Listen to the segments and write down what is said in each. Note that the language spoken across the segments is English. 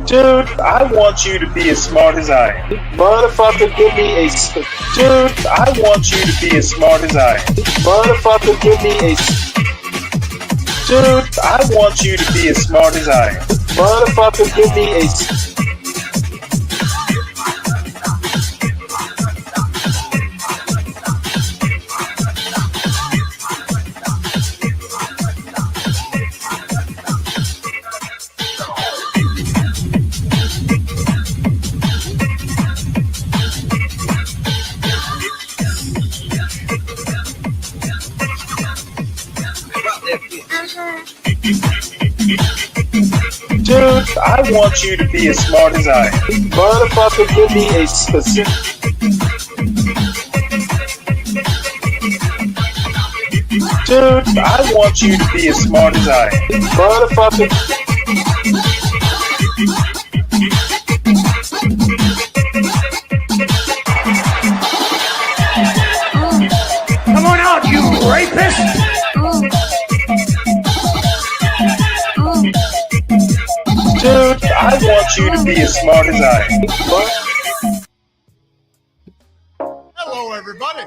Dude, I want you to be as smart as I am. Motherfucker, give me a. Dude, I want you to be as smart as I am. Motherfucker, give me a. Dude, I want you to be as smart as I am. Motherfucker, give me a. Dude, I want you to be as smart as I am. Motherfucker, give me a specific. Dude, I want you to be as smart as I am. Motherfucker. Come on out, you rapist! Dude, I want you to be as smart as I am. Hello, everybody.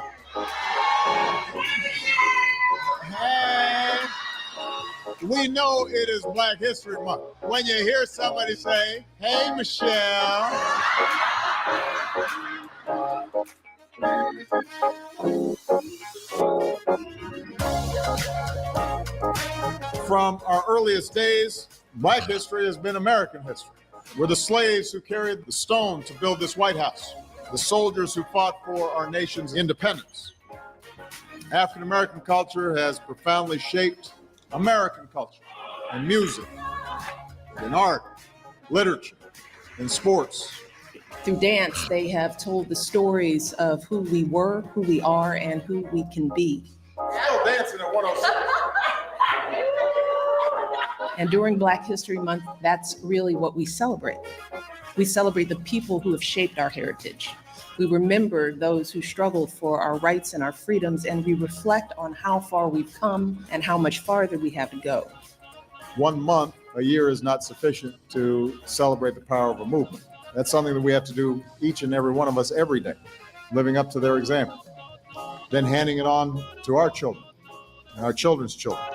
Hey, we know it is Black History Month. When you hear somebody say, "Hey, Michelle," from our earliest days, Black history has been American history. We're the slaves who carried the stone to build this White House, the soldiers who fought for our nation's independence. African American culture has profoundly shaped American culture in music, in art, literature, in sports. Through dance, they have told the stories of who we were, who we are, and who we can be. Still dancing at 106. And during Black History Month, that's really what we celebrate. We celebrate the people who have shaped our heritage. We remember those who struggled for our rights and our freedoms, and we reflect on how far we've come and how much farther we have to go. 1 month, a year is not sufficient to celebrate the power of a movement. That's something that we have to do, each and every one of us, every day, living up to their example, then handing it on to our children and our children's children.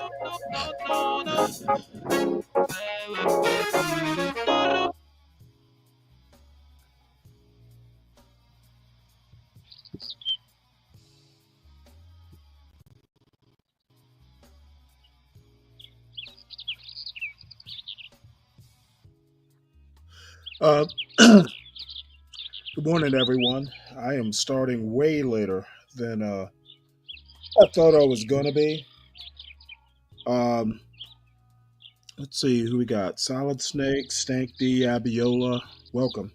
Good morning, everyone. I am starting way later than I thought I was gonna be. Um, let's see who we got. Solid Snake, Stank D, Abiola. Welcome.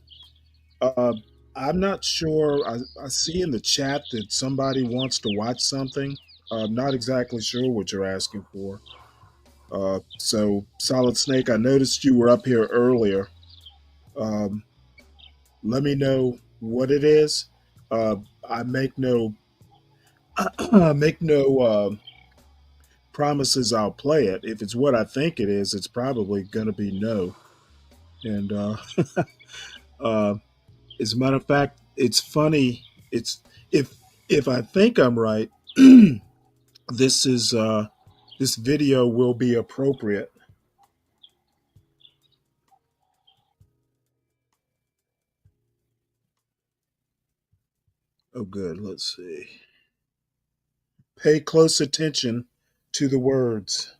Uh, I'm not sure. I see in the chat that somebody wants to watch something. I'm not exactly sure what you're asking for. So, Solid Snake, I noticed you were up here earlier. Um, Let me know what it is. I make no I make no promises I'll play it. If it's what I think it is, it's probably gonna be no. And uh, as a matter of fact, it's funny. It's if I think I'm right, this is this video will be appropriate. Oh, good. Let's see. Pay close attention to the words.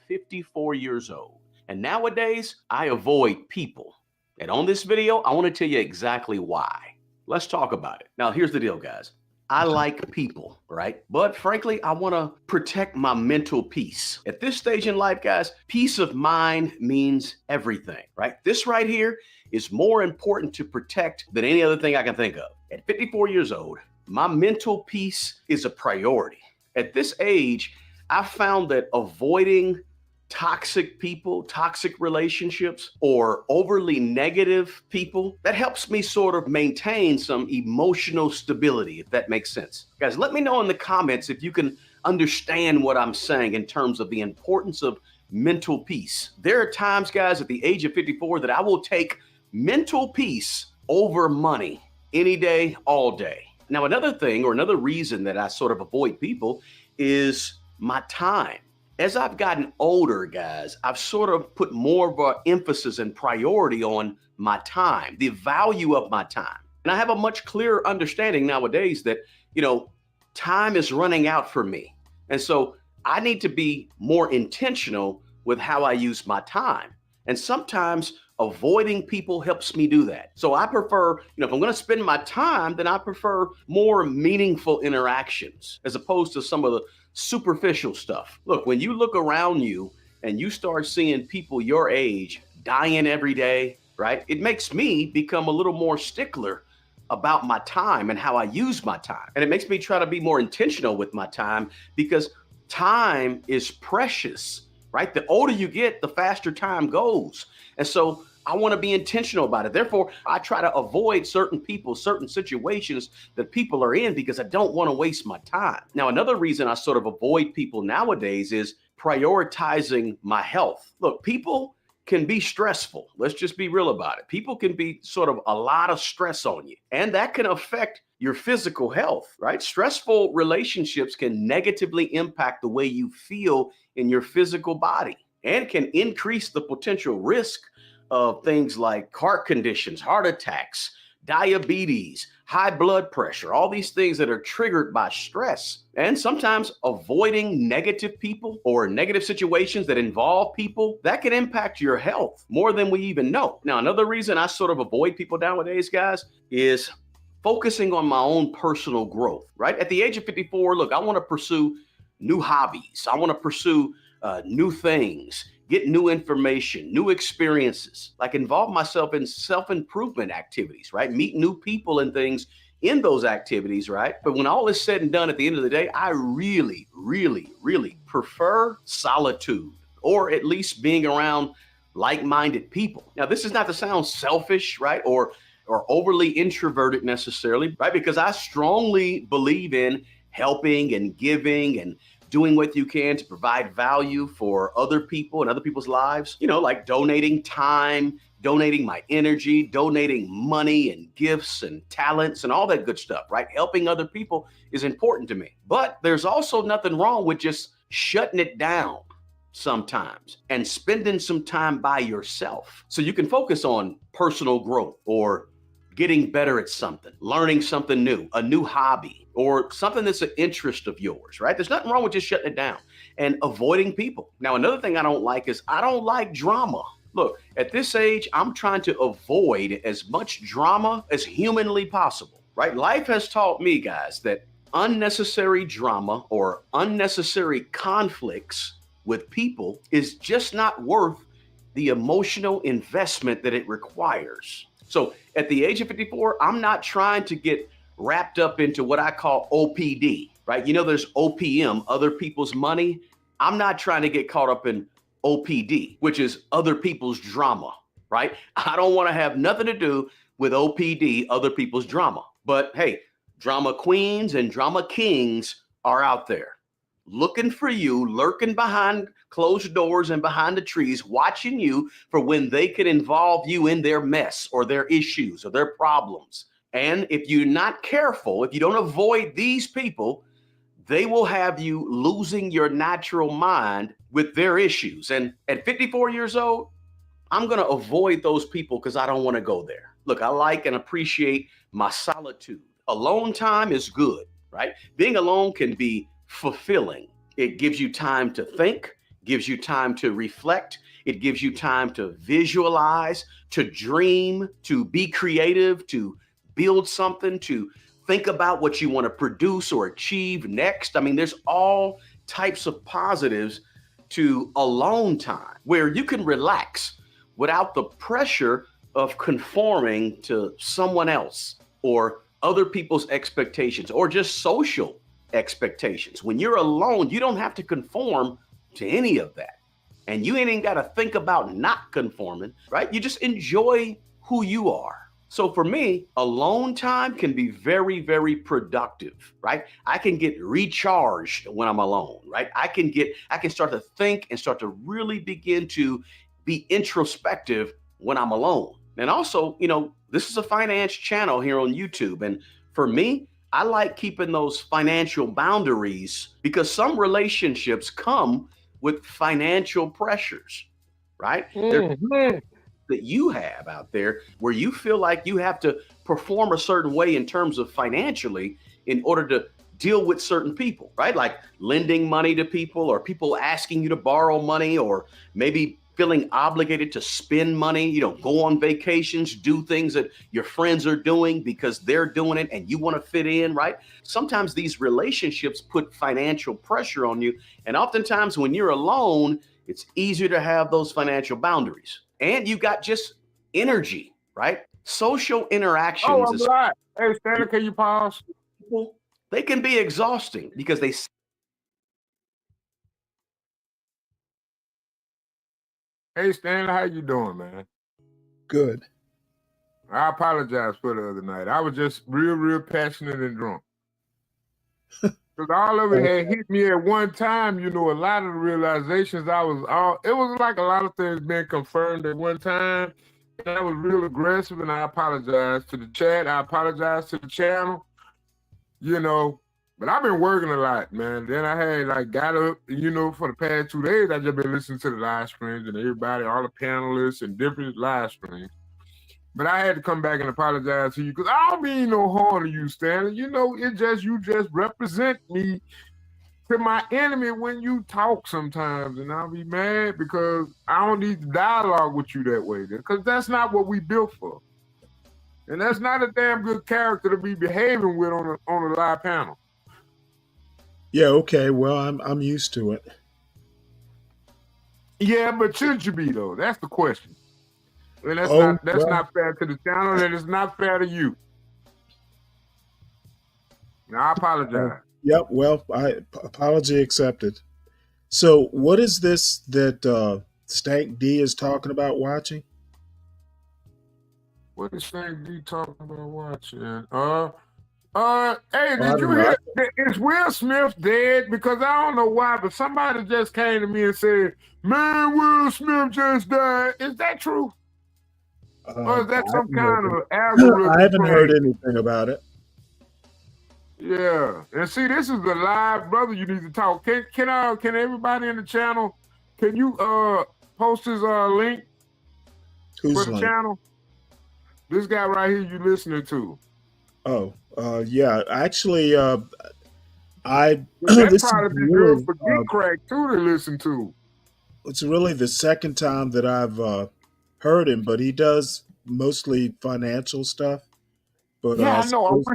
54 years old. And nowadays, I avoid people. And on this video, I want to tell you exactly why. Let's talk about it. Now, here's the deal, guys. I like people, right? But frankly, I want to protect my mental peace. At this stage in life, guys, peace of mind means everything, right? This right here is more important to protect than any other thing I can think of. At 54 years old, my mental peace is a priority. At this age, I found that avoiding toxic people, toxic relationships, or overly negative people, that helps me sort of maintain some emotional stability, if that makes sense. Guys, let me know in the comments if you can understand what I'm saying in terms of the importance of mental peace. There are times, guys, at the age of 54 that I will take mental peace over money any day, all day. Now, another thing or another reason that I sort of avoid people is my time. As I've gotten older, guys, I've sort of put more of an emphasis and priority on my time, the value of my time. And I have a much clearer understanding nowadays that, time is running out for me. And so I need to be more intentional with how I use my time. And sometimes avoiding people helps me do that. So I prefer, if I'm going to spend my time, then I prefer more meaningful interactions as opposed to some of the superficial stuff. Look, when you look around you and you start seeing people your age dying every day, right? It makes me become a little more stickler about my time and how I use my time. And it makes me try to be more intentional with my time because time is precious, right? The older you get, the faster time goes. And so I want to be intentional about it. Therefore, I try to avoid certain people, certain situations that people are in because I don't want to waste my time. Now, another reason I sort of avoid people nowadays is prioritizing my health. Look, people can be stressful. Let's just be real about it. People can be sort of a lot of stress on you, and that can affect your physical health, right? Stressful relationships can negatively impact the way you feel in your physical body and can increase the potential risk of things like heart conditions, heart attacks, diabetes, high blood pressure, all these things that are triggered by stress. And sometimes avoiding negative people or negative situations that involve people, that can impact your health more than we even know. Now, another reason I sort of avoid people nowadays, guys, is focusing on my own personal growth, right? At the age of 54, look, I want to pursue new hobbies. I want to pursue new things, get new information, new experiences, like involve myself in self-improvement activities, right? Meet new people and things in those activities, right? But when all is said and done, at the end of the day, I really, really, really prefer solitude, or at least being around like-minded people. Now, this is not to sound selfish, right? Or overly introverted necessarily, right? Because I strongly believe in helping and giving and doing what you can to provide value for other people and other people's lives, like donating time, donating my energy, donating money and gifts and talents and all that good stuff, right? Helping other people is important to me. But there's also nothing wrong with just shutting it down sometimes and spending some time by yourself so you can focus on personal growth or getting better at something, learning something new, a new hobby, or something that's an interest of yours, right? There's nothing wrong with just shutting it down and avoiding people. Now, another thing I don't like is I don't like drama. Look, at this age, I'm trying to avoid as much drama as humanly possible, right? Life has taught me, guys, that unnecessary drama or unnecessary conflicts with people is just not worth the emotional investment that it requires. So at the age of 54, I'm not trying to get wrapped up into what I call OPD, right? There's OPM, other people's money. I'm not trying to get caught up in OPD, which is other people's drama, right? I don't want to have nothing to do with OPD, other people's drama. But hey, drama queens and drama kings are out there looking for you, lurking behind closed doors and behind the trees, watching you for when they could involve you in their mess or their issues or their problems. And if you're not careful, if you don't avoid these people, they will have you losing your natural mind with their issues. And at 54 years old, I'm going to avoid those people because I don't want to go there. Look, I like and appreciate my solitude. Alone time is good, right? Being alone can be fulfilling. It gives you time to think, gives you time to reflect. It gives you time to visualize, to dream, to be creative, to build something, to think about what you want to produce or achieve next. I mean, there's all types of positives to alone time where you can relax without the pressure of conforming to someone else or other people's expectations or just social expectations. When you're alone, you don't have to conform to any of that. And you ain't even got to think about not conforming, right? You just enjoy who you are. So for me, alone time can be very, very productive, right? I can get recharged when I'm alone, right? I can start to think and start to really begin to be introspective when I'm alone. And also, this is a finance channel here on YouTube. And for me, I like keeping those financial boundaries because some relationships come with financial pressures, right? Mhm. That you have out there where you feel like you have to perform a certain way in terms of financially in order to deal with certain people, right? Like lending money to people or people asking you to borrow money or maybe feeling obligated to spend money, go on vacations, do things that your friends are doing because they're doing it and you want to fit in, right? Sometimes these relationships put financial pressure on you. And oftentimes when you're alone, it's easier to have those financial boundaries. And you got just energy, right? Social Oh, interactions I'm as live. Hey, Stanley, can you pause? people, they can be exhausting because they Hey, Stanley, how you doing, man? Good. I apologize for the other night. I was just real passionate and drunk. Because all of it had hit me at one time, a lot of the realizations it was like a lot of things being confirmed at one time. And I was real aggressive and I apologize to the chat. I apologize to the channel, But I've been working a lot, man. Then I had got up, for the past 2 days, I just been listening to the live streams and everybody, all the panelists and different live streams. But I had to come back and apologize to you because I don't mean no harm to you, Stanley. You just represent me to my enemy when you talk sometimes, and I'll be mad because I don't need to dialogue with you that way. Because that's not what we built for, and that's not a damn good character to be behaving with on a live panel. Yeah. Okay. Well, I'm used to it. Yeah, but should you be though? That's the question. And that's not fair to the channel, and it's not fair to you. Now, I apologize. Yep. Well, apology accepted. So, what is this that Stank D is talking about watching? What is Stank D talking about watching? Hey, I did you don't know. hear? Is Will Smith dead? Because I don't know why, but somebody just came to me and said, "Man, Will Smith just died." Is that true? Or is that some kind of algorithm? I haven't heard anything about it. Yeah, and see, this is the live brother. You need to talk. Can everybody in the channel? Can you post his link Whose for the link? channel? This guy right here you listening to. Oh, yeah. Actually, That'd this is probably be really, good for Geek Crack too to listen to. it's really the second time that I've heard him, but he does mostly financial stuff. But Yeah, I know. I wish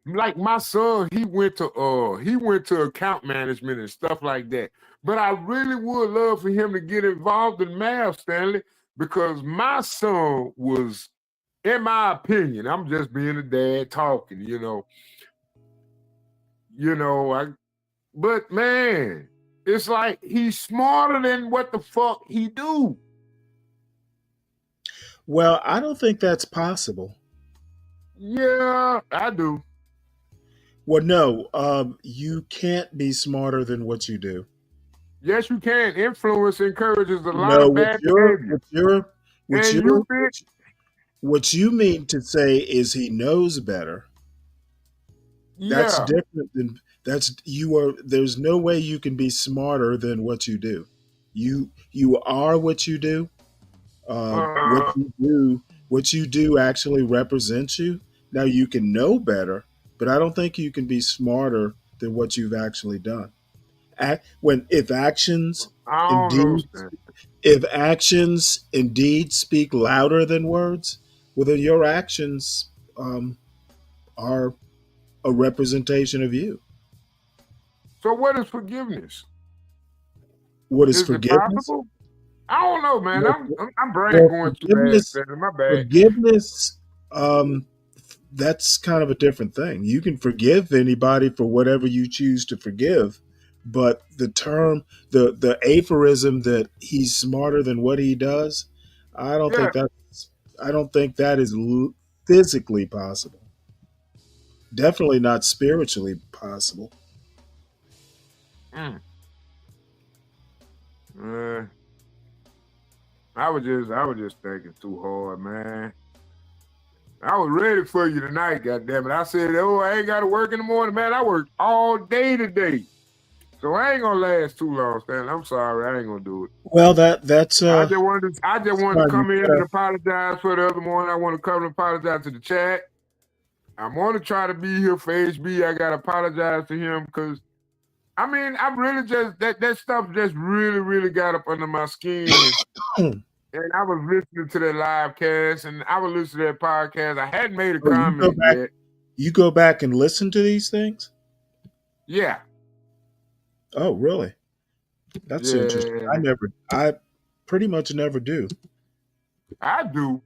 like my son, he went to account management and stuff like that. But I really would love for him to get involved in math, Stanley, because my son was, in my opinion, I'm just being a dad talking, but man, it's like he's smarter than what the fuck he do. Well, I don't think that's possible. Yeah, I do. Well, no, you can't be smarter than what you do. Yes, you can. Influence encourages a lot No, of bad behavior. what you mean to say is he knows better. That's Yeah. different than there's no way you can be smarter than what you do. You are what you do. What you do actually represents you. Now you can know better, but I don't think you can be smarter than what you've actually done. If actions I don't indeed know. if actions indeed speak louder than words, well then your actions are a representation of you. So what is forgiveness? What is Is it forgiveness? possible? I don't know, man. Well, I'm brain going too forgiveness, fast. My bad. forgiveness, that's kind of a different thing. You can forgive anybody for whatever you choose to forgive, but the term, the aphorism that he's smarter than what he does, I don't Yeah. think that is physically possible. Definitely not spiritually possible. Mm. I was just thinking too hard, man. I was ready for you tonight, goddammit. I said, oh, I ain't got to work in the morning, man. I worked all day today. So I ain't gonna last too long, Stan. I'm sorry, I ain't gonna do it. Well, that's I just wanted to fine. come in and apologize for the other morning. I want to come and apologize to the chat. I'm gonna try to be here for HB. I gotta apologize to him because I mean, I really just that stuff just really, really got up under my skin. And I was listening to that live cast and I was listening to that podcast. I hadn't made a Oh, comment yet. you go back and listen to these things? Yeah. Oh, really? That's interesting. Yeah, I pretty much never do. I do.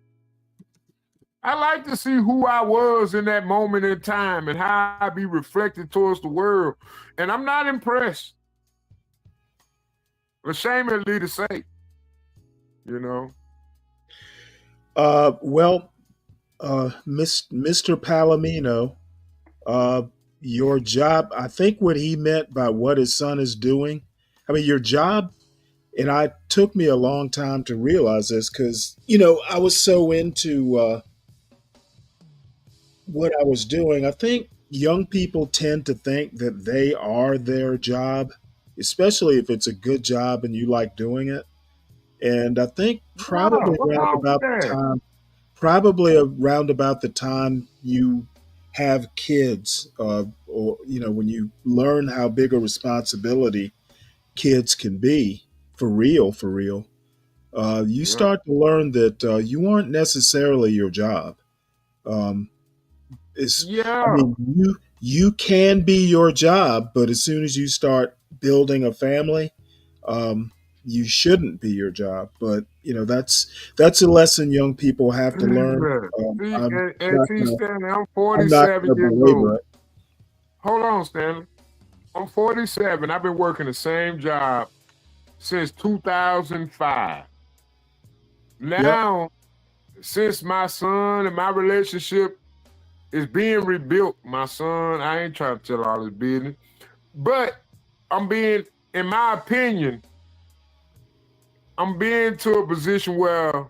I like to see who I was in that moment in time and how I be reflected towards the world. And I'm not impressed. Ashamedly to say, you know. Well, Mr. Palomino, your job, I think what he meant by what his son is doing, I mean, your job, and I took me a long time to realize this because, I was so into what I was doing. I think young people tend to think that they are their job, especially if it's a good job and you like doing it. And I think No, what's wrong with that? probably around about the time you have kids, or when you learn how big a responsibility kids can be for real, you Yeah. start to learn that you aren't necessarily your job. Um, I Yeah. mean, you can be your job, but as soon as you start building a family, um, you shouldn't be your job. But that's a lesson young people have to learn. See, I'm and not see, gonna Stanley, I'm I'm not 47 gonna years old. belabor it. Hold on, Stanley. I'm 47. I've been working the same job since 2005. Yep. Now, since my son and my relationship is being rebuilt, my son, I ain't trying to tell all his business, but in my opinion, I'm being to a position where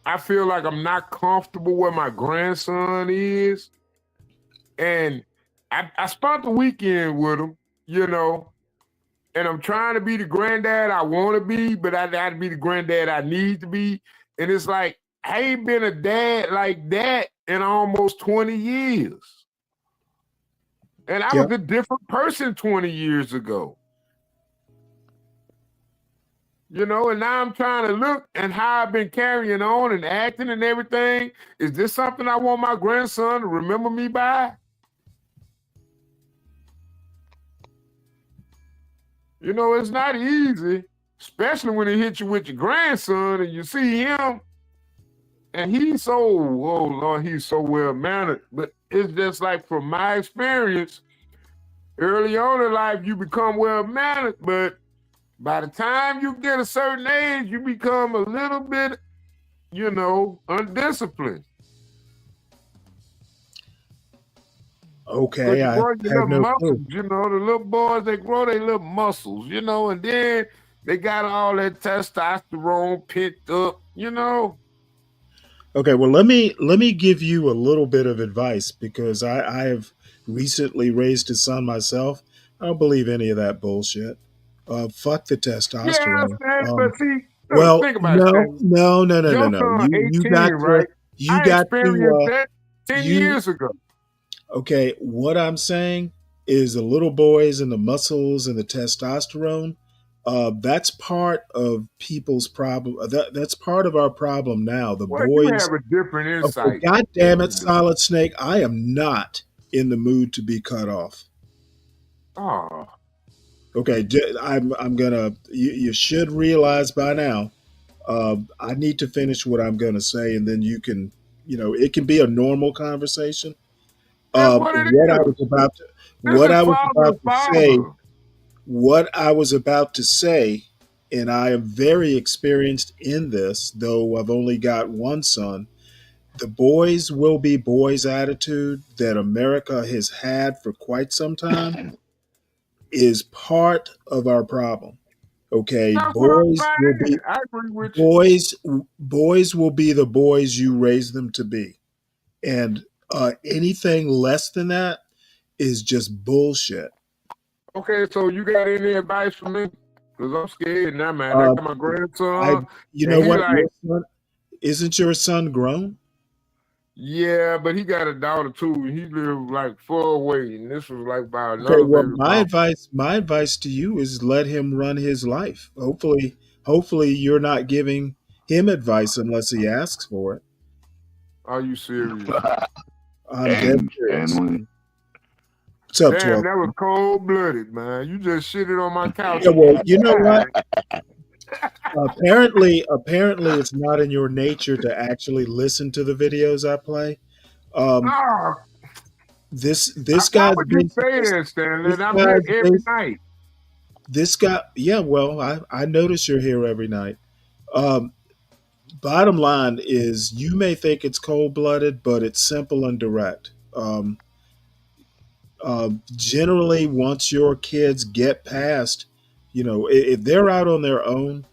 I feel like I'm not comfortable where my grandson is. And I spent the weekend with him, and I'm trying to be the granddad I want to be, but I got to be the granddad I need to be. And it's like, I ain't been a dad like that in almost 20 years. And I was Yep. a different person 20 years ago. And now I'm trying to look and how I've been carrying on and acting and everything. Is this something I want my grandson to remember me by? It's not easy, especially when it hits you with your grandson and you see him and he's so, oh Lord, he's so well mannered. But it's just like from my experience, early on in life, you become well mannered, but by the time you get a certain age, you become a little bit, undisciplined. Because Okay, you I grow your have little no clue. muscles, the little boys, they grow their little muscles, and then they got all that testosterone pent up. Okay, well let me give you a little bit of advice because I have recently raised a son myself. I don't believe any of that bullshit. Fuck the Yeah, testosterone. Stan, but see, look, Well, think about it, no, Stan. no, no, no, no, Your no. son, You 18, got to right? you I got to experienced that 10 you years ago. okay, what I'm saying is the little boys and the muscles and the testosterone, that's part of people's problem. That's part of our problem now. The Well, you boys. have a different Okay, insight. God damn it, Solid Snake! I am not in the mood to be cut off. Oh, Okay, I'm gonna. You should realize by now. I need to finish what I'm gonna say, and then you can. It can be a normal conversation. that's what it What I is. was about to This what is I was father to about to say father. what I was about to say, and I am very experienced in this, though I've only got one son. The boys will be boys attitude that America has had for quite some time is part of our problem. Okay, That's what I'm saying. I agree with you. boys boys will be the boys you raise them to be. And anything less than that is just bullshit. Okay, so you got any advice for me? Because I'm scared now, man. I Um, got my I, grandson, you know and he what? like, Isn't your son grown? yeah, but he got a daughter too. And he lived like far away, and this was like by Okay, another well, baby my mom. advice to you is let him run his life. Hopefully, you're not giving him advice unless he asks for it. Are you serious? I'm dead Dang, serious. Stanley. What's up, Damn, 12? that was cold blooded, man. You just shitted on my couch Yeah, and well, then you know what? died. Apparently, it's not in your nature to actually listen to the videos I play. Um, Oh, this why guy's would you basic. say that, Stanley? This I'm here guy's every basic. night. This guy. Yeah, well, I notice you're here every night. Um, Bottom line is, you may think it's cold blooded, but it's simple and direct. Generally, once your kids get past, if they're out on their own,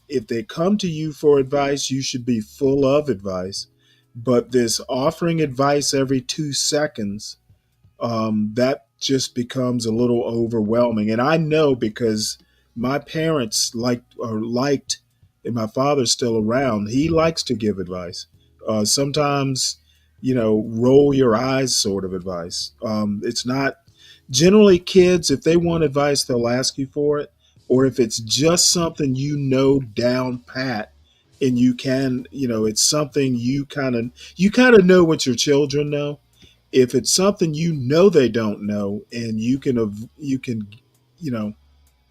if they come to you for advice, you should be full of advice. But this offering advice every 2 seconds, that just becomes a little overwhelming. And I know because my parents liked, and my father's still around. He likes to give advice. Sometimes, roll your eyes sort of advice. It's not generally kids. If they want advice, they'll ask you for it. Or if it's just something down pat, and it's something you kind of know what your children know. If it's something they don't know, and you can you know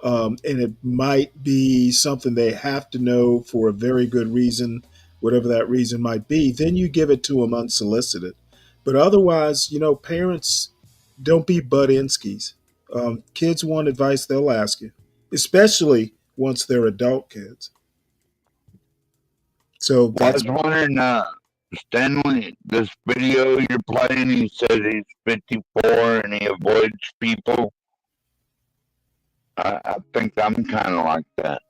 and it might be something they have to know for a very good reason, whatever that reason might be, then you give it to them unsolicited. But otherwise, parents, don't be butt-inskies. Kids want advice, they'll ask you, especially once they're adult kids. So Well, I that's was wondering, Stanley, this video you're playing, he says he's 54 and he avoids people. I think I'm kind of like that.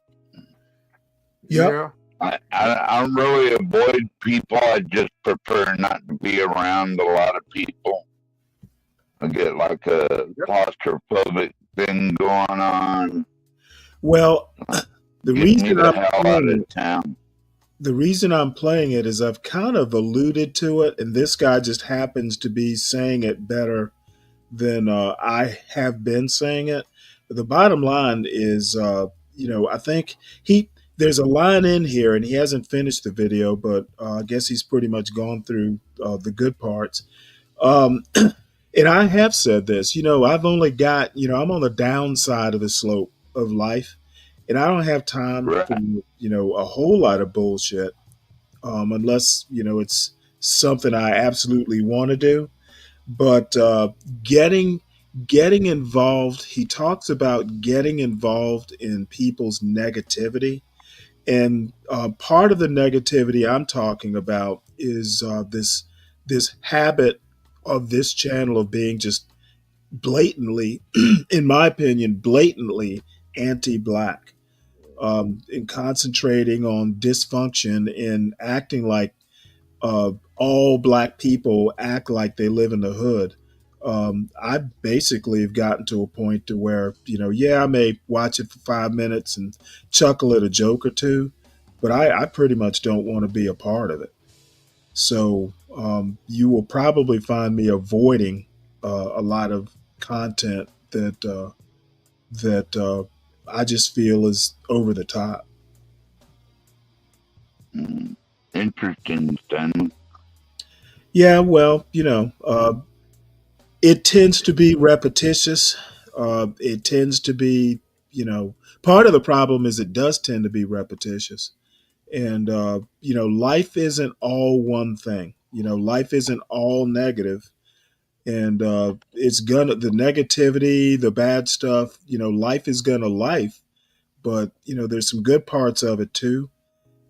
Yep. Yeah. I don't really avoid people. I just prefer not to be around a lot of people. I get like a claustrophobic thing going on. Well, the Get me reason the I'm hell out playing of town. the reason I'm playing it is I've kind of alluded to it, and this guy just happens to be saying it better than I have been saying it. But the bottom line is, I think there's a line in here, and he hasn't finished the video, but I guess he's pretty much gone through the good parts. Um, and I have said this, I've only got, I'm on the downside of the slope of life, and I don't have time Right. for, a whole lot of bullshit, unless, it's something I absolutely want to do. But getting involved, he talks about getting involved in people's negativity. And part of the negativity I'm talking about is this habit of this channel of being just blatantly, in my opinion, blatantly anti-black, and concentrating on dysfunction and acting like all black people act like they live in the hood. I basically have gotten to a point to where, yeah, I may watch it for 5 minutes and chuckle at a joke or two, but I pretty much don't want to be a part of it. So you will probably find me avoiding a lot of content that I just feel is over the top. Interesting, Stanley. Yeah, well, it tends to be repetitious. It tends to be, part of the problem is it does tend to be repetitious. And, life isn't all one thing. Life isn't all negative. and it's gonna the negativity, the bad stuff. Life is gonna life, but there's some good parts of it too.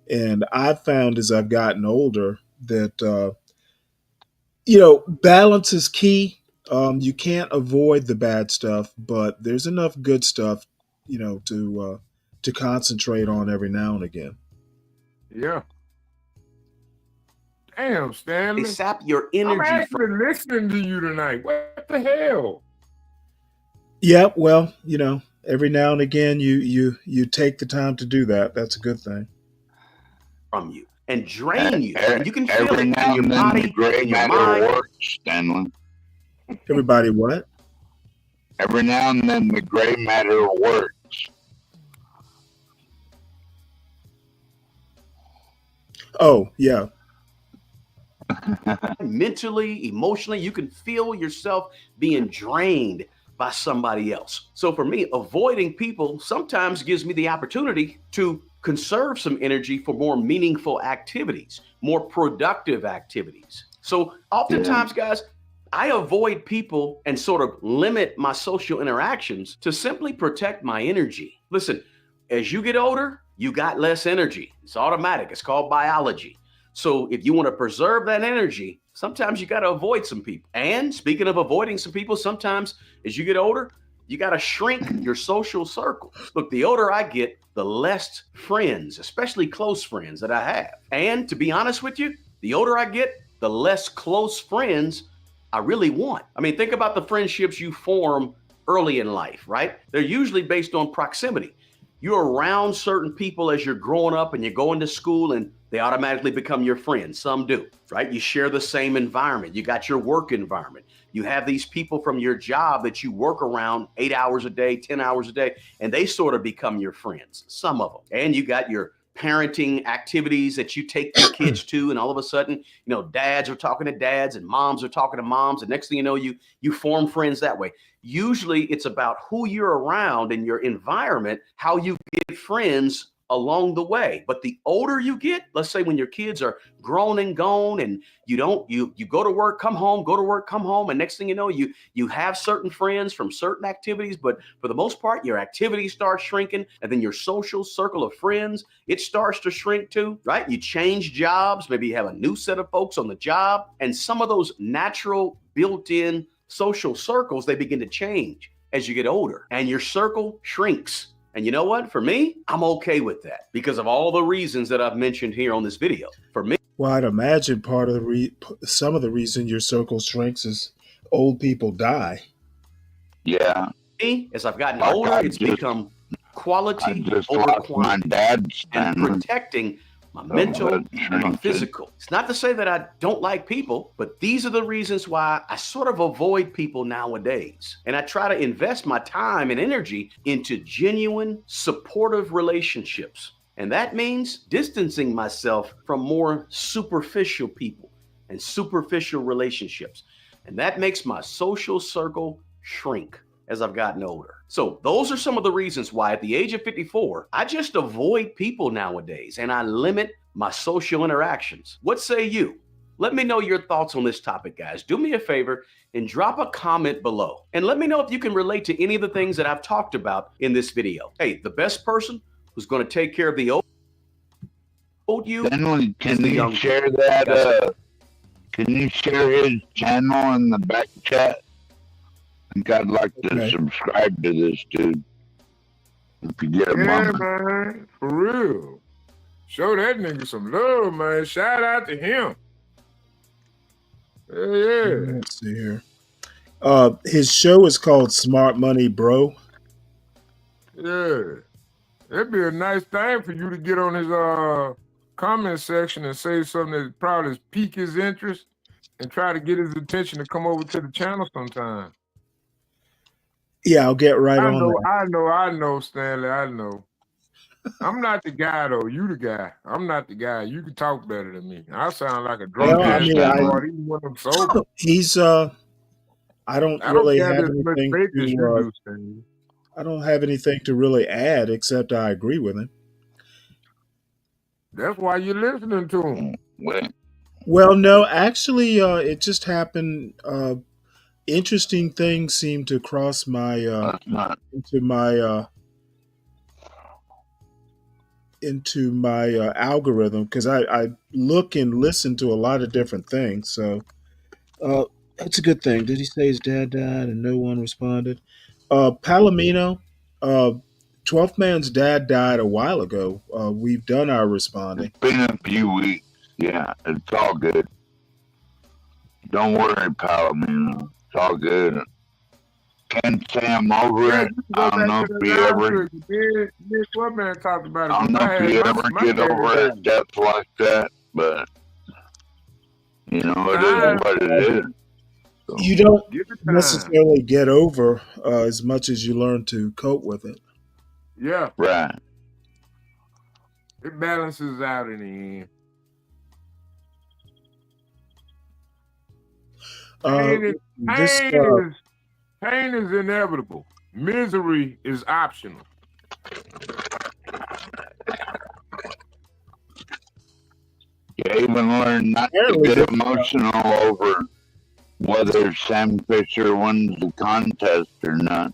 And I've found as I've gotten older that balance is key. You can't avoid the bad stuff, but there's enough good stuff, to concentrate on every now and again. Yeah. Damn, They Stanley. sap your I'm energy actually listening to you tonight. What the hell? Yeah, well, every now and again you take the time to do that. That's a good thing. from you and drain you. And you can feel Every it in now your and then the body, gray in your matter mind. works, Stanley. Everybody what? Every now and then the gray matter works. Oh, yeah. Mentally, emotionally, you can feel yourself being drained by somebody else. So for me, avoiding people sometimes gives me the opportunity to conserve some energy for more meaningful activities, more productive activities. So oftentimes, guys, I avoid people and sort of limit my social interactions to simply protect my energy. Listen, as you get older, you got less energy. It's automatic. It's called biology. So if you want to preserve that energy, sometimes you got to avoid some people. And speaking of avoiding some people, sometimes as you get older, you got to shrink your social circle. Look, the older I get, the less friends, especially close friends, that I have. And to be honest with you, the older I get, the less close friends I really want. I mean, think about the friendships you form early in life, right? They're usually based on proximity. You're around certain people as you're growing up and you're going to school, and they automatically become your friends. Some do, right? You share the same environment. You got your work environment. You have these people from your job that you work around 8 hours a day, 10 hours a day, and they sort of become your friends, some of them. And you got your parenting activities that you take your kids to, and all of a sudden, dads are talking to dads and moms are talking to moms, and next thing you know, you form friends that way. Usually it's about who you're around in your environment, how you get friends along the way. But the older you get, let's say when your kids are grown and gone, and you go to work, come home, go to work, come home, and next thing you know, you have certain friends from certain activities, but for the most part, your activities start shrinking, and then your social circle of friends, it starts to shrink too, right? You change jobs, maybe you have a new set of folks on the job, and some of those natural built-in social circles, they begin to change as you get older, and your circle shrinks. And you know what? For me, I'm okay with that because of all the reasons that I've mentioned here on this video. For me, Well, I'd imagine part of some of the reason your circle shrinks is old people die. Yeah. as I've gotten Like older, I it's just, become I quality just over lost my quantity dad, and Stanley. protecting my Of mental that and my shrinking. physical. It's not to say that I don't like people, but these are the reasons why I sort of avoid people nowadays. And I try to invest my time and energy into genuine, supportive relationships. And that means distancing myself from more superficial people and superficial relationships. And that makes my social circle shrink as I've gotten older. So those are some of the reasons why at the age of 54, I just avoid people nowadays and I limit my social interactions. What say you? Let me know your thoughts on this topic, guys. Do me a favor and drop a comment below. And let me know if you can relate to any of the things that I've talked about in this video. Hey, the best person who's going to take care of the old you Stanley, is can the you young share you. that? Guys, Can you share his channel in the back chat? I think I'd like to Okay. subscribe to this dude. If you get a Yeah, moment. man. For real. Show that nigga some love, man. Shout out to him. Yeah. Let's see here. His show is called Smart Money Bro. Yeah. It'd be a nice thing for you to get on his comment section and say something that probably pique his interest and try to get his attention to come over to the channel sometime. Yeah, I'll get right on that. I know, Stanley. I know. I'm not the guy though. You the guy. I'm not the guy. You can talk better than me. I sound like a drunk Well, I ass mean, retard, even when I'm sober. he's I don't I don't really gather have as much anything faith as you to do, Stanley. I don't have anything to really add except I agree with him. That's why you're listening to him. Wait. Well, no, actually, it just happened. interesting things seem to cross my That's not. into my algorithm because I look and listen to a lot of different things. So that's a good thing. Did he say his dad died and no one responded? Palomino, 12th Man's dad died a while ago. We've done our responding. It's been a few weeks. Yeah, it's all good. Don't worry, Palomino. It's all good. Can't say I'm over it. I don't know if you ever. What man talked about it? I don't know if you ever get over a death like that, but you know it is what it is. So, You don't necessarily get over as much as you learn to cope with it. Yeah, right. it balances out in the end. Pain is inevitable. Misery is optional. You even learn not to get emotional over whether Sam Fisher wins the contest or not.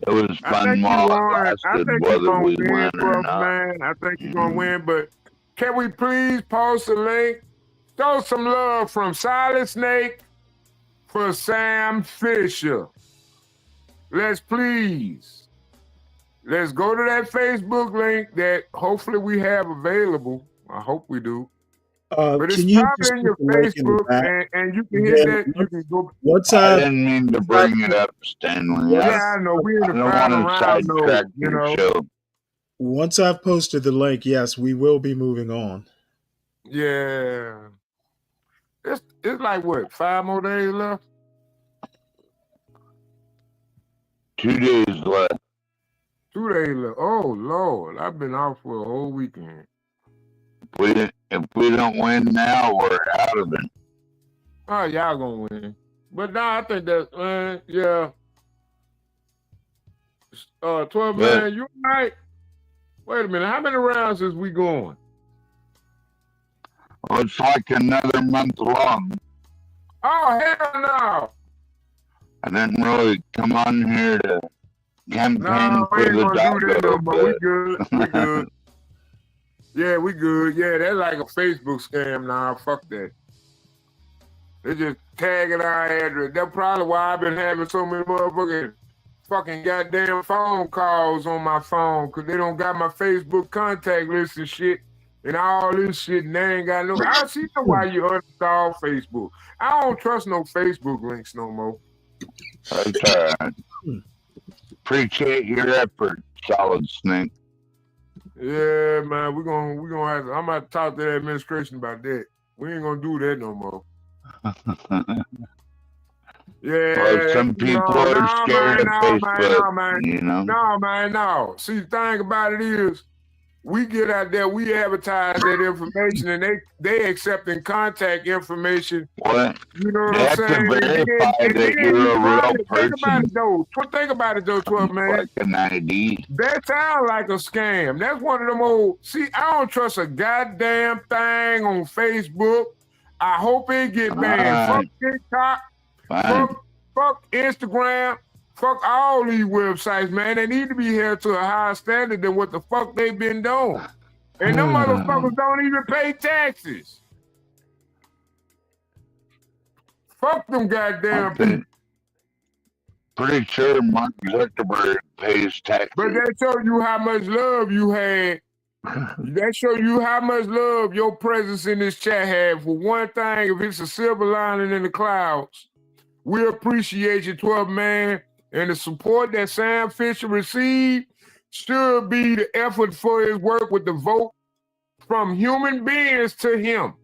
It was fun while it lasted, whether we win or not. Man. I think you're going to win, but can we please post a link? Show some love from Silent Snake for Sam Fisher. Let's go to that Facebook link that hopefully we have available. I hope we do. But it's probably in your Facebook, and you can hit that. You can go. I didn't mean to bring it up, Stanley. Yeah, I know. We're in the final round, though, you know. Show. Once I've posted the link, yes, we will be moving on. Yeah. It's like, what, 5 more days left? 2 days left. 2 days left. Oh, Lord. I've been off for a whole weekend. If we don't win now, we're out of it. Oh, y'all gonna win. But now I think that, yeah. 12 man, you right? Wait a minute. How many rounds is we going? Well, it's like another month long. Oh, hell no. I didn't really come on here to campaign for the doggo, but we good. We good. Yeah, we good. Yeah, that's like a Facebook scam now. Fuck that. They just tagging our address. That's probably why I've been having so many motherfucking fucking goddamn phone calls on my phone, because they don't got my Facebook contact list and shit and all this shit, and they ain't got no. I see why you uninstall Facebook. I don't trust no Facebook links no more. That's all right. Appreciate your effort, Solid Snake. Yeah, man, we're gonna have to, I'm gonna talk to the administration about that. We ain't gonna do that no more. Yeah, well, some people are scared of Facebook. You know? No, man, no. See, the thing about it is, we get out there, we advertise that information, and they accepting contact information. What? You know what I'm saying? Verify that you're a real person. Think about it though, 12 man. Like an ID. That sounds like a scam. That's one of them old. See, I don't trust a goddamn thing on Facebook. I hope it get banned. Fuck TikTok. Fuck Instagram. Fuck all these websites, man. They need to be held to a higher standard than what the fuck they've been doing. And them motherfuckers don't even pay taxes. Fuck them goddamn people. Pretty sure Mark Zuckerberg pays taxes. But that show you how much love you had. That show you how much love your presence in this chat had. For one thing, if it's a silver lining in the clouds, we appreciate you, 12 man. And the support that Sam Fisher received should be the effort for his work with the vote from human beings to him.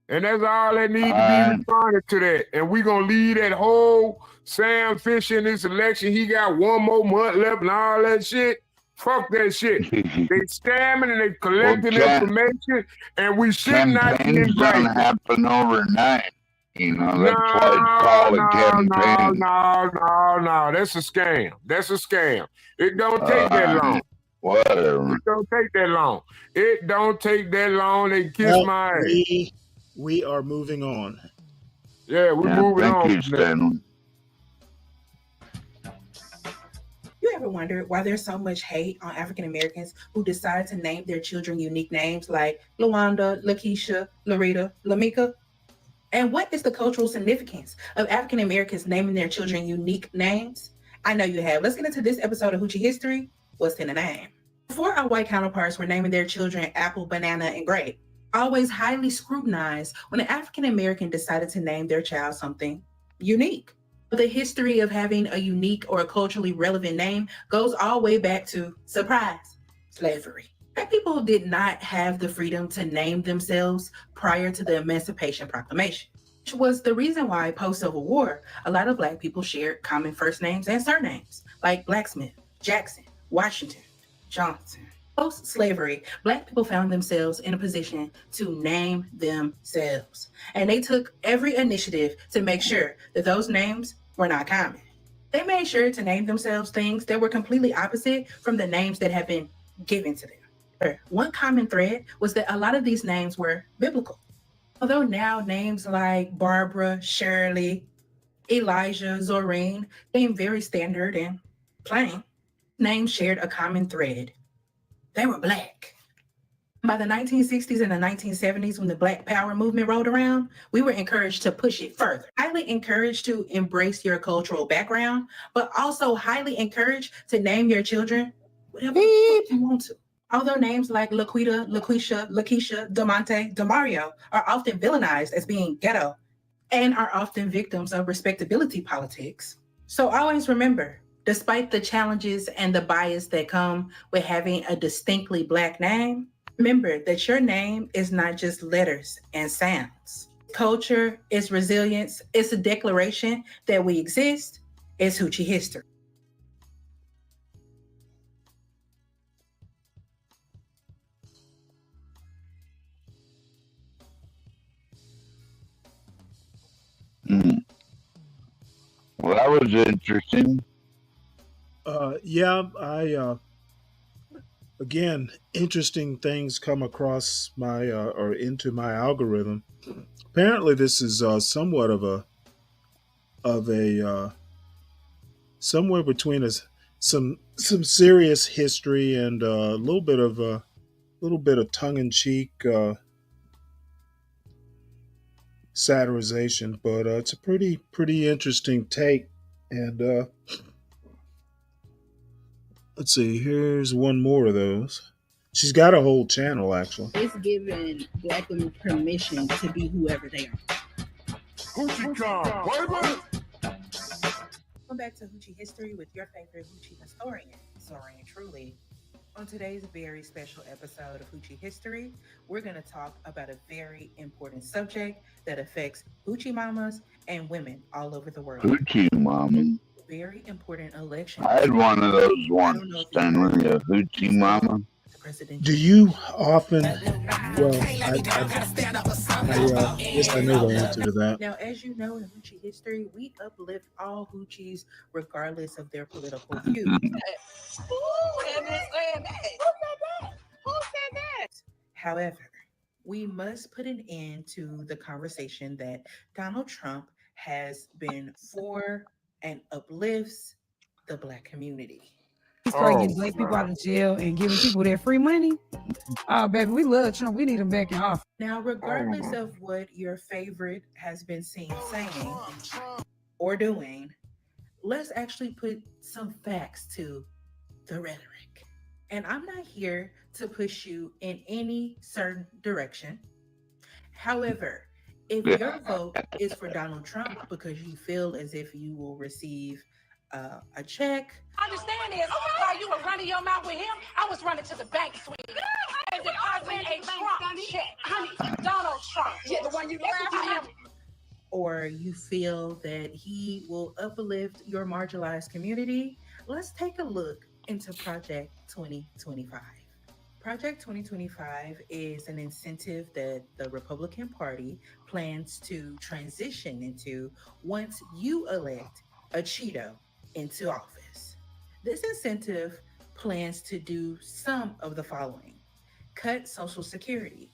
And that's all that needs to be responded to that. And we're going to leave that whole Sam Fisher in this election. He got 1 more month left and all that shit. Fuck that shit. They scamming and they collecting information, and we should not be invited. Campaigns don't happen overnight. You know, that's why it's called a campaign. No. That's a scam. That's a scam. It don't take that long. Whatever. It don't take that long. It don't take that long. They kiss my ass. We are moving on. Yeah, we're Yeah, moving thank on. you, from that. Stanley. You ever wondered why there's so much hate on African Americans who decide to name their children unique names like Luanda, Lakeisha, Larita, Lamika? And what is the cultural significance of African Americans naming their children unique names? I know you have. Let's get into this episode of Hoochie History. What's in a name? Before our white counterparts were naming their children apple, banana, and grape, always highly scrutinized when an African American decided to name their child something unique. The history of having a unique or a culturally relevant name goes all the way back to, surprise, slavery. Black people did not have the freedom to name themselves prior to the Emancipation Proclamation, which was the reason why post-Civil War, a lot of Black people shared common first names and surnames, like Blacksmith, Jackson, Washington, Johnson. Post-slavery, Black people found themselves in a position to name themselves, and they took every initiative to make sure that those names were not common. They made sure to name themselves things that were completely opposite from the names that had been given to them. One common thread was that a lot of these names were biblical. Although now names like Barbara, Shirley, Elijah, Zorine became very standard and plain, names shared a common thread. They were Black. By the 1960s and the 1970s, when the Black Power movement rolled around, we were encouraged to push it further. Highly encouraged to embrace your cultural background, but also highly encouraged to name your children whatever you want to. Although names like Laquita, Laquisha, Lakeisha, Damonte, Demario are often villainized as being ghetto and are often victims of respectability politics. So always remember, despite the challenges and the bias that come with having a distinctly Black name, remember that your name is not just letters and sounds. Culture is resilience. It's a declaration that we exist. It's Hoochie History. Well, that was interesting. Yeah, I again, interesting things come across my or into my algorithm. Apparently, this is somewhat of a somewhere between some serious history and a little bit of tongue in cheek satirization, but it's a pretty interesting take. And let's see, here's one more of those. She's got a whole channel actually. It's giving Black women permission to be whoever they are. Hoochie Kong, Welcome back to Hoochie History with your favorite Hoochie historian, Zorine Truly. On today's very special episode of Hoochie History, we're going to talk about a very important subject that affects Hoochie mamas and women all over the world. Hoochie Mama. Very important election. I had one of those once, Stanley, a Hoochie Mama. Do you often? Well, I guess I know the answer to that. Now, as you know, in Hoochie History, we uplift all Hoochies regardless of their political views. However, we must put an end to the conversation that Donald Trump has been for and uplifts the Black community. He started getting Black people out of jail and giving people their free money. Oh, baby, we love Trump. We need him back in office. Now, regardless of what your favorite has been seen saying or doing, let's actually put some facts to the rhetoric. And I'm not here to push you in any certain direction. However, if your vote is for Donald Trump because you feel as if you will receive a check. Understand is, while you were running your mouth with him, I was running to the bank, sweetie. And depositing a Trump check. Honey, Donald Trump. Yeah, the one you laughed at. Or you feel that he will uplift your marginalized community, let's take a look into Project 2025. Project 2025 is an incentive that the Republican Party plans to transition into once you elect a Cheeto into office. This incentive plans to do some of the following: cut Social Security,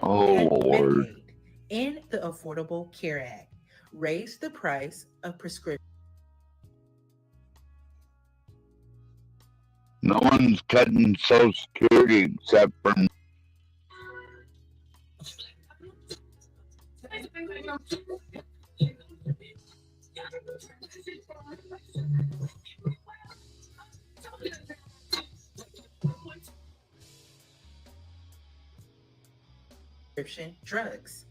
Oh, cut Lord. Medicaid, in the Affordable Care Act, raised the price of prescription. No one's cutting Social Security except for drugs.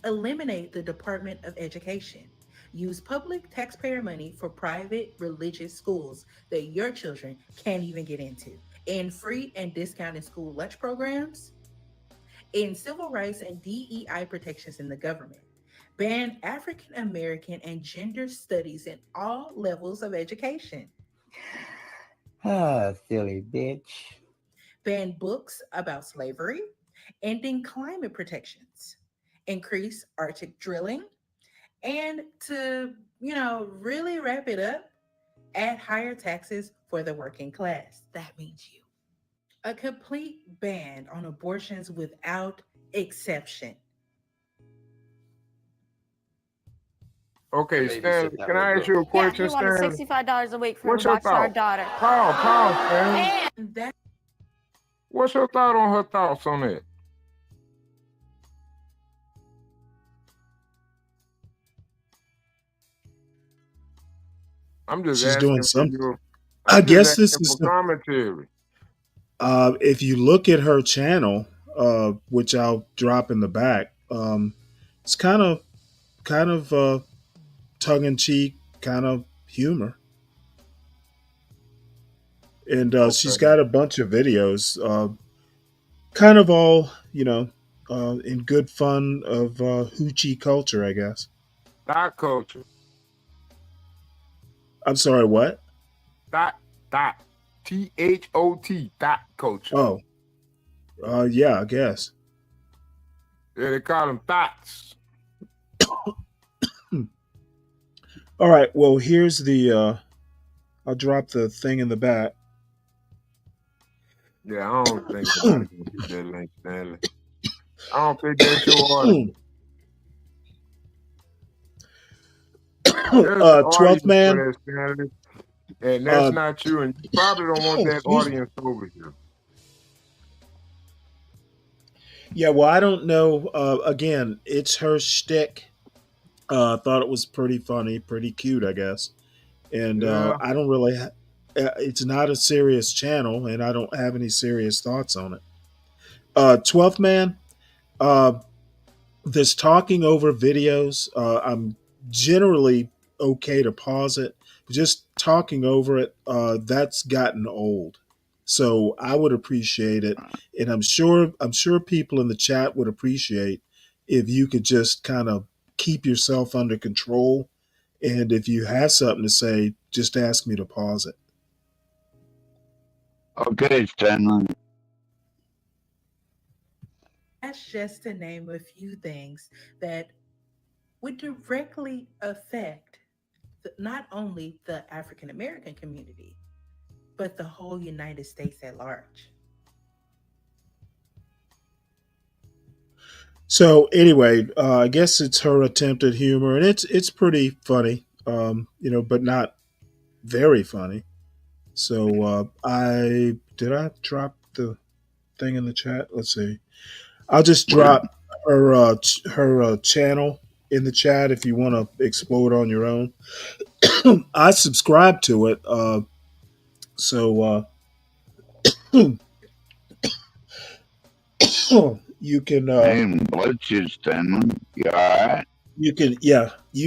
Eliminate the Department of Education. Use public taxpayer money for private religious schools that your children can't even get into. In free and discounted school lunch programs, in civil rights and DEI protections in the government. Ban African American and gender studies in all levels of education. Ah, silly bitch. Ban books about slavery, ending climate protections, increase Arctic drilling, and to, really wrap it up, add higher taxes for the working class. That means you. A complete ban on abortions without exception. Okay, Maybe Stanley, sit that can way, I ask bro. you a Yeah, he question, wanted Stanley? $65 a week for him What's to your watch our thought? daughter. Pause, Stanley. And that What's your thought on her thoughts on that? I'm just She's doing asking for something. your. I I'm just guess this asking is for commentary. if you look at her channel, which I'll drop in the back, it's kind of tongue in cheek, kind of humor, and she's Okay. got a bunch of videos, kind of all in good fun of hoochie culture, I guess. Thought culture. I'm sorry, what? Thought. THOT. Thought culture. Oh, yeah, I guess. Yeah, they call them thoughts. All right. Well, here's the. I'll drop the thing in the back. Yeah, I don't think nobody can get that link, Stanley. I don't think that's your audience. There's an 12th audience for man. that, Stanley. And that's Uh, not you, and you probably don't want that excuse me. audience over here. Yeah, well, I don't know. Again, it's her shtick. Thought it was pretty funny, pretty cute, I guess. And Yeah. I don't really. It's not a serious channel, and I don't have any serious thoughts on it. 12th man. Uh, this talking over videos. I'm generally okay to pause it. Just talking over it. That's gotten old. So I would appreciate it, and I'm sure people in the chat would appreciate if you could just kind of keep yourself under control. And if you have something to say, just ask me to pause it. Okay, Stanley. That's just to name a few things that would directly affect not only the African American community, but the whole United States at large. So anyway, I guess it's her attempt at humor, and it's pretty funny, but not very funny. So I drop the thing in the chat. Let's see. I'll just drop her channel in the chat if you want to explore it on your own. I subscribe to it, so you can Hey, bless you, Stanley. You alright? you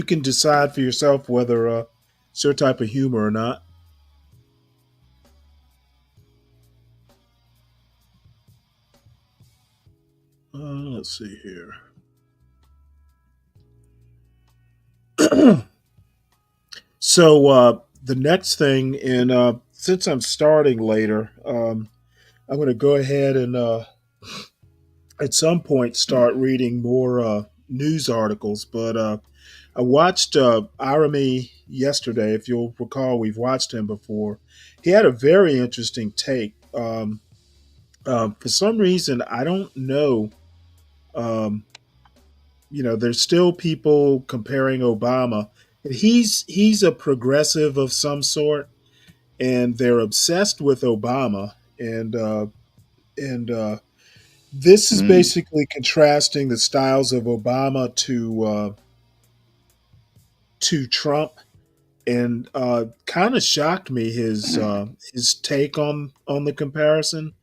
can decide for yourself whether it's your type of humor or not. Let's see here. So the next thing, and since I'm starting later, I'm going to go ahead and at some point start reading more news articles. But I watched Arami yesterday. If you'll recall, we've watched him before. He had a very interesting take. For some reason, I don't know Um, there's still people comparing Obama. He's a progressive of some sort, and they're obsessed with Obama. And this is Mm. basically contrasting the styles of Obama to Trump, and kind of shocked me his take on the comparison.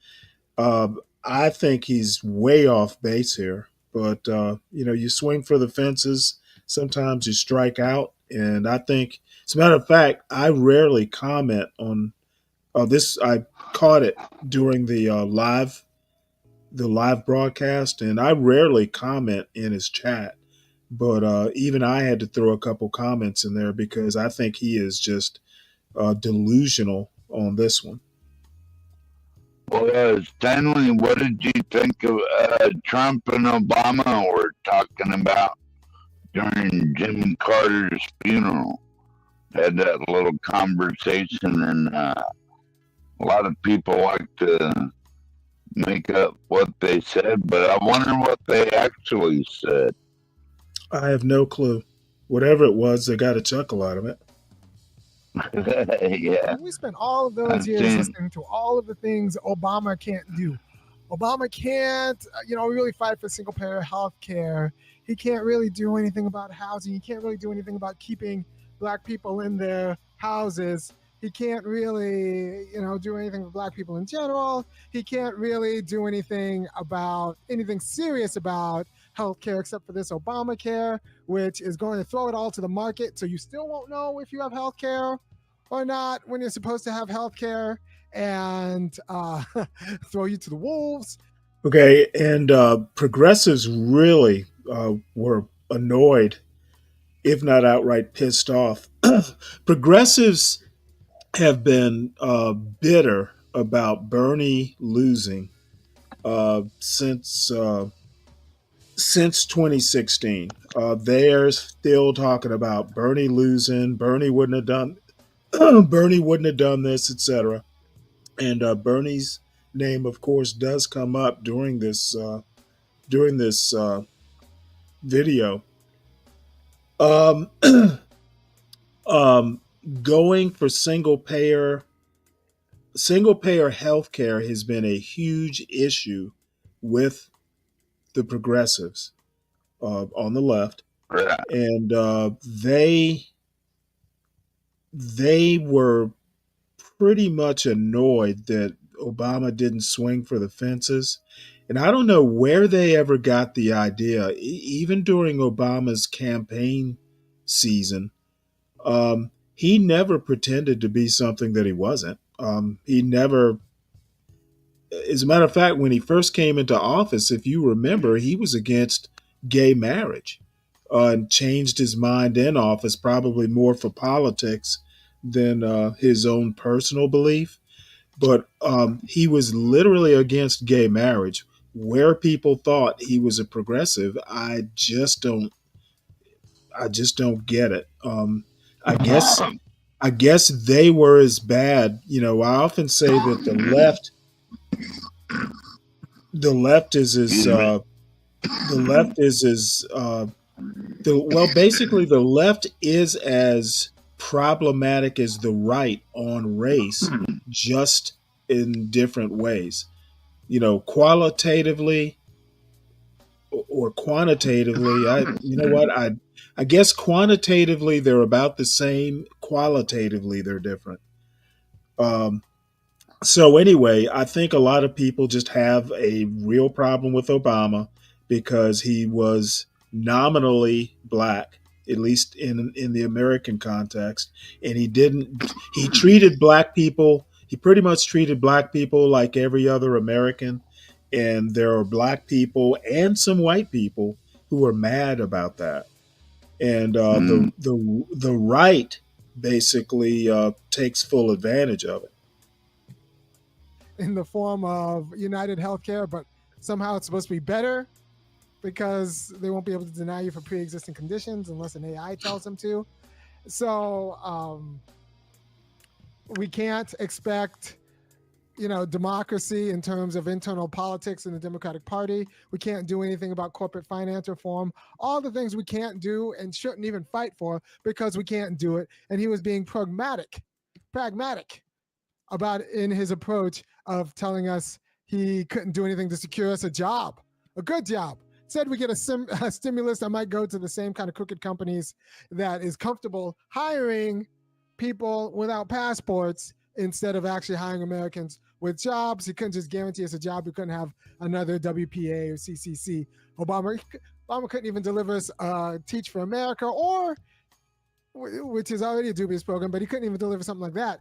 I think he's way off base here, but you swing for the fences. Sometimes you strike out, and I think, as a matter of fact, I rarely comment on this. I caught it during the live broadcast, and I rarely comment in his chat. But even I had to throw a couple comments in there because I think he is just delusional on this one. Well, Stanley, what did you think of Trump and Obama were talking about during Jimmy Carter's funeral? Had that little conversation, and a lot of people like to make up what they said, but I wonder what they actually said. I have no clue. Whatever it was, they got a chuckle out of it. Yeah. We spent all of those I've years seen- listening to all of the things Obama can't do. Obama can't, really fight for single payer health care. He can't really do anything about housing. He can't really do anything about keeping Black people in their houses. He can't really, do anything for Black people in general. He can't really do anything serious about healthcare except for this Obamacare, which is going to throw it all to the market. So you still won't know if you have healthcare or not when you're supposed to have healthcare, and throw you to the wolves. Okay, and progressives really were annoyed, if not outright pissed off. Progressives have been bitter about Bernie losing since 2016. They're still talking about Bernie losing. Bernie wouldn't have done. Bernie wouldn't have done this, etc. And Bernie's name, of course, does come up during this video. Um, um, Going for single payer healthcare has been a huge issue with the progressives on the left, and they were pretty much annoyed that Obama didn't swing for the fences. And I don't know where they ever got the idea, even during Obama's campaign season. He never pretended to be something that he wasn't. He never, as a matter of fact, when he first came into office, if you remember, he was against gay marriage and changed his mind in office, probably more for politics than his own personal belief. But he was literally against gay marriage. Where people thought he was a progressive, I just don't get it. I guess they were as bad. I often say that the left is as basically the left is as problematic as the right on race, just in different ways. Qualitatively or quantitatively. I guess quantitatively they're about the same. Qualitatively they're different. So anyway, I think a lot of people just have a real problem with Obama because he was nominally black, at least in the American context, and he treated black people. He pretty much treated black people like every other American, and there are black people and some white people who are mad about that. And the right basically takes full advantage of it. In the form of United Healthcare, but somehow it's supposed to be better because they won't be able to deny you for pre-existing conditions unless an AI tells them to. So we can't expect democracy in terms of internal politics in the Democratic Party. We can't do anything about corporate finance reform. All the things we can't do and shouldn't even fight for because we can't do it. And he was being pragmatic about in his approach of telling us he couldn't do anything to secure us a job, a good job. Said we get a stimulus, I might go to the same kind of crooked companies that is comfortable hiring people without passports instead of actually hiring Americans with jobs. He couldn't just guarantee us a job. We couldn't have another WPA or CCC. Obama couldn't even deliver us Teach for America, or which is already a dubious program, but he couldn't even deliver something like that.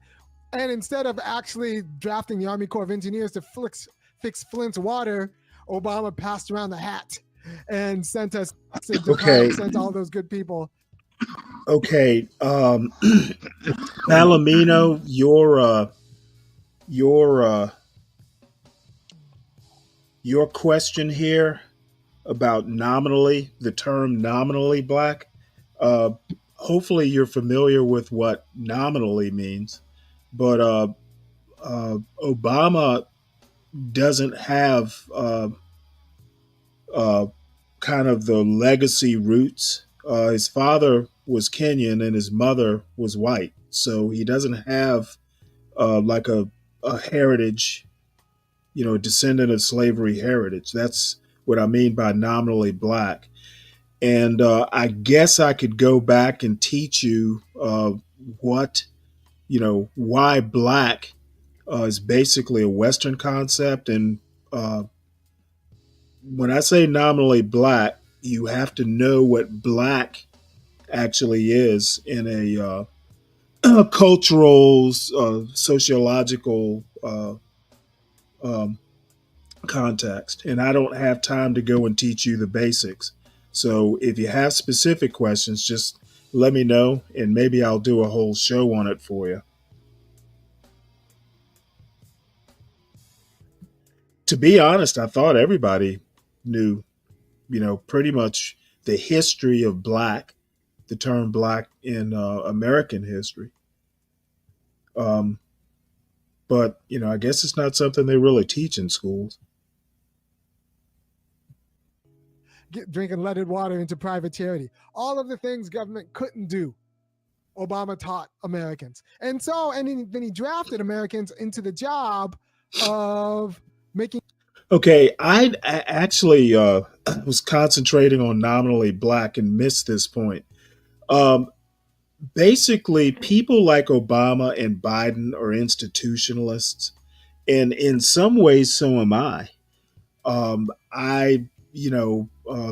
And instead of actually drafting the Army Corps of Engineers to fix Flint's water, Obama passed around the hat and sent us sent all those good people. Okay, Palomino, your question here about the term nominally black. Hopefully, you're familiar with what nominally means, but Obama doesn't have kind of the legacy roots. His father was Kenyan and his mother was white, so he doesn't have like a heritage, a descendant of slavery heritage. That's what I mean by nominally black. And I guess I could go back and teach you what, why black is basically a Western concept. And when I say nominally black, you have to know what black actually is in a cultural, sociological context. And I don't have time to go and teach you the basics. So if you have specific questions, just let me know and maybe I'll do a whole show on it for you. To be honest, I thought everybody knew, pretty much the history of black, the term black in American history. But, I guess it's not something they really teach in schools. Drinking leaded water into private charity. All of the things government couldn't do, Obama taught Americans. And then he drafted Americans into the job of making. Okay, I actually was concentrating on nominally black and missed this point. Basically, people like Obama and Biden are institutionalists, and in some ways, so am I.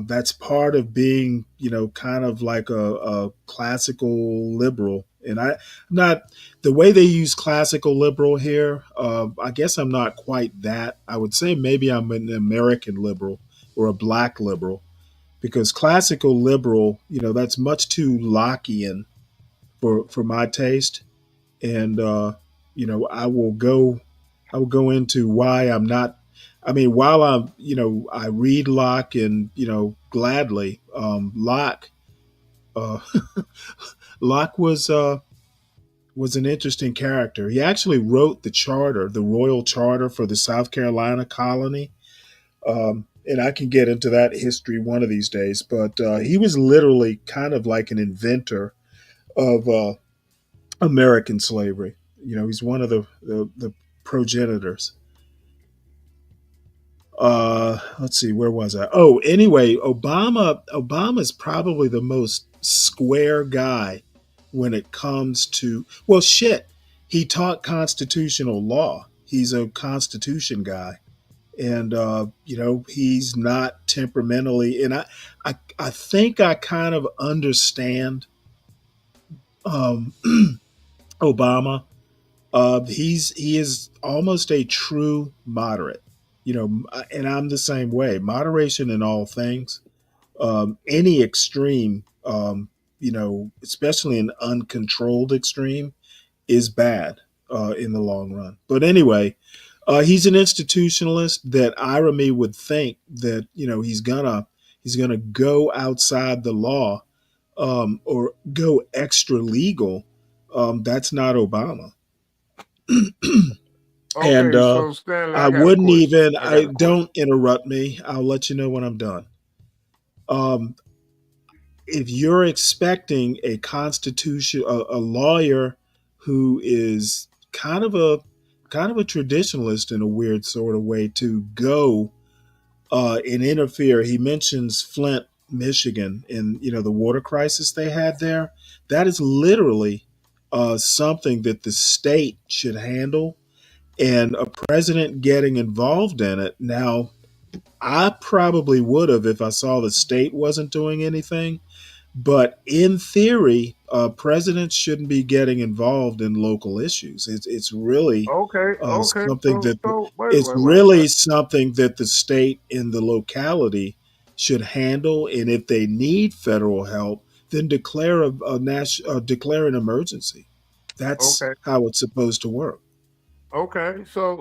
That's part of being, kind of like a classical liberal. And I'm not the way they use classical liberal here. I guess I'm not quite that. I would say maybe I'm an American liberal or a black liberal, because classical liberal, that's much too Lockean for my taste. And I will go into why I'm not. I mean, while I read Locke and gladly, Locke, uh, Locke was an interesting character. He actually wrote the charter, the royal charter for the South Carolina colony. And I can get into that history one of these days. But he was literally kind of like an inventor of American slavery. He's one of the progenitors. Let's see, where was I? Oh, anyway, Obama's probably the most square guy when it comes to, well, shit, he taught constitutional law. He's a constitution guy. And he's not temperamentally, and I think I kind of understand um Obama. He is almost a true moderate, and I'm the same way. Moderation in all things. Any extreme, especially an uncontrolled extreme, is bad in the long run. But anyway, he's an institutionalist that Ira Me would think that he's gonna go outside the law or go extra legal. That's not Obama. And Okay, so Stanley, I I got a wouldn't question. even. I got I a question. don't interrupt me. I'll let you know when I'm done. Um, if you're expecting a constitution, a lawyer who is kind of a traditionalist in a weird sort of way to go and interfere. He mentions Flint, Michigan, and the water crisis they had there. That is literally something that the state should handle, and a president getting involved in it. Now, I probably would have if I saw the state wasn't doing anything. But in theory, presidents shouldn't be getting involved in local issues. It's really Okay, okay. something So that so it's wait. really something that the state and the locality should handle. And if they need federal help, then declare an emergency. That's Okay, how it's supposed to work. okay. So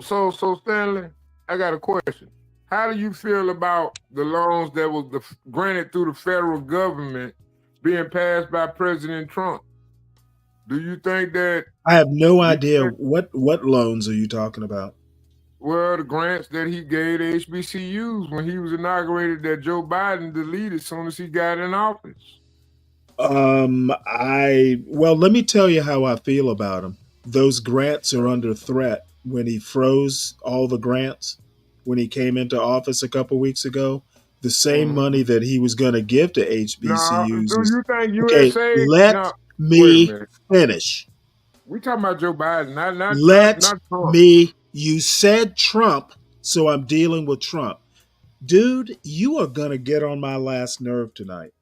Stanley, I got a question. How do you feel about the loans that was granted through the federal government being passed by President Trump? Do you think that I have no you idea think, what loans are you talking about. well, the grants that he gave to HBCUs when he was inaugurated that Joe Biden deleted as soon as he got in office? Let me tell you how I feel about him. Those grants are under threat. When he froze all the grants when he came into office a couple weeks ago, the same Mhm. money that he was going to give to Now, HBCUs do is you think okay. USA? Let Now, wait a me minute. finish. We talking about Joe Biden, Let not Trump. me. You said Trump, so I'm dealing with Trump. Dude, you are going to get on my last nerve tonight.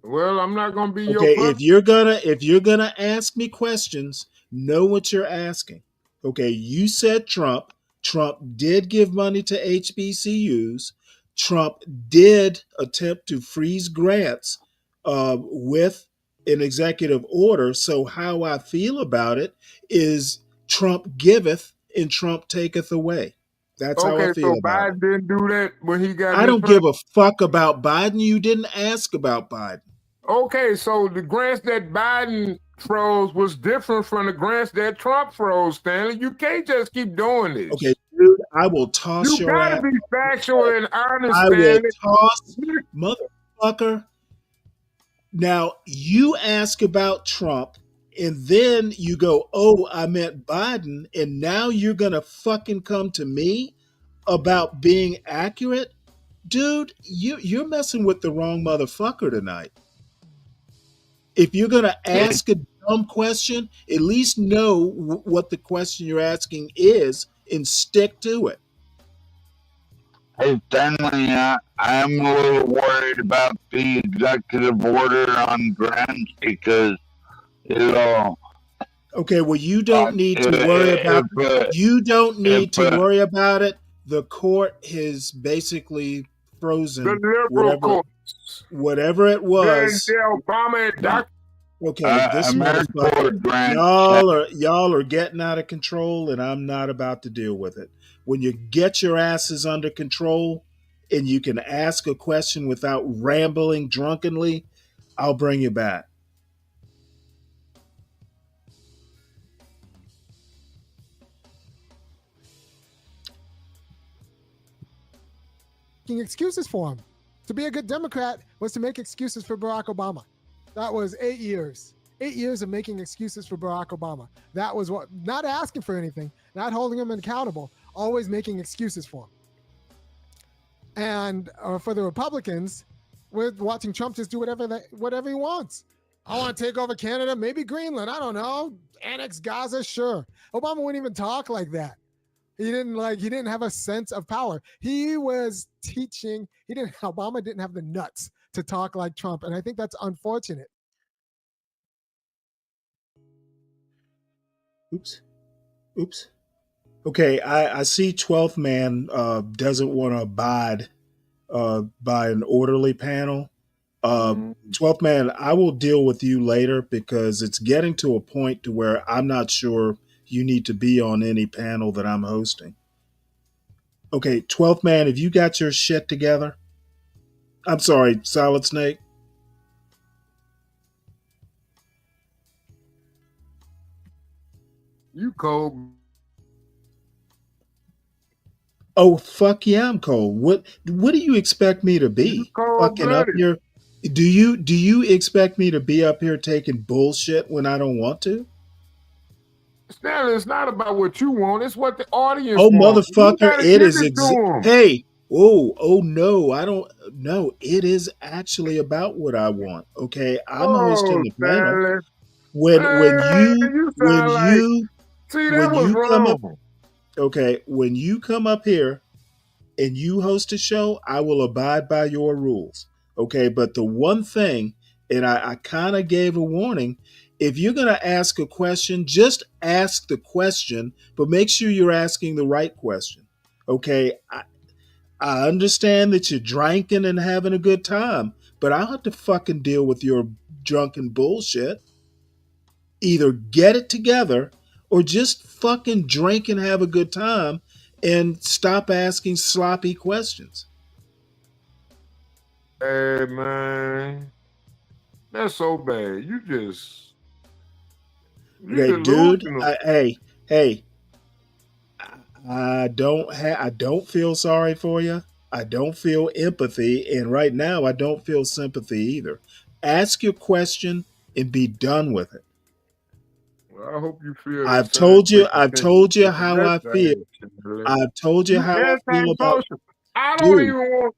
Well, I'm not gonna be your Okay, puppet. if you're gonna ask me questions, know what you're asking. Okay, you said Trump. Trump did give money to HBCUs. Trump did attempt to freeze grants with an executive order. So how I feel about it is Trump giveth and Trump taketh away. That's how I Okay, so feel about it. Biden didn't do that when he got I in his don't presidency. give a fuck about Biden. You didn't ask about Biden. Okay, so the grants that Biden froze was different from the grants that Trump froze, Stanley. You can't just keep doing Okay, this. dude, I will toss You your gotta ass. be factual and honest, I will Stanley. toss, motherfucker. Now, you ask about Trump, and then you go, oh, I meant Biden, and now you're going to fucking come to me about being accurate? Dude, you're messing with the wrong motherfucker tonight. If you're going to ask a dumb question, at least know what the question you're asking is and stick to it. Hey, Stanley, I'm a little worried about the executive order on grants because it'll, Okay, well, you don't need to worry about you don't if, need to worry about it. The court has basically The frozen liberal courts, whatever it the was. Obama and Dr. Okay, this motherfucker, AmeriCorps grant y'all are getting out of control, and I'm not about to deal with it. When you get your asses under control and you can ask a question without rambling drunkenly, I'll bring you back. Making excuses for him. To be a good Democrat was to make excuses for Barack Obama. That was 8 years. 8 years of making excuses for Barack Obama. That was what, not asking for anything, not holding him accountable, always making excuses for him. And for the Republicans, we're watching Trump just do whatever he wants. I want to take over Canada, maybe Greenland. I don't know. Annex Gaza, sure. Obama wouldn't even talk like that. He didn't have a sense of power. He was teaching. Obama didn't have the nuts to talk like Trump, and I think that's unfortunate. Oops. Okay, I see 12th man doesn't want to abide by an orderly panel. 12th man, I will deal with you later because it's getting to a point to where I'm not sure you need to be on any panel that I'm hosting. Okay, 12th man, have you got your shit together? I'm sorry, Solid Snake. You cold. Oh fuck yeah, I'm cold. What do you expect me to You be? cold Fucking up blooded. here? Do you expect me to be up here taking bullshit when I don't want to? Stanley, it's not about what you want. It's what the audience Oh wants. You motherfucker, gotta it give is it to them. hey. Oh no, I don't no, it is actually about what I want. Okay. I'm hosting Oh, the panel. Stanley. When Man, you you when sound like, you see, that when was you come up, wrong. okay, when you come up here and you host a show, I will abide by your rules. Okay. But the one thing, and I kind of gave a warning, if you're going to ask a question, just ask the question, but make sure you're asking the right question. Okay. I understand that you're drinking and having a good time, but I'll have to fucking deal with your drunken bullshit. Either get it together or just fucking drink and have a good time and stop asking sloppy questions. Hey, man. That's so bad. You Okay, dude. delusional. Hey. I don't feel sorry for you. I don't feel empathy, and right now I don't feel sympathy either. Ask your question and be done with it. Well, I hope you feel the I've same told way you. I've continue told you to how that I feel. thing, Stanley. I've told you You how I feel about antisocial. I don't dude. even want.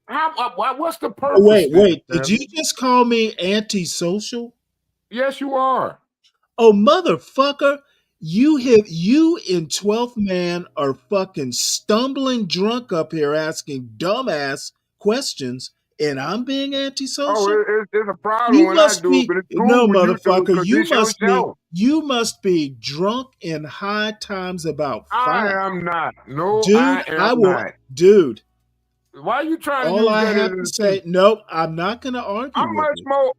What's the Oh, purpose wait, then, wait. Did you Stanley? just call me antisocial? Yes, you are. Oh, motherfucker. You in 12th man are fucking stumbling drunk up here asking dumbass questions, and I'm being Oh, antisocial? it's a problem You when I must do it, be but it's cool no when you do it motherfucker. because it's your show. You must be drunk in high times about I five. am not. No, Dude, I am I will not. dude. Why are you trying to All use I that as have an to excuse? say, nope, I'm not gonna I'm argue with much you. more.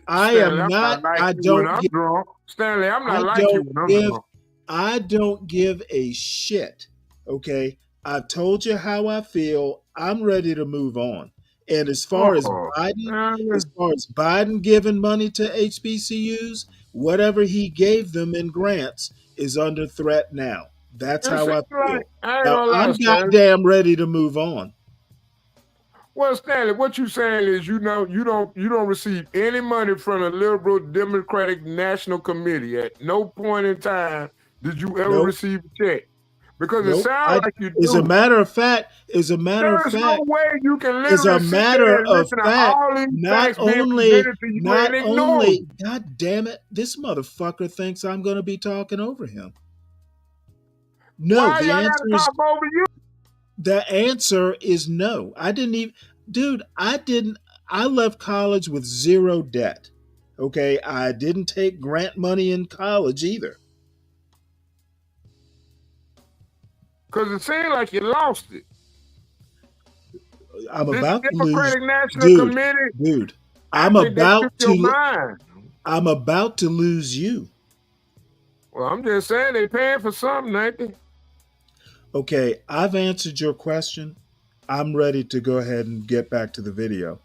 I Stanley, am I'm not not, like I you when don't I'm give drunk. Stanley, I'm not I like you don't when I'm give drunk. I don't give a shit. Okay? I've told you how I feel. I'm ready to move on. And Oh, man. As far as Biden giving money to HBCUs, whatever he gave them in grants is under threat now. That's It how seems I like feel. I ain't Now gonna lie, I'm Stanley. goddamn ready to move on. Well, Stanley, what you saying is you don't receive any money from the liberal Democratic National Committee. At no point in time did you ever Nope. receive a check. Because it Nope. sounds like you As a do. matter of fact, as a matter of There is no fact, way you can as literally a sit there matter and of listen to fact, all these facts being presented to you and ignore them. God damn it, this motherfucker thinks I'm going to be talking over him. No, Why y'all gotta talk over you? the answer is no. I left college with zero debt. Okay, I didn't take grant money in college either. Because it seemed like you lost it. I'm This about to lose, Democratic National dude, Committee, dude. I think they took your mind. I'm about to lose you. Well, I'm just saying they paying for something, ain't they? Okay, I've answered your question. I'm ready to go ahead and get back to the video.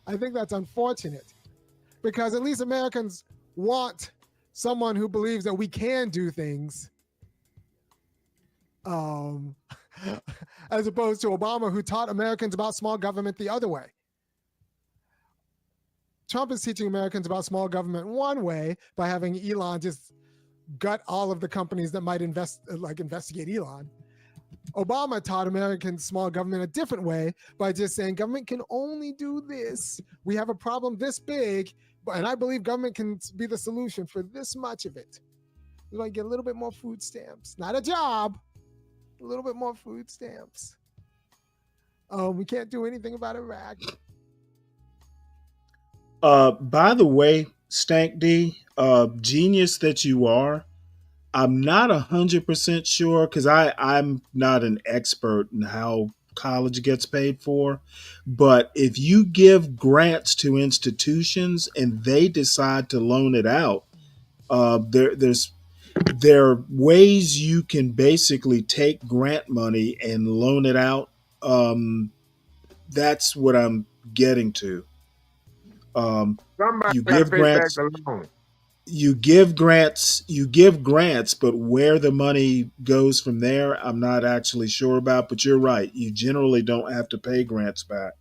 I think that's unfortunate because at least Americans want someone who believes that we can do things, as opposed to Obama, who taught Americans about small government the other way. Trump is teaching Americans about small government one way by having Elon just gut all of the companies that might investigate Elon. Obama taught Americans small government a different way by just saying government can only do this. We have a problem this big, and I believe government can be the solution for this much of it. We might get a little bit more food stamps, not a job, a little bit more food stamps. We can't do anything about Iraq. By the way, Stank D, genius that you are, I'm not 100% sure because I'm not an expert in how college gets paid for. But if you give grants to institutions and they decide to loan it out, there are ways you can basically take grant money and loan it out. That's what I'm getting to. Somebody You got to give pay back grants. the loan. you give grants, but where the money goes from there, I'm not actually sure about. But you're right. You generally don't have to pay grants back.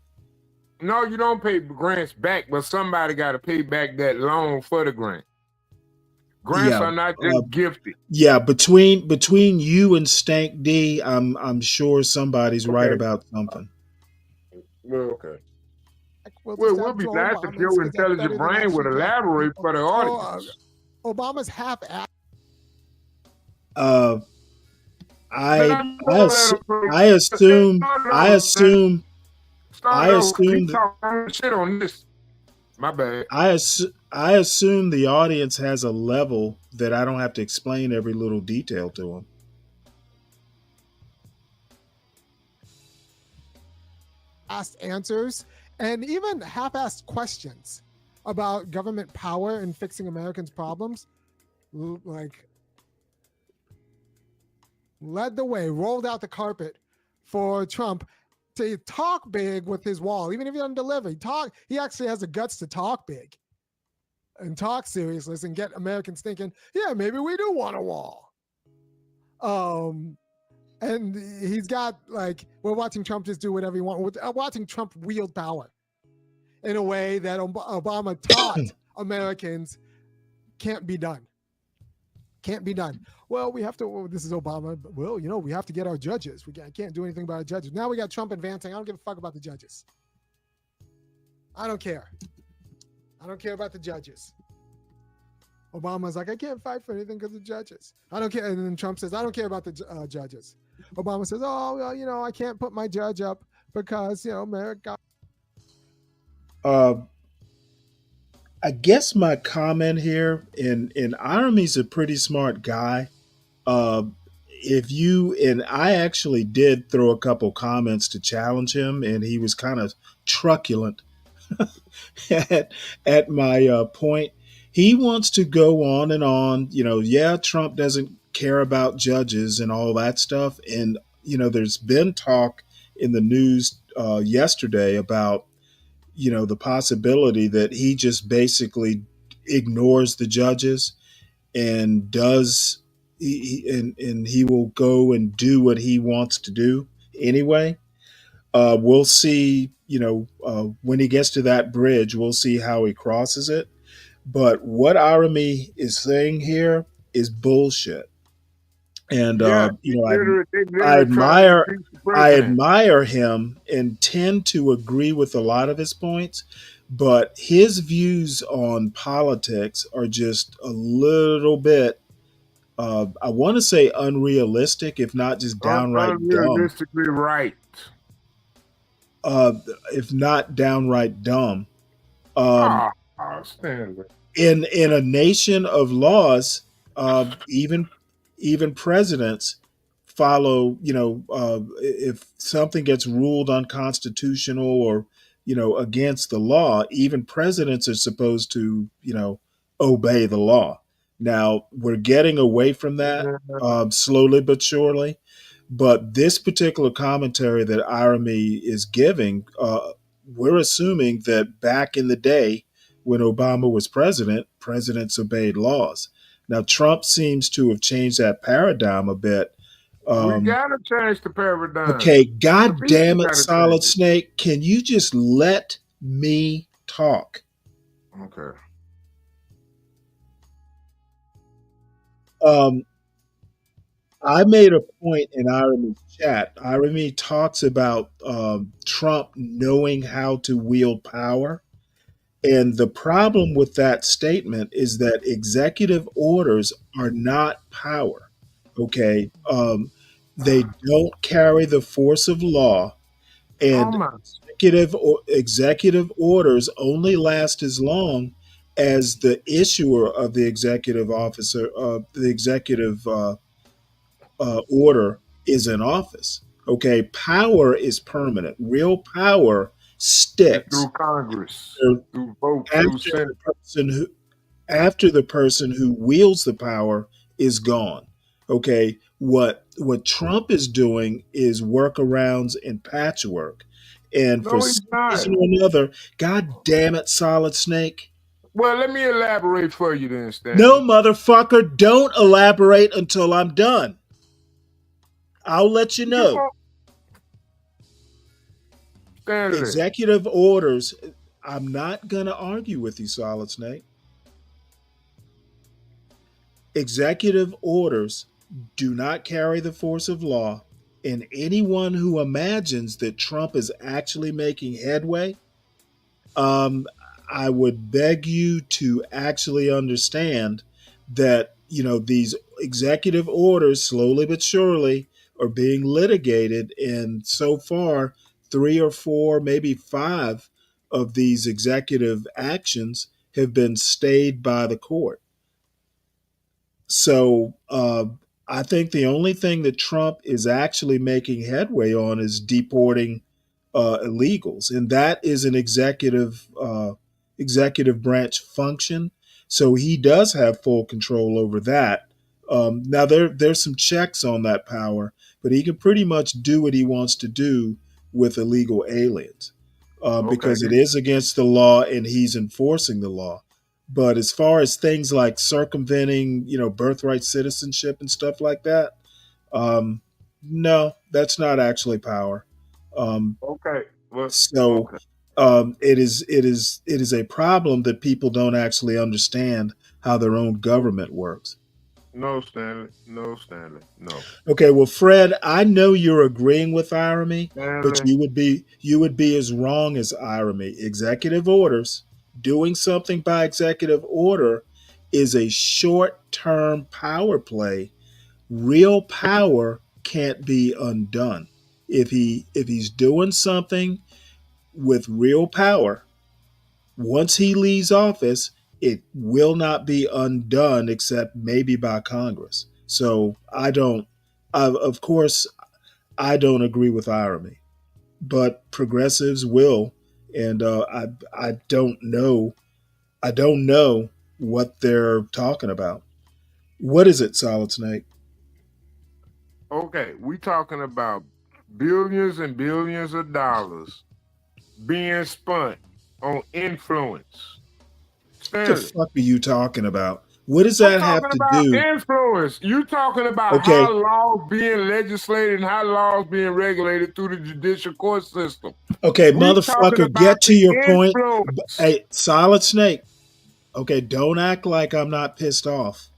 No, you don't pay grants back, but somebody got to pay back that loan for the grant. Grants Yeah, are not just gifted. yeah. Between you and Stank D, I'm sure somebody's right Okay. about something. Well, okay. We'll Well, just it would have be Joe nice if Obama your is that better intelligent than brain would actually black elaborate people. for the So audience. Obama's half-assed. Uh, Then I I'm I, gonna let assu- him I assume I assume I start over. He assume talking shit on this. My bad. I assume the audience has a level that I don't have to explain every little detail to them. Asked answers and even half-assed questions about government power and fixing Americans' problems, like led the way, rolled out the carpet for Trump to talk big with his wall, even if he doesn't deliver. He actually has the guts to talk big and talk seriousness and get Americans thinking, yeah, maybe we do want a wall. And he's got, like, we're watching Trump just do whatever he wants. We're watching Trump wield power in a way that Obama taught Americans can't be done. Can't be done. Well, we have to, this is Obama. Well, we have to get our judges. We can't do anything about our judges. Now we got Trump advancing. I don't give a fuck about the judges. I don't care. I don't care about the judges. Obama's like, I can't fight for anything because of judges. I don't care. And then Trump says, I don't care about the judges. Obama says, oh, well, I can't put my judge up because, America. I guess my comment here, and Iremy's a pretty smart guy. If you and I actually did throw a couple comments to challenge him, and he was kind of truculent at my point. He wants to go on and on. Yeah, Trump doesn't care about judges and all that stuff. And there's been talk in the news yesterday about the possibility that he just basically ignores the judges and and he will go and do what he wants to do anyway. We'll see, when he gets to that bridge, we'll see how he crosses it. But what Arami is saying here is bullshit. And Yeah, they I literally trying to admire impeach the I president. admire him and tend to agree with a lot of his points, but his views on politics are just a little bit, I want to say unrealistic, if not just downright dumb. Unrealistically right. Uh, if not downright dumb. Um, Stanley. in a nation of laws, even presidents follow. If something gets ruled unconstitutional or against the law, even presidents are supposed to obey the law. Now we're getting away from that slowly but surely. But this particular commentary that Irami is giving, we're assuming that back in the day when Obama was president, presidents obeyed laws. Now, Trump seems to have changed that paradigm a bit. We gotta change the paradigm. Okay, The God people damn it, gotta Solid change it. Snake, can you just let me talk? Okay. I made a point in Iremy's chat. Iremy talks about Trump knowing how to wield power. And the problem with that statement is that executive orders are not power. Okay. They don't carry the force of law, Oh and my. executive orders only last as long as the issuer of the executive officer, the executive order is in office. Okay, power is permanent. Real power And sticks through Congress, after through votes, through after Senate. the person who after the person who wields the power is gone. Okay, what Trump is doing is workarounds and patchwork, and for No, he's some not. reason or another, God damn it, Solid Snake, Well, let me elaborate for you then, Stanley. No, motherfucker, don't elaborate until I'm done. I'll let you know. Stanley. Executive orders. I'm not going to argue with you, Solid Snake. Executive orders do not carry the force of law, and anyone who imagines that Trump is actually making headway, I would beg you to actually understand that, these executive orders, slowly but surely, are being litigated, and so far, 3 or 4, maybe 5 of these executive actions have been stayed by the court. So I think the only thing that Trump is actually making headway on is deporting illegals, and that is an executive branch function. So he does have full control over that. Now there's some checks on that power, but he can pretty much do what he wants to do with illegal aliens because it is against the law, and he's enforcing the law. But as far as things like circumventing, birthright citizenship and stuff like that, no, that's not actually power. Okay. Well, So it is a problem that people don't actually understand how their own government works. No, Stanley. No, Stanley. No. Okay, well, Fred, I know you're agreeing with Irony, but Stanley. you would be as wrong as Irony. Executive orders, doing something by executive order, is a short-term power play. Real power can't be undone. If he's doing something with real power, once he leaves office, it will not be undone except maybe by Congress. So of course, I don't agree with Irony, but progressives will, and I don't know what they're talking about. What is it, Solid Snake? Okay, we talking about billions and billions of dollars being spent on influence. What the Stanley. fuck are you talking about? What does that have to do? Influence. You talking about Okay. how laws being legislated and how laws being regulated through the judicial court system. Okay, We motherfucker, talking get to your point. influence. Hey, Solid Snake. Okay, don't act like I'm not pissed off.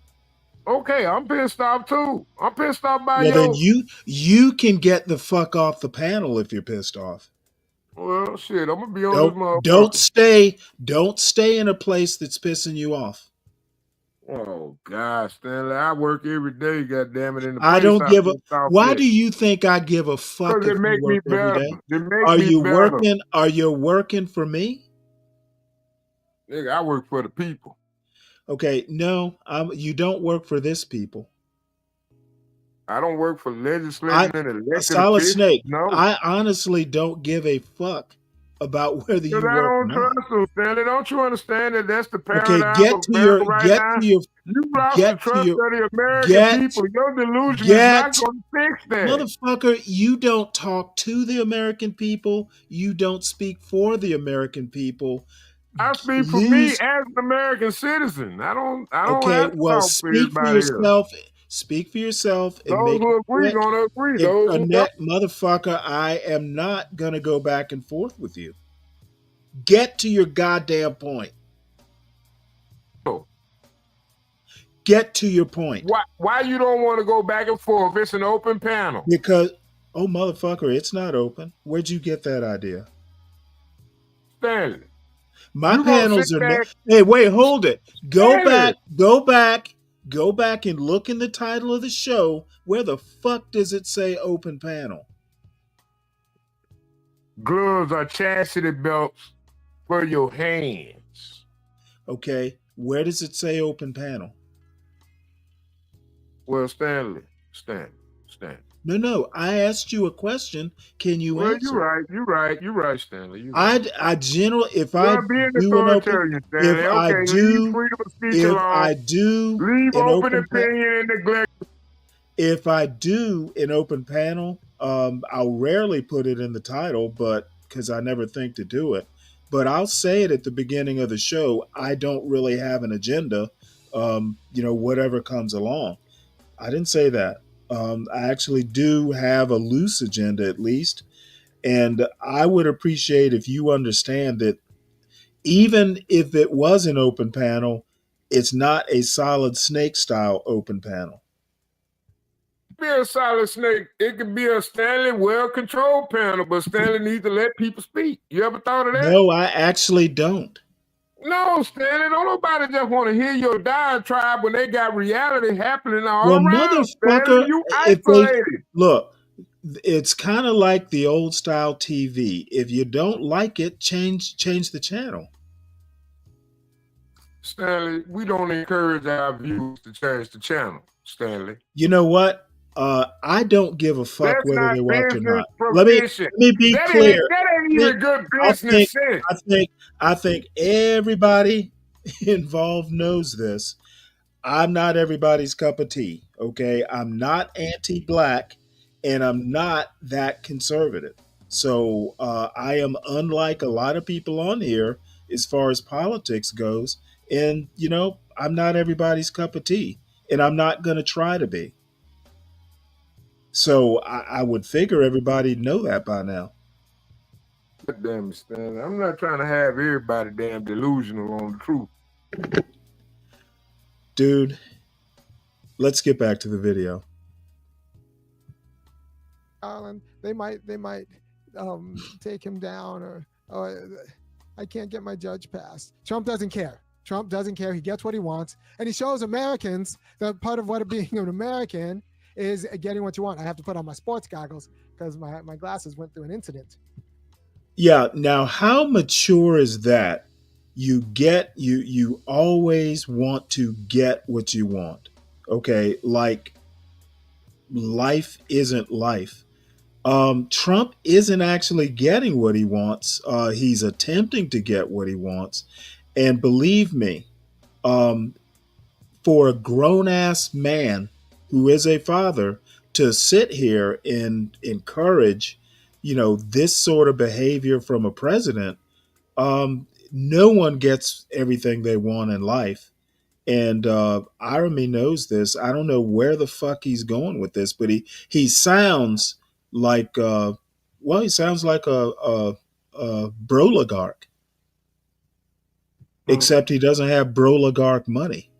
Okay, I'm pissed off too. I'm pissed off by Well, then you. you can get the fuck off the panel if you're pissed off. Well, shit, I'm gonna be on this Don't stay in a place that's pissing you off. Oh gosh, Stanley, I work every day, goddamn it, in the I place don't give a. pissed off Why at. do you think I give a fuck Because if it you make me work every better. day? It make Are me you better. working? Are you working for me? Nigga, I work for the people. Okay, no, you don't work for this people. I don't work for legislating and elected Solid officials. Snake. No. I honestly don't give a fuck about whether you Because I work or don't not. trust them, Stanley. Don't you understand that that's the Okay, paradigm of America right now? You lost the trust of the American people. Your delusion is not going to fix that. Motherfucker, you don't talk to the American people. You don't speak for the American people. I speak for me as an American citizen. I don't Okay, have to well, talk for speak for everybody else. yourself. Speak for yourself and Those make who it agree quick. gonna agree. Those who don't. Motherfucker, I am not gonna go back and forth with you. Get to your goddamn point. Get to your point. Why you don't want to go back and forth? It's an open panel. Because, oh motherfucker, it's not open. Where'd you get that idea? Stanley. My panels are. Hey, wait, hold it. Go back and look in the title of the show. Where the fuck does it say open panel? Gloves are chastity belts for your hands. Okay, where does it say open panel? Well, Stanley. No, I asked you a question. Can you answer? You're right, Stanley. I generally, if I do an open, Stanley. Leave open opinion and neglect. If I do an open panel, I'll rarely put it in the title, but because I never think to do it. but I'll say it at the beginning of the show. I don't really have an agenda. Whatever comes along. I didn't say that. I actually do have a loose agenda, at least. And I would appreciate if you understand that even if it was an open panel, it's not a solid snake style open panel. Be a solid snake. It could be a Stanley well-controlled panel, but Stanley needs to let people speak. You ever thought of that? No, I actually don't. No, Stanley, don't nobody just want to hear your diatribe when they got reality happening all Well, around. motherfucker, Stanley, you if they isolated. look, it's kind of like the old style TV. If you don't like it, change the channel. Stanley, we don't encourage our viewers to change the channel, Stanley. You know what? I don't give a fuck That's whether not they watch or business not. Let me proficient. be That clear. ain't even good business sense. I think everybody involved knows this. I'm not everybody's cup of tea. Okay, I'm not anti-black, and I'm not that conservative. So I am unlike a lot of people on here as far as politics goes. And I'm not everybody's cup of tea, and I'm not going to try to be. So I would figure everybody know that by now. God damn it, Stanley. I'm not trying to have everybody damn delusional on the truth. Dude, let's get back to the video. Island, they might take him down, or I can't get my judge passed. Trump doesn't care. Trump doesn't care. He gets what he wants, and he shows Americans that part of what being an American is getting what you want. I have to put on my sports goggles because my glasses went through an incident. Yeah. Now, how mature is that? You always want to get what you want. Okay, like life isn't life. Trump isn't actually getting what he wants. He's attempting to get what he wants, and believe me, for a grown-ass man who is a father to sit here and encourage, this sort of behavior from a president, no one gets everything they want in life. And Irony knows this. I don't know where the fuck he's going with this, but he sounds like he sounds like a broligarch, except he doesn't have broligarch money.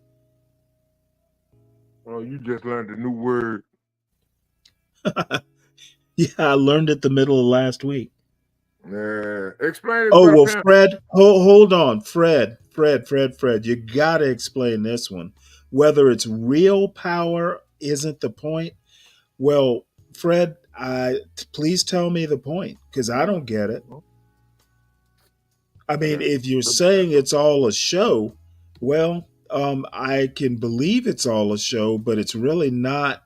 Well, you just learned a new word. Yeah, I learned it the middle of last week. Explain it. Oh, well, Fred, hold on. Fred, you got to explain this one. Whether it's real power isn't the point. Well, Fred, please tell me the point, because I don't get it. I mean, if you're saying it's all a show, well, I can believe it's all a show, but it's really not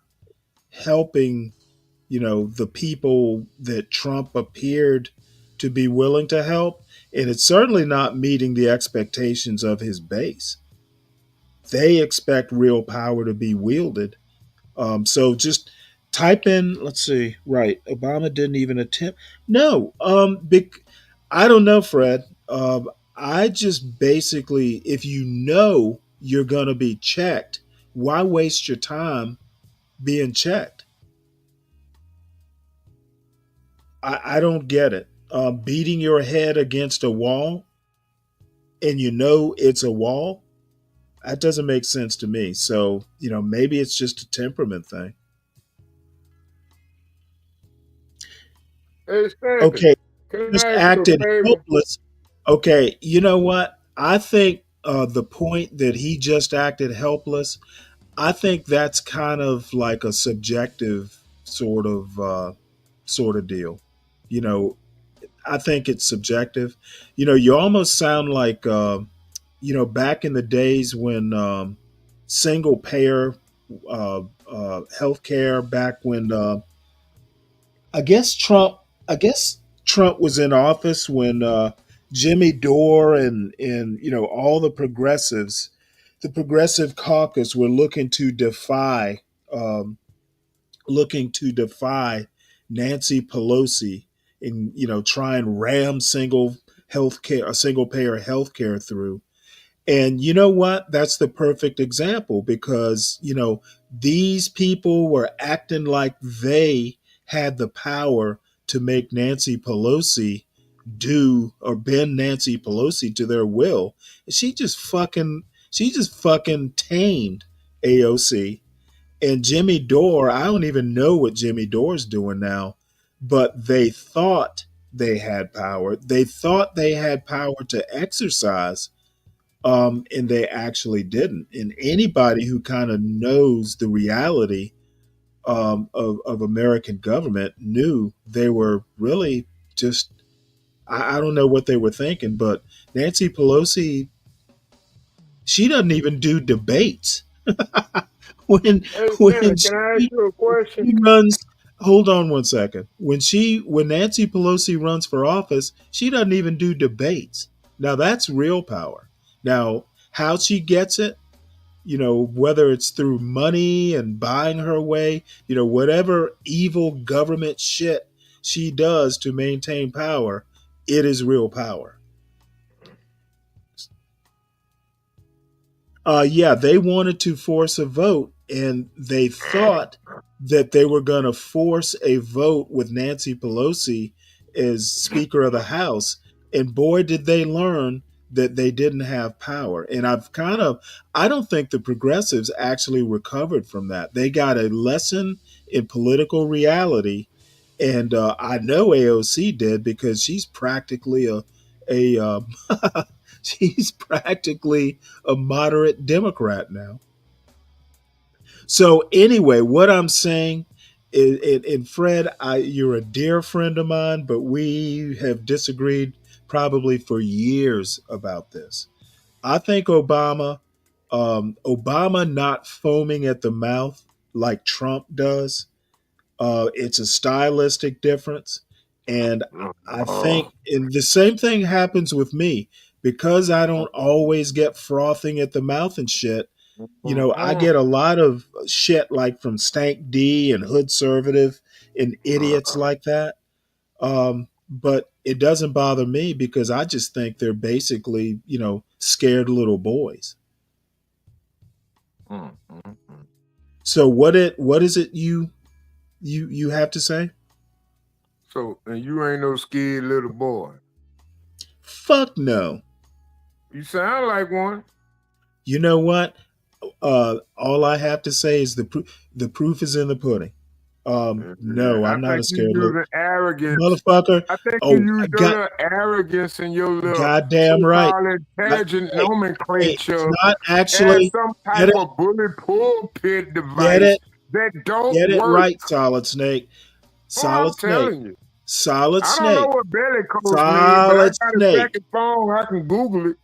helping, the people that Trump appeared to be willing to help. And it's certainly not meeting the expectations of his base. They expect real power to be wielded. So just type in, let's see, right. Obama didn't even attempt. No, I don't know, Fred. I just basically, if you're going to be checked, why waste your time being checked? I don't get it. Beating your head against a wall and it's a wall, that doesn't make sense to me. So, maybe it's just a temperament thing. Hey, Stanley, okay, just I acted helpless. Okay, you know what? I think the point that he just acted helpless, I think that's kind of like a subjective sort of deal. I think it's subjective. You almost sound like back in the days when single payer healthcare, back when I guess Trump was in office when Jimmy Dore and all the progressives, the progressive caucus were looking to defy Nancy Pelosi and try and ram single healthcare, a single payer healthcare through. And you know what? That's the perfect example because, these people were acting like they had the power to make Nancy Pelosi do or bend Nancy Pelosi to their will. She just fucking tamed AOC. And Jimmy Dore, I don't even know what Jimmy Dore's doing now, but they thought they had power. They thought they had power to exercise, and they actually didn't. And anybody who kind of knows the reality of American government knew they were really just, I don't know what they were thinking, but Nancy Pelosi, she doesn't even do debates. when Hey, when man, can I ask you a question? she runs, hold on one second. When Nancy Pelosi runs for office, she doesn't even do debates. Now that's real power. Now, how she gets it, whether it's through money and buying her way, whatever evil government shit she does to maintain power, it is real power. Yeah, they wanted to force a vote, and they thought that they were going to force a vote with Nancy Pelosi as Speaker of the House. And boy, did they learn that they didn't have power. And I don't think the progressives actually recovered from that. They got a lesson in political reality. And I know AOC did because she's practically a she's practically a moderate Democrat now. So anyway, what I'm saying is, and Fred, you're a dear friend of mine, but we have disagreed probably for years about this. I think Obama not foaming at the mouth like Trump does, it's a stylistic difference. And I think and the same thing happens with me because I don't always get frothing at the mouth and shit. I get a lot of shit like from Stank D and Hood Conservative and idiots like that. But it doesn't bother me because I just think they're basically, scared little boys. So what is it you have to say? So, and you ain't no scared little boy. Fuck no. You sound like one. You know what? All I have to say is the proof is in the pudding. No, I I'm not think a you scared little using arrogance. motherfucker. I think you Oh, use your God, little arrogance and your little goddamn right. so-called intelligent Hey, it's nomenclature not as actually some get type it, of bully pulpit get device it, that don't get it work. right, Solid Snake. Oh, I'm Solid Snake. telling you. Solid I don't know Snake. what belly codes mean, but I Solid got a Snake. second phone. I can Google it.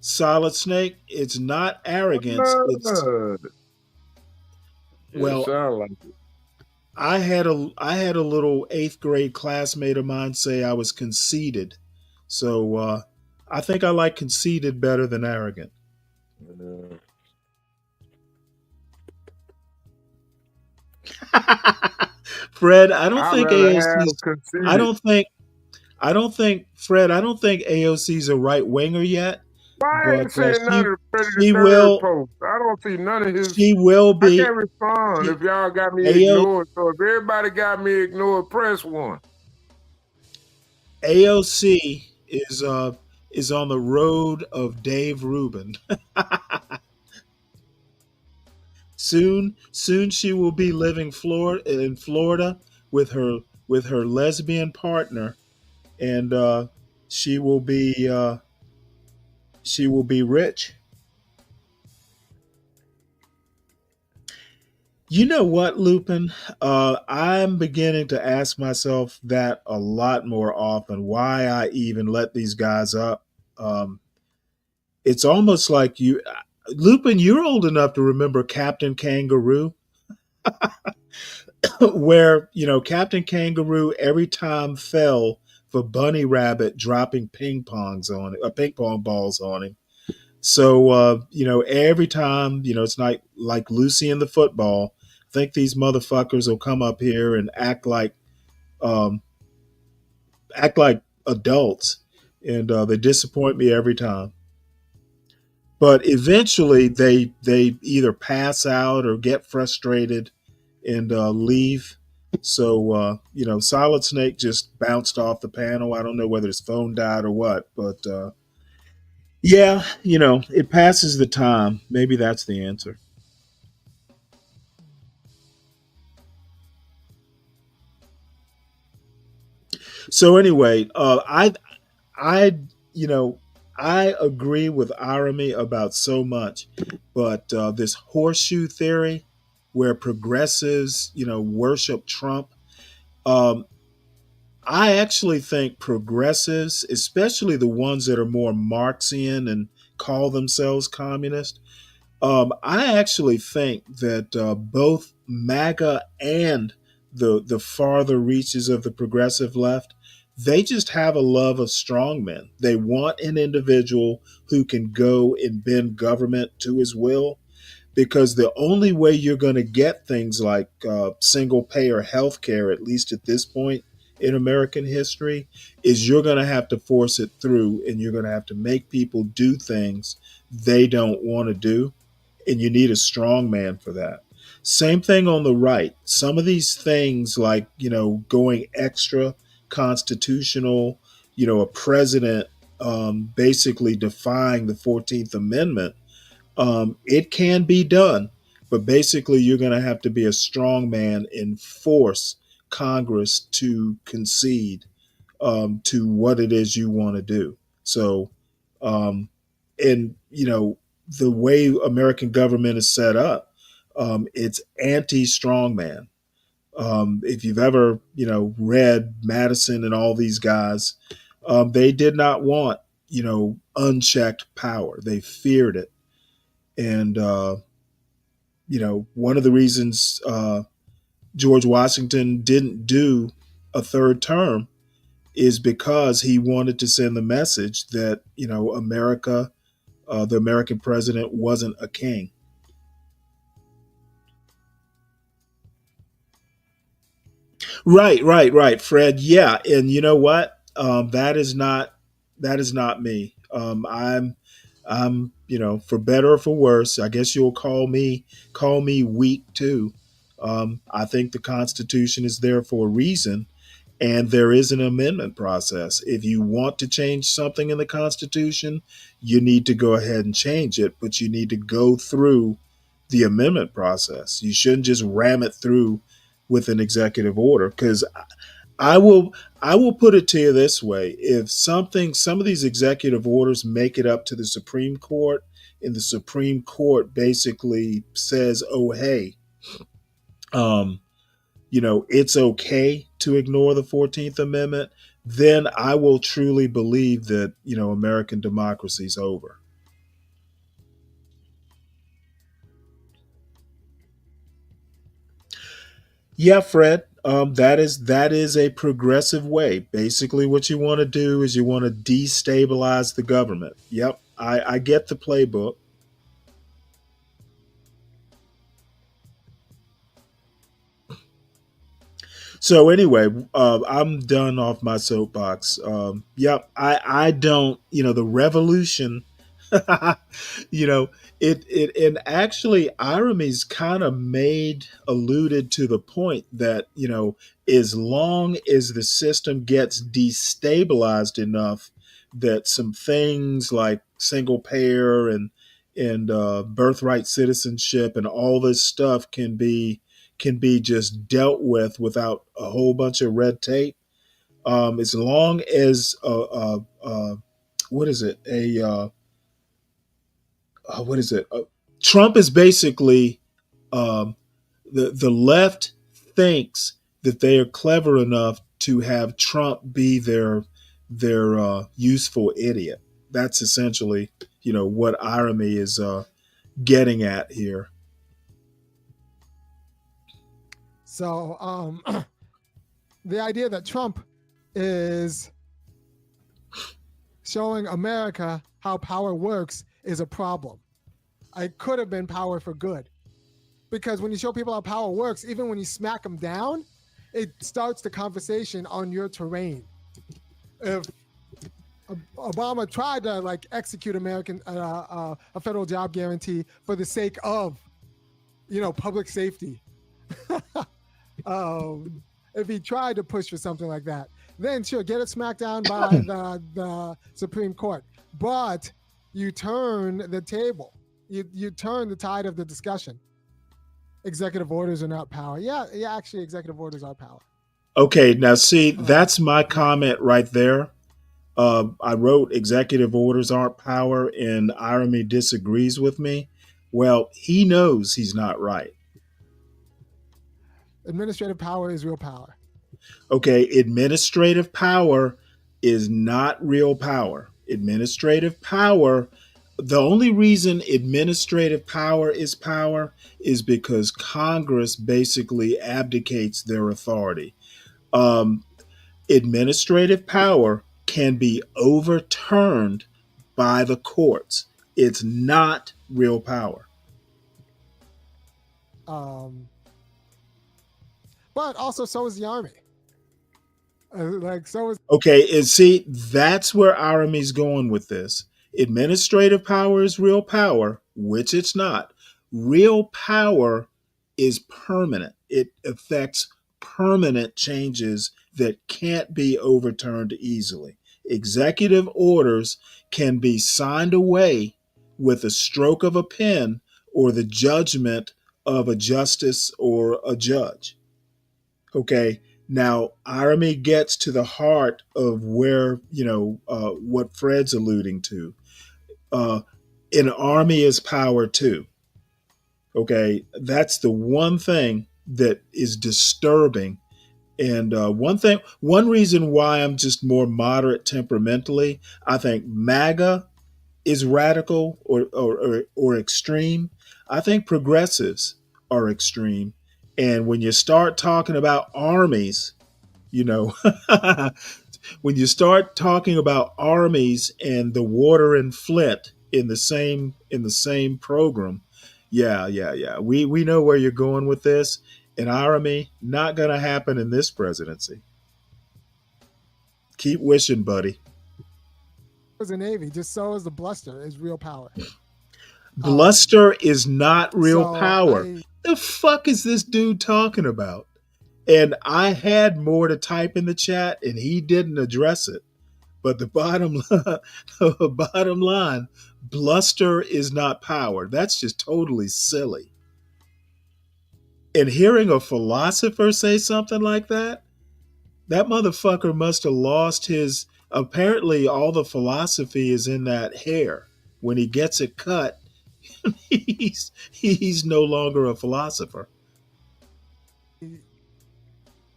Solid Snake. It's not arrogance. It's It well, sound like it. I had a little eighth grade classmate of mine say I was conceited. So I think I like conceited better than arrogant. Fred, I don't I'd think rather have AOC's I conceited. don't think Fred, I don't think AOC's a right winger yet, Why but ain't saying none of the Predator she Third will post? I don't see none of his. she will I can't be respond she, if y'all got me AO, ignored. So if everybody got me ignored, press one. AOC is on the road of Dave Rubin. Soon she will be living in Florida with her lesbian partner, and she will be she will be rich. You know what, Lupin? I'm beginning to ask myself that a lot more often. Why I even let these guys up? Um, it's almost like Lupin. You're old enough to remember Captain Kangaroo. Where Captain Kangaroo every time fell for Bunny Rabbit dropping ping pong balls on him. So every time it's like Lucy and the football. I think these motherfuckers will come up here and um, act like adults. and they disappoint me every time. But eventually, they either pass out or get frustrated and leave. So Solid Snake just bounced off the panel. I don't know whether his phone died or what, but yeah, it passes the time. Maybe that's the answer. So anyway, I you know I agree with Arami about so much, but this horseshoe theory, where progressives worship Trump, um, I actually think progressives, especially the ones that are more Marxian and call themselves communist, I actually think that both MAGA and the farther reaches of the progressive left, they just have a love of strongmen. They want an individual who can go and bend government to his will, because the only way you're going to get things like single payer health care, at least at this point in American history, is you're going to have to force it through, and you're going to have to make people do things they don't want to do, and you need a strong man for that. Same thing on the right. Some of these things, like going extra constitutional, a president basically defying the 14th Amendment, it can be done, but basically you're going to have to be a strong man and force Congress to concede to what it is you want to do. So, and the way American government is set up, it's anti-strongman. If you've ever read Madison and all these guys, they did not want unchecked power. They feared it, and one of the reasons George Washington didn't do a third term is because he wanted to send the message that America, the American president, wasn't a king. Right, Fred. Yeah, and you know what? That is not me. I'm for better or for worse. I guess you'll call me weak too. I think the Constitution is there for a reason, and there is an amendment process. If you want to change something in the Constitution, you need to go ahead and change it, but you need to go through the amendment process. You shouldn't just ram it through with an executive order, because I will I will put it to you this way. If some of these executive orders make it up to the Supreme Court, and the Supreme Court basically says, "Oh, hey, um, it's okay to ignore the 14th Amendment," then I will truly believe that, American democracy is over. Yeah, Fred. That is a progressive way. Basically, what you want to do is you want to destabilize the government. Yep, I get the playbook. So anyway, I'm done off my soapbox. Yep, I don't. The revolution. you know, it and actually Aramis kind of alluded to the point that as long as the system gets destabilized enough, that some things like single payer and birthright citizenship and all this stuff can be just dealt with without a whole bunch of red tape. As long as what is it a what is it? Trump is basically um, the left thinks that they are clever enough to have Trump be their useful idiot. That's essentially what irony is getting at here. So the idea that Trump is showing America how power works is a problem. It could have been power for good. Because when you show people how power works, even when you smack them down, it starts the conversation on your terrain. If Obama tried to like execute a federal job guarantee for the sake of, public safety. If he tried to push for something like that, then sure, get it smacked down by the Supreme Court. But you turn the table. You turn the tide of the discussion. Executive orders are not power. Yeah, actually, executive orders are power. Okay, now see, that's my comment right there. I wrote executive orders aren't power, and Irony disagrees with me. Well, he knows he's not right. Administrative power is real power. Okay, administrative power is not real power. Administrative power, the only reason administrative power is because Congress basically abdicates their authority. Um, Administrative power can be overturned by the courts. It's not real power. But also, so is the Army. Okay, and see, that's where Aramie's going with this. Administrative power is real power, which it's not. Real power is permanent. It affects permanent changes that can't be overturned easily. Executive orders can be signed away with a stroke of a pen or the judgment of a justice or a judge. Okay, now Irony gets to the heart of where, what Fred's alluding to. An army is power too. Okay, that's the one thing that is disturbing. And one reason why I'm just more moderate temperamentally, I think MAGA is radical or extreme. I think progressives are extreme. And when you start talking about armies, when you start talking about armies and the water and Flint in the same program, yeah. We know where you're going with this. And Irony, not going to happen in this presidency. Keep wishing, buddy. As the Navy, just so is the bluster is real power. Bluster is not real power. The fuck is this dude talking about? And I had more to type in the chat, and he didn't address it. But the bottom line, bluster is not power. That's just totally silly. And hearing a philosopher say something like that motherfucker must have lost his. Apparently, all the philosophy is in that hair. When he gets it cut, he's no longer a philosopher.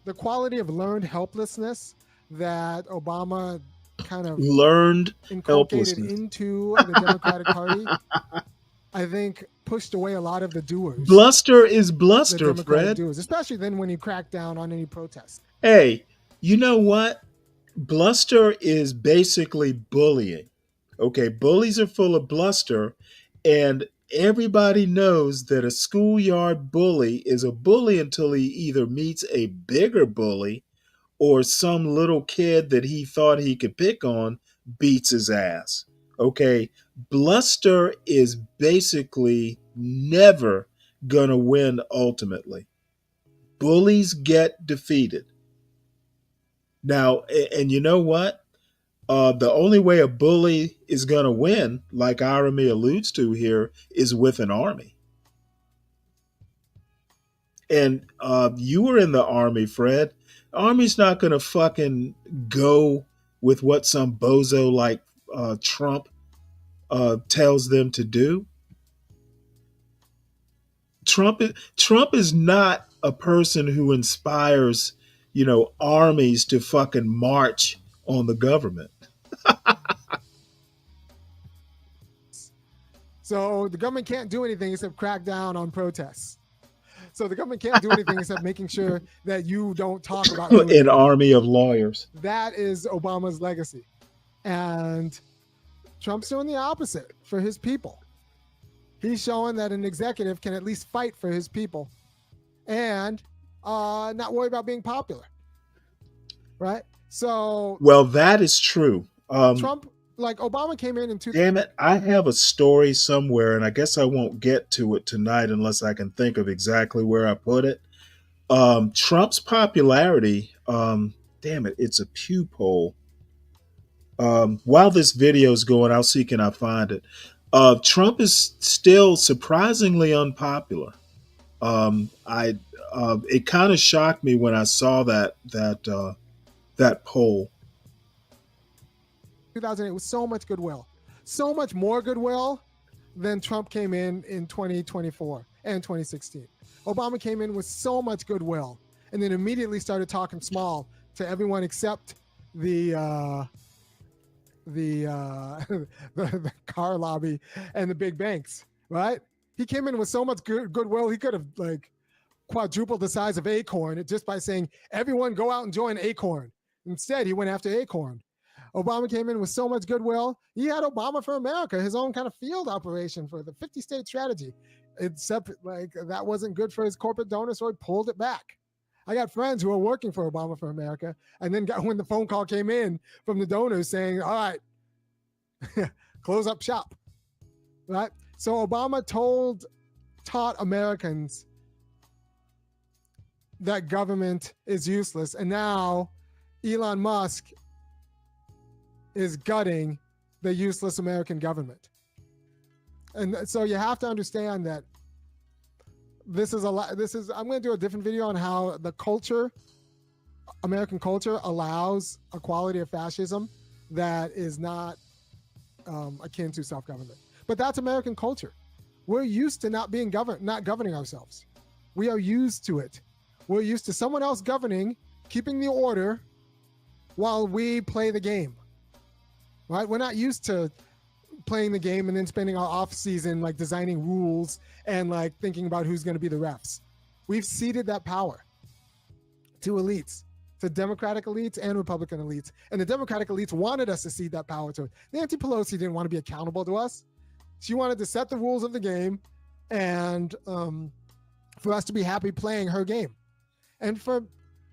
The quality of learned helplessness that Obama kind of inculcated into the Democratic Party, I think pushed away a lot of the doers. Bluster is bluster, Fred. Doers, especially then when you crack down on any protests. Hey, you know what? Bluster is basically bullying. Okay, bullies are full of bluster, and everybody knows that a schoolyard bully is a bully until he either meets a bigger bully or some little kid that he thought he could pick on beats his ass. Okay, bluster is basically never gonna win ultimately. Bullies get defeated. Now, and you know what? The only way a bully is going to win, like Irony alludes to here, is with an army. And you were in the army, Fred. Army's not going to fucking go with what some bozo like Trump tells them to do. Trump is not a person who inspires, armies to fucking march on the government. So the government can't do anything except crack down on protests. So the government can't do anything except making sure that you don't talk about an army of lawyers. That is Obama's legacy. And Trump's doing the opposite for his people. He's showing that an executive can at least fight for his people and not worry about being popular. Right? So well, that is true. Trump, like Obama came in Damn it, I have a story somewhere, and I guess I won't get to it tonight unless I can think of exactly where I put it. Trump's popularity, damn it, it's a Pew poll. While this video is going, I'll see can I find it. Trump is still surprisingly unpopular. I It kind of shocked me when I saw that poll. 2008 with so much goodwill, so much more goodwill than Trump came in 2024 and 2016. Obama came in with so much goodwill and then immediately started talking small to everyone except the the car lobby and the big banks, right? He came in with so much goodwill, he could have like quadrupled the size of Acorn just by saying, everyone go out and join Acorn. Instead, he went after Acorn. Obama came in with so much goodwill. He had Obama for America, his own kind of field operation for the 50-state strategy. Except like that wasn't good for his corporate donors, so he pulled it back. I got friends who are working for Obama for America, and then when the phone call came in from the donors saying, all right, close up shop, right? So Obama taught Americans that government is useless, and now Elon Musk is gutting the useless American government. And so you have to understand that I'm going to do a different video on how the culture, American culture, allows a quality of fascism that is not akin to self-government. But that's American culture. We're used to not governing ourselves. We are used to it. We're used to someone else governing, keeping the order while we play the game. Right? We're not used to playing the game and then spending our off season like designing rules and like thinking about who's going to be the refs. We've ceded that power to elites, to Democratic elites and Republican elites. And the Democratic elites wanted us to cede that power to it. Nancy Pelosi didn't want to be accountable to us. She wanted to set the rules of the game and for us to be happy playing her game. And for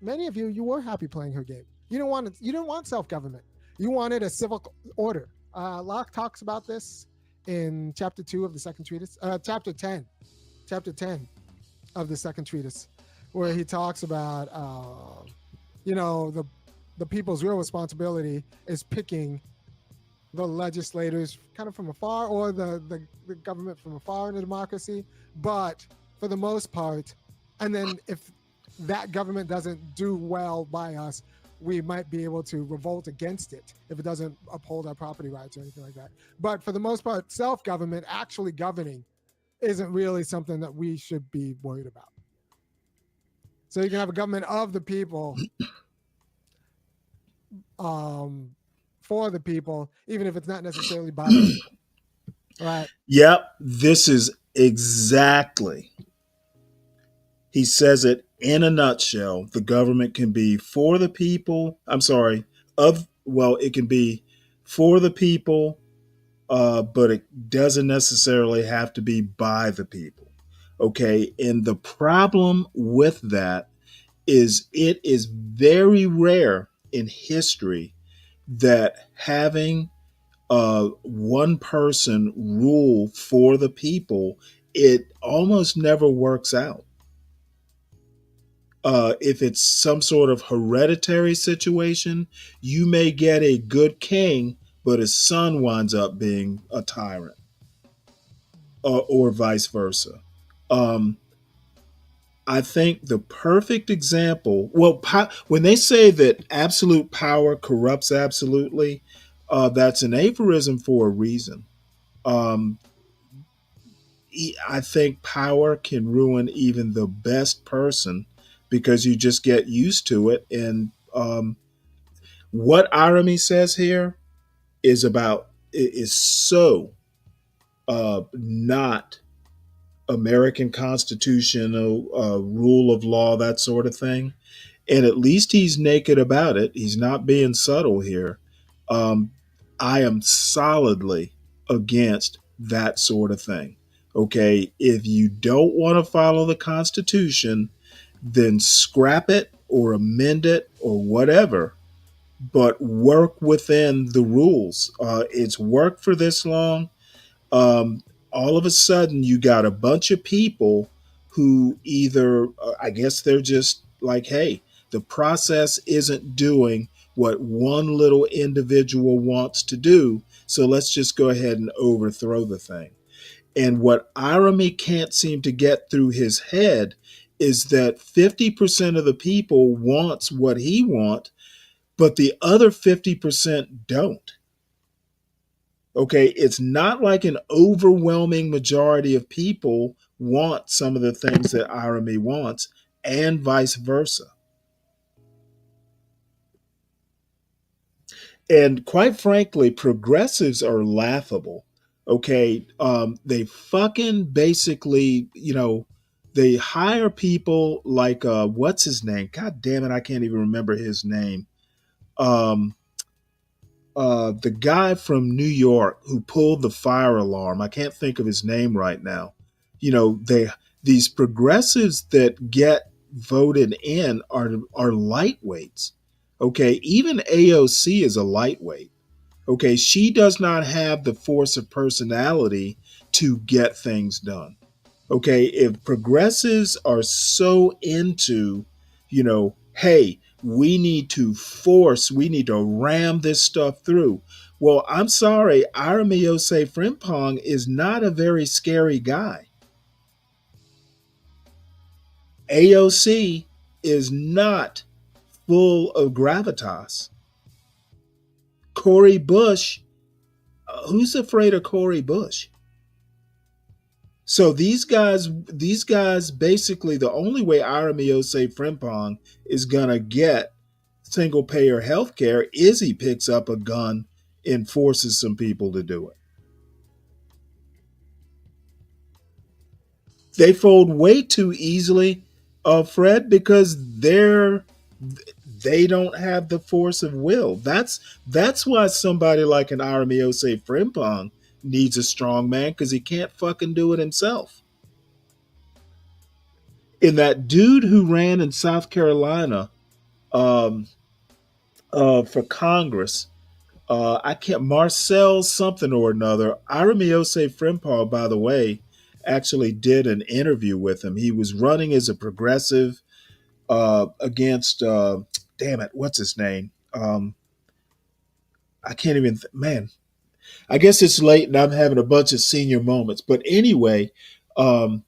many of you, you were happy playing her game. You didn't want self-government. You wanted a civil order. Locke talks about this in chapter 2 of the second treatise, chapter 10 of the second treatise, where he talks about, the people's real responsibility is picking the legislators kind of from afar or the government from afar in a democracy. But for the most part, and then if that government doesn't do well by us, we might be able to revolt against it if it doesn't uphold our property rights or anything like that. But for the most part, self-government, actually governing, isn't really something that we should be worried about. So you can have a government of the people, for the people, even if it's not necessarily by the people. Right? Yep, this is exactly. He says it in a nutshell. The government can be for the people. It can be for the people, but it doesn't necessarily have to be by the people. Okay. And the problem with that is it is very rare in history that having one person rule for the people, it almost never works out. If it's some sort of hereditary situation, you may get a good king, but his son winds up being a tyrant, or vice versa. I think the perfect example, when they say that absolute power corrupts absolutely, that's an aphorism for a reason. I think power can ruin even the best person because you just get used to it. And what Irony says here is so not American constitutional rule of law, that sort of thing. And at least he's naked about it. He's not being subtle here. I am solidly against that sort of thing. Okay, if you don't want to follow the Constitution, then scrap it or amend it or whatever. but work within the rules. It's worked for this long. All of a sudden, you got a bunch of people who either, I guess they're just like, hey, the process isn't doing what one little individual wants to do. So let's just go ahead and overthrow the thing. And what Irami can't seem to get through his head is that 50% of the people wants what he wants, but the other 50% don't. Okay, it's not like an overwhelming majority of people want some of the things that Irami wants, and vice versa. And quite frankly, progressives are laughable. Okay, they fucking basically, they hire people like what's his name? God damn it, I can't even remember his name. Um, the guy from New York who pulled the fire alarm. I can't think of his name right now. These progressives that get voted in are lightweights. Okay, even AOC is a lightweight. Okay, she does not have the force of personality to get things done. Okay, if progressives are so into, hey, we need to ram this stuff through. Well, I'm sorry, Aramiose Frimpong is not a very scary guy. AOC is not full of gravitas. Cori Bush, who's afraid of Cori Bush? So these guys basically, the only way Aramiose Frimpong is gonna get single payer health care is he picks up a gun and forces some people to do it. They fold way too easily, Fred, because they don't have the force of will. That's why somebody like an Aramiose Frimpong needs a strong man, because he can't fucking do it himself. And that dude who ran in South Carolina for Congress, I can't, Marcel something or another. Aramiose Frimpong, by the way, actually did an interview with him. He was running as a progressive against, damn it, what's his name? I can't even, man, I guess it's late and I'm having a bunch of senior moments. But anyway, the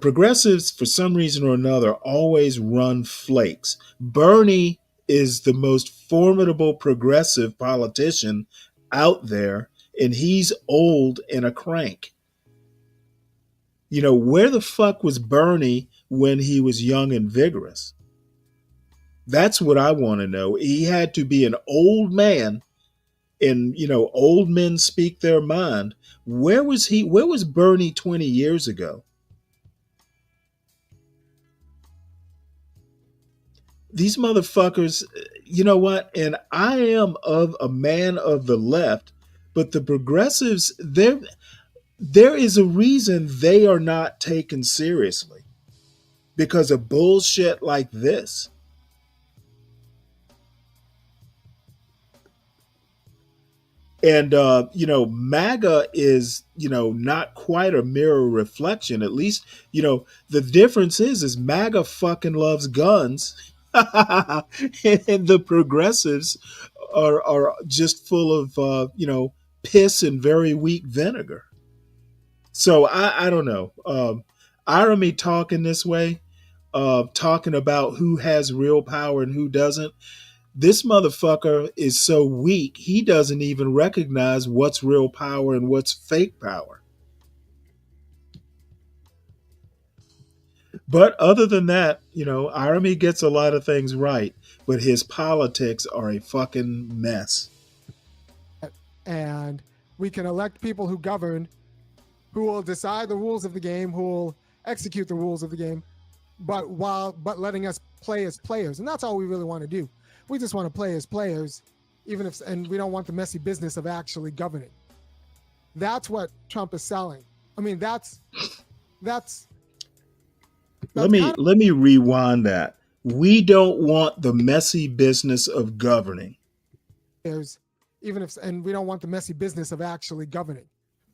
progressives, for some reason or another, always run flakes. Bernie is the most formidable progressive politician out there, and he's old and a crank. Where the fuck was Bernie when he was young and vigorous? That's what I want to know. He had to be an old man, and old men speak their mind. Where was he? Where was Bernie 20 years ago? These motherfuckers, you know what? And I am of a man of the left, but the progressives, there is a reason they are not taken seriously because of bullshit like this. And MAGA is, not quite a mirror reflection. At least, the difference is MAGA fucking loves guns. And the progressives are just full of piss and very weak vinegar. So I don't know. Irony talking this way, talking about who has real power and who doesn't. This motherfucker is so weak, he doesn't even recognize what's real power and what's fake power. But other than that, Irami gets a lot of things right, but his politics are a fucking mess. And we can elect people who govern, who will decide the rules of the game, who will execute the rules of the game, but letting us play as players. And that's all we really want to do. We just want to play as players, and we don't want the messy business of actually governing. That's what Trump is selling. I mean, that's let me rewind that. We don't want the messy business of governing. And we don't want the messy business of actually governing.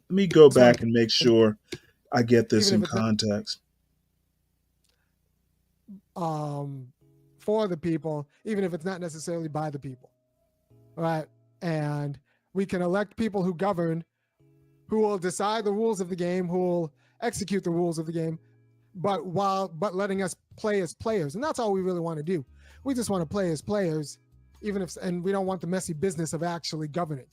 Let me go back and make sure I get this in Even if it's context. For the people, even if it's not necessarily by the people. All right. And we can elect people who govern, who will decide the rules of the game, who will execute the rules of the game, but letting us play as players. And that's all we really want to do. We just want to play as players, and we don't want the messy business of actually governing.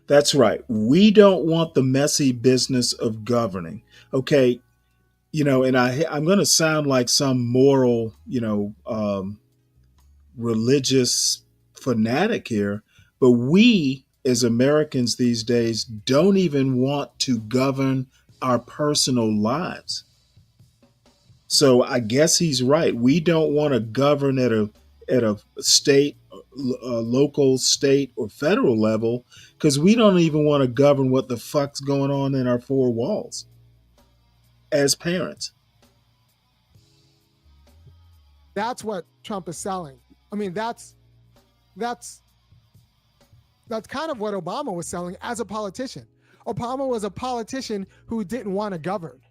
That's right. We don't want the messy business of governing. Okay. And I'm going to sound like some moral, religious fanatic here, but we as Americans these days don't even want to govern our personal lives. So I guess he's right. We don't want to govern at a state, local, state, or federal level because we don't even want to govern what the fuck's going on in our four walls as parents. That's what Trump is selling. I mean, that's kind of what Obama was selling as a politician. Obama was a politician who didn't want to govern.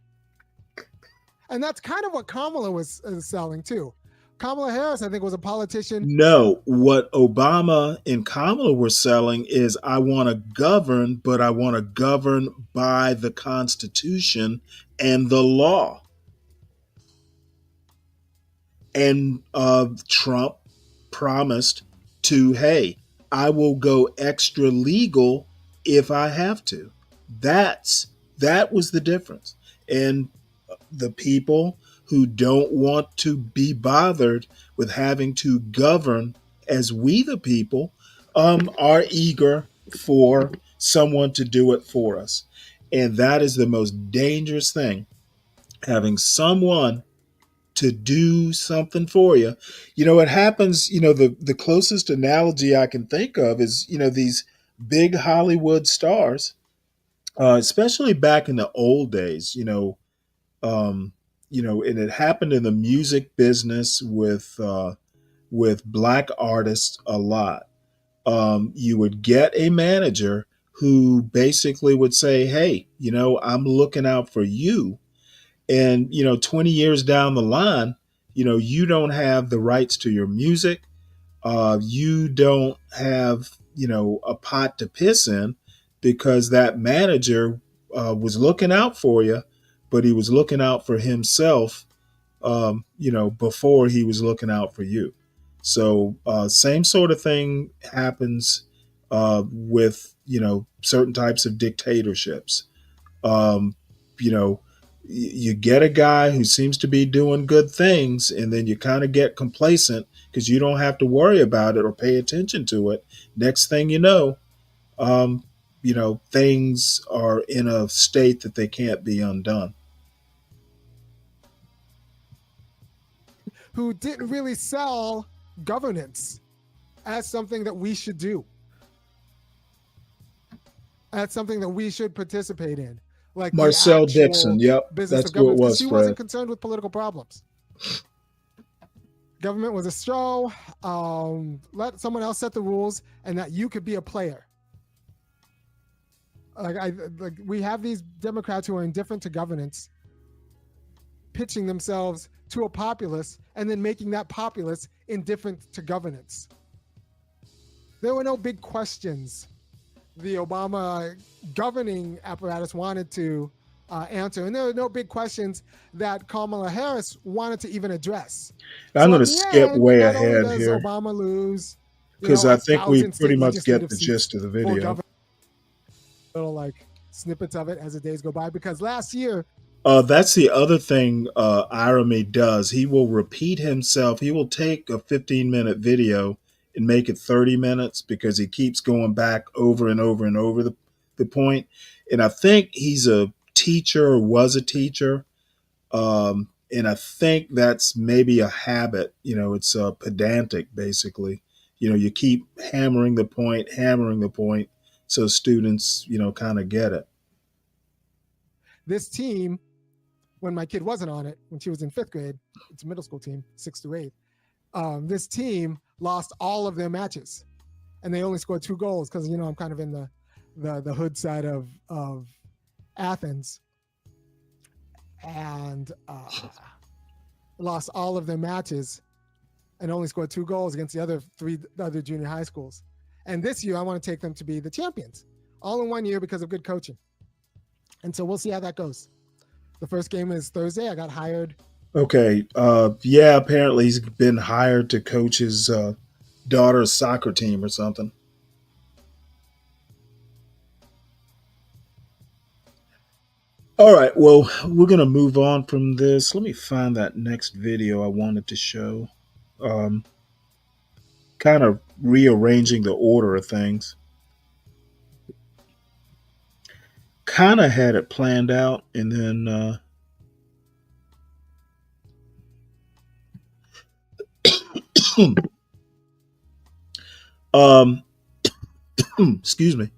And that's kind of what Kamala was selling too. Kamala Harris, I think, was a politician. No, what Obama and Kamala were selling is I want to govern, but I want to govern by the Constitution and the law. And Trump promised to, hey, I will go extra legal if I have to. That was the difference. And the people who don't want to be bothered with having to govern as we the people are eager for someone to do it for us. And that is the most dangerous thing, having someone to do something for you. It happens, the closest analogy I can think of is, these big Hollywood stars, especially back in the old days, and it happened in the music business with black artists a lot. You would get a manager who basically would say, hey, I'm looking out for you. And, 20 years down the line, you don't have the rights to your music. You don't have, a pot to piss in because that manager was looking out for you, but he was looking out for himself, before he was looking out for you. So same sort of thing happens with, certain types of dictatorships. You get a guy who seems to be doing good things, and then you kind of get complacent because you don't have to worry about it or pay attention to it. Next thing you know, things are in a state that they can't be undone. Who didn't really sell governance as something that we should do, as something that we should participate in. Like Marcel Dixon, yep, that's who it was. He wasn't concerned with political problems. Government was a show. Let someone else set the rules, and that you could be a player. We have these Democrats who are indifferent to governance, pitching themselves to a populace, and then making that populace indifferent to governance. There were no big questions the Obama governing apparatus wanted to answer. And there were no big questions that Kamala Harris wanted to even address. I'm going to skip way ahead does here. Obama lose? Because I think we pretty much get the gist of the video. Little like snippets of it as the days go by. Because last year... that's the other thing Irami does. He will repeat himself. He will take a 15-minute video and make it 30 minutes because he keeps going back over and over and over the point. And I think he's a teacher or was a teacher. And I think that's maybe a habit. It's pedantic, basically. You keep hammering the point, so students, kind of get it. This team when my kid wasn't on it, when she was in 5th grade, it's a middle school team, 6th to 8th. This team lost all of their matches, and they only scored 2 goals because I'm kind of in the hood side of Athens, and lost all of their matches and only scored 2 goals against the other junior high schools. And this year, I want to take them to be the champions, all in one year because of good coaching. And so we'll see how that goes. The first game is Thursday. I got hired. Okay. Yeah, apparently he's been hired to coach his daughter's soccer team or something. All right. Well, we're going to move on from this. Let me find that next video I wanted to show. Kind of rearranging the order of things. Kind of had it planned out, and then excuse me.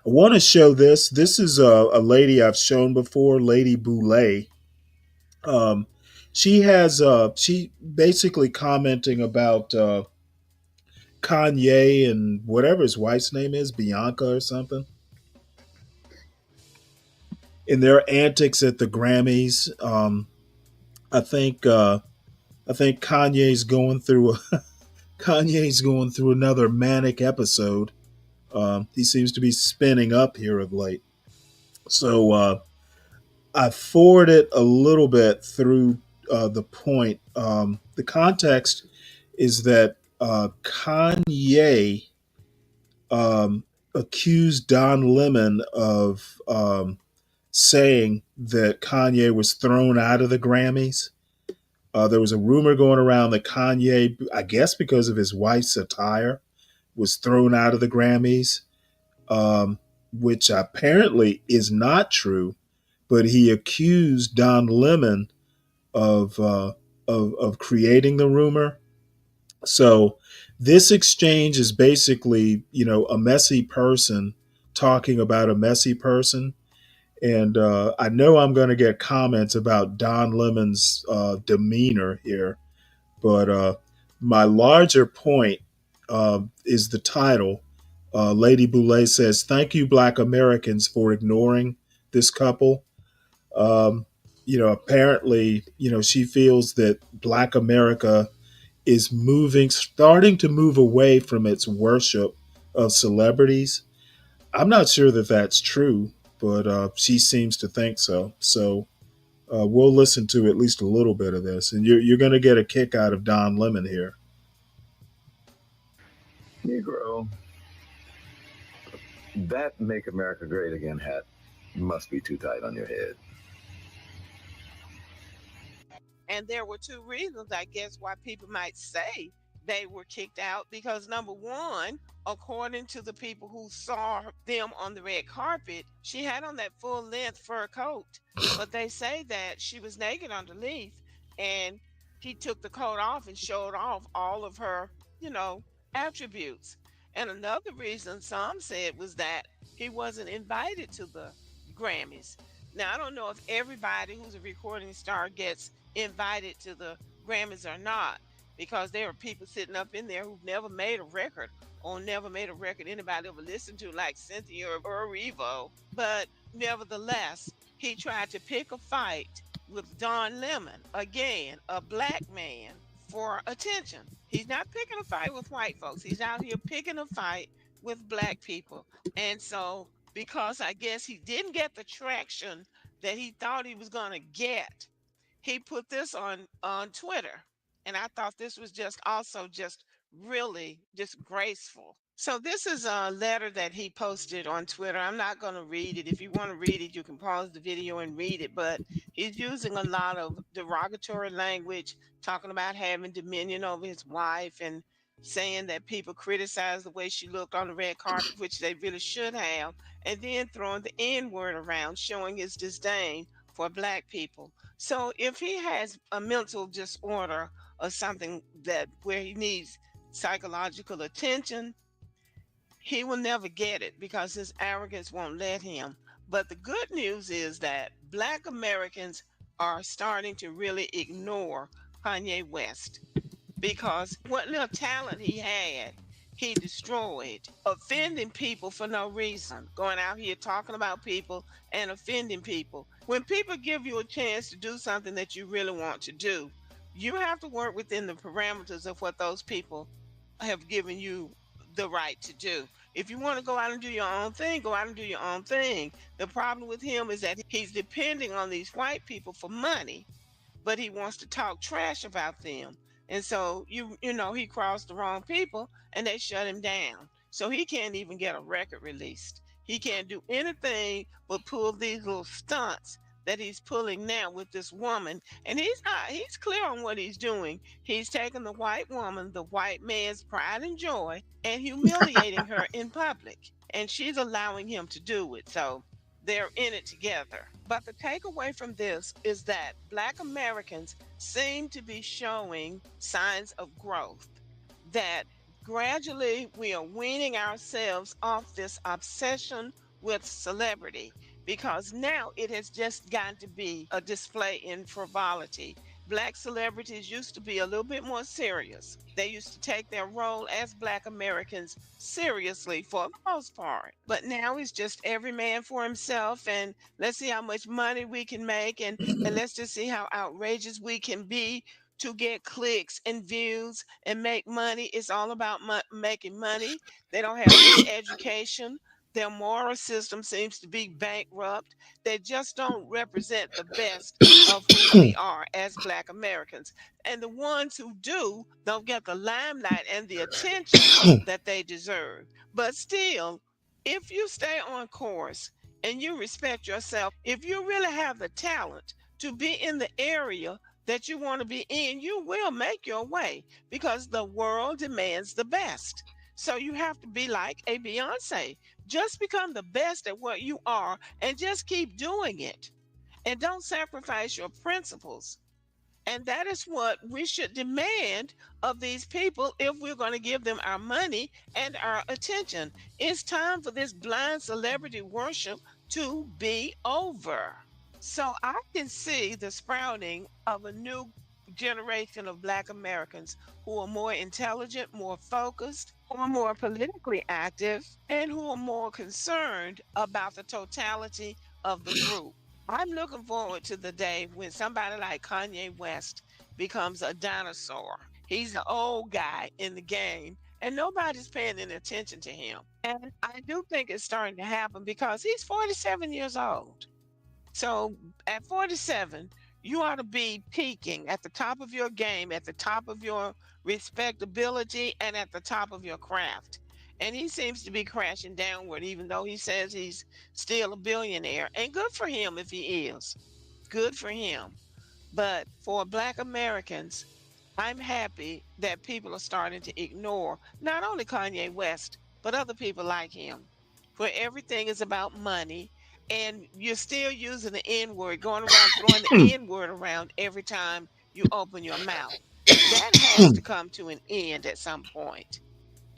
I want to show this. This is a lady I've shown before, Lady Boulay. She has she basically commenting about Kanye and whatever his wife's name is, Bianca or something, in their antics at the Grammys. I think Kanye's going through Kanye's going through another manic episode. He seems to be spinning up here of late. So I forwarded a little bit through the point. The context is that Kanye accused Don Lemon of saying that Kanye was thrown out of the Grammys. There was a rumor going around that Kanye, I guess because of his wife's attire, was thrown out of the Grammys, which apparently is not true. But he accused Don Lemon of creating the rumor. So this exchange is basically, a messy person talking about a messy person. And I know I'm going to get comments about Don Lemon's demeanor here, but my larger point is the title. Lady Boulay says, "Thank you, Black Americans, for ignoring this couple." Apparently, she feels that Black America is starting to move away from its worship of celebrities. I'm not sure that that's true, but she seems to think so. So we'll listen to at least a little bit of this, and you're going to get a kick out of Don Lemon here. Negro, that "Make America Great Again" hat must be too tight on your head. And there were 2 reasons, I guess, why people might say they were kicked out. Because number one, according to the people who saw them on the red carpet, she had on that full length fur coat, but they say that she was naked underneath, and he took the coat off and showed off all of her, attributes. And another reason some said was that he wasn't invited to the Grammys. Now, I don't know if everybody who's a recording star gets invited to the Grammys or not, because there are people sitting up in there who've never made a record or never made a record anybody ever listened to, like Cynthia or Revo. But nevertheless, he tried to pick a fight with Don Lemon, again, a Black man, for attention. He's not picking a fight with white folks. He's out here picking a fight with Black people. And so, because I guess he didn't get the traction that he thought he was going to get, he put this on Twitter. And I thought this was just really disgraceful. So this is a letter that he posted on Twitter. I'm not going to read it. If you want to read it, you can pause the video and read it. But he's using a lot of derogatory language, talking about having dominion over his wife and saying that people criticize the way she looked on the red carpet, which they really should have, and then throwing the N-word around, showing his disdain for Black people. So if he has a mental disorder or something where he needs psychological attention, he will never get it because his arrogance won't let him. But the good news is that Black Americans are starting to really ignore Kanye West because what little talent he had, he destroyed, offending people for no reason, going out here talking about people and offending people. When people give you a chance to do something that you really want to do, you have to work within the parameters of what those people have given you the right to do. If you want to go out and do your own thing, go out and do your own thing. The problem with him is that he's depending on these white people for money, but he wants to talk trash about them. And so you know he crossed the wrong people and they shut him down. So he can't even get a record released. He can't do anything but pull these little stunts that he's pulling now with this woman. And he's clear on what he's doing. He's taking the white woman, the white man's pride and joy, and humiliating her in public. And she's allowing him to do it. So they're in it together. But the takeaway from this is that Black Americans seem to be showing signs of growth, that gradually we are weaning ourselves off this obsession with celebrity because now it has just got to be a display in frivolity. Black celebrities used to be a little bit more serious. They used to take their role as Black Americans seriously for the most part. But now it's just every man for himself, and let's see how much money we can make, and let's just see how outrageous we can be to get clicks and views and make money. It's all about making money. They don't have any education. Their moral system seems to be bankrupt. They just don't represent the best of who we are as Black Americans. And the ones who do don't get the limelight and the attention that they deserve. But still, if you stay on course and you respect yourself, if you really have the talent to be in the area that you want to be in, you will make your way because the world demands the best. So you have to be like a Beyonce. Just become the best at what you are and just keep doing it. And don't sacrifice your principles. And that is what we should demand of these people if we're going to give them our money and our attention. It's time for this blind celebrity worship to be over. So I can see the sprouting of a new generation of Black Americans who are more intelligent, more focused, who are more politically active, and who are more concerned about the totality of the group. I'm looking forward to the day when somebody like Kanye West becomes a dinosaur. He's the old guy in the game, and nobody's paying any attention to him. And I do think it's starting to happen because he's 47 years old. So at 47, you ought to be peaking at the top of your game, at the top of your respectability, and at the top of your craft. And he seems to be crashing downward, even though he says he's still a billionaire. And good for him if he is. Good for him. But for Black Americans, I'm happy that people are starting to ignore not only Kanye West, but other people like him, where everything is about money and you're still using the N word, going around throwing the N word around every time you open your mouth. That has to come to an end at some point.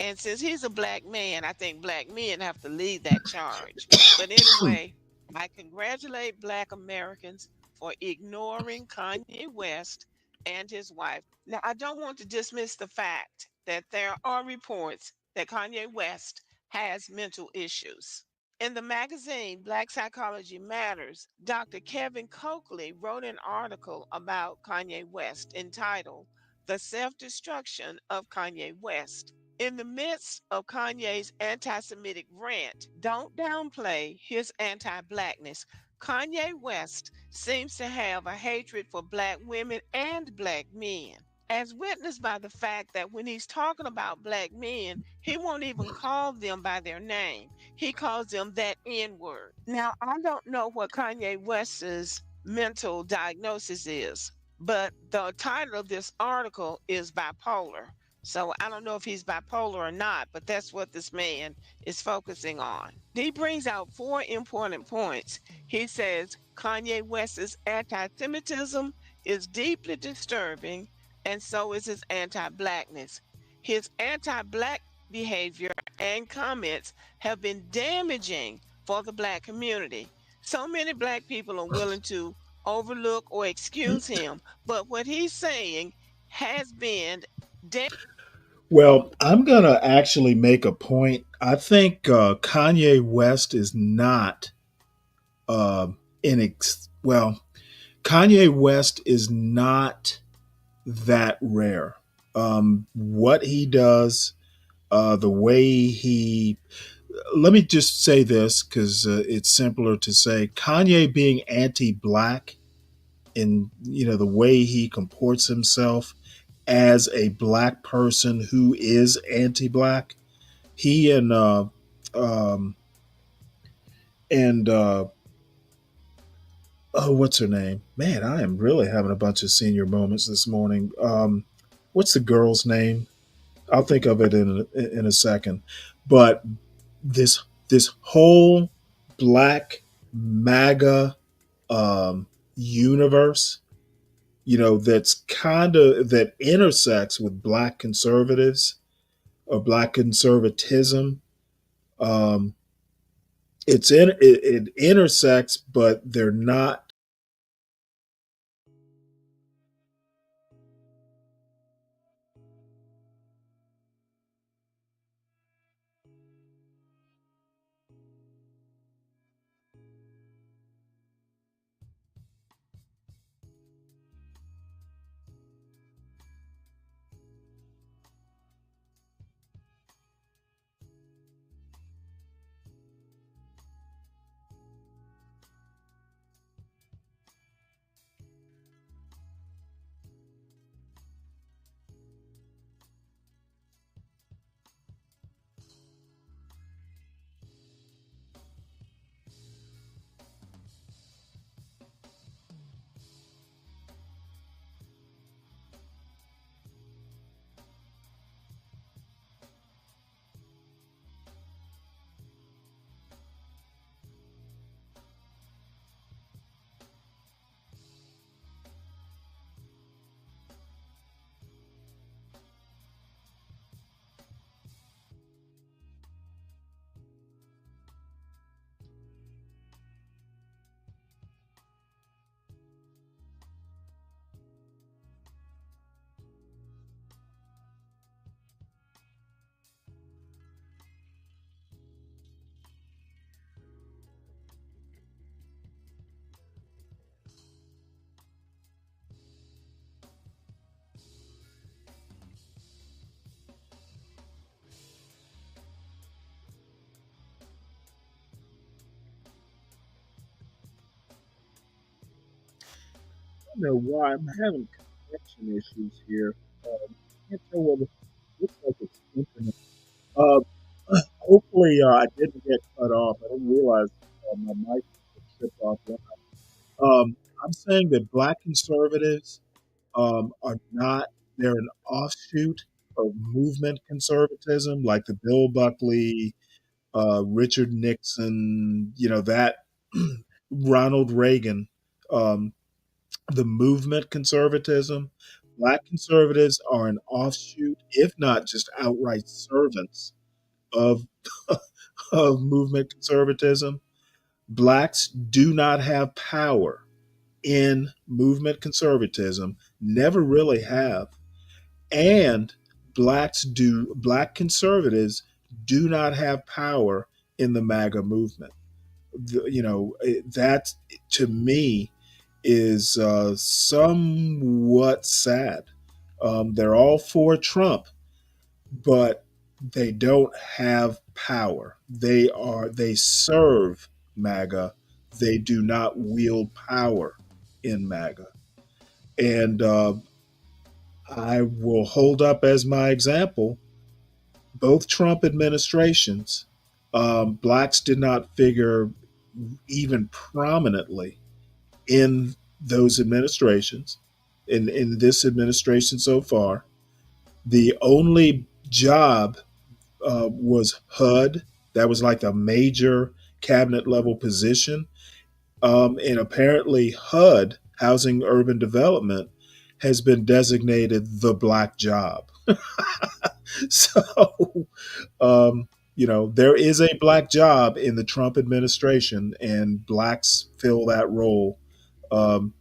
And since he's a Black man, I think Black men have to lead that charge. But anyway, I congratulate Black Americans for ignoring Kanye West and his wife. Now, I don't want to dismiss the fact that there are reports that Kanye West has mental issues. In the magazine Black Psychology Matters, Dr. Kevin Coakley wrote an article about Kanye West entitled The Self Destruction of Kanye West. In the midst of Kanye's anti Semitic rant, don't downplay his anti Blackness. Kanye West seems to have a hatred for Black women and Black men, as witnessed by the fact that when he's talking about Black men, he won't even call them by their name. He calls them that N word. Now, I don't know what Kanye West's mental diagnosis is, but the title of this article is bipolar. So I don't know if he's bipolar or not, but that's what this man is focusing on. He brings out 4 important points. He says Kanye West's anti-Semitism is deeply disturbing, and so is his anti-Blackness. His anti-Black behavior and comments have been damaging for the Black community. So many black people are willing to overlook or excuse him, but what he's saying has been Well, I'm going to actually make a point. I think Kanye West is not well, Kanye West is not that rare. What he does, the way he, let me just say this because it's simpler to say Kanye being anti-black in the way he comports himself as a black person who is anti-black. He um and oh, what's her name? Man, I am really having a bunch of senior moments this morning. What's the girl's name? I'll think of it in a second. But this whole black MAGA universe, that's kind of that intersects with black conservatives or black conservatism. Um, it intersects, but they're not. I don't know why I'm having connection issues here. Can't tell whether looks like it's internet. Uh, hopefully, I didn't get cut off. I didn't realize my mic tripped off. I'm saying that black conservatives are not. They're an offshoot of movement conservatism, like the Bill Buckley, Richard Nixon. That Ronald Reagan. Um, the movement conservatism. Black conservatives are an offshoot, if not just outright servants of of movement conservatism. Blacks do not have power in movement conservatism, never really have. And black conservatives do not have power in the MAGA movement. That to me is somewhat sad. They're all for Trump, but they don't have power. They serve MAGA. They do not wield power in MAGA. And I will hold up as my example both Trump administrations. Blacks did not figure even prominently in those administrations, in this administration so far. The only job was HUD. That was like a major cabinet level position. And apparently, HUD, Housing Urban Development, has been designated the black job. So, um, There is a black job in the Trump administration, and blacks fill that role. Um,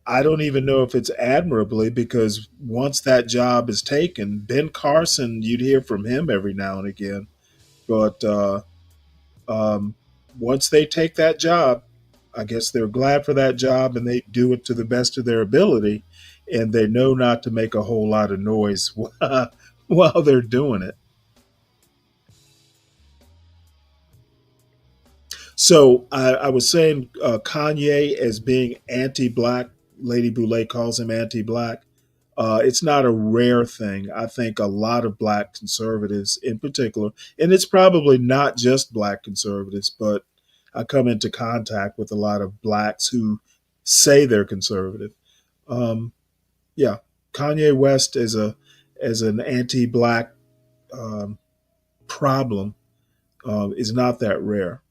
I don't even know if it's admirably, because once that job is taken, Ben Carson, you'd hear from him every now and again. But um, once they take that job, I guess they're glad for that job and they do it to the best of their ability. And they know not to make a whole lot of noise while they're doing it. So I was saying Kanye as being anti-black. Lady Boulay calls him anti-black. It's not a rare thing. I think a lot of black conservatives, in particular, and it's probably not just black conservatives, but I come into contact with a lot of blacks who say they're conservative. Um, yeah, Kanye West as an anti-black um, problem is not that rare.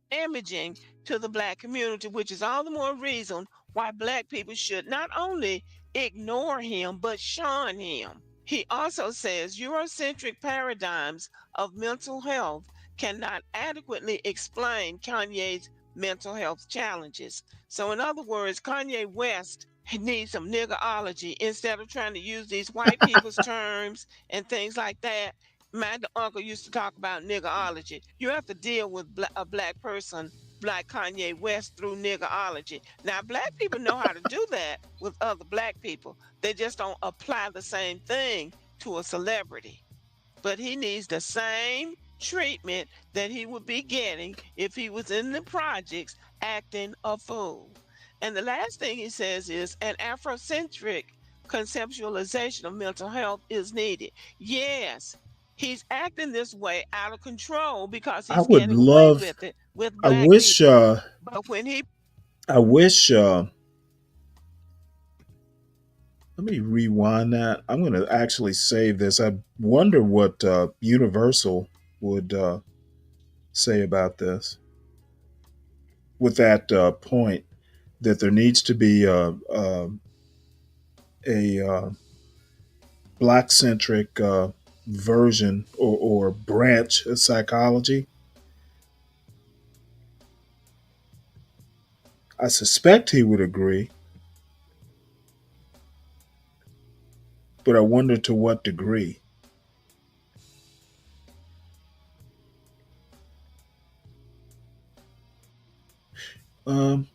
Damaging to the black community, which is all the more reason why black people should not only ignore him but shun him. He also says Eurocentric paradigms of mental health cannot adequately explain Kanye's mental health challenges. So, in other words, Kanye West needs some niggerology instead of trying to use these white people's terms and things like that. My uncle used to talk about niggerology. You have to deal with a black person like Kanye West through niggerology. Now, black people know how to do that with other black people. They just don't apply the same thing to a celebrity. But he needs the same treatment that he would be getting if he was in the projects acting a fool. And the last thing he says is an Afrocentric conceptualization of mental health is needed. Yes, he's acting this way out of control because I he's would getting away love. with it with I black wish. people. But when he I wish. Let me rewind that. I'm going to actually save this. I wonder what Universal would say about this. With that point, that there needs to be a black centric version or branch of psychology. I suspect he would agree, but I wonder to what degree. Um,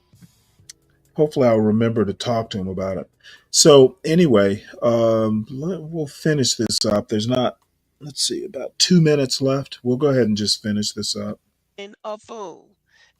Hopefully, I'll remember to talk to him about it. So, anyway, we'll finish this up. There's not, let's see, about 2 minutes left. We'll go ahead and just finish this up. a fool.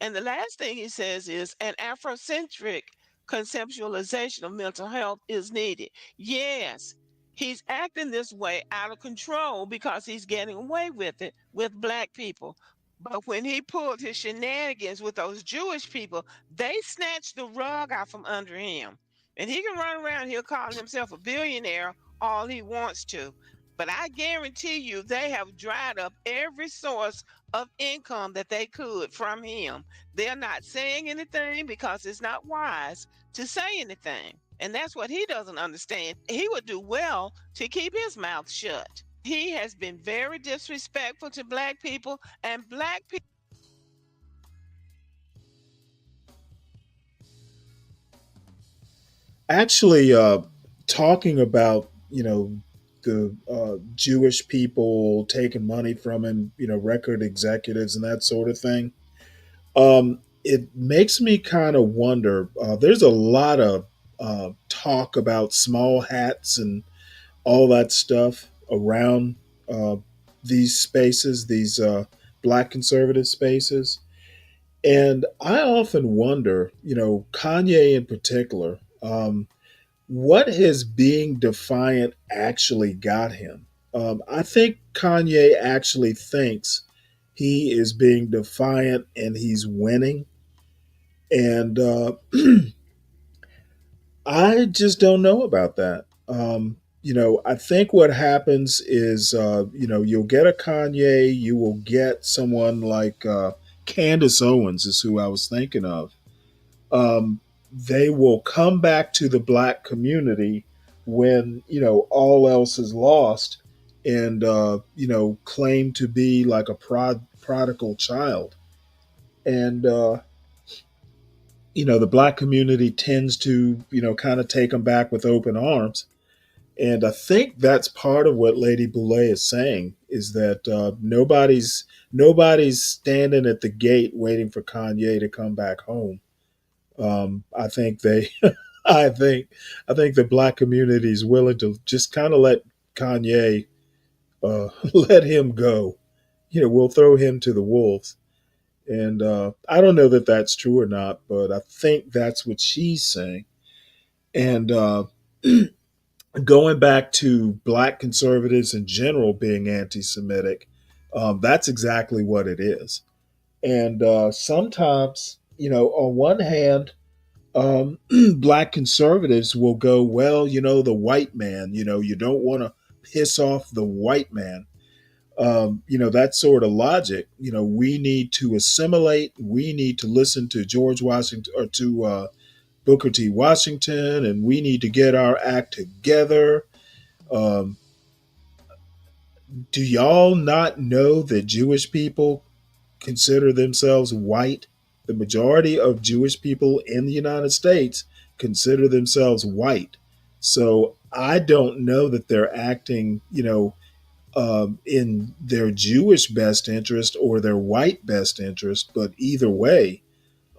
And the last thing he says is an Afrocentric conceptualization of mental health is needed. Yes, he's acting this way out of control because he's getting away with it with black people. But when he pulled his shenanigans with those Jewish people, they snatched the rug out from under him. And he can run around here calling himself a billionaire all he wants to. But I guarantee you, they have dried up every source of income that they could from him. They're not saying anything because it's not wise to say anything. And that's what he doesn't understand. He would do well to keep his mouth shut. He has been very disrespectful to black people, and black people. Actually, talking about, the Jewish people taking money from him, record executives and that sort of thing. It makes me kind of wonder. There's a lot of talk about small hats and all that stuff around uh, these spaces, these black conservative spaces. And I often wonder, Kanye in particular, what has being defiant actually got him? I think Kanye actually thinks he is being defiant and he's winning. And I just don't know about that. I think what happens is, you'll get a Kanye, you will get someone like Candace Owens, is who I was thinking of. They will come back to the black community when all else is lost, and claim to be like a prodigal child. And the black community tends to kind of take them back with open arms. And I think that's part of what Lady Boulay is saying, is that nobody's standing at the gate waiting for Kanye to come back home. I think they, I think, I think the black community is willing to just kind of let Kanye, let him go. We'll throw him to the wolves. And I don't know that that's true or not, but I think that's what she's saying. And going back to black conservatives in general being anti-Semitic, that's exactly what it is. And sometimes, on one hand, black conservatives will go, well, the white man, you don't want to piss off the white man. That sort of logic. We need to assimilate. We need to listen to George Washington or to Booker T. Washington, and we need to get our act together. Um, do y'all not know that Jewish people consider themselves white? The majority of Jewish people in the United States consider themselves white. So I don't know that they're acting, in their Jewish best interest or their white best interest. But either way,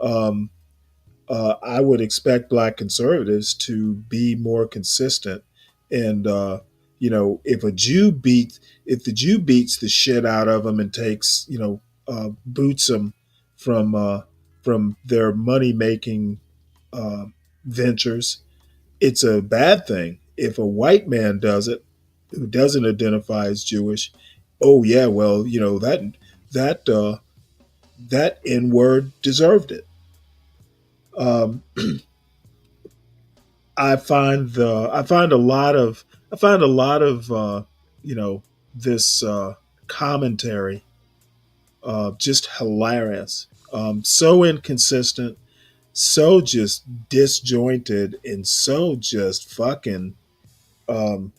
um, I would expect black conservatives to be more consistent. And if if the Jew beats the shit out of them and takes boots them from their money making ventures, it's a bad thing. If a white man does it, who doesn't identify as Jewish, oh yeah, well, that that N word deserved it. Um, I find a lot of this commentary just hilarious, so inconsistent, so just disjointed, and so just fucking. Um,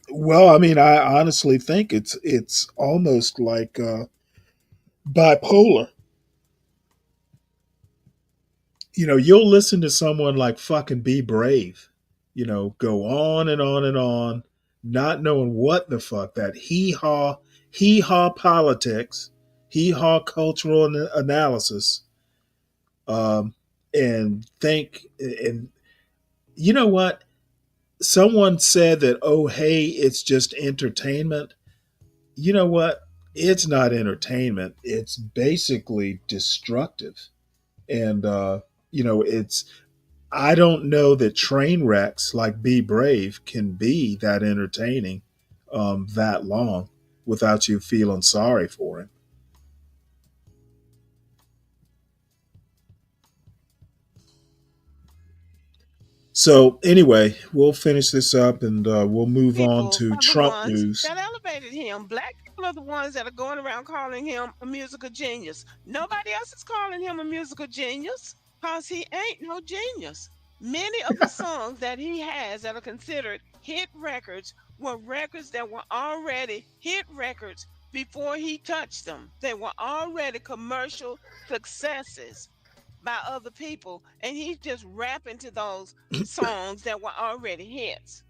well, I mean, I honestly think it's almost like bipolar. You'll listen to someone like fucking Be Brave, go on and on and on, not knowing what the fuck that hee haw politics, hee haw cultural analysis, um, and think, and you know what? Someone said that, oh, hey, it's just entertainment. You know what? It's not entertainment. It's basically destructive. And, it's I don't know that train wrecks like Be Brave can be that entertaining that long without you feeling sorry for him. So anyway, we'll finish this up and we'll move on People to are the Trump ones news. that elevated him. Black people are the ones that are going around calling him a musical genius. Nobody else is calling him a musical genius because he ain't no genius. Many of the songs that he has that are considered hit records were records that were already hit records before he touched them. They were already commercial successes by other people, and he's just rapping to those songs that were already hits.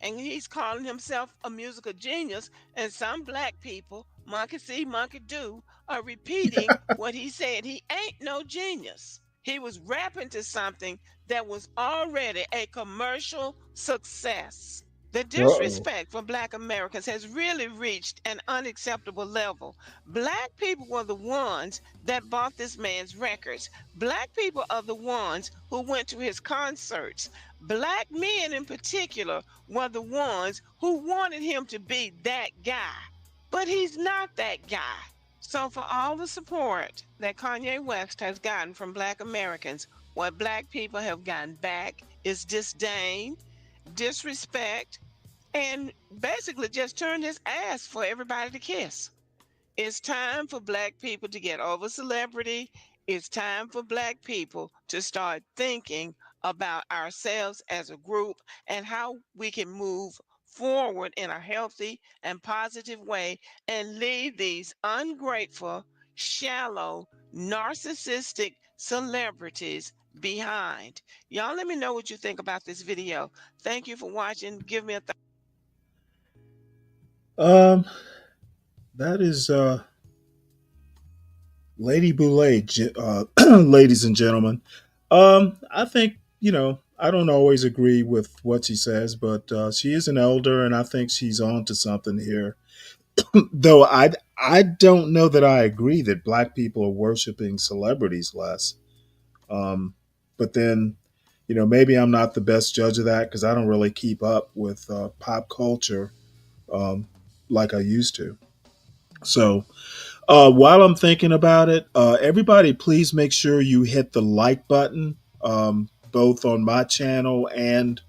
And he's calling himself a musical genius, and some black people, monkey see, monkey do, are repeating what he said. He ain't no genius. He was rapping to something that was already a commercial success. The Uh-oh. disrespect for Black Americans has really reached an unacceptable level. Black people were the ones that bought this man's records. Black people are the ones who went to his concerts. Black men, in particular, were the ones who wanted him to be that guy. But he's not that guy. So, for all the support that Kanye West has gotten from Black Americans, what Black people have gotten back is disdain, disrespect, and basically just turned his ass for everybody to kiss. It's time for Black people to get over celebrity. It's time for Black people to start thinking about ourselves as a group and how we can move forward in a healthy and positive way and leave these ungrateful, shallow, narcissistic celebrities behind. Y'all let me know what you think about this video. Thank you for watching. Give me a Um, that is Lady Boulay, ladies and gentlemen. I think, I don't always agree with what she says, but she is an elder, and I think she's on to something here. Though I don't know that I agree that black people are worshiping celebrities less. Um, but then, maybe I'm not the best judge of that because I don't really keep up with pop culture um, like I used to. So while I'm thinking about it, everybody, please make sure you hit the like button, both on my channel and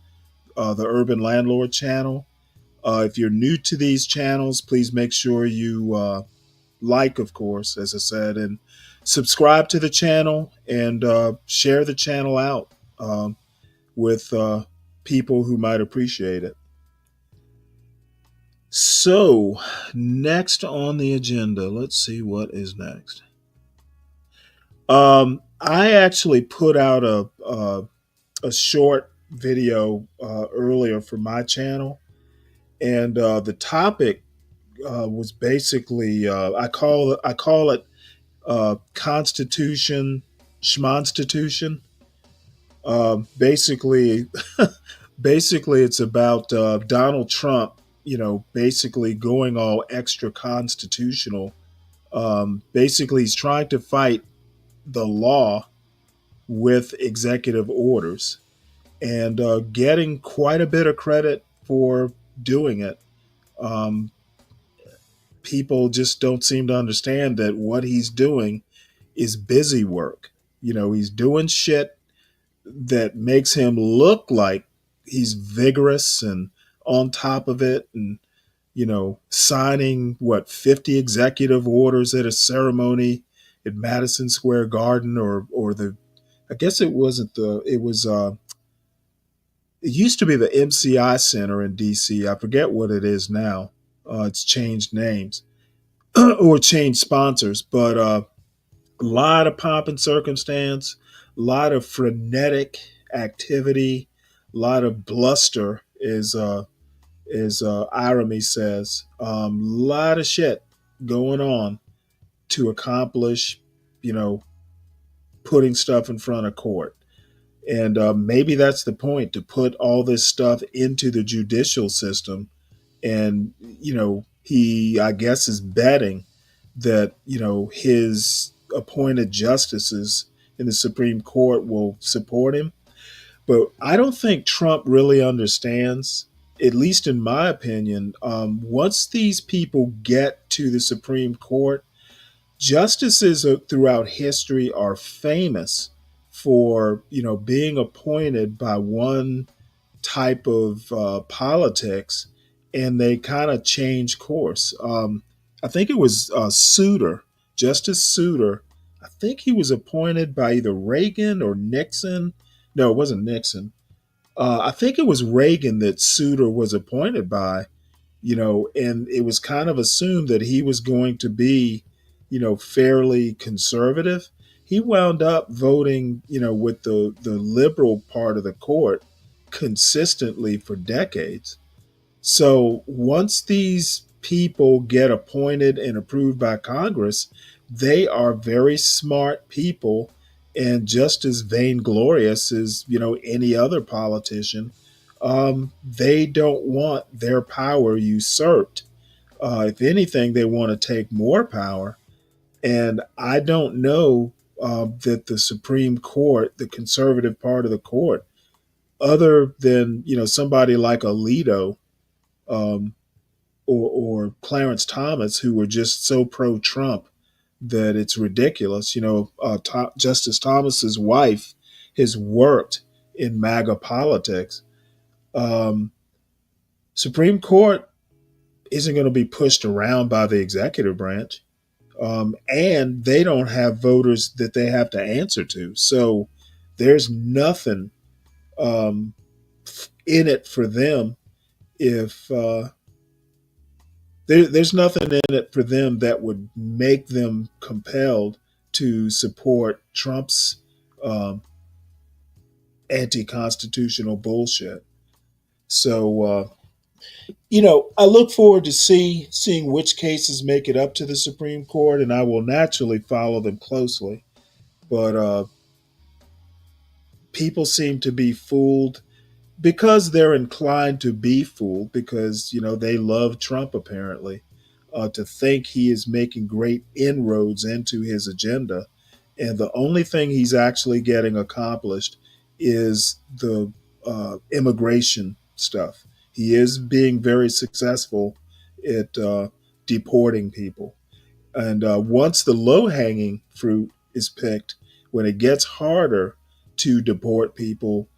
the Urban Landlord channel. If you're new to these channels, please make sure you like, of course, as I said, and subscribe to the channel and share the channel out with people who might appreciate it. So, next on the agenda, let's see what is next. I actually put out a short video earlier for my channel, and the topic was basically I call it Constitution Schmonstitution. Basically, basically, it's about Donald Trump. Basically going all extra constitutional. Basically, he's trying to fight the law with executive orders and getting quite a bit of credit for doing it. Um, People just don't seem to understand that what he's doing is busy work. He's doing shit that makes him look like he's vigorous and on top of it, and signing 50 executive orders at a ceremony at Madison Square Garden, or the I guess it wasn't the it was it used to be the MCI Center in DC. I forget what it is now. It's changed names or changed sponsors, but a lot of pomp and circumstance, a lot of frenetic activity, a lot of bluster, as Irony says. A lot of shit going on to accomplish, you know, putting stuff in front of court. And maybe that's the point, to put all this stuff into the judicial system. And, he, I guess, is betting that, his appointed justices in the Supreme Court will support him. But I don't think Trump really understands, at least in my opinion, once these people get to the Supreme Court, justices throughout history are famous for, being appointed by one type of politics, and they kind of change course. I think it was Justice Souter. I think he was appointed by either Reagan or Nixon. No, it wasn't Nixon. I think it was Reagan that Souter was appointed by, and it was kind of assumed that he was going to be, fairly conservative. He wound up voting, with the liberal part of the court consistently for decades. So once these people get appointed and approved by Congress, they are very smart people and just as vainglorious as, any other politician. They don't want their power usurped. If anything, they want to take more power. And I don't know that the Supreme Court, the conservative part of the court, other than, somebody like Alito, um, or Clarence Thomas, who were just so pro-Trump that it's ridiculous. Justice Thomas's wife has worked in MAGA politics. Um, Supreme Court isn't going to be pushed around by the executive branch, and they don't have voters that they have to answer to. So there's nothing um, in it for them if there's nothing in it for them that would make them compelled to support Trump's um, anti-constitutional bullshit. So I look forward to seeing which cases make it up to the Supreme Court, and I will naturally follow them closely. But people seem to be fooled because they're inclined to be fooled because they love Trump apparently, to think he is making great inroads into his agenda, and the only thing he's actually getting accomplished is the immigration stuff. He is being very successful at deporting people, and once the low hanging fruit is picked, when it gets harder to deport people,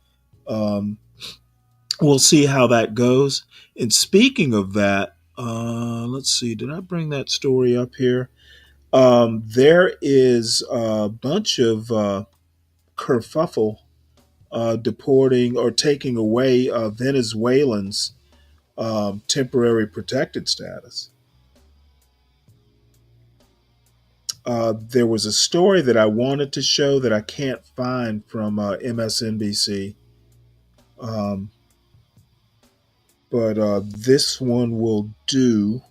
um, we'll see how that goes. And speaking of that, let's see, did I bring that story up here? There is a bunch of kerfuffle deporting or taking away Venezuelans' temporary protected status. There was a story that I wanted to show that I can't find from MSNBC. Um, but this one will do.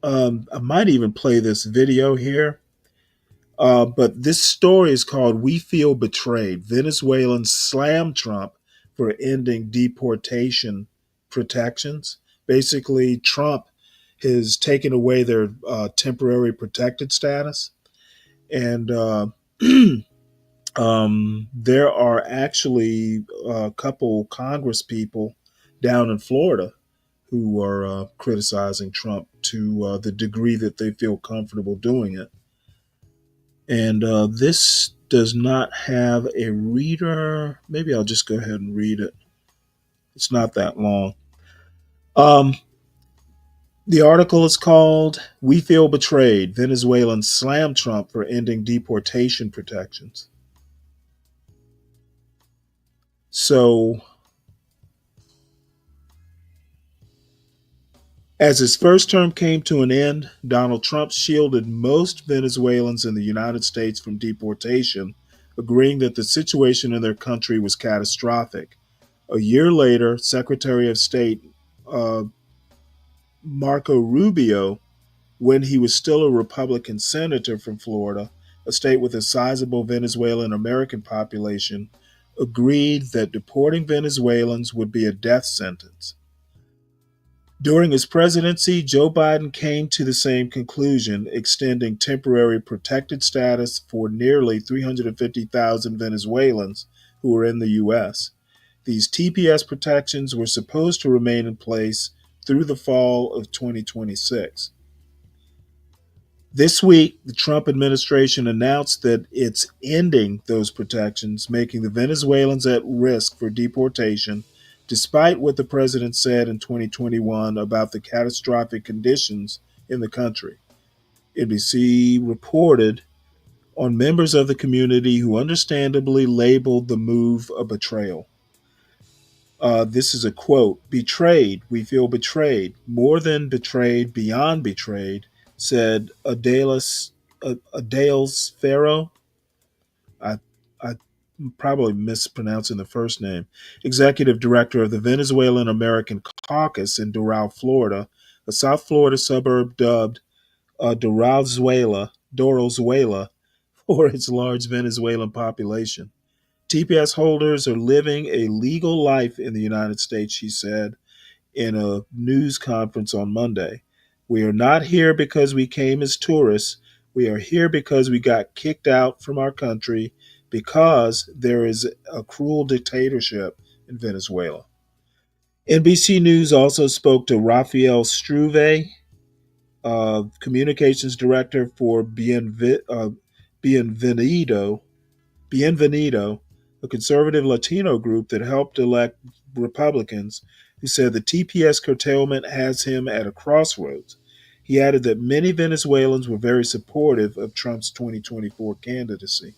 I might even play this video here. But this story is called We Feel Betrayed. Venezuelans slam Trump for ending deportation protections. Basically, Trump has taken away their temporary protected status. And there are actually a couple Congress people down in Florida who are criticizing Trump to the degree that they feel comfortable doing it. And this does not have a reader. Maybe I'll just go ahead and read it. It's not that long. Um, the article is called We Feel Betrayed. Venezuelans slam Trump for ending deportation protections. So, as his first term came to an end, Donald Trump shielded most Venezuelans in the United States from deportation, agreeing that the situation in their country was catastrophic. A year later, Secretary of State uh, Marco Rubio, when he was still a Republican senator from Florida, a state with a sizable Venezuelan American population, agreed that deporting Venezuelans would be a death sentence. During his presidency, Joe Biden came to the same conclusion, extending temporary protected status for nearly 350,000 Venezuelans who were in the U.S. These TPS protections were supposed to remain in place through the fall of 2026. This week, the Trump administration announced that it's ending those protections, making the Venezuelans at risk for deportation, despite what the president said in 2021 about the catastrophic conditions in the country. NBC reported on members of the community who understandably labeled the move a betrayal. This is a quote: "Betrayed, we feel betrayed, more than betrayed, beyond betrayed," said Adales Farrow. I'm probably mispronouncing the first name. Executive director of the Venezuelan American Caucus in Doral, Florida, a South Florida suburb dubbed Doralzuela, for its large Venezuelan population. TPS holders are living a legal life in the United States, she said in a news conference on Monday. "We are not here because we came as tourists. We are here because we got kicked out from our country because there is a cruel dictatorship in Venezuela." NBC News also spoke to Rafael Struve, communications director for Bienvenido, Bienvenido, a conservative Latino group that helped elect Republicans, who said the TPS curtailment has him at a crossroads. He added that many Venezuelans were very supportive of Trump's 2024 candidacy.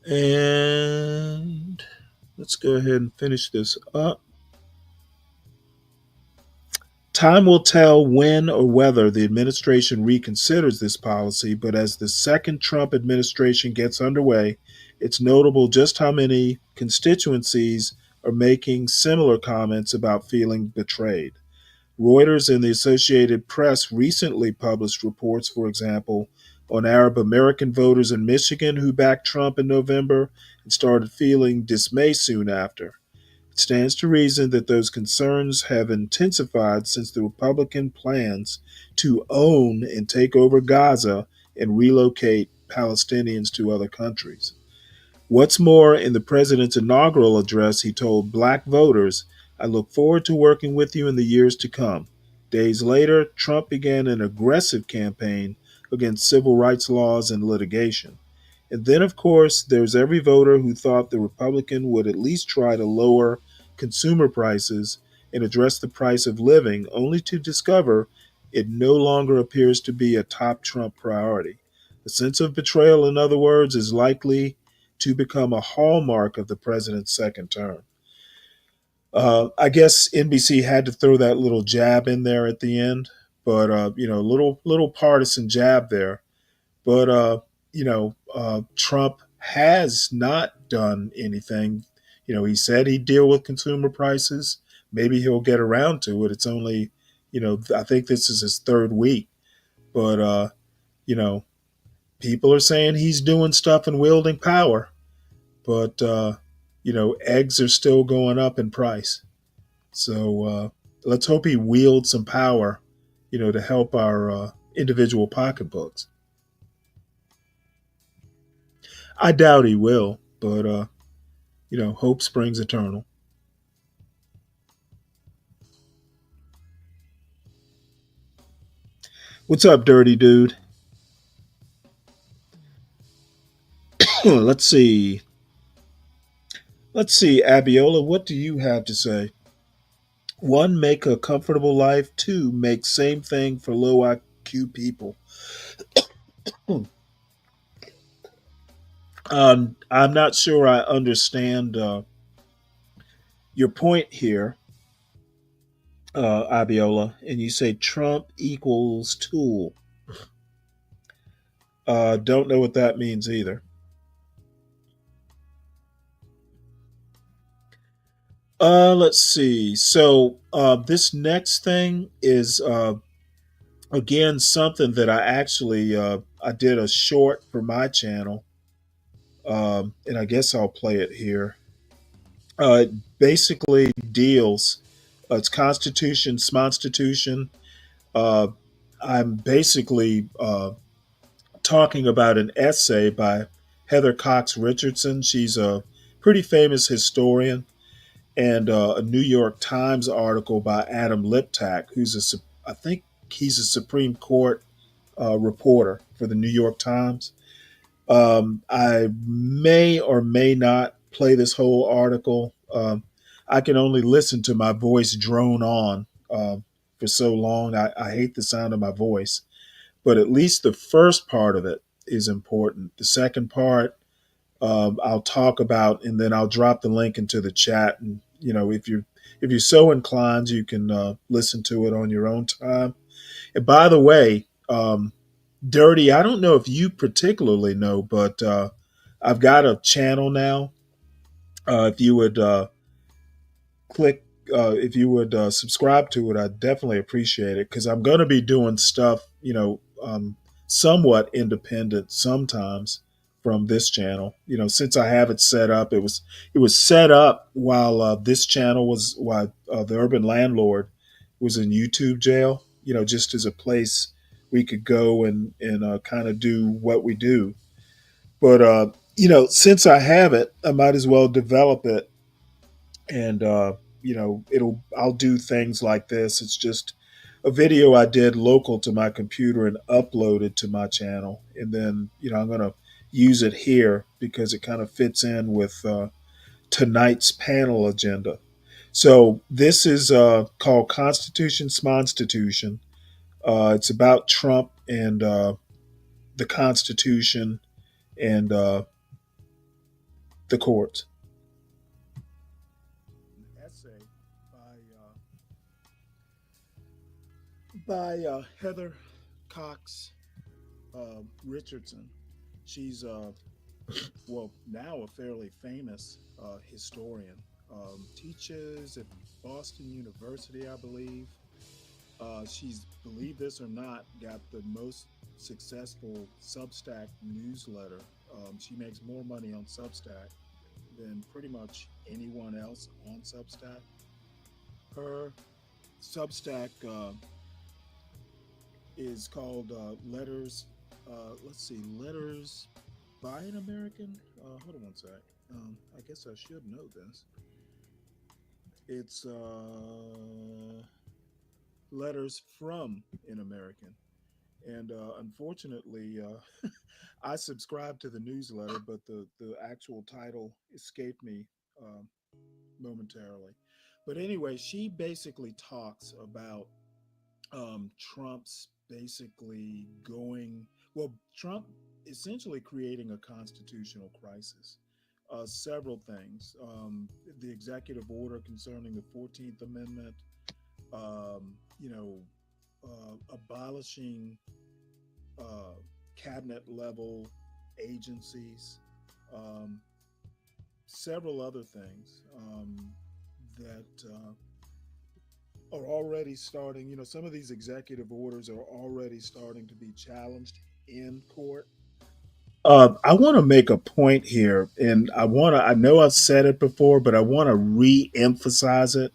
And let's go ahead and finish this up. Time will tell when or whether the administration reconsiders this policy, but as the second Trump administration gets underway, it's notable just how many constituencies are making similar comments about feeling betrayed. Reuters and the Associated Press recently published reports, for example, on Arab American voters in Michigan who backed Trump in November and started feeling dismay soon after. It stands to reason that those concerns have intensified since the Republican plans to own and take over Gaza and relocate Palestinians to other countries. What's more, in the president's inaugural address, he told black voters, "I look forward to working with you in the years to come." Days later, Trump began an aggressive campaign against civil rights laws and litigation. And then, of course, there's every voter who thought the Republican would at least try to lower consumer prices and address the price of living, only to discover it no longer appears to be a top Trump priority. A sense of betrayal, in other words, is likely to become a hallmark of the president's second term. I guess NBC had to throw that little jab in there at the end, but little partisan jab there. But Trump has not done anything. He said he'd deal with consumer prices. Maybe he'll get around to it. It's only, I think this is his third week, but people are saying he's doing stuff and wielding power. But eggs are still going up in price. So let's hope he wields some power, to help our individual pocketbooks. I doubt he will, but hope springs eternal. What's up, dirty dude? Let's see. Let's see, Abiola, what do you have to say? One, make a comfortable life. Two, make same thing for low IQ people. I'm not sure I understand your point here, Abiola, and you say Trump equals tool. Don't know what that means either. Let's see. So this next thing is again something that I actually I did a short for my channel, and I guess I'll play it here. It basically deals. It's Constitution, Smonstitution. Uh, I'm basically talking about an essay by Heather Cox Richardson. She's a pretty famous historian, and a New York Times article by Adam Liptak, I think he's a Supreme Court reporter for the New York Times. I may or may not play this whole article. I can only listen to my voice drone on for so long. I hate the sound of my voice, but at least the first part of it is important. The second part, I'll talk about, and then I'll drop the link into the chat. And if you're so inclined, you can listen to it on your own time. And by the way, Dirty, I don't know if you particularly know, but I've got a channel now. If you would if you would subscribe to it, I'd definitely appreciate it, because I'm going to be doing stuff, somewhat independent sometimes from this channel. Since I have it set up, it was set up while this channel was while the Urban Landlord was in YouTube jail. Just as a place we could go and kind of do what we do. But since I have it, I might as well develop it, and I'll do things like this. It's just a video I did local to my computer and uploaded to my channel, and then I'm gonna use it here because it kind of fits in with tonight's panel agenda. So this is called Constitution Smonstitution. It's about Trump and the Constitution and the courts. An essay by Heather Cox Richardson. She's well, now a fairly famous historian. Teaches at Boston University, I believe. She's, believe this or not, got the most successful Substack newsletter. She makes more money on Substack than pretty much anyone else on Substack. Her Substack is called Letters. Let's see, Letters by an American. Hold on one sec. I guess I should know this. It's Letters from an American. And unfortunately, I subscribe to the newsletter, but the actual title escaped me momentarily. But anyway, she basically talks about Trump's basically going, well, Trump essentially creating a constitutional crisis. Several things. The executive order concerning the 14th Amendment, you know, abolishing cabinet level agencies, several other things that are already starting. You know, some of these executive orders are already starting to be challenged in court. I want to make a point here, and I know I've said it before, but I want to re emphasize it.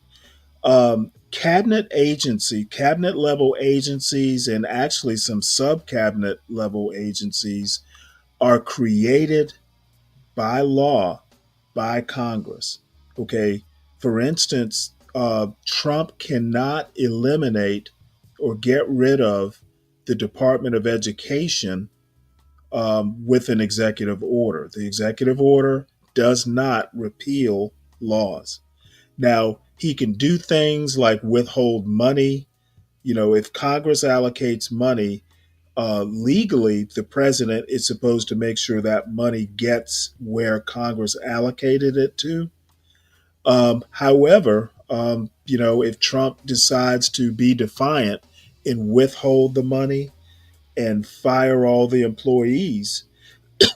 Cabinet level agencies, and actually some sub cabinet level agencies are created by law by Congress. Okay. For instance, Trump cannot eliminate or get rid of the Department of Education with an executive order. The executive order does not repeal laws. Now, he can do things like withhold money. You know, if Congress allocates money, legally, the president is supposed to make sure that money gets where Congress allocated it to. However, you know, if Trump decides to be defiant and withhold the money and fire all the employees,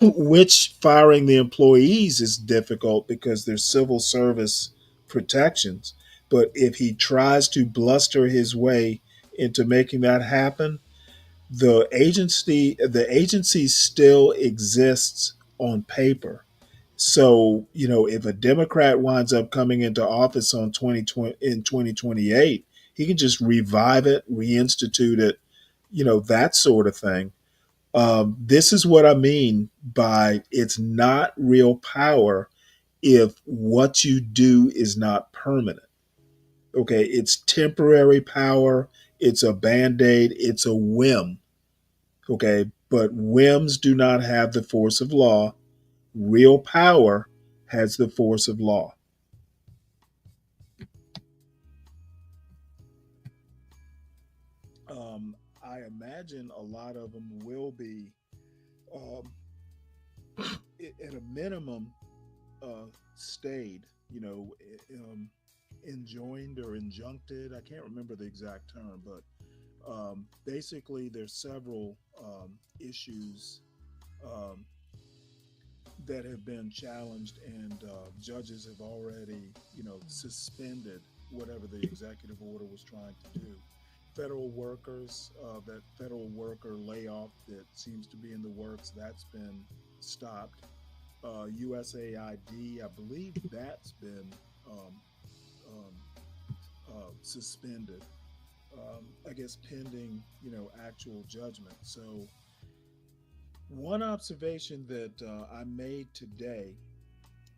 which firing the employees is difficult because there's civil service protections. But if he tries to bluster his way into making that happen, the agency still exists on paper. So, you know, if a Democrat winds up coming into office on 2020 in 2028, he can just revive it, reinstitute it, you know, that sort of thing. This is what I mean by it's not real power if what you do is not permanent. Okay, it's temporary power, it's a band aid, it's a whim. Okay, but whims do not have the force of law. Real power has the force of law. I imagine a lot of them will be, um, at a minimum, stayed, you know, enjoined or injuncted. I can't remember the exact term, but basically, there's several issues um, that have been challenged, and judges have already, you know, suspended whatever the executive order was trying to do. Federal workers, that federal worker layoff that seems to be in the works, that's been stopped. USAID, I believe that's been um, suspended. I guess pending, you know, actual judgment. So one observation that I made today,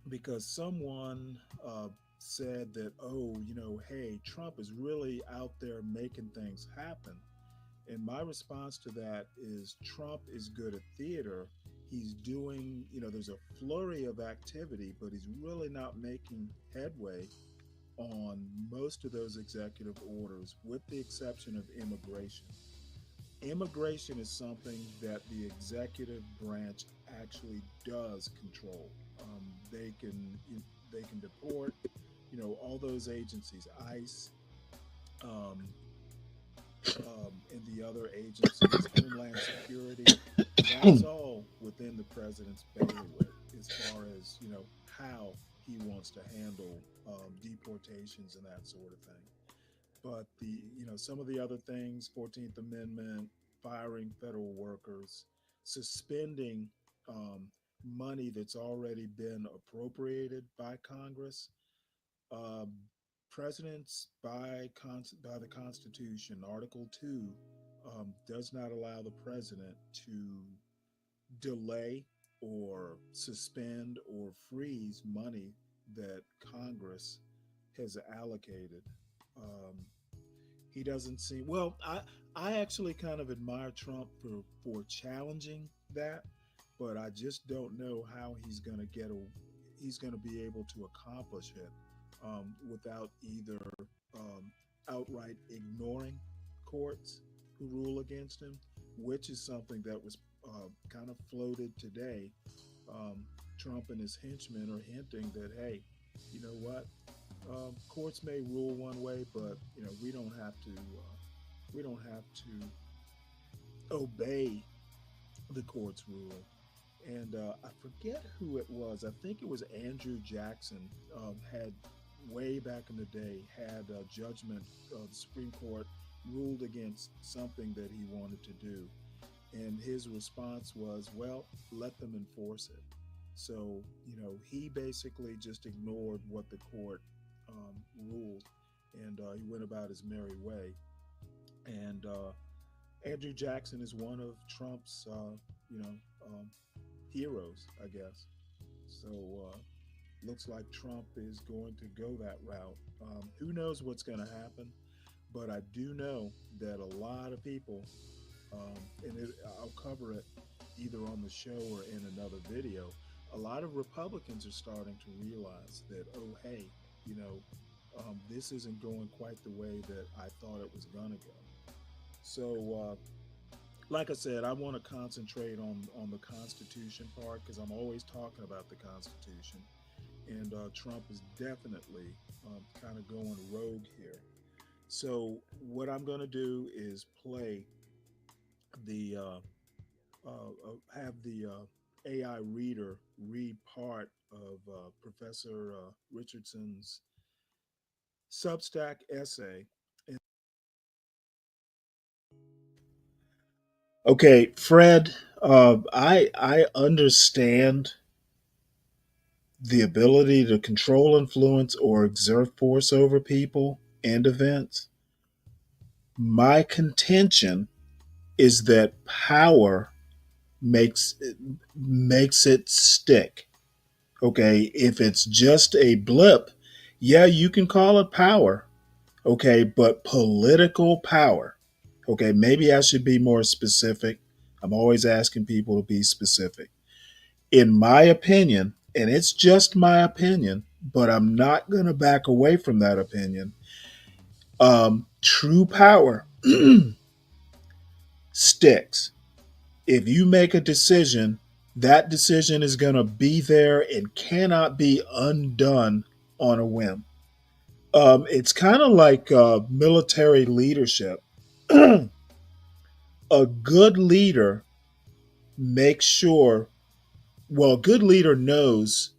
because someone said that, oh, you know, hey, Trump is really out there making things happen. And my response to that is Trump is good at theater. He's doing, you know, there's a flurry of activity, but he's really not making headway on most of those executive orders, with the exception of immigration. Immigration is something that the executive branch actually does control. They can deport, all those agencies, ICE, um, and the other agencies, Homeland Security. That's all within the president's bailiwick as far as how he wants to handle deportations and that sort of thing. But some of the other things, 14th Amendment, firing federal workers, suspending um, money that's already been appropriated by Congress. Um, Presidents by the Constitution, Article 2, does not allow the president to delay or suspend or freeze money that Congress has allocated. Um, he doesn't seem well. I actually kind of admire Trump for challenging that, but I just don't know how he's going to be able to accomplish it without either outright ignoring courts who rule against him, which is something that was kind of floated today. Um, Trump and his henchmen are hinting that, hey, you know what? Courts may rule one way, but we don't have to. We don't have to obey the court's rule. And I forget who it was. I think it was Andrew Jackson. Had way back in the day had a judgment. The Supreme Court ruled against something that he wanted to do, and his response was, "Well, let them enforce it." So he basically just ignored what the court ruled, and he went about his merry way. And Andrew Jackson is one of Trump's, heroes, I guess. So looks like Trump is going to go that route. Who knows what's going to happen? But I do know that a lot of people, I'll cover it either on the show or in another video. A lot of Republicans are starting to realize that, oh, hey, this isn't going quite the way that I thought it was going to go. So, like I said, I want to concentrate on the Constitution part because I'm always talking about the Constitution. And Trump is definitely kind of going rogue here. So what I'm going to do is play the have the AI reader read part of Professor Richardson's Substack essay. Okay, Fred, I understand the ability to control, influence, or exert force over people and events. My contention is that power makes it stick. Okay, if it's just a blip, yeah, you can call it power. Okay, but political power. Okay, maybe I should be more specific. I'm always asking people to be specific. In my opinion, and it's just my opinion, but I'm not going to back away from that opinion. True power sticks. If you make a decision, that decision is going to be there and cannot be undone on a whim. It's kind of like military leadership. A good leader makes sure, well, a good leader knows,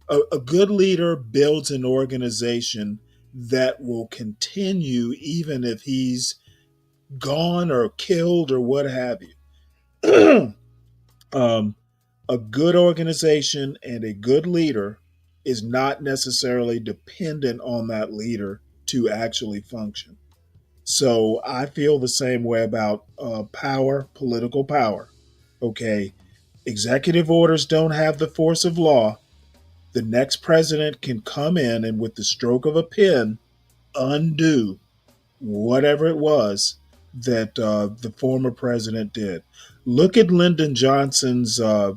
a good leader builds an organization that will continue even if he's gone or killed or what have you. A good organization and a good leader is not necessarily dependent on that leader to actually function. So I feel the same way about power, political power. Okay, executive orders don't have the force of law. The next president can come in and, with the stroke of a pen, undo whatever it was that the former president did. Look at Lyndon Johnson's, I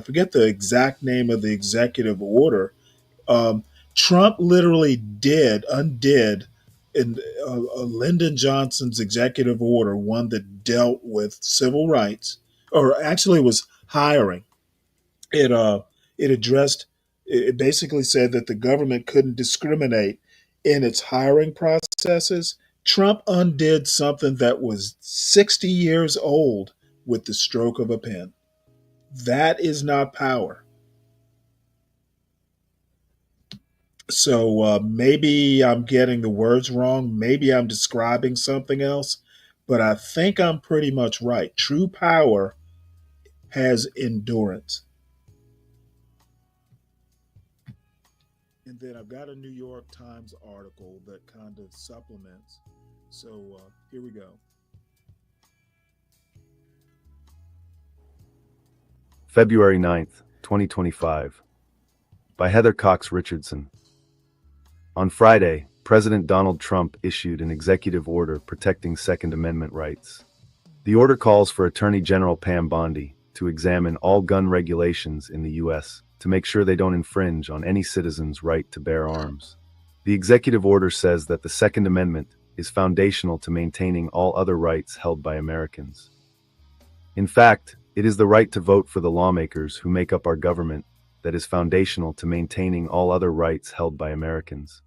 forget the exact name of the executive order, um, Trump literally undid in Lyndon Johnson's executive order, one that dealt with civil rights, or actually was hiring. It it addressed. It basically said that the government couldn't discriminate in its hiring processes. Trump undid something that was 60 years old with the stroke of a pen. That is not power. So maybe I'm getting the words wrong. Maybe I'm describing something else, but I think I'm pretty much right. True power has endurance. And then I've got a New York Times article that kind of supplements. So here we go. February 9th, 2025. By Heather Cox Richardson. On Friday, President Donald Trump issued an executive order protecting Second Amendment rights. The order calls for Attorney General Pam Bondi to examine all gun regulations in the U.S. to make sure they don't infringe on any citizen's right to bear arms. The executive order says that the Second Amendment is foundational to maintaining all other rights held by Americans. In fact, it is the right to vote for the lawmakers who make up our government that is foundational to maintaining all other rights held by Americans.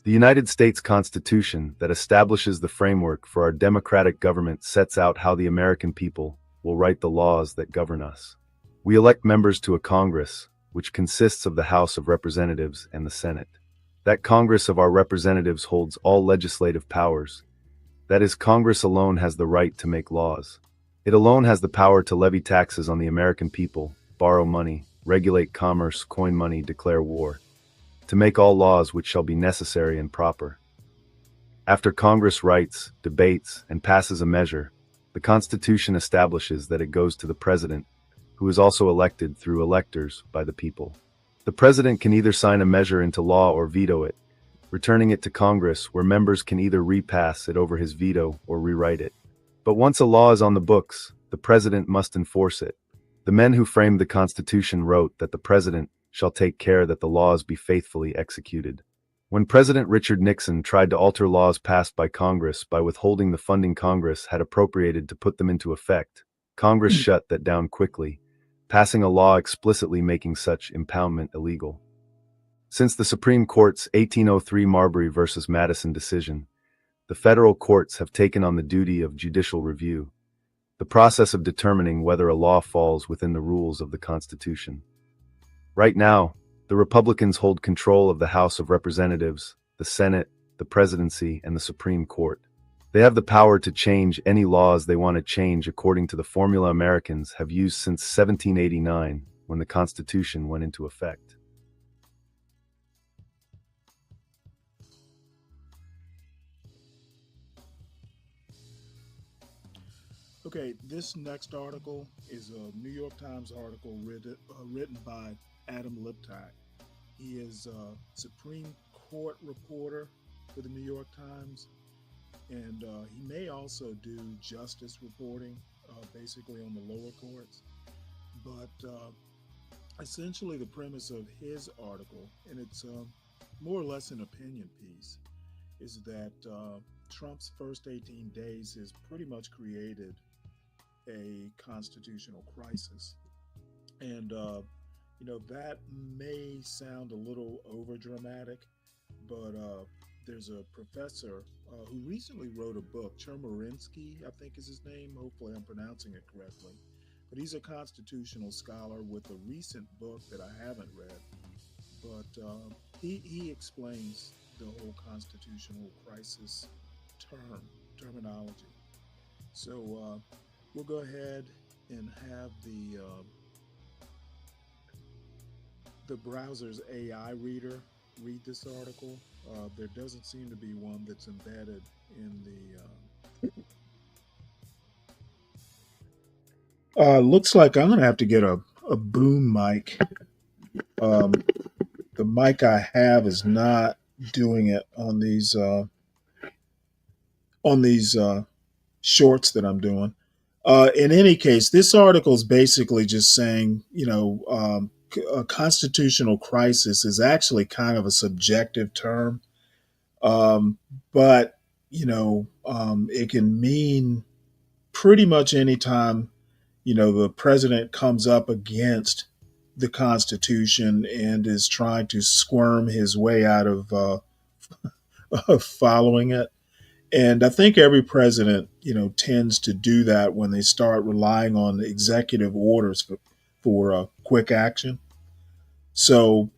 The United States Constitution that establishes the framework for our democratic government sets out how the American people will write the laws that govern us. We elect members to a Congress, which consists of the House of Representatives and the Senate. That Congress of our representatives holds all legislative powers. That is, Congress alone has the right to make laws. It alone has the power to levy taxes on the American people, borrow money, regulate commerce, coin money, declare war, to make all laws which shall be necessary and proper. After Congress writes, debates, and passes a measure, the Constitution establishes that it goes to the President, who is also elected through electors by the people. The President can either sign a measure into law or veto it, returning it to Congress, where members can either repass it over his veto or rewrite it. But once a law is on the books, the President must enforce it. The men who framed the Constitution wrote that the President shall take care that the laws be faithfully executed. When President Richard Nixon tried to alter laws passed by Congress by withholding the funding Congress had appropriated to put them into effect, Congress shut that down quickly, passing a law explicitly making such impoundment illegal. Since the Supreme Court's 1803 Marbury v. Madison decision, the federal courts have taken on the duty of judicial review, the process of determining whether a law falls within the rules of the Constitution. Right now, the Republicans hold control of the House of Representatives, the Senate, the Presidency, and the Supreme Court. They have the power to change any laws they want to change according to the formula Americans have used since 1789, when the Constitution went into effect. Okay, this next article is a New York Times article written by Adam Liptak. He is a Supreme Court reporter for the New York Times, and he may also do justice reporting, basically on the lower courts. But essentially the premise of his article, and it's more or less an opinion piece, is that Trump's first 18 days has pretty much created a constitutional crisis. And that may sound a little over dramatic, but there's a professor who recently wrote a book, Chermarinsky, I think is his name. Hopefully I'm pronouncing it correctly. But he's a constitutional scholar with a recent book that I haven't read. But he explains the whole constitutional crisis terminology. So we'll go ahead and have the browser's AI reader read this article. There doesn't seem to be one that's embedded in the. Looks like I'm gonna have to get a boom mic. The mic I have is not doing it on these shorts that I'm doing. In any case, this article is basically just saying, a constitutional crisis is actually kind of a subjective term, um, but it can mean pretty much anytime the president comes up against the Constitution and is trying to squirm his way out of following it. And I think every president, tends to do that when they start relying on executive orders for quick action. So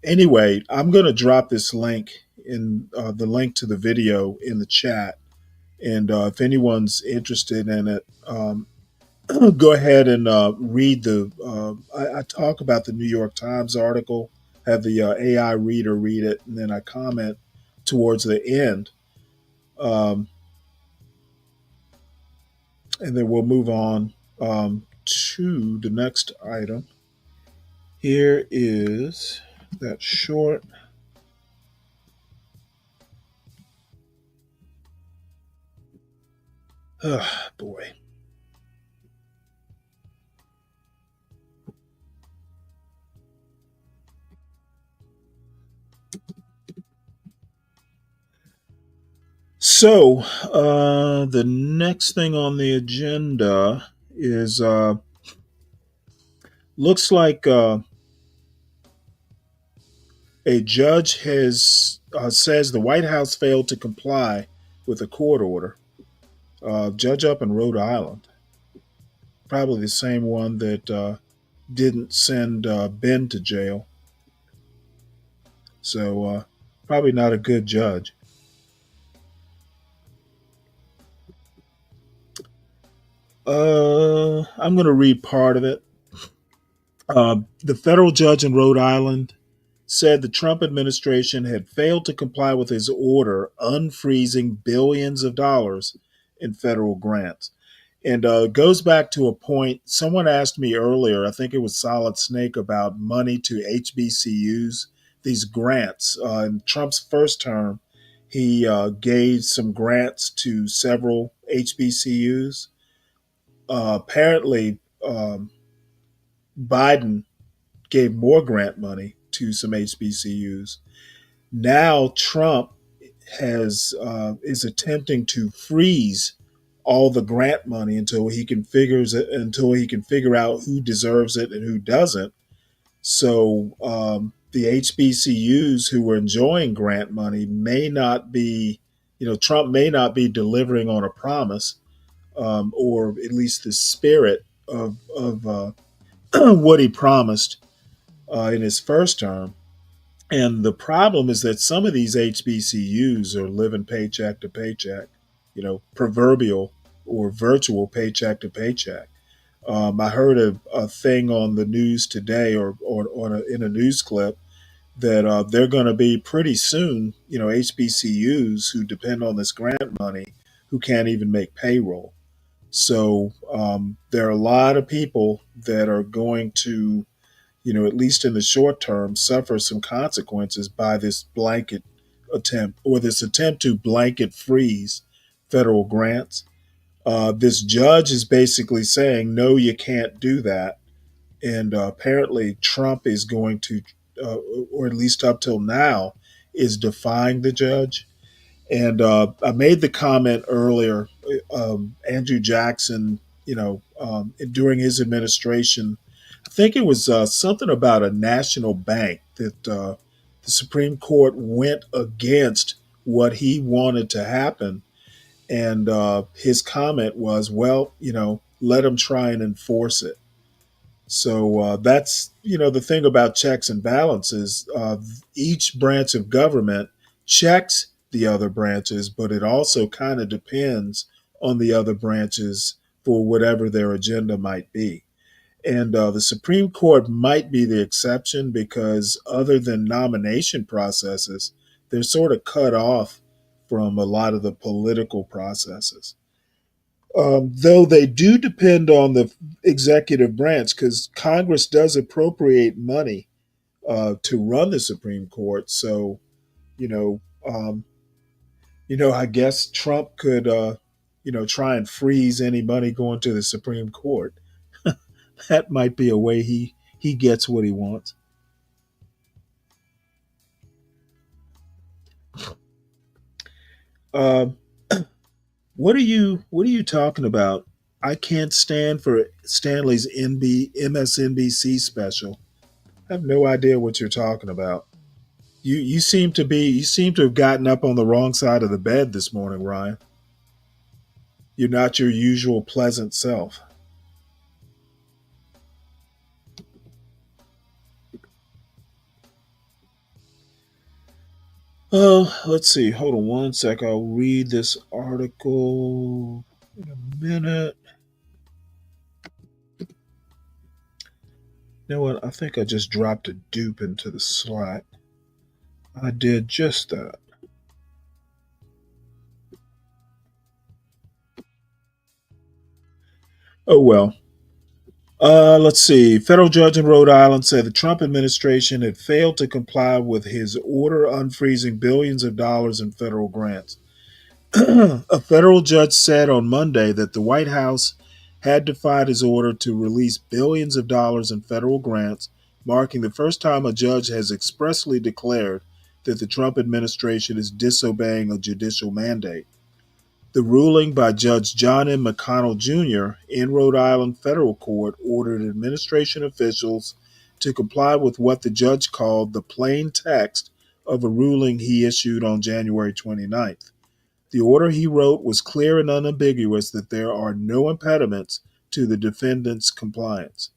anyway, I'm going to drop this link in the link to the video in the chat, and if anyone's interested in it, go ahead and read the. I talk about the New York Times article, have the AI reader read it, and then I comment towards the end. And then we'll move on to the next item. Here is that short. Oh, boy. So, the next thing on the agenda is looks like a judge has says the White House failed to comply with a court order. Judge up in Rhode Island, probably the same one that didn't send Ben to jail. So probably not a good judge. I'm going to read part of it. The federal judge in Rhode Island said the Trump administration had failed to comply with his order unfreezing billions of dollars in federal grants. And it goes back to a point someone asked me earlier, I think it was Solid Snake, about money to HBCUs, these grants. In Trump's first term, he gave some grants to several HBCUs. Apparently, Biden gave more grant money to some HBCUs. Now Trump is attempting to freeze all the grant money until he can figure out who deserves it and who doesn't. So the HBCUs who were enjoying grant money may not be, Trump may not be delivering on a promise, or at least the spirit of what he promised in his first term. And the problem is that some of these HBCUs are living paycheck to paycheck, proverbial or virtual paycheck to paycheck. I heard a thing on the news today, or in a news clip, that they're going to be pretty soon, HBCUs who depend on this grant money who can't even make payroll. So there are a lot of people that are going to, at least in the short term, suffer some consequences by this blanket attempt, or this attempt to blanket freeze federal grants. This judge is basically saying, no, you can't do that. And apparently, Trump is going to, or at least up till now, is defying the judge. And I made the comment earlier, Andrew Jackson, during his administration, I think it was something about a national bank that the Supreme Court went against what he wanted to happen. And his comment was, well, let him try and enforce it. So that's, the thing about checks and balances. Each branch of government checks the other branches, but it also kind of depends on the other branches for whatever their agenda might be. And the Supreme Court might be the exception because, other than nomination processes, they're sort of cut off from a lot of the political processes. Though they do depend on the executive branch, because Congress does appropriate money to run the Supreme Court. So, you know, um, I guess Trump could, try and freeze any money going to the Supreme Court. That might be a way he gets what he wants. Um, what are you talking about? I can't stand for Stanley's MSNBC special. I have no idea what you're talking about. You seem to have gotten up on the wrong side of the bed this morning, Ryan. You're not your usual pleasant self. Oh, let's see. Hold on one sec. I'll read this article in a minute. You know what? I think I just dropped a dupe into the Slack. I did just that. Oh well. Let's see. Federal judge in Rhode Island said the Trump administration had failed to comply with his order unfreezing billions of dollars in federal grants. A federal judge said on Monday that the White House had defied his order to release billions of dollars in federal grants, marking the first time a judge has expressly declared that the Trump administration is disobeying a judicial mandate. The ruling by Judge John M. McConnell Jr. in Rhode Island federal court ordered administration officials to comply with what the judge called the plain text of a ruling he issued on January 29th. The order he wrote was clear and unambiguous that there are no impediments to the defendant's compliance.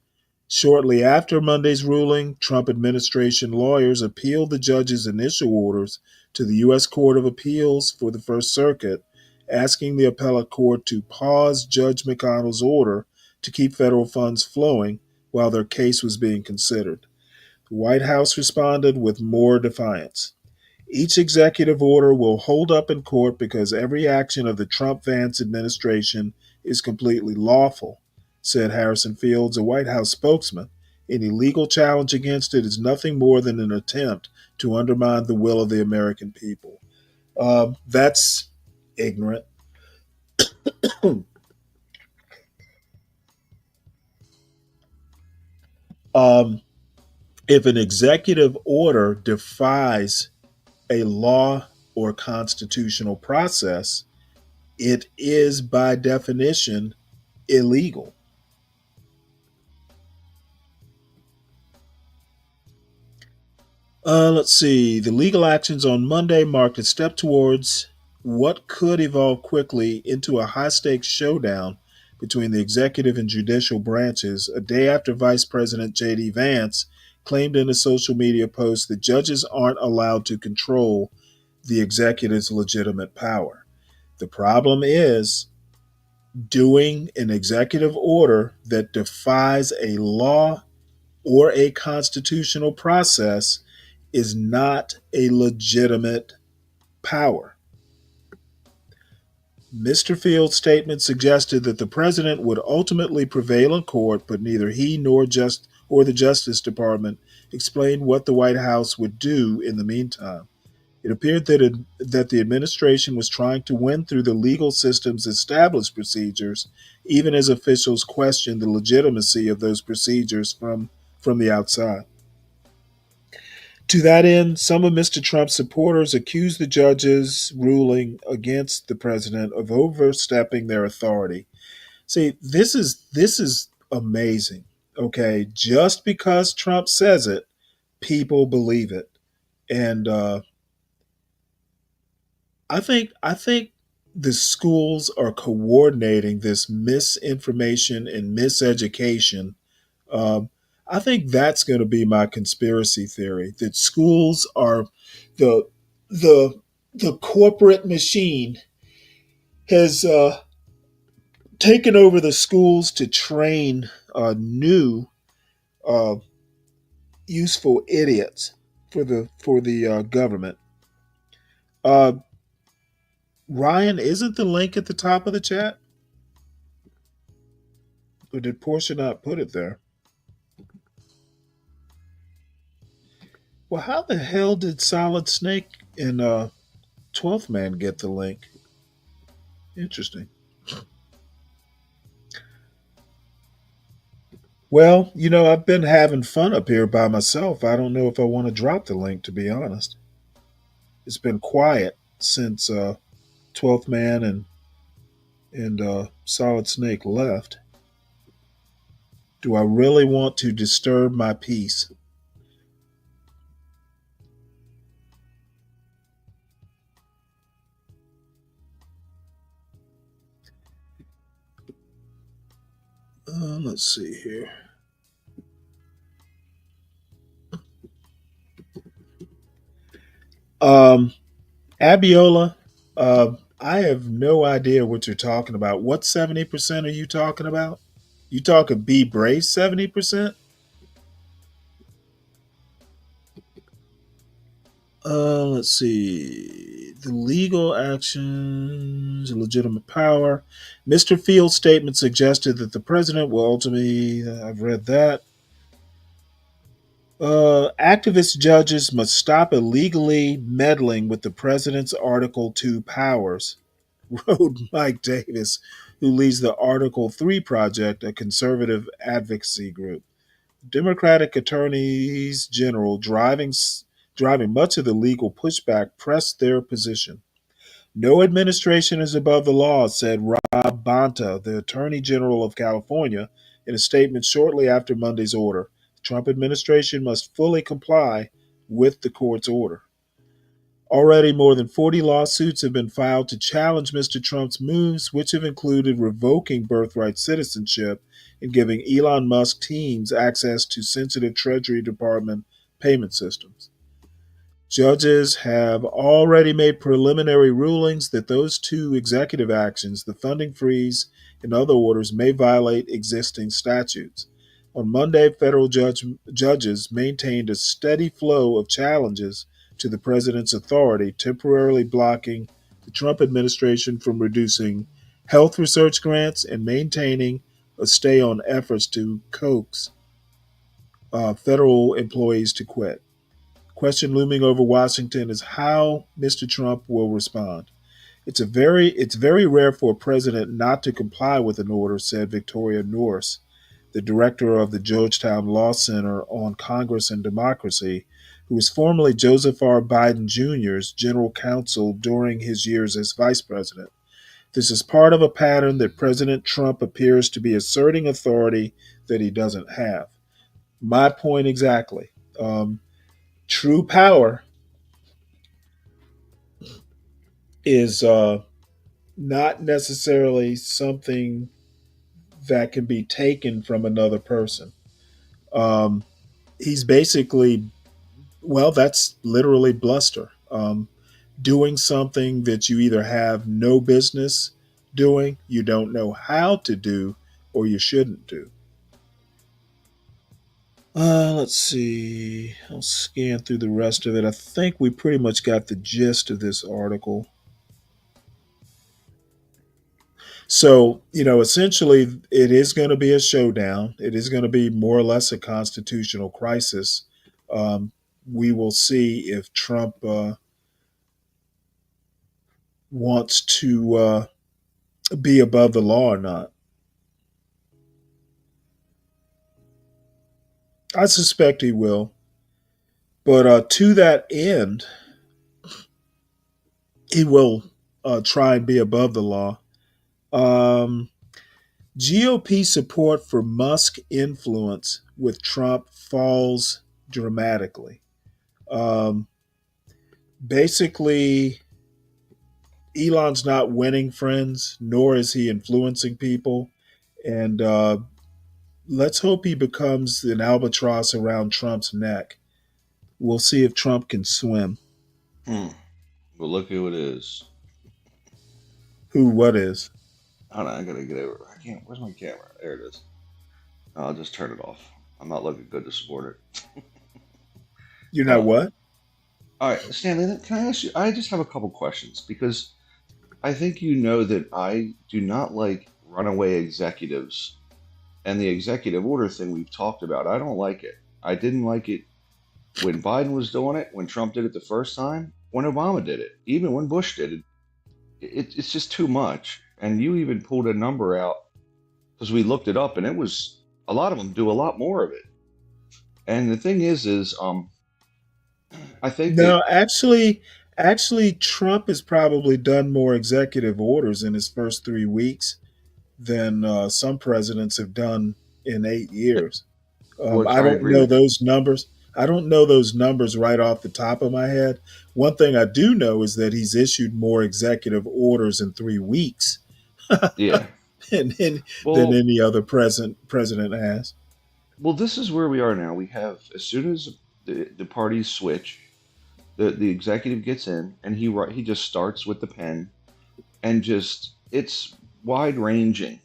Shortly after Monday's ruling, Trump administration lawyers appealed the judge's initial orders to the U.S. Court of Appeals for the First Circuit, asking the appellate court to pause Judge McConnell's order to keep federal funds flowing while their case was being considered. The White House responded with more defiance. Each executive order will hold up in court because every action of the Trump Vance administration is completely lawful, said Harrison Fields, a White House spokesman. Any legal challenge against it is nothing more than an attempt to undermine the will of the American people. That's ignorant. um, if an executive order defies a law or constitutional process, it is by definition illegal. Let's see. The legal actions on Monday marked a step towards what could evolve quickly into a high stakes showdown between the executive and judicial branches a day after Vice President J.D. Vance claimed in a social media post that judges aren't allowed to control the executive's legitimate power. The problem is doing an executive order that defies a law or a constitutional process is not a legitimate power. Mr. Field's statement suggested that the president would ultimately prevail in court, but neither he nor the Justice Department explained what the White House would do in the meantime. It appeared that the administration was trying to win through the legal system's established procedures, even as officials questioned the legitimacy of those procedures from the outside. To that end, some of Mr. Trump's supporters accused the judge's ruling against the president of overstepping their authority. See, this is amazing. Okay, just because Trump says it, people believe it, and I think the schools are coordinating this misinformation and miseducation. Um, I think that's going to be my conspiracy theory that schools are the the the corporate machine has taken over the schools to train new uh, useful idiots for the government. Uh, Ryan, isn't the link at the top of the chat, or did Portia not put it there? Well, how the hell did Solid Snake and 12th Man get the link? Interesting. Well, I've been having fun up here by myself. I don't know if I want to drop the link, to be honest. It's been quiet since 12th Man and Solid Snake left. Do I really want to disturb my peace? Let's see here. Um, Abiola, I have no idea what you're talking about. What 70% are you talking about? You talking Be Brave 70%? Let's see. The legal actions, legitimate power. Mr. Field's statement suggested that the president will ultimately. I've read that. Activist judges must stop illegally meddling with the president's Article 2 powers, wrote Mike Davis, who leads the Article 3 Project, a conservative advocacy group. Democratic attorneys general driving much of the legal pushback pressed their position. No administration is above the law, said Rob Bonta, the Attorney General of California, in a statement shortly after Monday's order. The Trump administration must fully comply with the court's order. Already, more than 40 lawsuits have been filed to challenge Mr. Trump's moves, which have included revoking birthright citizenship and giving Elon Musk teams access to sensitive Treasury Department payment systems. Judges have already made preliminary rulings that those two executive actions, the funding freeze and other orders, may violate existing statutes. On Monday, federal judges maintained a steady flow of challenges to the president's authority, temporarily blocking the Trump administration from reducing health research grants and maintaining a stay on efforts to coax federal employees to quit. Question looming over Washington is how Mr. Trump will respond. It's very rare for a president not to comply with an order, said Victoria Norris, the director of the Georgetown Law Center on Congress and Democracy, who was formerly Joseph R. Biden Jr.'s general counsel during his years as vice president. This is part of a pattern that President Trump appears to be asserting authority that he doesn't have. My point exactly. True power is not necessarily something that can be taken from another person. Um, he's basically, well, that's literally bluster. Doing something that you either have no business doing, you don't know how to do, or you shouldn't do. Let's see. I'll scan through the rest of it. I think we pretty much got the gist of this article. So, essentially, it is going to be a showdown. It is going to be more or less a constitutional crisis. Um, we will see if Trump wants to be above the law or not. I suspect he will. But to that end, he will try and be above the law. Um, GOP support for Musk influence with Trump falls dramatically. Um, Basically, Elon's not winning friends, nor is he influencing people. And let's hope he becomes an albatross around Trump's neck. We'll see if Trump can swim. Well, look who it is. Who, what is? Hold on, I gotta get over. I can't. Where's my camera? There it is. I'll just turn it off. I'm not looking good to support it. You're not what? All right, Stanley, can I ask you? I just have a couple questions because I think you know that I do not like runaway executives and the executive order thing we've talked about. I don't like it. I didn't like it when Biden was doing it, when Trump did it the first time, when Obama did it, even when Bush did it. It's just too much. And you even pulled a number out because we looked it up and it was A lot of them do a lot more of it. And the thing is, I think that No, actually, Trump has probably done more executive orders in his first 3 weeks than some presidents have done in 8 years. which I I don't agree know with you. those numbers. I don't know those numbers right off the top of my head. One thing I do know is that he's issued more executive orders in 3 weeks Yeah. than Well, any other president has. well, this is where we are now. We have as soon as the parties switch, the executive gets in, and he just starts with the pen, and just it's wide ranging.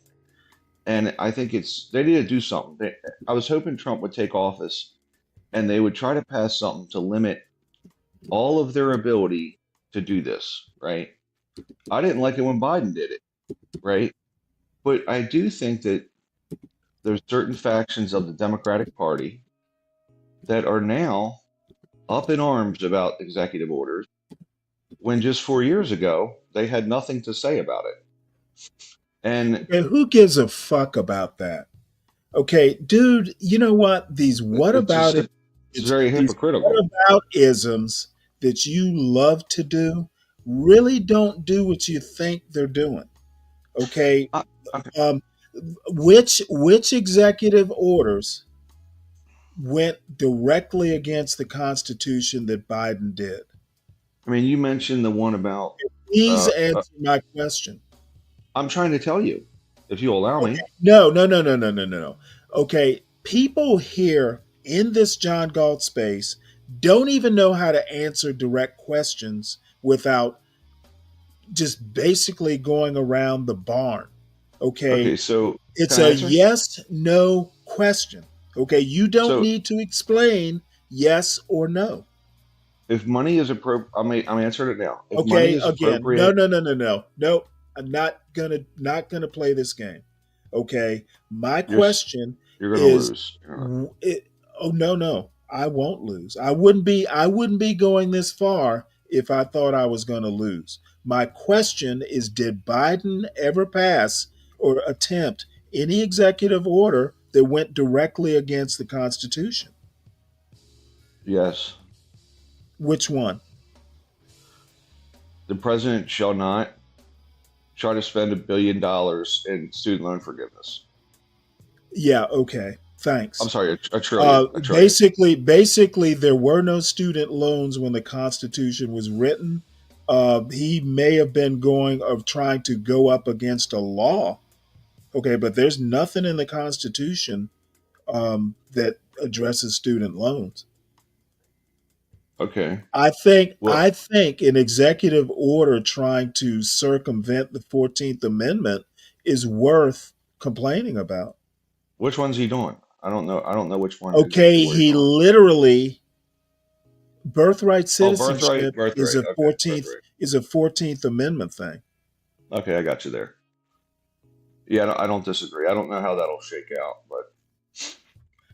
And I think they need to do something. I was hoping Trump would take office, and they would try to pass something to limit all of their ability to do this. Right? I didn't like it when Biden did it. Right? But I do think that there's certain factions of the Democratic Party that are now up in arms about executive orders when just 4 years ago they had nothing to say about it. And And who gives a fuck about that? Okay, dude, you know what? it's just it's very These what hypocritical. about isms that you love to do really don't do what you think they're doing. Okay, Okay. um, which executive orders went directly against the Constitution that Biden did? I mean, you mentioned the one about. Please Uh, uh, answer my question. I'm trying to tell you, if you allow Okay, me. no, no, no, no, no, no, no. Okay, people here in this John Galt space don't even know how to answer direct questions without just basically going around the barn. Okay, Okay, so it's can I a answer? yes no question. Okay, you don't So need to explain yes or no. if money is appropriate, I'm answering it now. If money Okay, is again, no, appropriate, no, no, no, no, no. I'm not gonna play this game. Okay, my you're s- question you're gonna is, lose. oh no, no, I won't lose. I wouldn't be going this far if I thought I was going to lose. My question is, did Biden ever pass or attempt any executive order that went directly against the Constitution? Yes, Which one? the president shall not try to spend $1 billion in student loan forgiveness. Yeah, okay. I'm Thanks. sorry, a trillion, a trillion. Basically, there were no student loans when the Constitution was written. He may have been going of trying to go up against a law. Okay, but there's nothing in the Constitution that addresses student loans. Okay. Well, I think an executive order trying to circumvent the 14th Amendment is worth complaining about. which one's he doing? I don't know which one Okay, executive order he's he doing. literally birthright Oh, birthright, citizenship is birthright. a Okay, 14th birthright. is a 14th Amendment thing. Okay, I got you there. Yeah, I don't disagree. I don't know how that'll shake out, but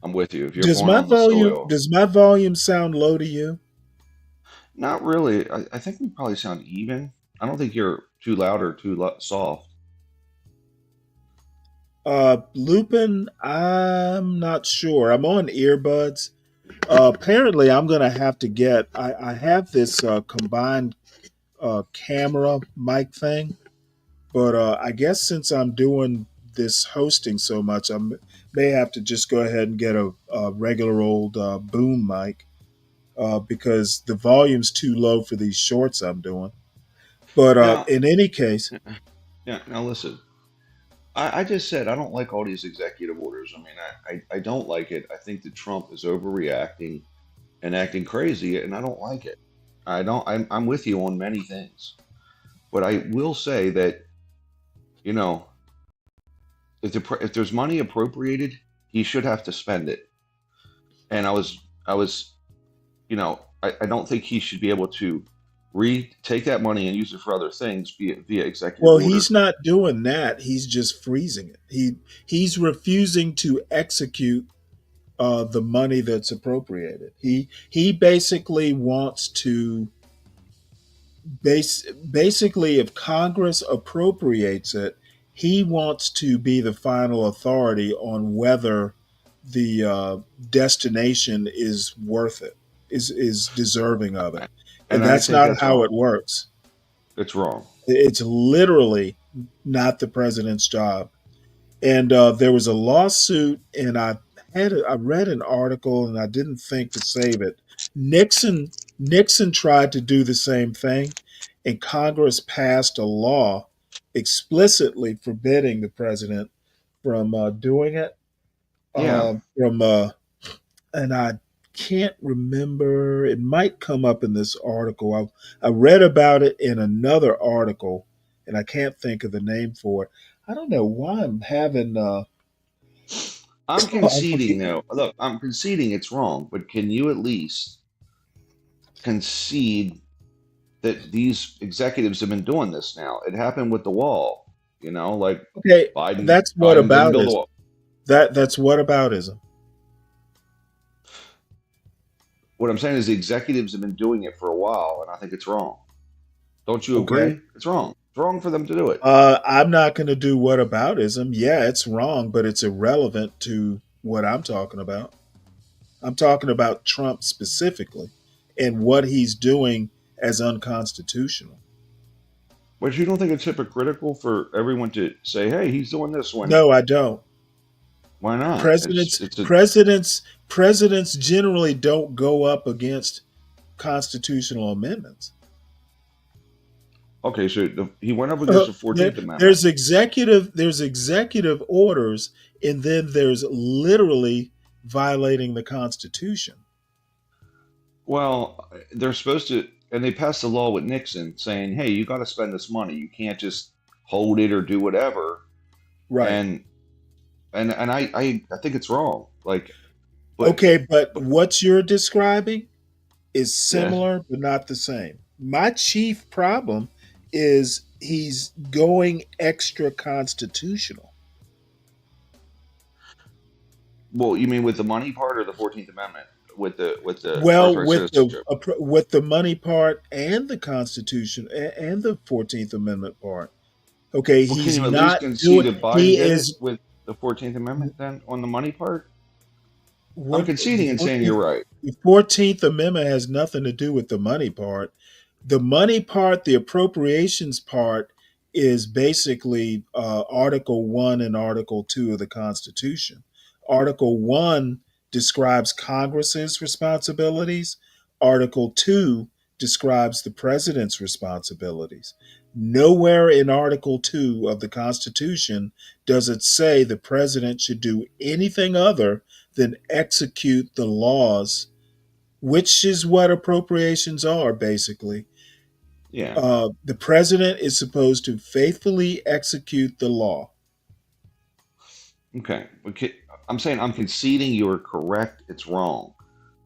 I'm with you. If you're Does born my on the volume soil, does my volume sound low to you? not really. I think we probably sound even. I don't think you're too loud or too soft. Lupin, I'm not sure. I'm on earbuds. Apparently, I'm gonna have to get. I have this combined camera mic thing, but I guess since I'm doing this hosting so much, may have to just go ahead and get a regular old boom mic because the volume's too low for these shorts I'm doing. But Now, in any case, yeah. Now listen. I just said I don't like all these executive orders. I mean, I don't like it. I think that Trump is overreacting and acting crazy, and I don't like it. I don't. I'm with you on many things, but I will say that you know if there's money appropriated, he should have to spend it. And I was I don't think he should be able to take that money and use it for other things via executive well, order. he's not doing that. He's just freezing it. He's refusing to execute the money that's appropriated. He basically wants to basically if Congress appropriates it, he wants to be the final authority on whether the destination is worth it, is deserving of it, and And I that's think not that's how wrong. it works. It's wrong. It's literally not the president's job. And there was a lawsuit, and I read an article, and I didn't think to save it. Nixon tried to do the same thing, and Congress passed a law explicitly forbidding the president from doing it. Yeah. From and I can't remember. It might come up in this article. I read about it in another article, and I can't think of the name for it. I don't know why I'm having. I'm I'm conceding forgetting. though. Look, I'm conceding it's wrong, but can you at least concede that these executives have been doing this now? It happened with the wall, like Okay, Biden. that's what Biden didn't build a aboutism. wall. That's what aboutism. What I'm saying is the executives have been doing it for a while, and I think it's wrong. Don't you Okay. agree? It's wrong. It's wrong for them to do it. I'm not going to do what aboutism. Yeah, it's wrong, but it's irrelevant to what I'm talking about. I'm talking about Trump specifically and what he's doing as unconstitutional. But you don't think it's hypocritical for everyone to say, "Hey, he's doing this," when No, I don't. why not? Presidents, It's a presidents, presidents generally don't go up against constitutional amendments. okay. So he went up against the There- 14th Amendment. there's executive orders, and then there's literally violating the Constitution. Well, they're supposed to, and they passed a law with Nixon saying, "Hey, you got to spend this money. You can't just hold it or do whatever." Right. And I think it's wrong. But Okay, but what you're describing is yeah. similar but not the same. My chief problem is he's going extra constitutional. Well, you mean with the money part or the 14th Amendment with the Well, birthright citizenship? with the money part and the Constitution and the 14th Amendment part. Okay, Well, can he's you at least not concede doing. that Biden He did it is with the 14th Amendment then on the money part? I'm what conceding and saying you're right. the 14th Amendment has nothing to do with the money part. The money part, the appropriations part, is basically Article 1 and Article 2 of the Constitution. Article 1 describes Congress's responsibilities, Article 2 describes the president's responsibilities. Nowhere in Article 2 of the Constitution does it say the president should do anything other than execute the laws, which is what appropriations are basically. Yeah. The president is supposed to faithfully execute the law. Okay. I'm saying I'm conceding you're correct. It's wrong.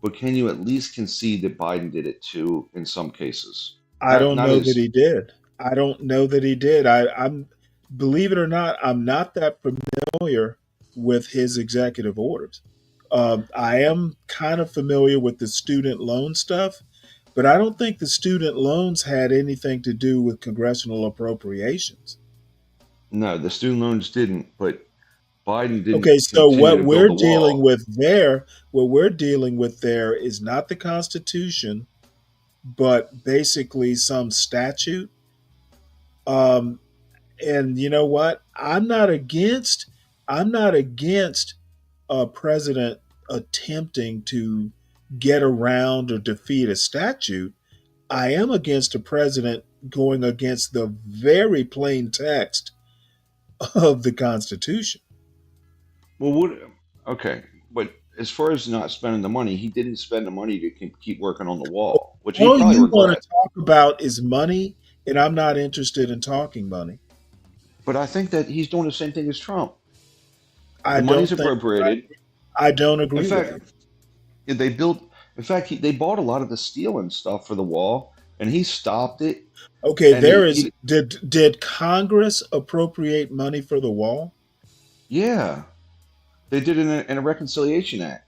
But can you at least concede that Biden did it too in some cases? I Not don't not know that as he did. I don't know that he did. I'm, believe it or not, I'm not that familiar with his executive orders. I am kind of familiar with the student loan stuff, but I don't think the student loans had anything to do with congressional appropriations. no, the student loans didn't, but Biden Okay, didn't so continue to build the wall. what we're dealing with there is not the Constitution, but basically some statute. Um, and you know what? I'm not against a president attempting to get around or defeat a statute. I am against a president going against the very plain text of the Constitution. Well, okay, but as far as not spending the money, he didn't spend the money to keep working on the wall, which he All probably you want regret. to talk about is money, and I'm not interested in talking money. But I think that he's doing the same thing as Trump. I The money's don't think appropriated. I don't In agree with fact, you. they built. In fact, they bought a lot of the steel and stuff for the wall, and he stopped it. Okay, And did Congress appropriate money for the wall? yeah, they did it in a reconciliation act.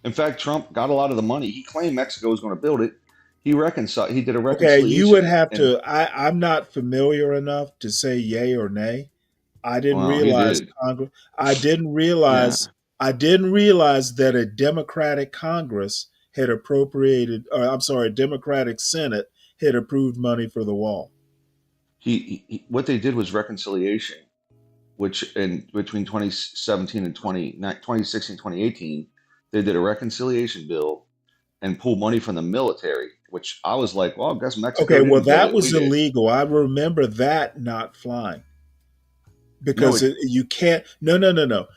In fact, Trump got a lot of the money. He claimed Mexico was going to build it. He reconciled. He did a Okay, you would reconciliation, have and to. I'm not familiar enough to say yay or nay. I didn't well, he realize did. Congress. I didn't Yeah, realize. I didn't realize that a Democratic Congress had appropriated. I'm sorry, a Democratic Senate had approved money for the wall. what they did was reconciliation, which in between 2017 and 2016, 2018, they did a reconciliation bill and pulled money from the military, which I was like, well, I guess Mexico Okay, well, didn't get that it. We was did. illegal. I remember that not flying. No, Because you can't. No, no, no, no.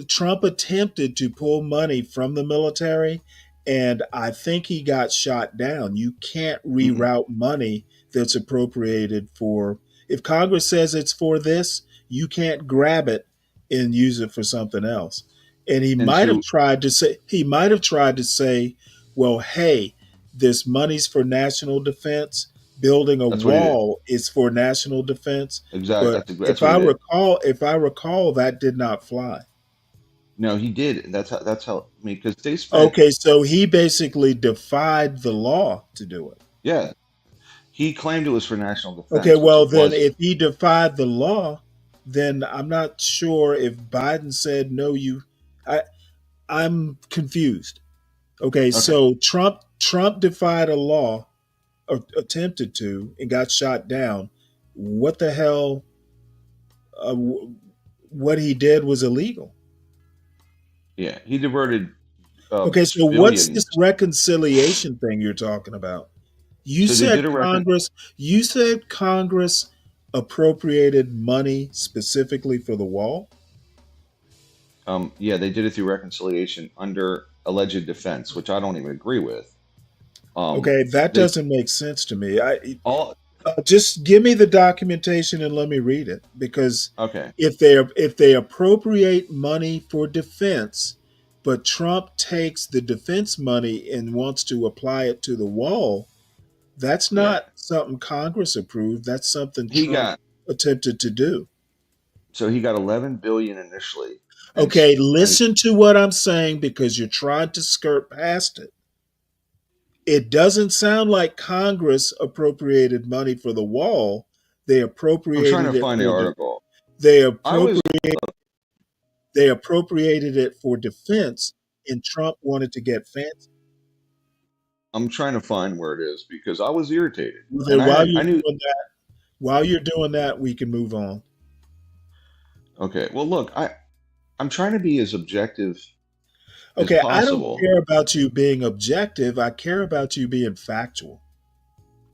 Trump attempted to pull money from the military, and I think he got shot down. You can't mm-mm. reroute money that's appropriated for. If Congress says it's for this, you can't grab it and use it for something else. And he And might have so tried to say. He might have tried to say, "Well, hey, this money's for national defense. Building a that's what he did. wall is for national defense." Exactly. But That's what he did. if I recall, that did not fly. No, he did. That's how. I mean, because they spent. Okay, so he basically defied the law to do it. Yeah, he claimed it was for national Okay, defense, which well it then, wasn't. if he defied the law, then I'm not sure if Biden said no. I, I'm confused. Okay, Okay. so Trump defied a law, or attempted to, and got shot down. What the hell? What he did was illegal. Yeah, he diverted Okay, so what's this billions. reconciliation thing you're talking about? So they did a recon. You said Congress appropriated money specifically for the wall? Yeah, they did it through reconciliation under alleged defense, which I don't even agree with. Okay, that They doesn't make sense to me. all Just give me the documentation and let me read it, because okay. if they appropriate money for defense, but Trump takes the defense money and wants to apply it to the wall, that's Yeah, not something Congress approved. That's something he Trump got attempted to do. so he got 11 billion initially, Okay, and listen to what I'm saying, because you're trying to skirt past it. It doesn't sound like Congress appropriated money for the wall. They I'm trying to appropriated it find the for article. they I was they appropriated it for defense, and Trump wanted to get fancy. I'm trying to find where it is because I was irritated, Well, and then while I you're knew. doing that, we can move on. Okay, well, look, I'm trying to be as objective as Okay, I don't possible. care about you being objective. I care about you being factual,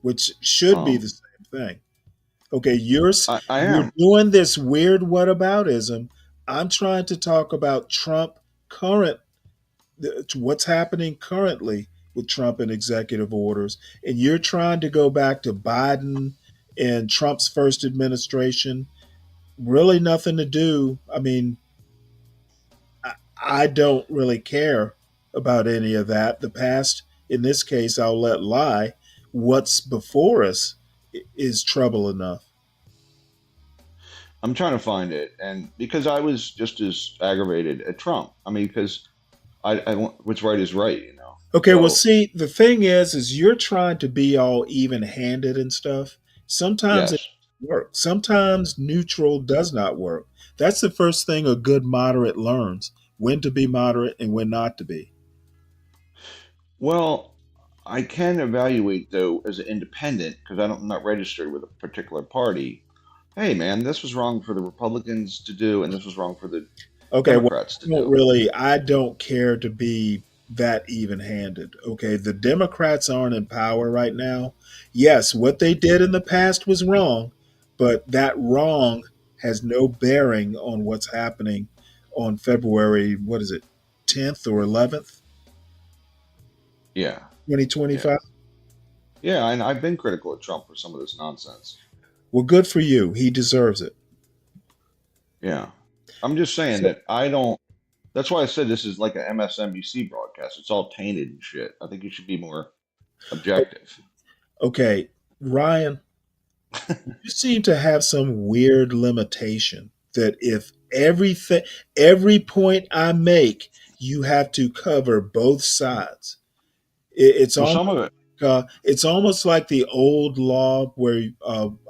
which should be the Um, same thing. Okay, I you're am. doing this weird whataboutism. I'm trying to talk about Trump current, what's happening currently with Trump and executive orders, and you're trying to go back to Biden and Trump's first administration. Really, nothing to do. I mean, I don't really care about any of that. The past, in this case, I'll let lie. What's before us is trouble enough. I'm trying to find it, and because I was just as aggravated at Trump. I mean, because what's right is right, you know. Okay, well, So see, the thing is you're trying to be all even-handed and stuff. Sometimes it yes. works. Sometimes neutral does not work. That's the first thing a good moderate learns: when to be moderate and when not to be. Well, I can evaluate though as an independent because I'm not registered with a particular party. Hey, man, this was wrong for the Republicans to do, and this was wrong for the Okay, well, Democrats to do. I don't care to be that even-handed. Okay, the Democrats aren't in power right now. Yes, what they did in the past was wrong, but that wrong has no bearing on what's happening on February, what is it, 10th or 11th, Yeah, yeah, 2025. yeah. And I've been critical of Trump for some of this nonsense. Well, good for you. He deserves it. Yeah, I'm just saying So, that I don't. That's why I said this is like an MSNBC broadcast. It's all tainted and shit. I think you should be more objective. okay, Ryan, you seem to have some weird limitation that if every point I make, you have to cover both sides. It's Well, some almost of it. it's almost like the old law where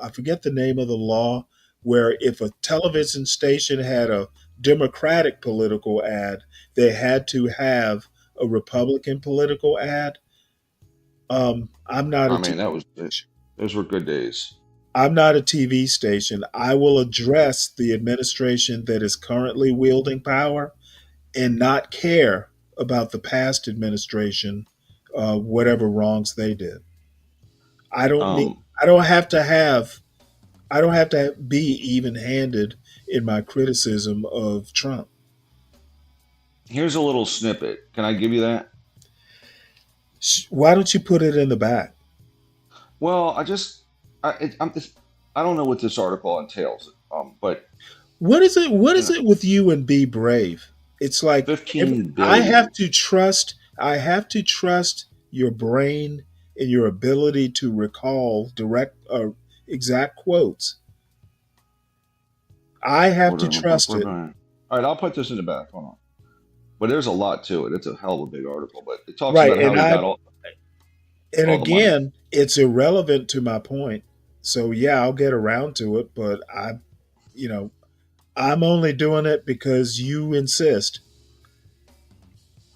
I forget the name of the law, where if a television station had a Democratic political ad, they had to have a Republican political ad. I'm not a I mean, TV station. those were good days. I'm not a TV station. I will address the administration that is currently wielding power and not care about the past administration, whatever wrongs they did. I don't need. Um, I don't have to have. I don't have to be even-handed in my criticism of Trump. Here's a little snippet. Can I give you that? Why don't you put it in the back? Well, I'm just, I don't know what this article entails. But What is it? What you is know, it with you and Be Brave? It's like 15 I have billion. to trust. I have to trust your brain and your ability to recall direct or exact quotes. I have Hold to on, let me trust put it it. on. All right, I'll put this in the back. Hold on. But there's a lot to it. It's a hell of a big article. But it talks Right, about how and he I got and all the money. again, it's irrelevant to my point. So yeah, I'll get around to it, but you know, I'm only doing it because you insist.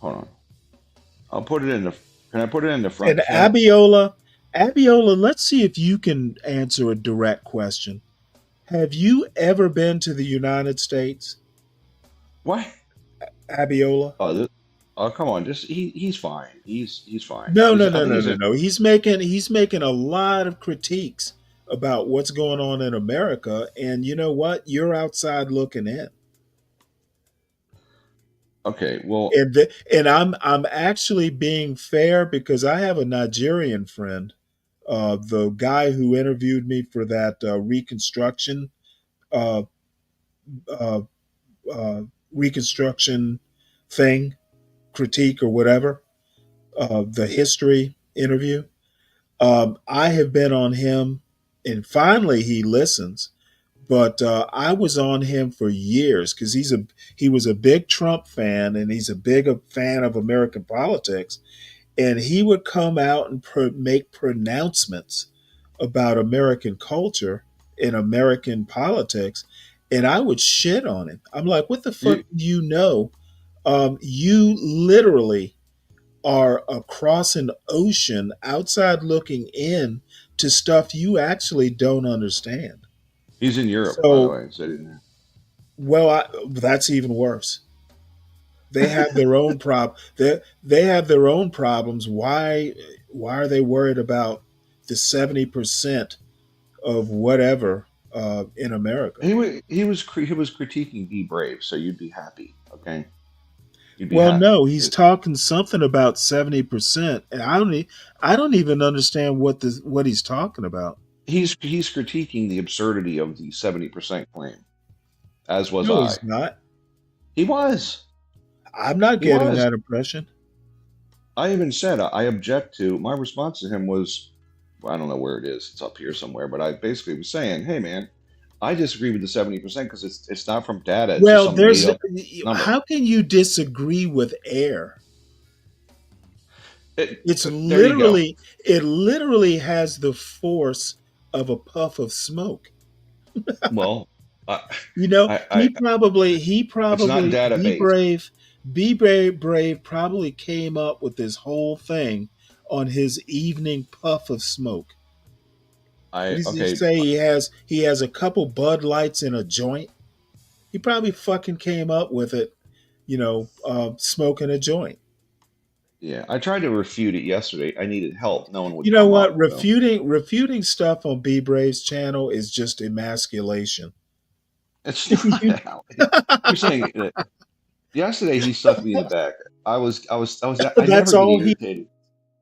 Hold on. I'll put it in the. Can I put it in the And front chat? Abiola, let's see if you can answer a direct question. Have you ever been to the United States, What? Abiola? Oh, come on. Just he's fine. He's fine. No, no, I no, think no, he's no, a no. He's making a lot of critiques about what's going on in America, and you know what? You're outside looking in. okay. Well, And I'm actually being fair because I have a Nigerian friend, the guy who interviewed me for that Reconstruction uh, uh, uh, Reconstruction thing, critique or whatever, the history interview. I have been on him, and finally he listens. But I was on him for years because he was a big Trump fan and he's a big fan of American politics, and he would come out and make pronouncements about American culture and American politics, and I would shit on him. I'm like, what the fuck you, do you know? You literally are across an ocean outside looking in to stuff you actually don't understand. he's in Europe, by the So, way. So I didn't. well, that's even worse. They have their own they have their own problems. Why are they worried about the 70% of whatever in America? He was critiquing Be Brave, so you'd be happy. Okay, you'd be Well, happy. no, he's talking something about 70%, and I don't even understand what he's talking about. He's critiquing the absurdity of the 70% claim, as was No, I. he's not. He was. I'm not He getting was. that impression. I even said I object to. My response to him was, well, I don't know where it is. It's up here somewhere. But I basically was saying, hey man, I disagree with the 70% because it's not from data. It's just Well, some made there's up number. how can you disagree with air? There you go. It literally has the force of a puff of smoke. Well, I, You know, I he it's not probably data Be based. Brave, Brave probably came up with this whole thing on his evening puff of smoke. What I does he okay. say? He has a couple Bud Lights in a joint. He probably fucking came up with it, smoking a joint. Yeah, I tried to refute it yesterday. I needed help. No one would You know come what? up. So Refuting stuff on B Brave's channel is just emasculation. it's not. You're saying that yesterday he sucked me in the back. I That's never get all he. irritated.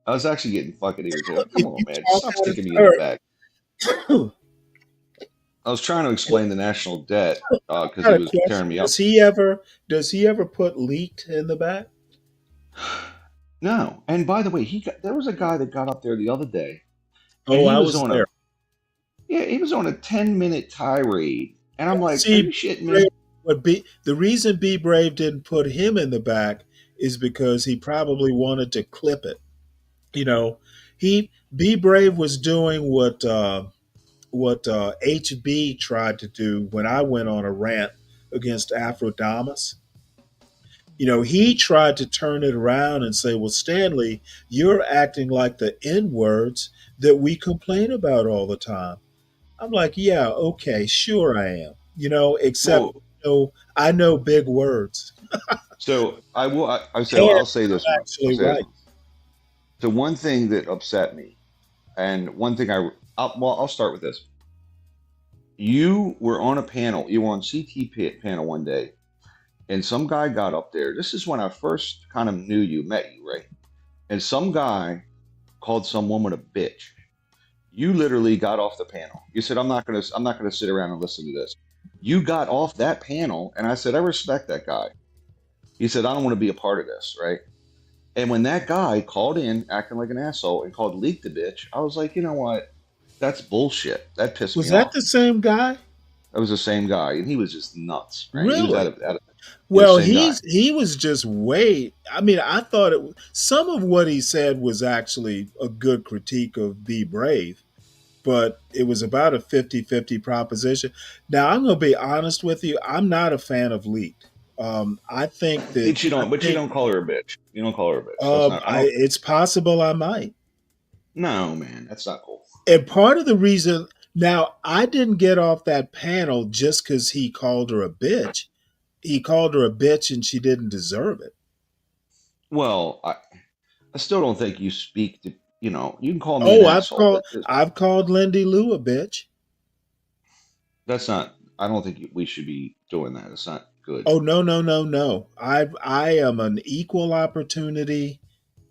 I was actually getting fucking irritated. Come If on, you man. talk Stop out of sticking me in the turn, back. I was trying to explain the national debt I because got he a was tearing question. me up. Does he ever put leaked in the back? No. And by the way, there was a guy that got up there the other day, and Oh, I was there. he was on a 10-minute tirade, and I'm like, are See, you shitting Brave, me? the reason Be Brave didn't put him in the back is because he probably wanted to clip it. You know, He Be Brave was doing what HB tried to do when I went on a rant against Afrodamus. He tried to turn it around and say, well, Stanley, you're acting like the N words that we complain about all the time. I'm like, yeah, okay, sure I am. Except Well, I know big words. so I will. So And I'll say this I'm much. I'll actually say this right. much. So one thing that upset me, and one thing I'll start with this. You were on a panel. You were on panel one day, and some guy got up there. This is when I first kind of knew you, met you, right? And some guy called some woman a bitch. You literally got off the panel. You said, I'm not gonna sit around and listen to this. You got off that panel, and I said, I respect that guy. He said, I don't want to be a part of this, right? And when that guy called in acting like an asshole and called Leak the bitch, I was like, you know what? That's bullshit. That pissed Was me that off. the same guy? That was the same guy, and he was just nuts, right? He was Really? out of yeah, Well, same guy. he was just way. I mean, I thought some of what he said was actually a good critique of Be Brave, but it was about a 50-50 proposition. Now, I'm going to be honest with you. I'm not a fan of Leaked. I think that But you don't call her a bitch. You don't call her a bitch. That's not. I don't. it's possible I might. No, man, that's not cool. And part of the reason, now, I didn't get off that panel just because he called her a bitch. He called her a bitch and she didn't deserve it. Well, I still don't think you speak to. You can call me an Oh, asshole, but I've called Lindy Lou a bitch. that's not. I don't think we should be doing that. It's not good. Oh, no, no, no, no. I am an equal opportunity.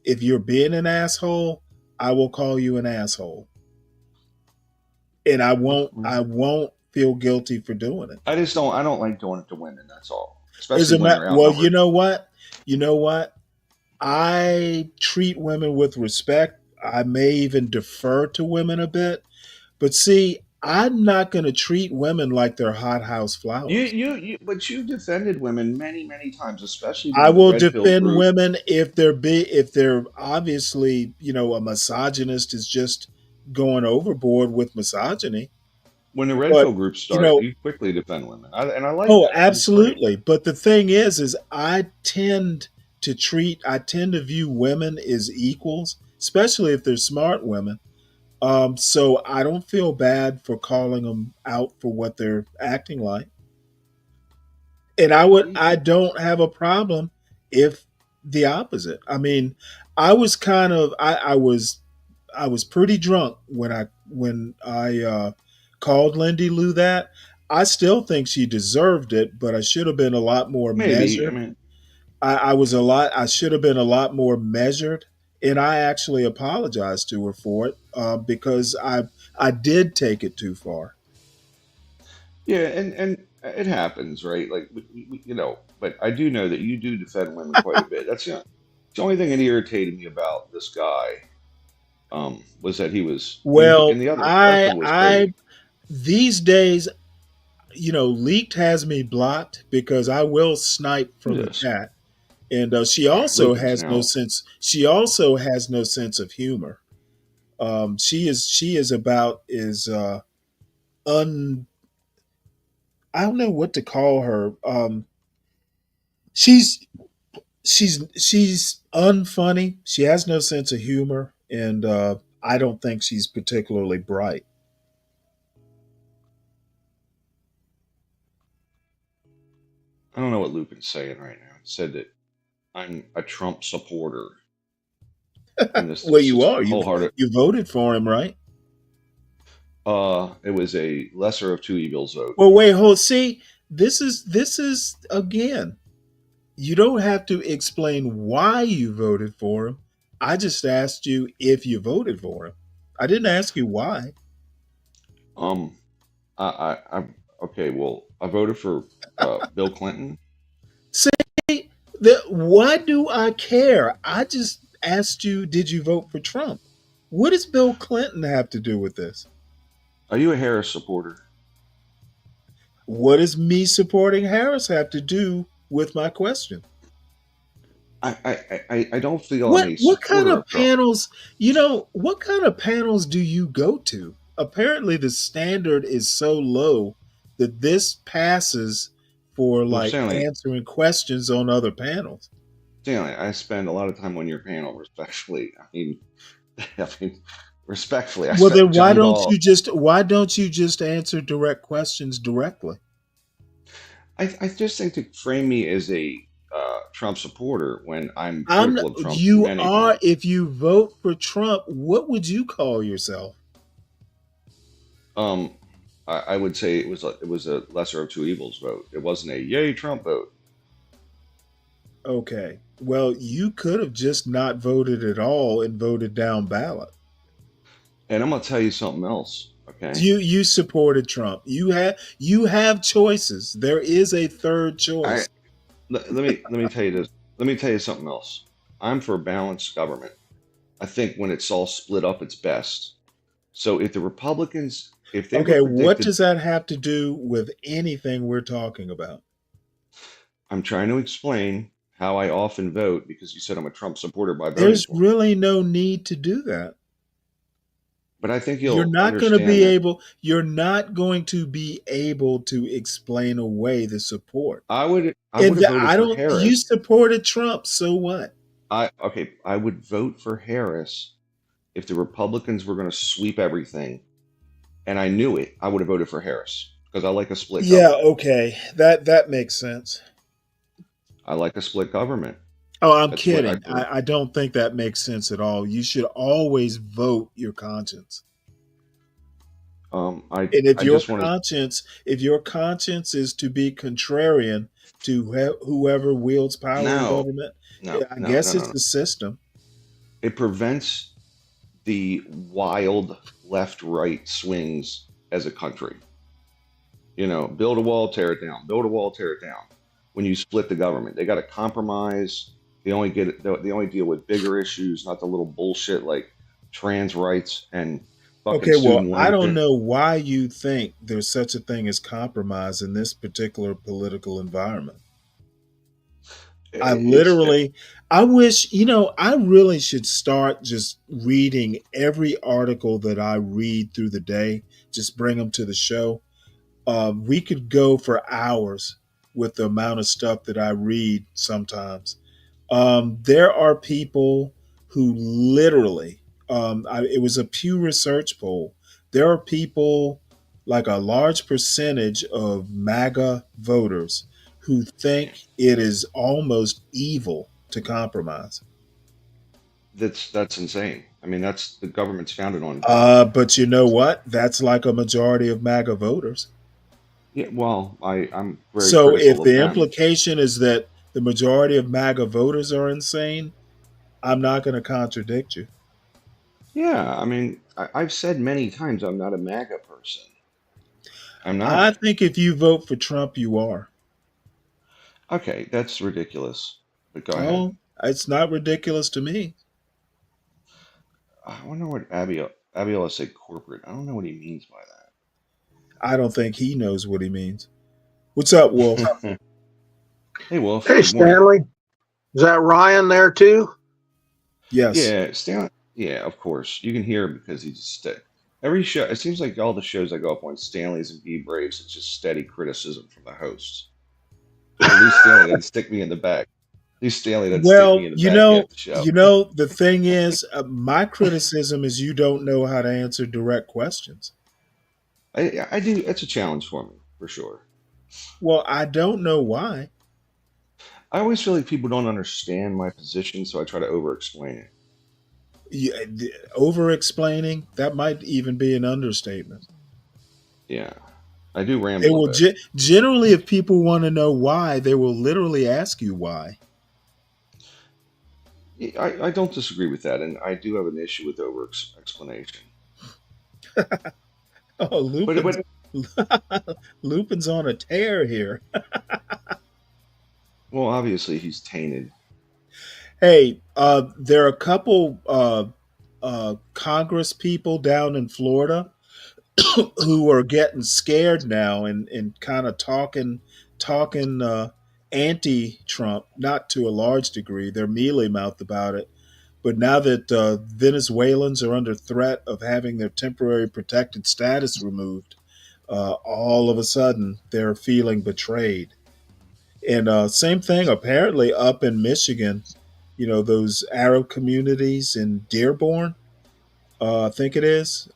If you're being an asshole, I will call you an asshole. And I won't feel guilty for doing it. I just don't. I don't like doing it to women. That's all. Especially when they're Well, outnumbered. you know what? I treat women with respect. I may even defer to women a bit. But see, I'm not going to treat women like they're hothouse flowers. But you defended women many, many times, especially I during the will red pill defend group. women if they're obviously, a misogynist is just going overboard with misogyny. When the red But pill groups you start, know, you quickly defend women, and I like oh, that. I think it's great. absolutely. But the thing is I tend to view women as equals, especially if they're smart women. So I don't feel bad for calling them out for what they're acting like. And I don't have a problem if the opposite. I mean, I was pretty drunk when I called Lindy Lou that. I still think she deserved it, but I should have been a lot more Maybe. I measured. mean, I should have been a lot more measured, and I actually apologized to her for it because I did take it too far. yeah, and it happens, right? Like but I do know that you do defend women quite a bit. The only thing that irritated me about this guy was that Well, and the other thing was I crazy. these days, Leaked has me blocked because I will snipe from the Yes, chat, and she also Leak is has no now. sense. She also has no sense of humor. She is about as un I don't know what to call her. She's she's unfunny. She has no sense of humor, and I don't think she's particularly bright. I don't know what Lupin's saying right now. He said that I'm a Trump supporter, and Well, this you is are. wholehearted. You voted for him, right? It was a lesser of two evils vote. Well, wait, hold. See, this is again. You don't have to explain why you voted for him. I just asked you if you voted for him. I didn't ask you why. Um, I'm okay. Well, I voted for Bill Clinton. See, why do I care? I just asked you, did you vote for Trump? What does Bill Clinton have to do with this? Are you a Harris supporter? What does me supporting Harris have to do with my question? I don't feel I'm What a what kind supporter of of Trump. panels, what kind of panels do you go to? Apparently the standard is so low that this passes for Well, like Stanley, answering questions on other panels. Stanley, I spend a lot of time on your panel, respectfully. I mean, respectfully, I Well spent then John Gall. why don't you just answer direct questions directly? I just think to frame me as a Trump supporter when I'm I'm critical of Trump in you many are things. if you vote for Trump, what would you call yourself? Um, I would say it was a lesser of two evils vote. It wasn't a yay Trump vote. Okay. Well, you could have just not voted at all and voted down ballot. And I'm gonna tell you something else. Okay, You supported Trump. You have choices. There is a third I choice. let me tell you this. Let me tell you something else. I'm for balanced government. I think when it's all split up, it's best. So if the Republicans, if they were Okay, what predicted, does that have to do with anything we're talking about? I'm trying to explain how I often vote because you said I'm a Trump supporter by voting There's for him. really no need to do that. But I think you'll understand that You're not going to be able to explain away the support. I would And have voted I for don't you Harris. supported Trump, so what? I would vote for Harris if the Republicans were going to sweep everything, and I knew it. I would have voted for Harris because I like a split Yeah, government. okay. That makes sense. I like a split government. Oh, I'm That's what I kidding. believe. I don't think that makes sense at all. You should always vote your conscience. And I just want to if your conscience is to be contrarian to whoever wields power in no, government, no, I no, no, guess no, it's no. the system. It prevents the wild left-right swings as a country. You know, build a wall, tear it down. Build a wall, tear it down. When you split the government, they got to compromise. They only deal with bigger issues, not the little bullshit like trans rights and fucking Okay, well, student I loan don't thing. know why you think there's such a thing as compromise in this particular political environment. I It's literally, I wish, I really should start just reading every article that I read through the day, just bring them to the show. We could go for hours with the amount of stuff that I read sometimes. There are people who literally, it was a Pew Research poll. There are people, like a large percentage of MAGA voters, who yeah, think it is almost evil to compromise. that's insane. I mean, that's the government's founded on. But you know what? That's like a majority of MAGA voters. Yeah, well, I'm very So if critical of the them. implication is that the majority of MAGA voters are insane, I'm not going to contradict you. Yeah, I mean, I've said many times I'm not a MAGA person. I'm I not. think if you vote for Trump, you are. Okay, that's ridiculous. But go ahead. Oh, it's not ridiculous to me. I wonder what Abiola said corporate. I don't know what he means by I don't think he knows what he means. What's up, Wolf? that. Hey, Wolf. Hey, Good morning. Stanley. Is that Ryan there too? Yes. Yeah, Stan. Yeah, of course. You can hear him because he's every show. It seems like all the shows I go up on, Stanley's and B Braves, it's just steady criticism from the hosts. At least Stanley doesn't stick me in the back. At least Stanley doesn't stick me Well, in the back half the show. the thing is, my criticism is you don't know how to answer direct questions. I do. It's a challenge for me for sure. Well, I don't know why. I always feel like people don't understand my position, so I try to over-explain it. Over explaining, that might even be an understatement. Yeah, I do They ramble a will bit. generally, if people want to know why, they will literally ask you why. I don't disagree with that, and I do have an issue with over-explanation. Oh, But Lupin's on a tear here. well, obviously he's tainted. Hey, there are a couple Congress people down in Florida who are getting scared now and kind of talking anti-Trump, not to a large degree. They're mealy mouthed about it. But now that Venezuelans are under threat of having their temporary protected status removed, all of a sudden they're feeling betrayed. And same thing apparently up in Michigan, those Arab communities in Dearborn, I think it is,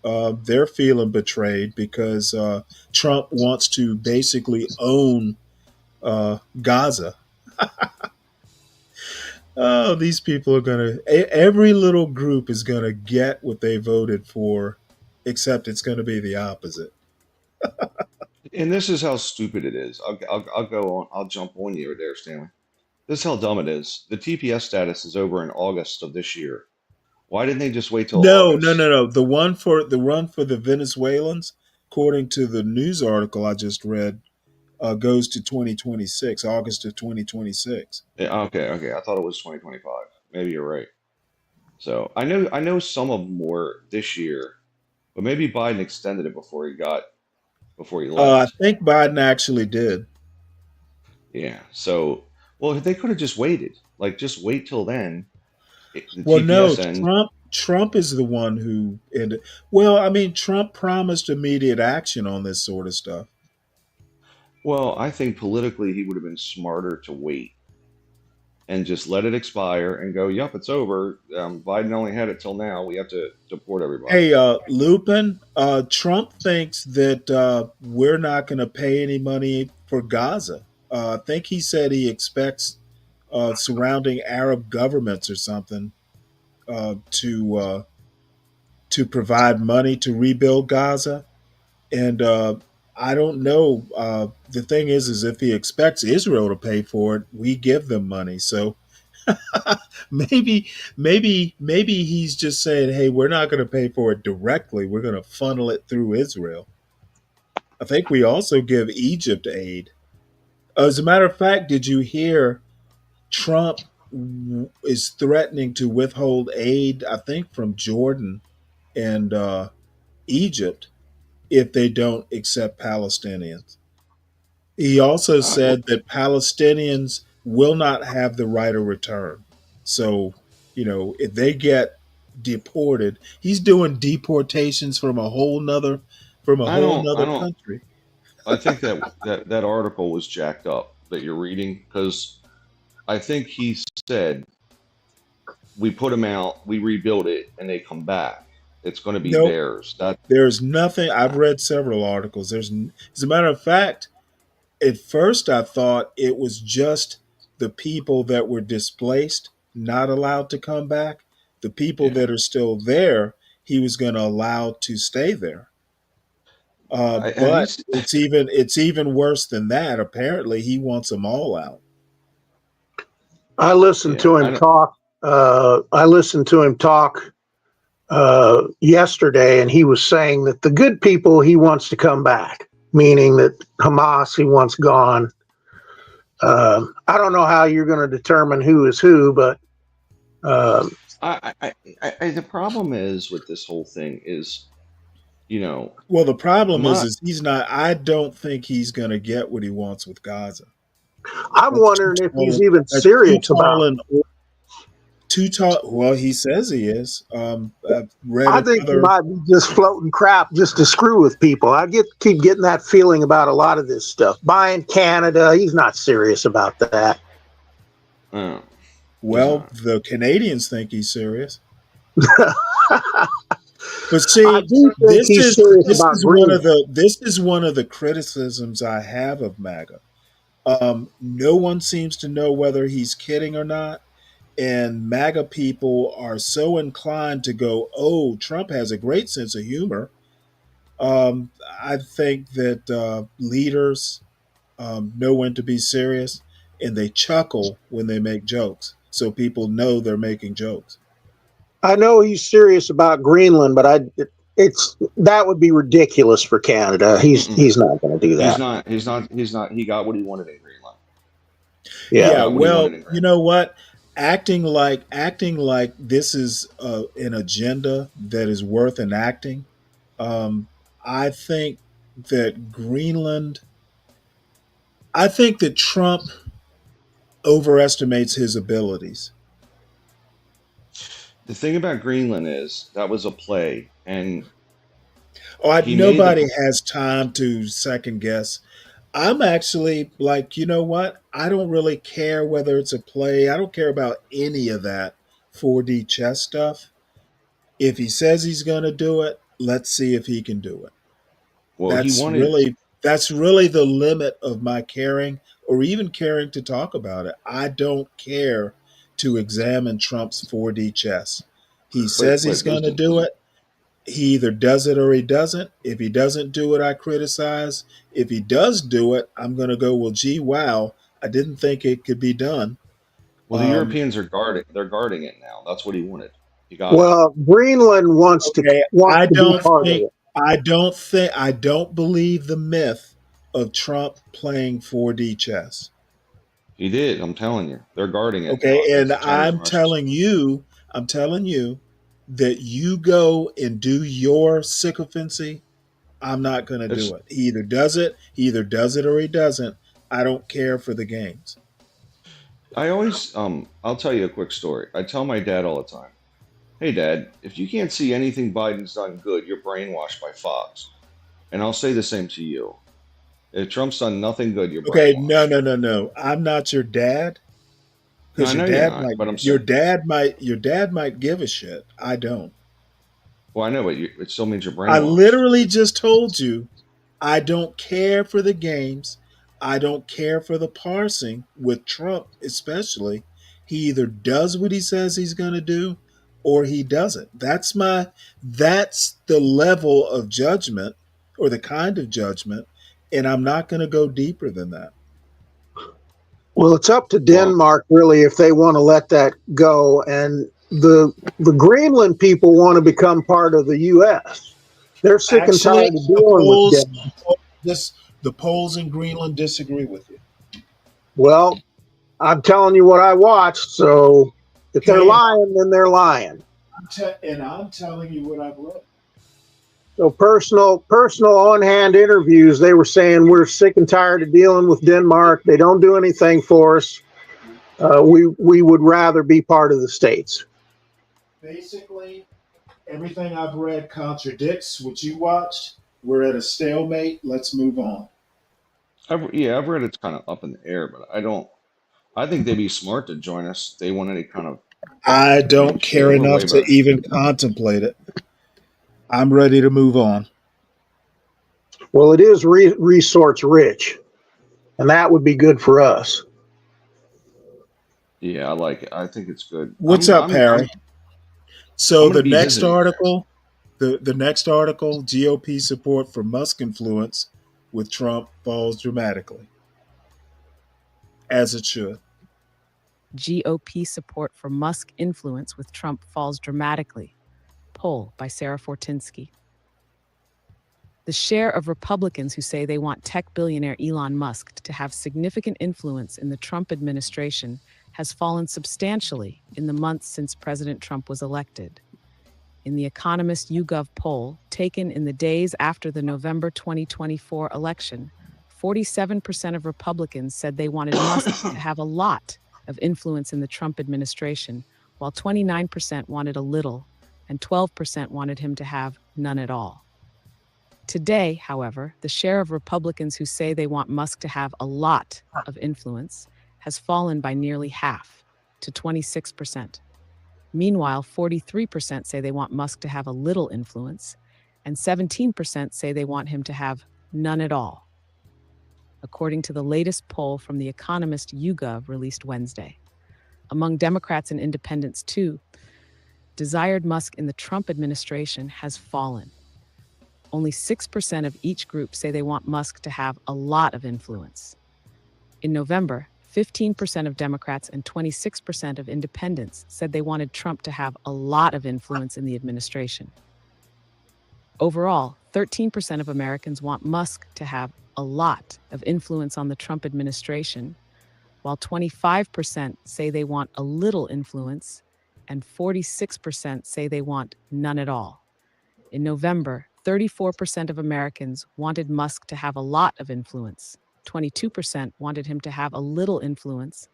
they're feeling betrayed because Trump wants to basically own Gaza. Oh, these people are every little group is going to get what they voted for, except it's going to be the opposite. And this is how stupid it is. I'll go on. I'll jump on you there, Stanley. This is how dumb it is. The TPS status is over in August of this year. Why didn't they just wait till No, no, no, August? no. The run for the Venezuelans, according to the news article I just read, goes to 2026, August of 2026. Yeah, okay. I thought it was 2025. Maybe you're right. So I know some of them were this year, but maybe Biden extended it before he I left. think Biden actually did. Yeah. So well, they could have just waited. Like just wait till then. The Well, no, TPS ends. Trump is the one who ended. Well, I mean, Trump promised immediate action on this sort of stuff. Well, I think politically he would have been smarter to wait and just let it expire and go, "Yup, it's over. Biden only had it till now. We have to deport everybody." Hey, Lupin, Trump thinks that we're not going to pay any money for Gaza. I think he said he expects surrounding Arab governments or something to provide money to rebuild Gaza. And I don't know. The thing is if he expects Israel to pay for it, we give them money. So maybe he's just saying, "Hey, we're not going to pay for it directly. We're going to funnel it through Israel." I think we also give Egypt aid. As a matter of fact, did you hear Trump is threatening to withhold aid? I think from Jordan and Egypt if they don't accept Palestinians. He also Well, said that Palestinians will not have the right of return. So, if they get deported, he's doing deportations from a I whole don't. I nother don't. country. I think that article was jacked up that you're reading because I think he said we put them out, we rebuild it, and they come back. It's going to be Nope. theirs. That There's nothing. I've read several articles. As a matter of fact, at first I thought it was just the people that were displaced not allowed to come back. The people yeah. that are still there, he was going to allow to stay there. Have you? But it's even worse than that. Apparently, he wants them all out. I listened Yeah. to him talk. I listened to him talk yesterday, and he was saying that the good people he wants to come back, meaning that Hamas he wants gone. I don't know how you're going to determine who is who, but The problem is with this whole thing is, Well, the problem is, Hamas. is he's not. I don't think he's going to get what he wants with Gaza. I'm That's too wondering if he's tall. even That's too serious tall about. and too tall. Well, he says he is. I've read I think he another. might be just floating crap just to screw with people. Keep getting that feeling about a lot of this stuff. Buying Canada, he's not serious about that. Oh, he's Well, not. the Canadians think he's serious. But I see, do think this he's is serious this about is one of Greenland. the criticisms I have of MAGA. No one seems to know whether he's kidding or not. And MAGA people are so inclined to go, "Oh, Trump has a great sense of humor." I think that leaders know when to be serious, and they chuckle when they make jokes, so people know they're making jokes. I know he's serious about Greenland, but it's that would be ridiculous for Canada. Mm-mm. He's not going to do He's that. not. He's not. He's not. He got what he wanted in Greenland. He Yeah. Yeah, got what he wanted well, in you Greenland. know what? Acting like this is an agenda that is worth enacting. Um, I think that Greenland. I think that Trump overestimates his abilities. The thing about Greenland is that was a play, and he made Nobody the. has time to second guess. I'm actually like, you know what? I don't really care whether it's a play. I don't care about any of that 4D chess stuff. If he says he's going to do it, let's see if he can do it. Well, he That's wanted. really that's really the limit of my caring or even caring to talk about it. I don't care to examine Trump's 4D chess. He says he's But going to listen, do it. He either does it or he doesn't. If he doesn't do it, I criticize. If he does do it, I'm going to go, well, gee, wow, I didn't think it could be done. well, the Europeans are guarding. They're guarding it now. That's what he wanted. He got it. Well, Greenland Okay, wants to be part of it. I don't believe the myth of Trump playing 4D chess. He did. I'm telling you, they're guarding it now Okay, against and the Chinese and Russians. I'm telling you that you go and do your sycophancy. I'm not going to It's. do it. He either does it or he doesn't. I don't care for the games. I always. I'll tell you a quick story. I tell my dad all the time. Hey, Dad, if you can't see anything Biden's done good, you're brainwashed by Fox. And I'll say the same to you. If Trump's done nothing good, you're Okay, brainwashed. no. I'm not your dad No, I because know you're not, but I'm saying. your dad might give a shit. I don't. Well, I know, but it still means you're I brainwashed. literally just told you I don't care for the games. I don't care for the parsing with Trump, especially. He either does what he says he's going to do or he doesn't. That's the level of judgment or the kind of judgment, and I'm not going to go deeper than that. Well, it's up to Well, Denmark really if they want to let that go, and the Greenland people want to become part of the U.S. They're sick and Actually, tired of dealing with Denmark. this the polls in Greenland disagree with you. Well, I'm telling you what I watched, so if they're Okay, lying, then they're lying. and I'm telling you what I've read. So personal on-hand interviews, they were saying we're sick and tired of dealing with Denmark. They don't do anything for us. We would rather be part of the states. Basically, everything I've read contradicts what you watched. We're at a stalemate. Let's move on. I've read it's kind of up in the air, but I don't. I think they'd be smart to join us. They want any kind of I don't huge care deal. We're enough way to better. even contemplate it. I'm ready to move on. Well, it is resource rich, and that would be good for us. Yeah, I like it. I think it's good. What's up, Harry? I'm So going to be visiting there. the next article, GOP support for Musk influence with Trump falls dramatically, as it should. GOP support for Musk influence with Trump falls dramatically. Poll by Sarah Fortinsky. The share of Republicans who say they want tech billionaire Elon Musk to have significant influence in the Trump administration has fallen substantially in the months since President Trump was elected. In the Economist YouGov poll, taken in the days after the November 2024 election, 47% of Republicans said they wanted Musk to have a lot of influence in the Trump administration, while 29% wanted a little, and 12% wanted him to have none at all. Today, however, the share of Republicans who say they want Musk to have a lot of influence has fallen by nearly half, to 26%. Meanwhile, 43% say they want Musk to have a little influence, and 17% say they want him to have none at all, according to the latest poll from The Economist YouGov released Wednesday. Among Democrats and independents, too, desired Musk in the Trump administration has fallen. Only 6% of each group say they want Musk to have a lot of influence. In November, 15% of Democrats and 26% of independents said they wanted Trump to have a lot of influence in the administration. Overall, 13% of Americans want Musk to have a lot of influence on the Trump administration, while 25% say they want a little influence, and 46% say they want none at all. In November, 34% of Americans wanted Musk to have a lot of influence, 22% wanted him to have a little influence,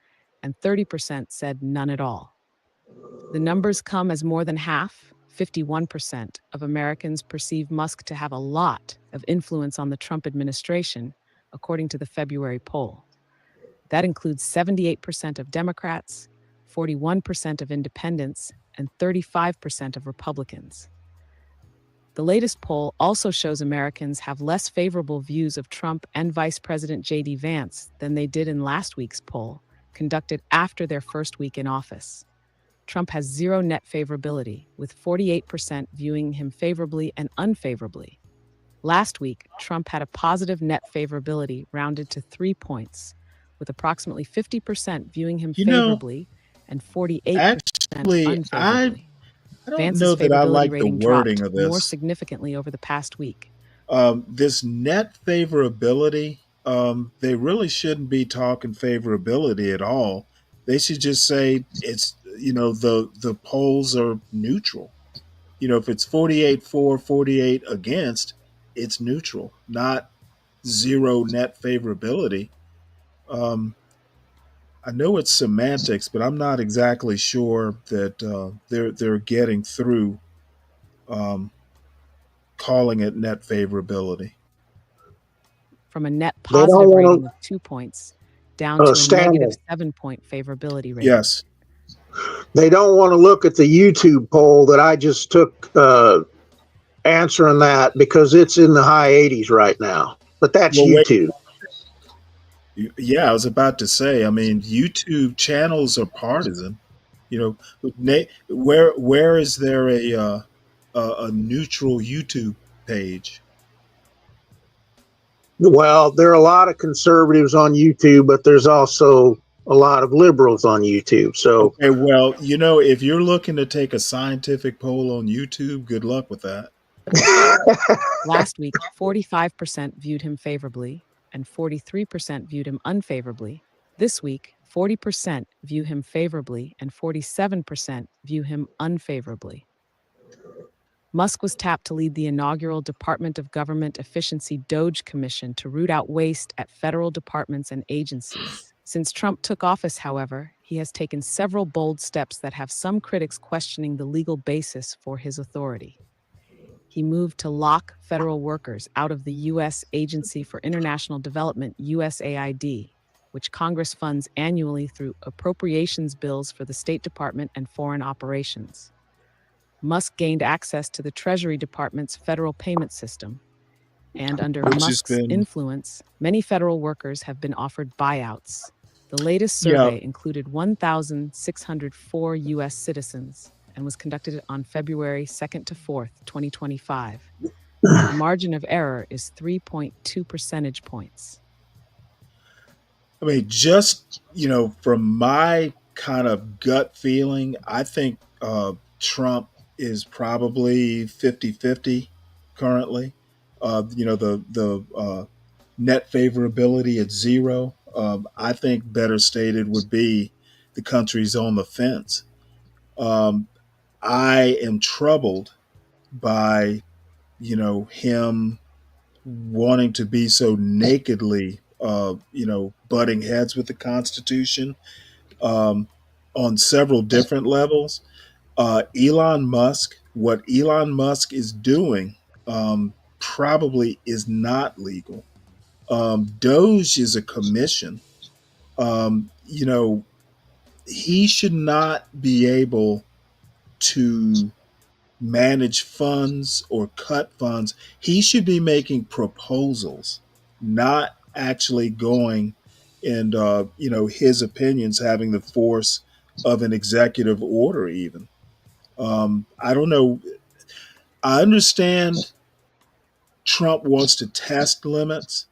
and 30% said none at all. The numbers come as more than half, 51%, of Americans perceive Musk to have a lot of influence on the Trump administration, according to the February poll. That includes 78% of Democrats, 41% of independents, and 35% of Republicans. The latest poll also shows Americans have less favorable views of Trump and Vice President J.D. Vance than they did in last week's poll, conducted after their first week in office. Trump has zero net favorability, with 48% viewing him favorably and unfavorably. Last week, Trump had a positive net favorability rounded to 3 points, with approximately 50% viewing him favorably and 48% actually, unfavorably. I don't Vance's know that I favorability like the rating wording dropped of more this. significantly over the past week. This net favorability, they really shouldn't be talking favorability at all. They should just say it's, the polls are neutral. If it's 48 for, 48 against, it's neutral, not zero net favorability. I know it's semantics, but I'm not exactly sure that they're getting through um, calling it net favorability. From a net They don't positive rating want of 2 points down to a negative Stanley. 7-point favorability rating. Yes. They don't want to look at the YouTube poll that I just took answering that because it's in the high 80s right now. But that's Well, wait. YouTube. Yeah, I was about to say. I mean, YouTube channels are partisan. Where is there a neutral YouTube page? Well, there are a lot of conservatives on YouTube, but there's also a lot of liberals on YouTube. So, Okay, well, if you're looking to take a scientific poll on YouTube, good luck with that. Last week, 45% viewed him favorably and 43% viewed him unfavorably. This week, 40% view him favorably and 47% view him unfavorably. Musk was tapped to lead the inaugural Department of Government Efficiency DOGE Commission to root out waste at federal departments and agencies. Since Trump took office, however, he has taken several bold steps that have some critics questioning the legal basis for his authority. He moved to lock federal workers out of the U.S. Agency for International Development, USAID, which Congress funds annually through appropriations bills for the State Department and foreign operations. Musk gained access to the Treasury Department's federal payment system, and under Musk's influence, many federal workers have been offered buyouts. The latest survey included 1,604 U.S. citizens and was conducted on February 2nd to 4th, 2025. The margin of error is 3.2 percentage points. I mean, just, from my kind of gut feeling, I think Trump is probably 50-50 currently. The net favorability at zero. I think better stated would be the country's on the fence. I am troubled by, him wanting to be so nakedly, butting heads with the Constitution on several different levels. What Elon Musk is doing probably is not legal. Doge is a commission. He should not be able to manage funds or cut funds. He should be making proposals, not actually going and his opinions having the force of an executive order even. I don't know. I understand Trump wants to test limits,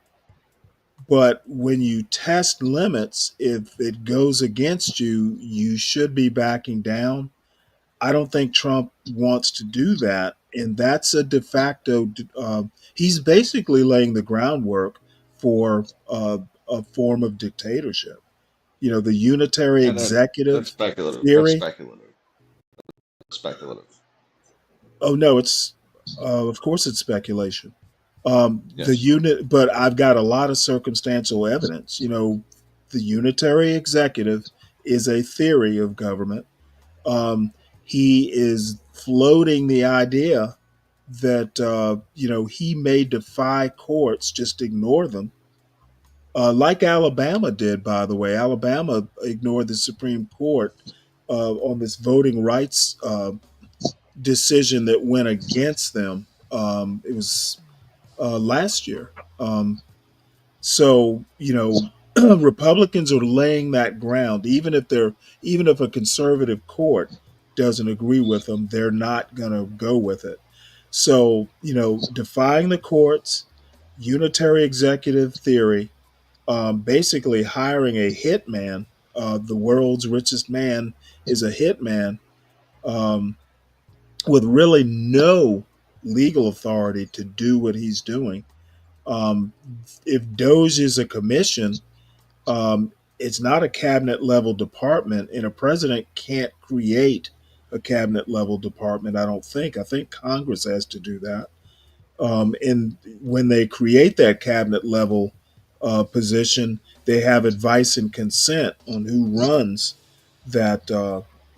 but when you test limits, if it goes against you, you should be backing down. I don't think Trump wants to do that. And that's a de facto, he's basically laying the groundwork for a form of dictatorship. The unitary And that's executive speculative. That's theory. speculative. Speculative. Oh, no, of course, it's speculation. The Yes. unit, but I've got a lot of circumstantial evidence. The unitary executive is a theory of government. He is floating the idea that he may defy courts, just ignore them, like Alabama did. By the way, Alabama ignored the Supreme Court on this voting rights decision that went against them. It was last year. So Republicans are laying that ground, even if a conservative court doesn't agree with them, they're not going to go with it. So defying the courts, unitary executive theory, basically hiring a hitman. The world's richest man is a hitman, um, with really no legal authority to do what he's doing. Um, if Doge is a commission, it's not a cabinet level department, and a president can't create a cabinet level department. I don't think. I think Congress has to do that. And when they create that cabinet level position, they have advice and consent on who runs that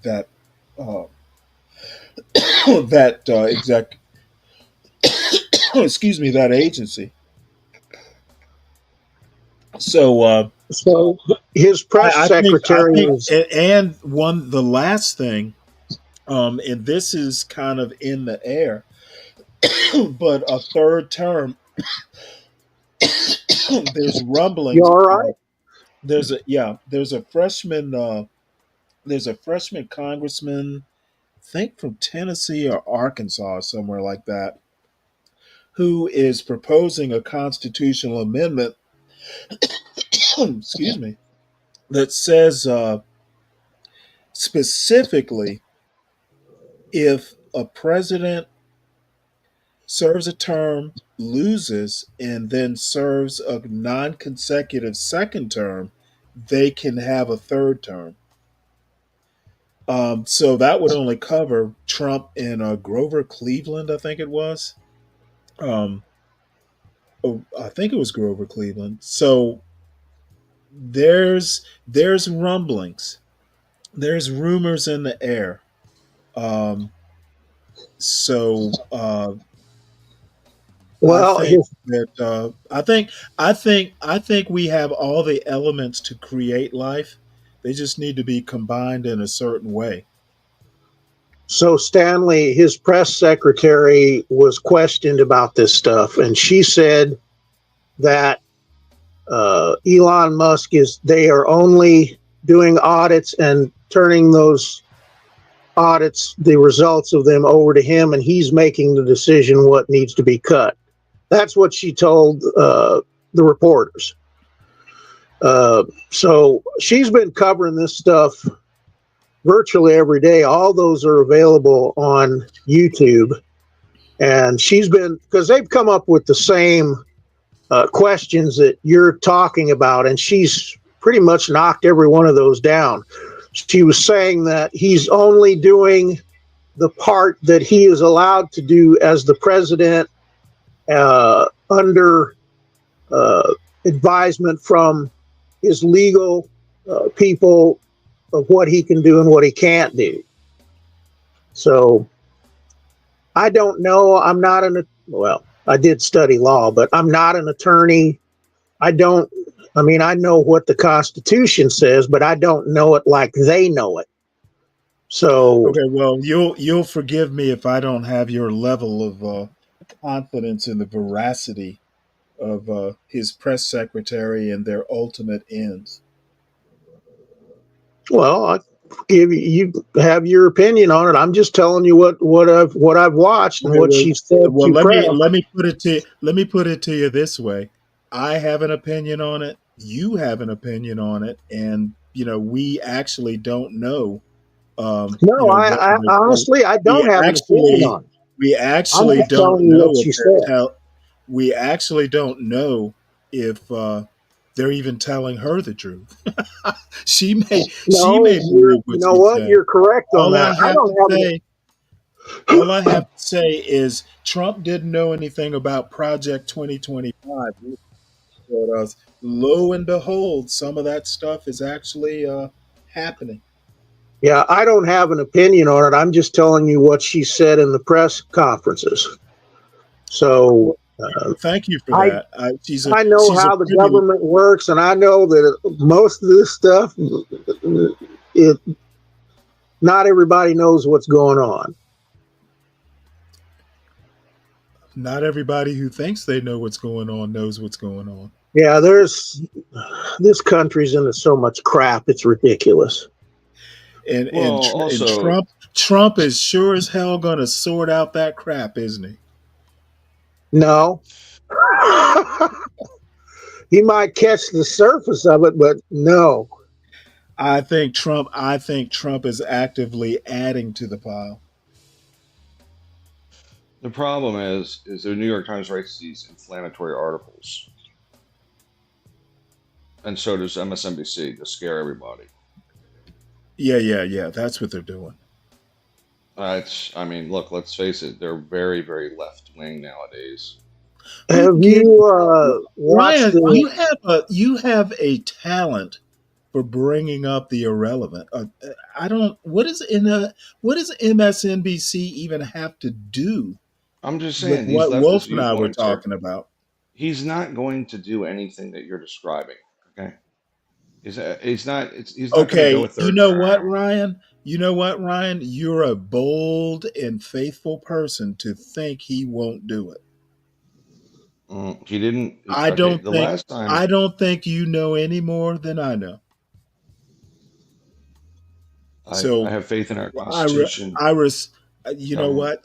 that uh, that exec excuse me, that agency. So So his press I secretary think, is and one the last thing, and this is kind of in the air, but a third term. There's you rumblings. all right? There's a freshman congressman, I think from Tennessee or Arkansas, somewhere like that, who is proposing a constitutional amendment. Excuse me, that says specifically, if a president serves a term, loses, and then serves a non consecutive second term, they can have a third term. So that would only cover Trump and Grover Cleveland, I think it was. Um, I think it was Grover Cleveland. So there's rumblings, there's rumors in the air. Um, so I Well, think that I think we have all the elements to create life. They just need to be combined in a certain way. so Stanley, his press secretary was questioned about this stuff, and she said that Elon Musk they are only doing audits and turning those audits, the results of them, over to him, and he's making the decision what needs to be cut. That's what she told the reporters. So she's been covering this stuff virtually every day. All those are available on YouTube. And she's been, because they've come up with the same questions that you're talking about, and she's pretty much knocked every one of those down. She was saying that he's only doing the part that he is allowed to do as the president, under advisement from his legal people of what he can do and what he can't do. So I don't know. Well, I did study law, but I'm not an attorney. I know what the Constitution says, but I don't know it like they know it. So Okay, well, you'll forgive me if I don't have your level of confidence in the veracity of his press secretary and their ultimate ends. well, I give you have your opinion on it. I'm just telling you what I've watched and Okay, what she said well, to press. let me put it to you this way. I have an opinion on it. You have an opinion on it, and we actually don't know. No, I honestly I don't have an opinion on it. We I'm actually just don't telling you know what if she said. we actually don't know if they're even telling her the truth. She No, may believe you what know she's what? saying. You're correct on All I that. I have don't to have an say, all I have to say is Trump didn't know anything about Project 2025. But lo and behold, some of that stuff is actually happening. Yeah, I don't have an opinion on it. I'm just telling you what she said in the press conferences. So Thank you for I that. I know She's a how the pretty. government works, and I know that most of this stuff, it not everybody knows what's going on. Not everybody who thinks they know what's going on knows what's going on. Yeah, this country's into so much crap. It's ridiculous. And Well, and, and also, Trump is sure as hell going to sort out that crap, isn't he? No. He might catch the surface of it, but no. I think Trump is actively adding to the pile. the problem is the New York Times writes these inflammatory articles, and so does MSNBC to scare everybody. Yeah. That's what they're doing. I mean, look, let's face it, they're very, very left wing nowadays. Have you watched Ryan, the? you have a talent for bringing up the irrelevant. I don't. What does MSNBC even have to do I'm just with saying these what leftist Wolf and I were viewpoints are. talking about? He's not going to do anything that you're describing. Okay, he's not. He's not going to go Okay, with you their. know what, Ryan? You know what, Ryan? You're a bold and faithful person to think he won't do it. He didn't. I Okay, don't the think last time I don't think you know any more than I know. I So have faith in our I, re- Constitution. I res- you know Government. what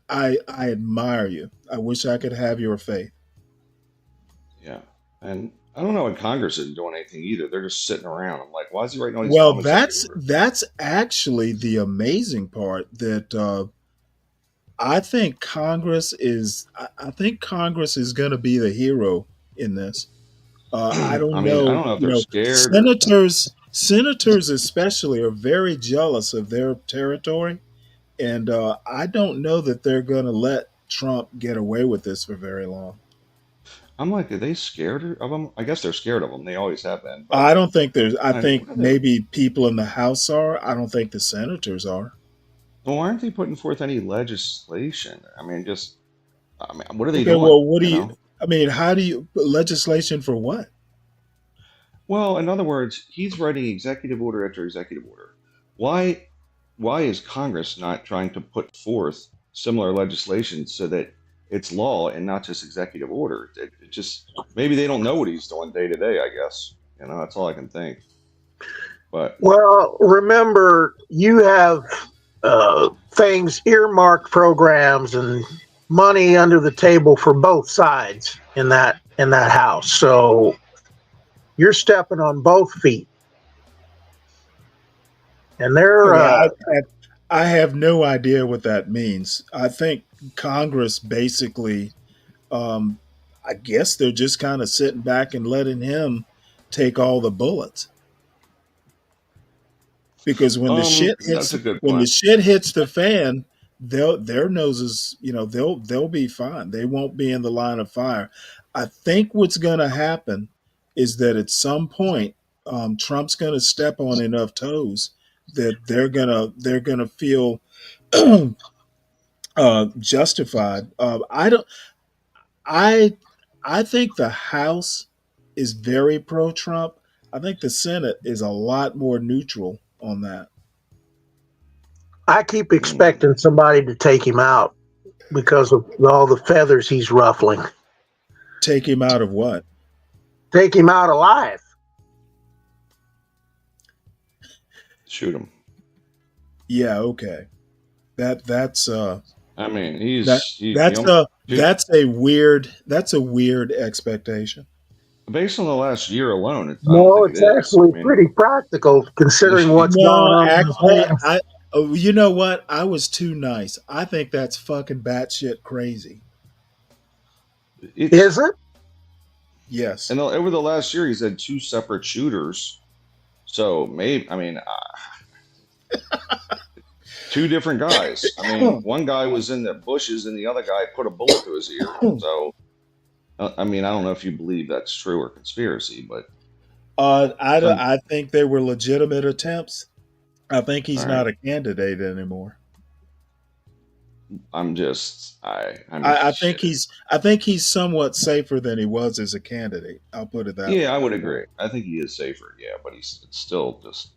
I admire you. I wish I could have your faith. Yeah, and I don't know what Congress isn't doing anything either. They're just sitting around. I'm like, why is he writing all these Well, dumb executive orders? that's actually the amazing part that I think Congress is going to be the hero in this. I I don't mean, I know. don't know if You they're know, scared or. senators especially are very jealous of their territory, and I don't know that they're going to let Trump get away with this for very long. I'm like, are they scared of him? I guess they're scared of him. They always have been. But I don't think there's. I think what are they? maybe people in the House are. I don't think the senators are. Well, why aren't they putting forth any legislation? I mean, just. I mean, what are they Okay, doing? well, what do You you? know. I mean, how do you legislation for what? Well, in other words, he's writing executive order after executive order. Why? Why is Congress not trying to put forth similar legislation so that it's law and not just executive order? It just maybe they don't know what he's doing day to day. I guess that's all I can think. But Well, remember, you have things earmarked programs and money under the table for both sides in that house. So you're stepping on both feet, and they're Okay, I have no idea what that means. I think Congress basically, um, I guess they're just kind of sitting back and letting him take all the bullets. Because that's a good when the point. shit hits the fan, their noses, they'll be fine. They won't be in the line of fire. I think what's going to happen is that at some point, Trump's going to step on enough toes that they're gonna feel justified. I I think the House is very pro Trump. I think the Senate is a lot more neutral on that. I keep expecting somebody to take him out because of all the feathers he's ruffling. Take him out of what? Take him out alive. Shoot him. Yeah, okay. That's I mean, that's a weird expectation. based on the last year alone. I don't No, think it's it is. actually I mean, pretty practical considering what's gone No, on in actually, the past. you know what? I was too nice. I think that's fucking batshit crazy. Is it? Yes. And over the last year, he's had 2 separate shooters. So maybe, I mean, 2 different guys. I mean, one guy was in the bushes and the other guy put a bullet to his ear. So, I mean, I don't know if you believe that's true or conspiracy, but So I think they were legitimate attempts. I think he's all not right, a candidate anymore. I'm just I think he's somewhat safer than he was as a candidate. I'll put it that yeah, way. I would agree. I think he is safer. Yeah, but it's still just.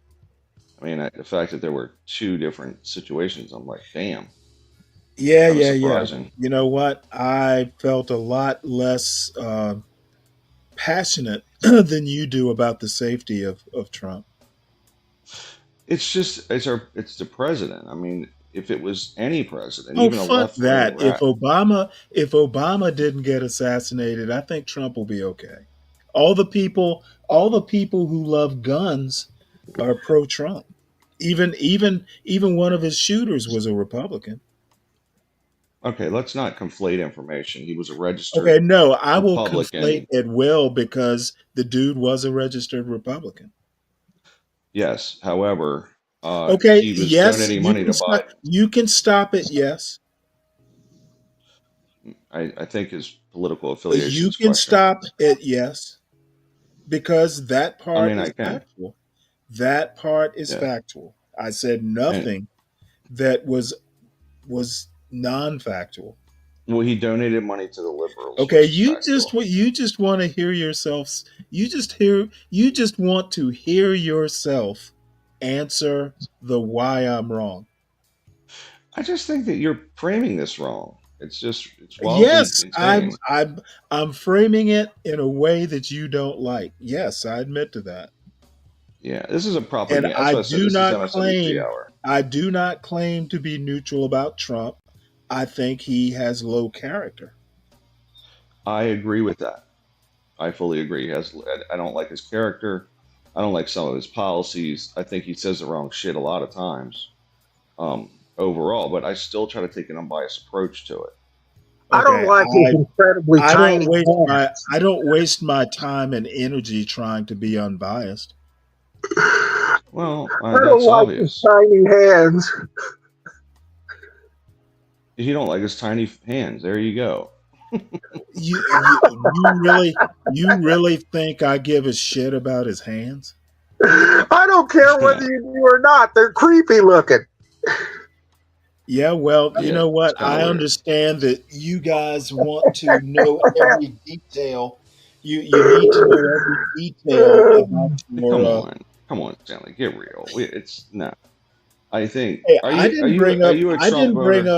I mean, the fact that there were two different situations, I'm like, damn, Yeah, kind of yeah, yeah. surprising. You know what? I felt a lot less passionate than you do about the safety of Trump. It's just it's the president. I mean, if it was any president, Oh, even a fuck left wing that. rat. If Obama didn't get assassinated, I think Trump will be okay. All the people who love guns are pro Trump. Even one of his shooters was a Republican. Okay, let's not conflate information. He was a registered Okay, no, I will conflate Republican. at will because the dude was a registered Republican. Yes. However, Okay, he was yes, donating money to Biden. you can stop it, yes. I think his political affiliation You is can questionable. stop it, yes, because that I part mean, I is can. factual. That part is Yeah. factual. I said And nothing that was non-factual. well, he donated money to the liberals, Okay, which is factual. you just want to hear yourself. You just want to hear yourself answer the why I'm wrong. I just think that you're framing this wrong. It's wildly Yes, insane. I'm framing it in a way that you don't like. Yes, I admit to that. Yeah, this is a And propaganda. That's why I said this is MSNBC hour. I do not claim to be neutral about Trump. I think he has low character. I agree with that. I fully agree. I don't like his character. I don't like some of his policies. I think he says the wrong shit a lot of times, overall. But I still try to take an unbiased approach to it. I don't Okay, like his incredibly tiny hands. I don't waste my time and energy trying to be unbiased. Well, I don't that's like his obvious. tiny hands. If you don't like his tiny hands, there you go. You really think I give a shit about his hands? I don't care whether you do or not. They're creepy looking. Yeah, well, you Yeah, know it's what? kind of I weird. understand that you guys want to know every detail. You need to know every detail about Hey, your. come on, Stanley, get real. It's no. I think Hey, are you a Trump voter?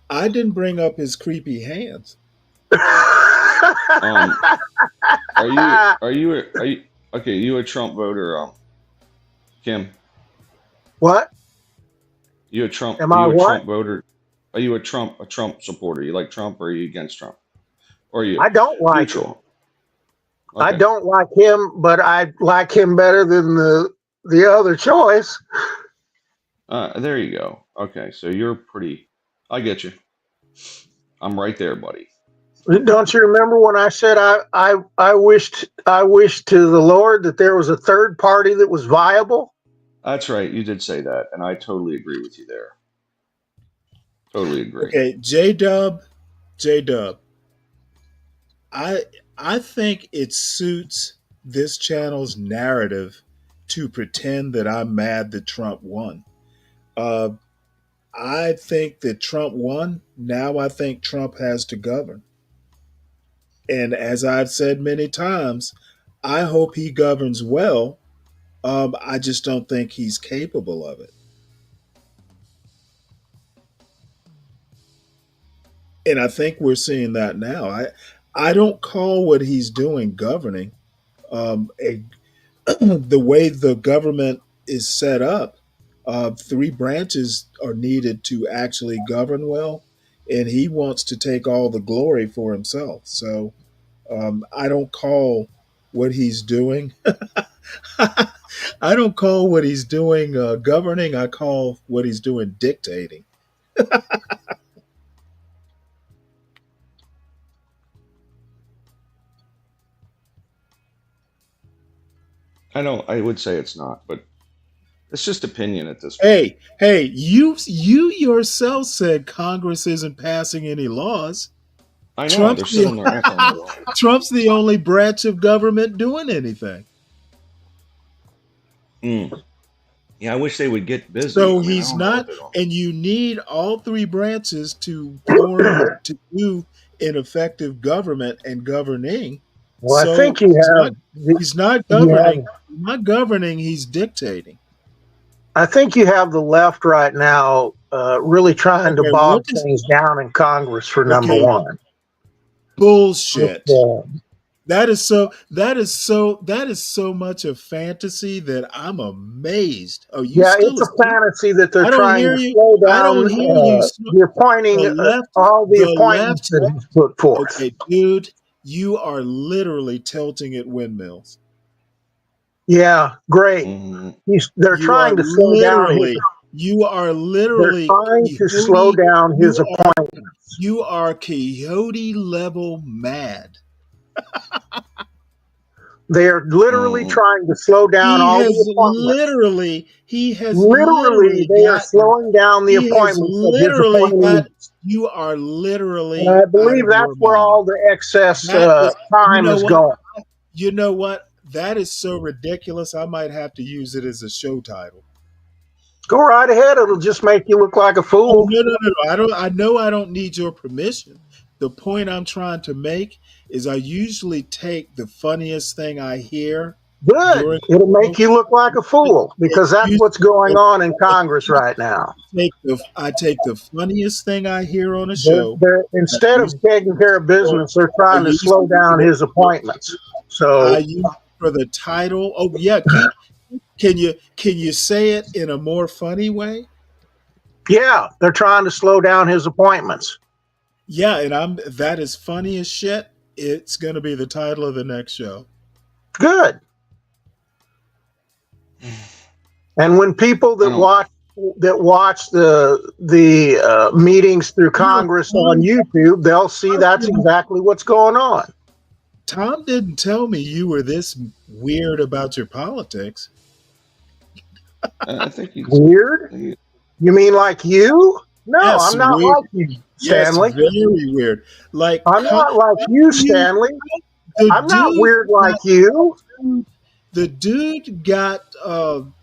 I didn't bring up his creepy hands. Um, are you okay? You a Trump voter, Kim? What? You a Trump? Am Are I you a what? Trump voter? Are you a Trump supporter? You like Trump or are you against Trump? Or are you I don't like him. neutral? I Okay. don't like him, but I like him better than the other choice. There you go. Okay, so you're pretty. I get you. I'm right there, buddy. Don't you remember when I said I wished to the Lord that there was a third party that was viable? That's right. You did say that, and I totally agree with you there. Totally agree. Okay, J Dub. I think it suits this channel's narrative to pretend that I'm mad that Trump won. Uh, I think that Trump won. Now I think Trump has to govern. And as I've said many times, I hope he governs well. I just don't think he's capable of it. And I think we're seeing that now. I don't call what he's doing governing. A the way the government is set up, three branches are needed to actually govern well, and he wants to take all the glory for himself. So I don't call what he's doing. I don't call what he's doing governing. I call what he's doing dictating. I would say it's not, but it's just opinion at this point. Hey, you yourself said Congress isn't passing any laws. I know Trump's they're sitting on their ass on the law. Trump's the only branch of government doing anything. Yeah, I wish they would get busy. So I mean, I he's don't know what not, they're doing. and you need all three branches to form to do an effective government and governing. Well, I So think you have he's not you governing. have He's not governing. He's dictating. I think you have the left right now really trying to Okay, what bog is things down in Congress for number okay? one. Bullshit. Uh, That is so much of fantasy that I'm amazed. Oh, you Yeah, still it's a asleep? fantasy that they're I don't trying hear to you. slow I down don't hear you. the appointing, all the The appointments left. that he's put forth. Okay, dude, you are literally tilting at windmills. Yeah, great. They're You are trying to slow down his. literally, you are They're literally trying to slow coyote. down his appointments. You are coyote level mad. They are literally trying to slow down He all has the appointments. literally They are got, slowing down the he has appointments of his literally got, appointees. you are And literally I out believe of your that's where mind. all the excess That is, you time know is what? going. You know what? That is so ridiculous. I might have to use it as a show title. Go right ahead. It'll just make you look like a Oh, fool. no. I don't. I know I don't need your permission. The point I'm trying to make is I usually take the funniest thing I hear Good. during It'll the make show. you look like a fool because that's Usually, what's going on in Congress right now. I take the funniest thing I hear on a show. Instead of taking care of business, they're I trying to use slow down his appointments. I So, use for the title. Oh yeah, can you say it in a more funny way? yeah, they're trying to slow down his appointments. Yeah, and that is funny as shit. It's going to be the title of the next show. Good. And when people that watch the meetings through Congress on YouTube, they'll see that's exactly what's going on. Tom didn't tell me you were this weird about your politics. I think he's weird. You mean like you? No, Yes, I'm not weird. like you, Yes, Stanley. very weird. Like I'm not like you, Stanley. I'm not weird like you. The dude got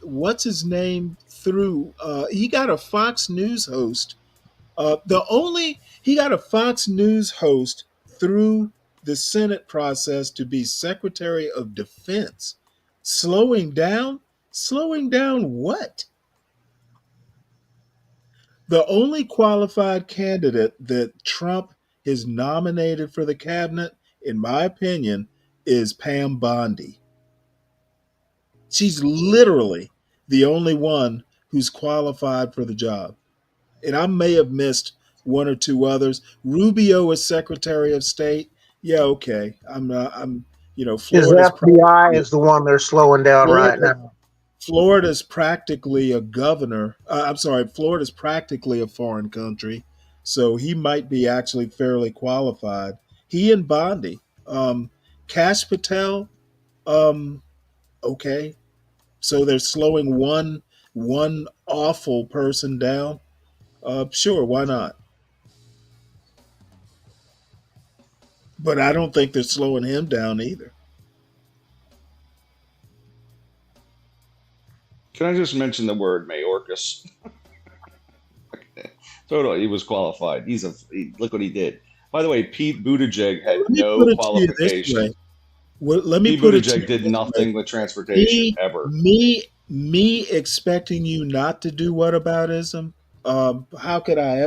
what's his name through. He got a Fox News host. He got a Fox News host through the Senate process to be Secretary of Defense. Slowing down? Slowing down what? The only qualified candidate that Trump has nominated for the cabinet, in my opinion, is Pam Bondi. She's literally the only one who's qualified for the job. And I may have missed one or two others. Rubio is Secretary of State. Yeah, okay. His Florida's FBI is the one they're slowing down right Florida, now. Florida's practically a governor. I'm sorry, Florida's practically a foreign country, so he might be actually fairly qualified. He and Bondi, Cash Patel. Okay, so they're slowing one awful person down. Sure, why not? But I don't think they're slowing him down either. Can I just mention the word Mayorkas? Totally, he was qualified. Look what he did. By the way, Pete Buttigieg had Let me no put it to you this way. qualifications. Let me Pete put it to Buttigieg you did this way. nothing with transportation ever. Me expecting you not to do whataboutism. How could I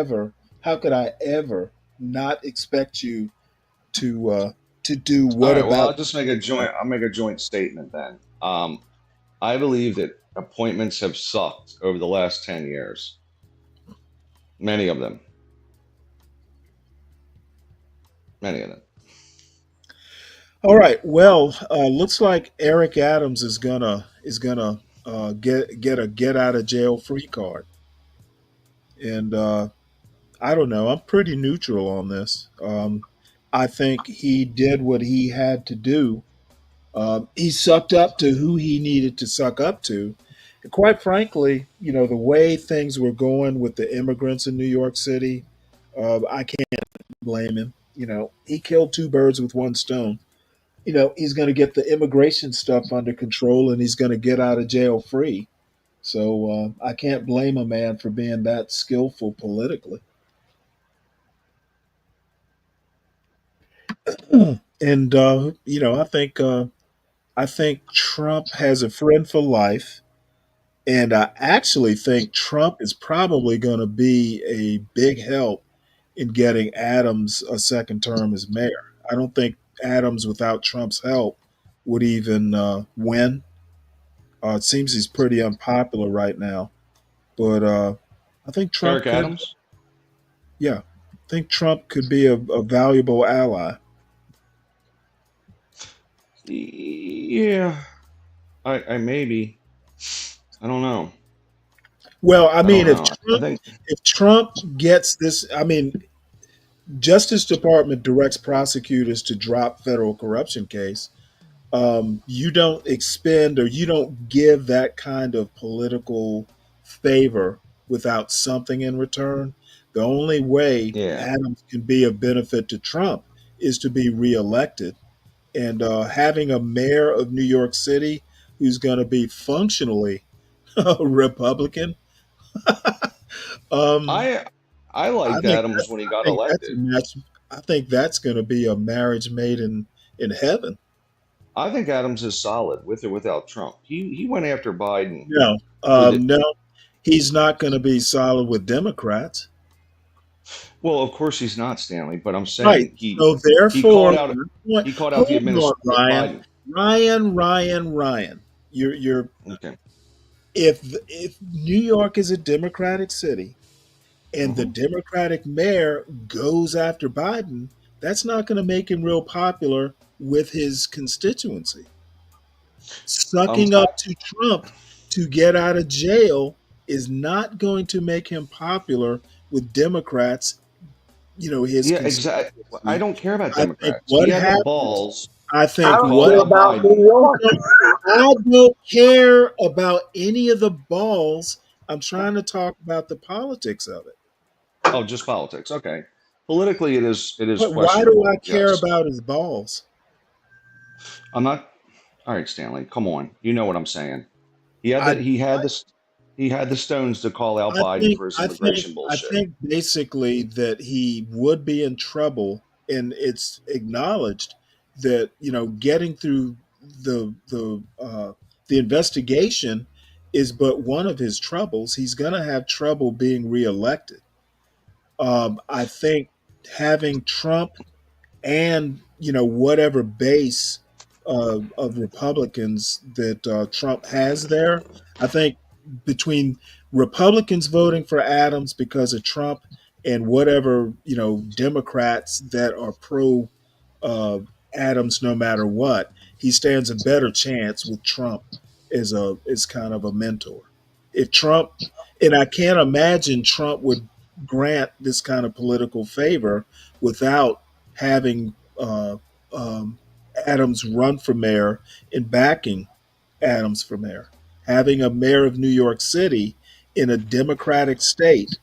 ever not expect you to do All what right. Well, about? I'll make a joint statement then. I believe that appointments have sucked over the last 10 years. Many of them. Many of them. All right. Well, looks like Eric Adams is gonna get a get out of jail free card, and I don't know. I'm pretty neutral on this. I think he did what he had to do. He sucked up to who he needed to suck up to. And quite frankly, the way things were going with the immigrants in New York City, I can't blame him. He killed two birds with one stone. he's going to get the immigration stuff under control and he's going to get out of jail free. So I can't blame a man for being that skillful politically. And I think Trump has a friend for life, and I actually think Trump is probably going to be a big help in getting Adams a second term as mayor. I don't think Adams, without Trump's help, would even win. It seems he's pretty unpopular right now, but I think Trump Eric could. Adams. Yeah, I think Trump could be a valuable ally. Yeah, I maybe. I don't know. Well, I I don't mean, if know. I Trump think. if Trump gets this, I mean, Justice Department directs prosecutors to drop federal corruption case. You don't expend or you don't give that kind of political favor without something in return. The only way Yeah. Adams can be of benefit to Trump is to be reelected. And having a mayor of New York City who's going to be functionally Republican, um, I I I liked think Adams that's when he I got think that's a elected. match. I think that's going to be a marriage made in heaven. I think Adams is solid with or without Trump. He went after Biden No, for the. no, he's not going to be solid with Democrats. Well, of course he's not, Stanley, but I'm Right. saying So he called therefore, out he called out hold on, Ryan, Biden. Ryan. You're Okay. if New York is a Democratic city and the hmm Democratic mayor goes after Biden, that's not going to make him real popular with his constituency. Sucking I, up to Trump to get out of jail is not going to make him popular with Democrats, his yeah, exactly. I constituency. don't care about I think Democrats. He what had the happens, balls I I to think don't call what care out about New Biden. York. I don't care about any of the balls. I'm trying to talk about the politics of it. Oh, just politics. Okay. Politically, it is But why do I questionable. care Yes. about his balls? I'm not. All right, Stanley. Come on. You know what I'm saying. He had the I he had this he had the stones to call out I Biden think for his I think immigration I bullshit. think basically that he would be in trouble, and it's acknowledged that getting through the investigation is but one of his troubles. He's going to have trouble being reelected. I think having Trump and whatever base of Republicans that Trump has there. I think between Republicans voting for Adams because of Trump and whatever Democrats that are pro uh, Adams, no matter what, he stands a better chance with Trump as kind of a mentor. If Trump, and I can't imagine Trump would grant this kind of political favor without having Adams run for mayor and backing Adams for mayor. Having a mayor of New York City in a Democratic state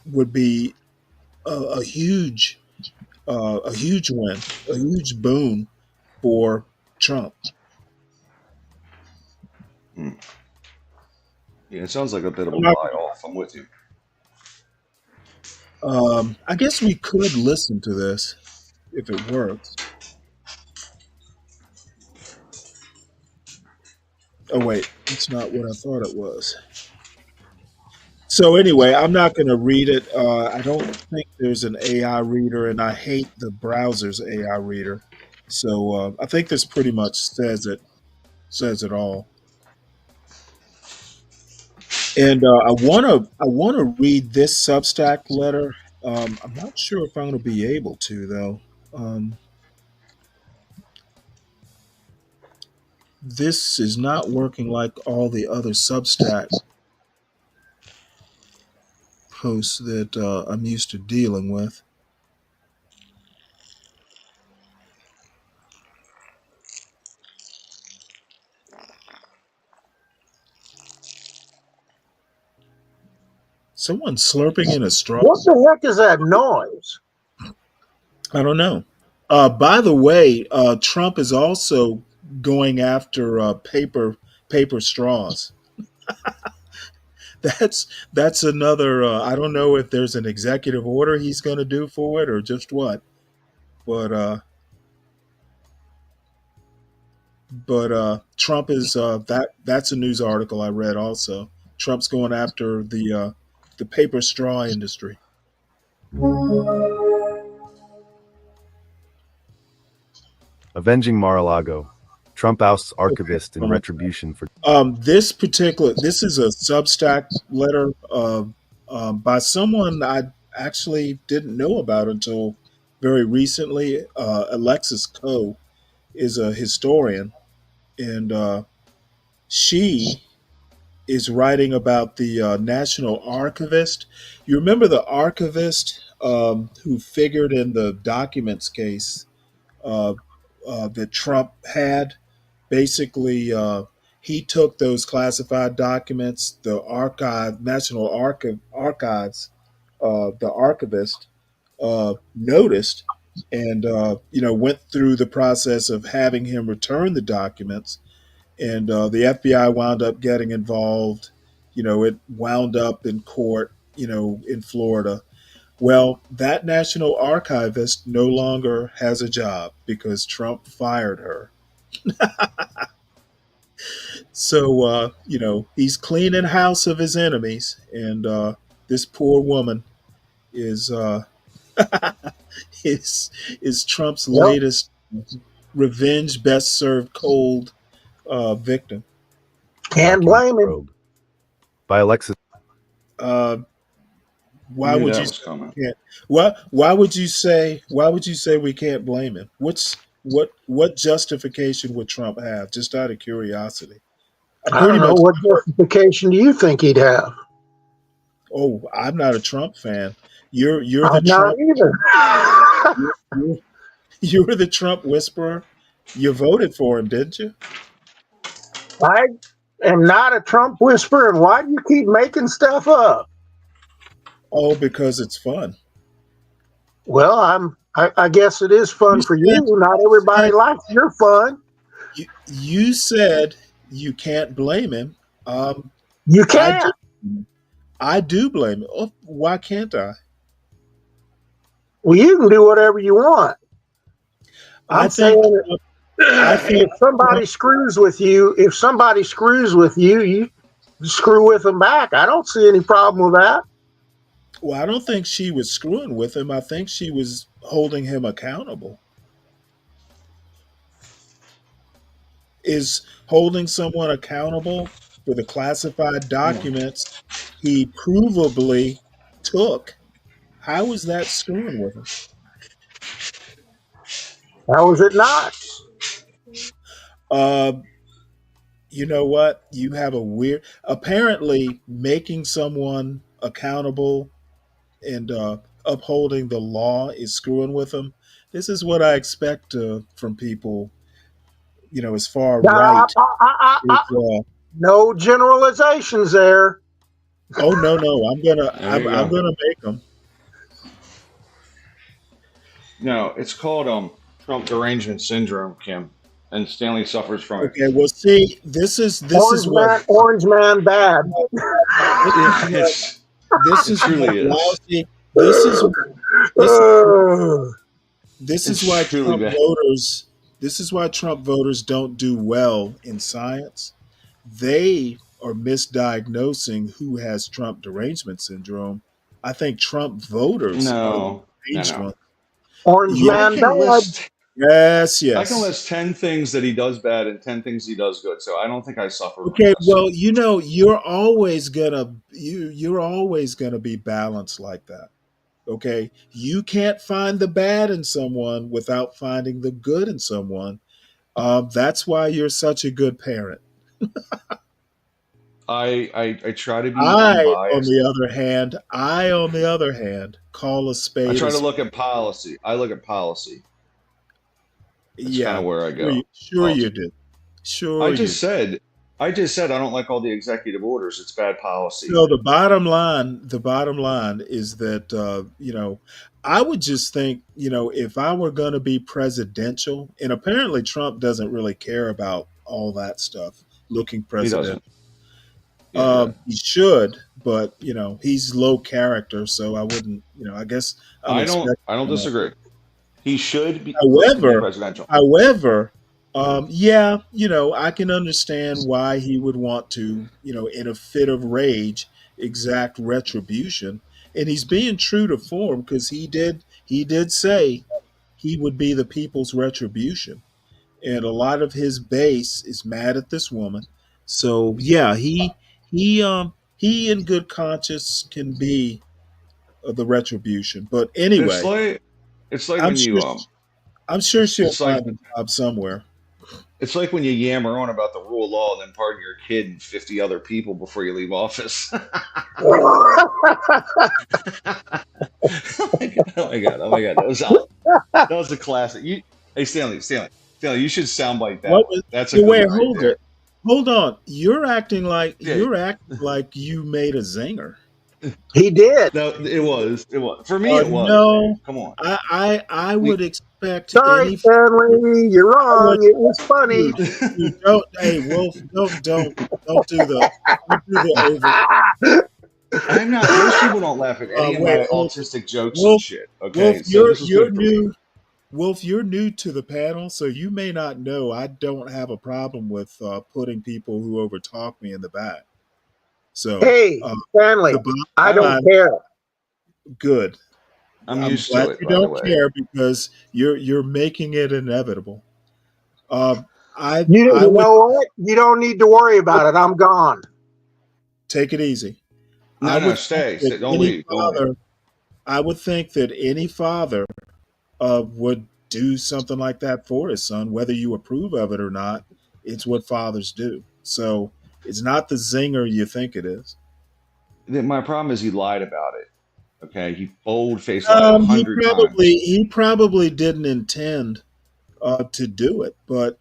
would be a huge win, a huge boon for Trump. Hmm. Yeah, it sounds like a bit of I'm a not, buy off. I'm with you. I guess we could listen to this if it works. Oh wait, it's not what I thought it was. So anyway, I'm not going to read it. I don't think there's an AI reader, and I hate the browser's AI reader. So I think this pretty much says it all. And I want to read this Substack letter. I'm not sure if I'm going to be able to though. Um, this is not working like all the other Substack posts that I'm used to dealing with. Someone slurping in a straw. What the heck is that noise? I don't know. By the way, Trump is also going after paper straws. That's another. I don't know if there's an executive order he's going to do for it or just what, but Trump is that's a news article I read also. Trump's going after the paper straw industry. Avenging Mar-a-Lago. Trump ousts archivist in Okay. retribution for. This is a Substack letter by someone I actually didn't know about until very recently. Alexis Coe is a historian, and she is writing about the National Archivist. You remember the archivist who figured in the documents case uh, that Trump had? Basically, he took those classified documents, the Archives, the archivist noticed, and went through the process of having him return the documents, and the FBI wound up getting involved. It wound up in court, in Florida. Well, that national archivist no longer has a job because Trump fired her. So, he's cleaning house of his enemies, and this poor woman is is is Trump's Yep. latest revenge, best served cold victim. Can't blame him. By Alexis. Uh, I why knew would that you was say coming. we can't? Why would you say? Why would you say we can't blame him? What justification would Trump have? Just out of curiosity. I'm I pretty don't know. much What justification do you think he'd have? Oh, I'm not a Trump fan. You're the I'm not Trump either. you're, you're the Trump whisperer. You voted for him, didn't you? I am not a Trump whisperer, and why do you keep making stuff up? Oh, because it's fun. Well, I guess it is fun You for said, you. Not you everybody said likes your fun. you said you can't blame him. Um, You I do. can't. I do blame him. Oh, why can't I? Well, you can do whatever you want. I I'm think saying I think if somebody Trump. screws with you, you screw with them back. I don't see any problem with that. Well, I don't think she was screwing with him. I think she was holding him accountable. Is holding someone accountable for the classified documents he provably took. How is that screwing with him? How is it not? Uh, you know what? You have a weird. Apparently, making someone accountable and upholding the law is screwing with them. This is what I expect from people. As far Ah, right ah, ah, ah, is. ah. No generalizations there. Oh no! I'm gonna There I'm, you I'm go. gonna make them. No, it's called Trump derangement syndrome, Kim, and Stanley suffers from it. Okay, well, see, this is what Orange man bad. this is Yeah, what this it is what truly is. lousy. This is this this is It's why truly Trump bad. voters. This is why Trump voters don't do well in science. They are misdiagnosing who has Trump derangement syndrome. I think Trump voters are the deranged No. ones. Orange Yeah. I man can bad. list Yes. I can Yes. list 10 things that he does bad and 10 things he does good. So I don't think I suffer from Okay, this. well, you're always gonna be balanced like that. Okay, you can't find the bad in someone without finding the good in someone. That's why you're such a good parent. I try to be I, unbiased. on the other hand, call a I spade try a to spade. look at policy. I look at policy. That's kind Yeah, of where I sure, go. sure you Politics. do. I Sure you just do. said I just said I don't like all the executive orders. It's bad policy. So the bottom line is that I would just think, if I were going to be presidential, and apparently Trump doesn't really care about all that stuff, looking He president. doesn't. Yeah. He should, but he's low character, so I wouldn't. I guess I'm I don't. expecting I don't him. disagree. He should be look to be However, presidential. however, yeah, I can understand why he would want to, in a fit of rage, exact retribution, and he's being true to form because he did say he would be the people's retribution, and a lot of his base is mad at this woman. So yeah, he in good conscience can be the retribution. But It's anyway, like it's like I'm when sure you I'm sure she'll it's like find a job somewhere. it's like when you yammer on about the rule of law, and then pardon your kid and 50 other people before you leave office. Oh my god! Oh my god! Oh my god! That was a classic. Hey Stanley, you should sound like that What one. was? That's a Hey, good wait, one right hold there. it. Hold on. You're acting like Yeah. you made a zinger. He did. No, it was. It was. For me, it was, No, man. Come on. I would expect Sorry, any. Stanley, you're I would, wrong. It was funny. dude, don't. Hey, Wolf, don't do the over. I'm not. Most people don't laugh at any of Wait, my autistic jokes and Wolf, shit. Wolf, Okay, so this was good for me. new. Wolf, you're new to the panel, so you may not know I don't have a problem with putting people who overtalk me in the back. So, Hey, Stanley, the bottom I don't line, care. good. I'm I'm used glad to it, you by the don't way. care because you're making it inevitable. I You I would know what? You don't need to worry about it. I'm gone. take it easy. I No, would think stay. that Don't any leave. Don't leave. father, I would think that any father would do something like that for his son, whether you approve of it or not. It's what fathers do. So it's not the zinger you think it is. My problem is he lied about it. Okay, he bold faced lied a He hundred probably times. he probably didn't intend to do it, but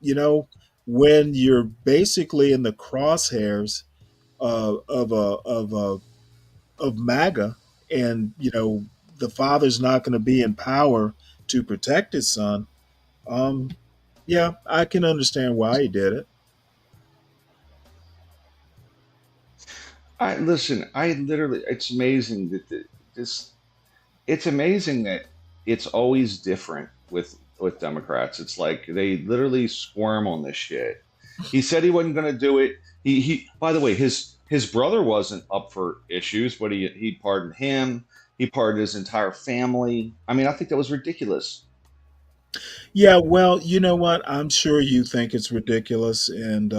when you're basically in the crosshairs of MAGA, and the father's not going to be in power to protect his son. Yeah, I can understand why he did it. I listen. I literally. It's amazing that this. It's amazing that it's always different with Democrats. It's like they literally squirm on this shit. He said he wasn't going to do it. He. By the way, his brother wasn't up for issues, but he pardoned him. He pardoned his entire family. I mean, I think that was ridiculous. Yeah, well, you know what? I'm sure you think it's ridiculous, and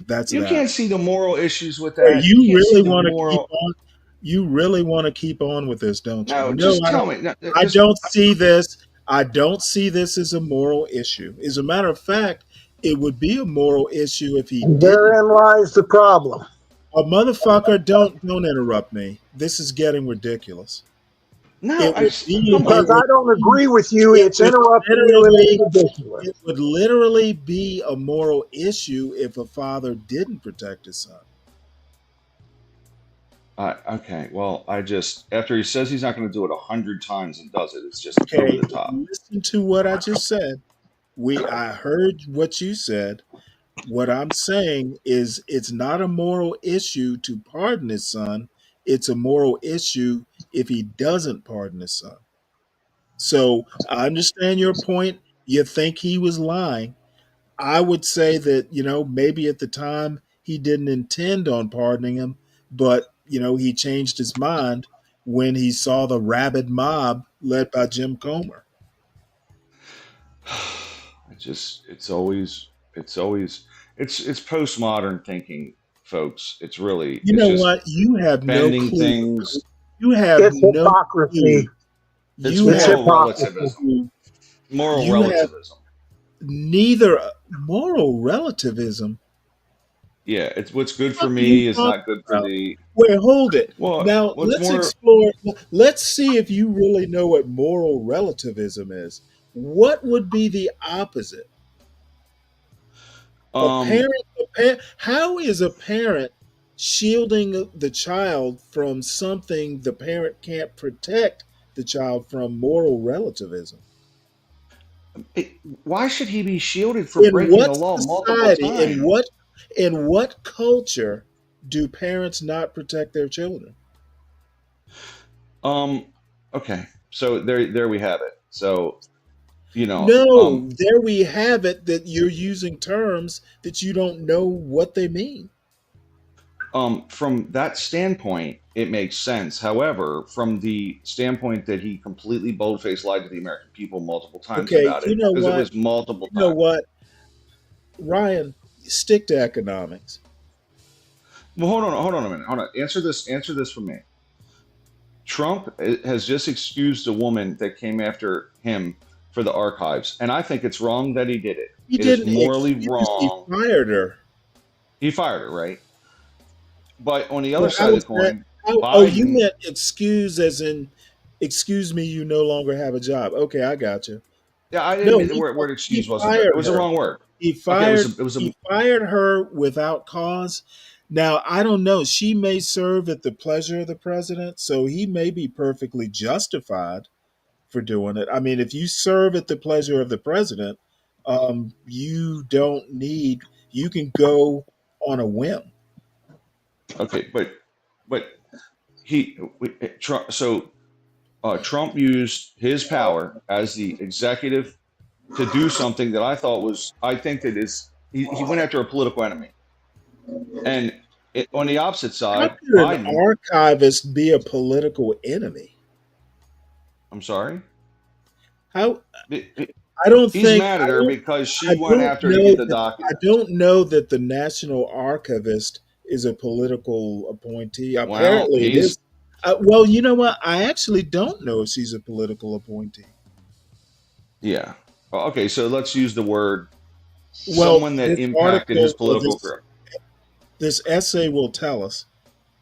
that's You that. can't see the moral issues with Hey, that. You you can't see really the want to keep moral. on? You really want to keep on with this, don't you? No, No, just I tell don't. me. No, I just don't see this. I don't see this as a moral issue. As a matter of fact, it would be a moral issue if he And didn't. therein lies the problem. A motherfucker, don't interrupt me. This is getting ridiculous. no. It would be. Come on. Because It would. I don't agree with you, It it's would interrupting you and literally. it's ridiculous. It would literally be a moral issue if a father didn't protect his son. Okay, well, I just after he says he's not going to do it 100 times and does it, it's just over Okay, the top. listen to what I just said. I heard what you said. What I'm saying is it's not a moral issue to pardon his son. It's a moral issue if he doesn't pardon his son. So I understand your point. You think he was lying. I would say that, maybe at the time he didn't intend on pardoning him, but, he changed his mind when he saw the rabid mob led by Jim Comer. It's postmodern thinking, folks. You It's know just what? You have no bending clue. things. You have It's no clue. hypocrisy. It's You It's have moral hypocrisy. relativism. Moral you have relativism. neither moral relativism. Yeah, it's what's good for What are you me is talking not good for about? thee. Wait, hold it. Well, Now what's let's more? explore. Let's see if you really know what moral relativism is. What would be the opposite? A Um, parent, a how is a parent shielding the child from something the parent can't protect the child from? Moral relativism. Why should he be shielded for In breaking the what law multiple society, times? in what culture do parents not protect their children? Um, okay, so there we have it. So No, there we have it, that you're using terms that you don't know what they mean. From that standpoint, it makes sense. However, from the standpoint that he completely boldface lied to the American people multiple times Okay, about you it, know because it what? was multiple You know times. what, Ryan, stick to economics. Well, hold on a minute. Hold on. Answer this for me. Trump has just excused a woman that came after him for the archives, and I think it's wrong that he did it. He It is didn't morally excuse, he wrong. fired her. He fired her, right? But on the other Well, side how of the is that? coin, Oh, you Biden, meant excuse as in, excuse me, you no longer have a job. Okay, I got you. yeah, I didn't No, mean the word he excuse wasn't good. It fired was the her. wrong word. He Okay, fired it was a he fired her without cause. Now, I don't know. She may serve at the pleasure of the president, so he may be perfectly justified for doing it. I mean, if you serve at the pleasure of the president, you don't need, you can go on a whim. okay, but Trump. So Trump used his power as the executive to do something that I thought was, I think that is, he went after a political enemy. And on the opposite How side, could an Biden, archivist be a political enemy? I'm sorry, How? he- he- I don't he's think mad at her because I she went don't after to know get the that I documents. don't know that the national archivist is a political appointee. Well, Apparently, it is. Well, you know what? I actually don't know if she's a political appointee. yeah. Okay, so let's use the word Well, someone that this impacted his article or political career. this essay will tell us.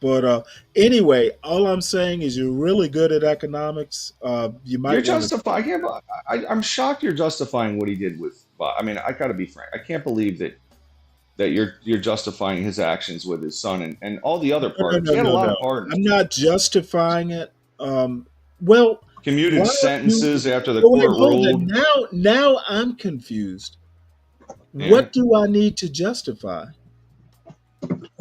But anyway, all I'm saying is you're really good at economics. You You're might want to. justifying. I'm shocked you're justifying what he did with. I mean, I got to be frank. I can't believe that you're justifying his actions with his son and all the other No, no, partners. no, He had a no, lot no. of partners. I'm not justifying it. Well, Commuted why don't you? sentences after the Oh, wait, court hold it. ruled. Now I'm confused. Yeah, What do I need to justify?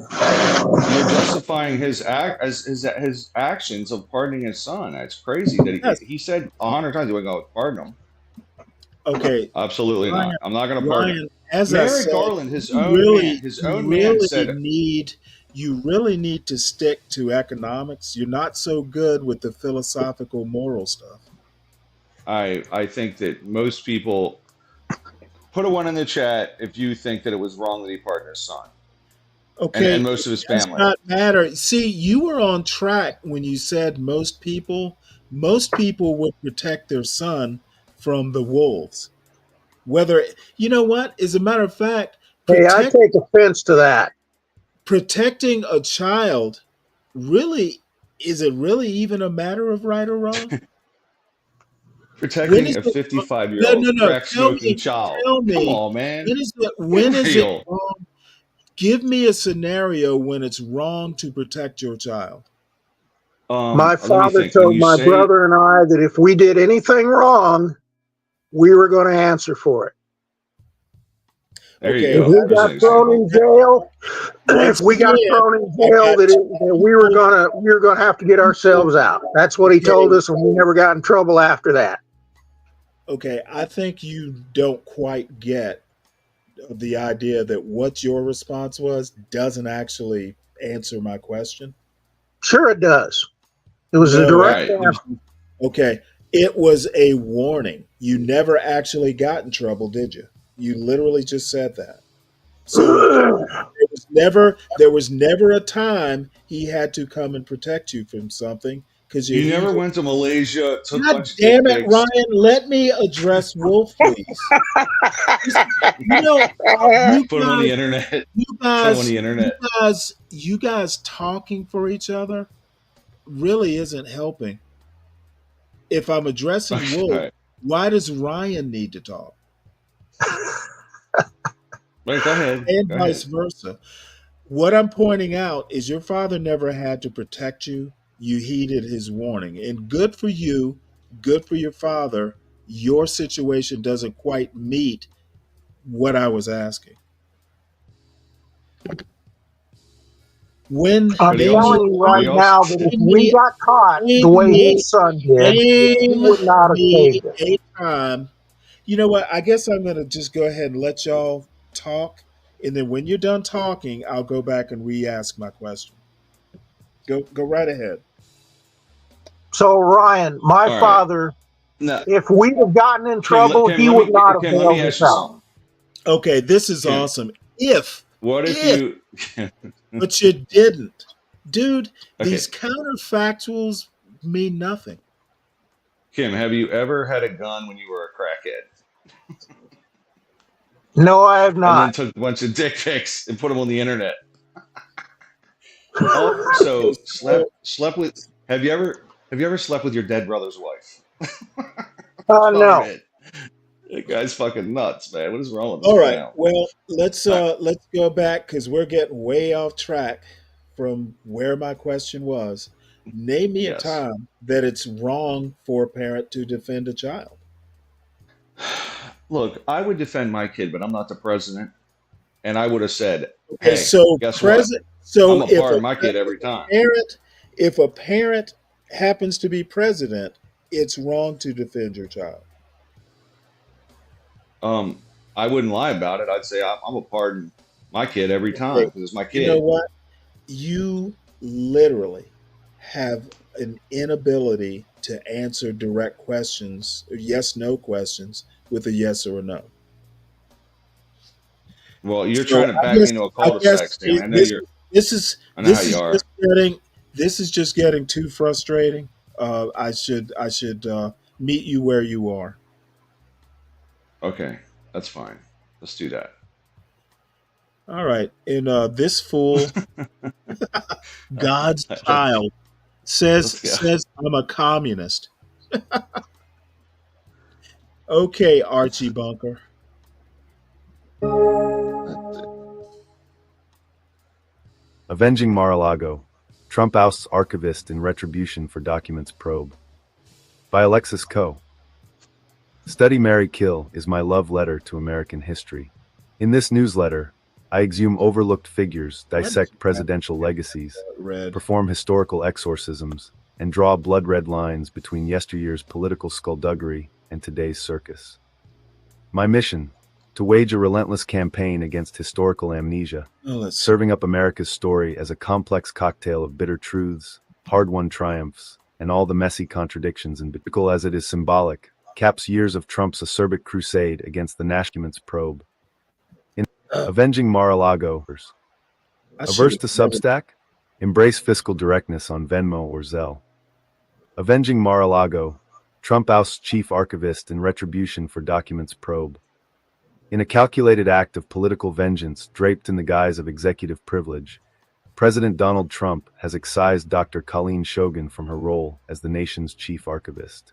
you're justifying his act as his actions of pardoning his son. That's crazy. That Yes. he said 100 times he wasn't going to pardon him. Okay, Absolutely Ryan. not. I'm not going to pardon him. Ryan, as I Merrick said, Garland, his own man, you really need to stick to economics. You're not so good with the philosophical moral stuff. I think that most people put a one in the chat if you think that it was wrong that he pardoned his son Okay, and most of it his does family. not matter. See, you were on track when you said most people. Most people would protect their son from the wolves. Whether, you know what? As a matter of fact, Hey, I take offense to that. protecting a child really, is it really even a matter of right or wrong? When Protecting is a it? No, 55-year-old no, no. crack smoking child. Tell Come me. on, man. When is it? Get When is it real. wrong? Give me a scenario when it's wrong to protect your child. My Let me father think. When told you my say brother and I that if we did anything wrong, we were going to answer for it. there you Okay, If go. we There's an got thrown example. in jail, once if we got again, thrown in I jail, got that we were gonna have to get ourselves out. That's what he told us, and we never got in trouble after that. Okay, I think you don't quite get the idea that what your response was doesn't actually answer my question. Sure, it does. It was a No, direct Right. answer. okay. It was a warning. You never actually got in trouble, did you? You literally just said that. So there was never a time he had to come and protect you from something because You he. never went to Malaysia, took a God bunch of dick damn it, pics. Ryan! Let me address Wolf, please. You know, you Put them on the guys, internet. you Put them on guys, the internet. you guys talking for each other really isn't helping. If I'm addressing All Wolf, right. why does Ryan need to talk? Wait, go ahead. And Go vice ahead. versa. What I'm pointing out is your father never had to protect you. You heeded his warning. And good for you, good for your father. Your situation doesn't quite meet what I was asking. When I'm But he name also, me, telling you but right he also, now that if name we me, got caught the name way me, his son did, he name would not have me saved us. a time. You know what? I guess I'm going to just go ahead and let y'all talk. And then when you're done talking, I'll go back and re-ask my question. Go right ahead. So, Ryan, my all right. father, Now, if we'd have gotten in trouble, Kim, he let would me not have Kim, let me bailed ask us you out. something. Okay, this is Kim, awesome. If what if if you but you didn't. Dude, these okay, counterfactuals mean nothing. Kim, have you ever had a gun when you were a crackhead No, I have and then not. took a bunch of dick pics and put them on the internet? Okay, Also, so slept with. Have you ever slept with your dead brother's wife? Connor No. did. That guy's fucking nuts, man. What is wrong with this all right. clown? Well, All right. let's go back because we're getting way off track from where my question was. Name me a Yes. time that it's wrong for a parent to defend a child. Look, I would defend my kid, but I'm not the president. And I would have said, Okay, hey, so guess what? present. I'm So going to pardon my kid every time. if a parent happens to be president, it's wrong to defend your child. Um, I wouldn't lie about it. I'd say I'm going to pardon my kid every time Okay, because it's my you know kid. what? You literally have an inability to answer direct questions, yes no questions, with a yes or a no. Well, you're So trying to back me into a I cul-de-sac, guess Stanley. I know this you're. this is I know how this you is are. just getting too frustrating. I should meet you where you are. Okay, that's fine. Let's do that. All right, and this fool, God's child, Let's go. says I'm a communist. Okay, Archie Bunker. Avenging Mar-a-Lago. Trump ousts archivist in retribution for documents probe. By Alexis Coe. Study Marry Kill is my love letter to American history. In this newsletter, I exhume overlooked figures, Why did dissect you have presidential legacies, red? perform historical exorcisms, and draw blood-red lines between yesteryear's political skullduggery and today's circus. My mission: to wage a relentless campaign against historical amnesia, Oh, let's see. serving up America's story as a complex cocktail of bitter truths, hard-won triumphs, and all the messy contradictions, and biblical as it is symbolic, caps years of Trump's acerbic crusade against the Nashcomance probe. In Avenging Mar-a-Lago, I should averse have to never. Substack? Embrace fiscal directness on Venmo or Zelle. Avenging Mar-a-Lago, Trump ousts chief archivist in retribution for documents probe. In a calculated act of political vengeance draped in the guise of executive privilege, President Donald Trump has excised Dr. Colleen Shogan from her role as the nation's chief archivist.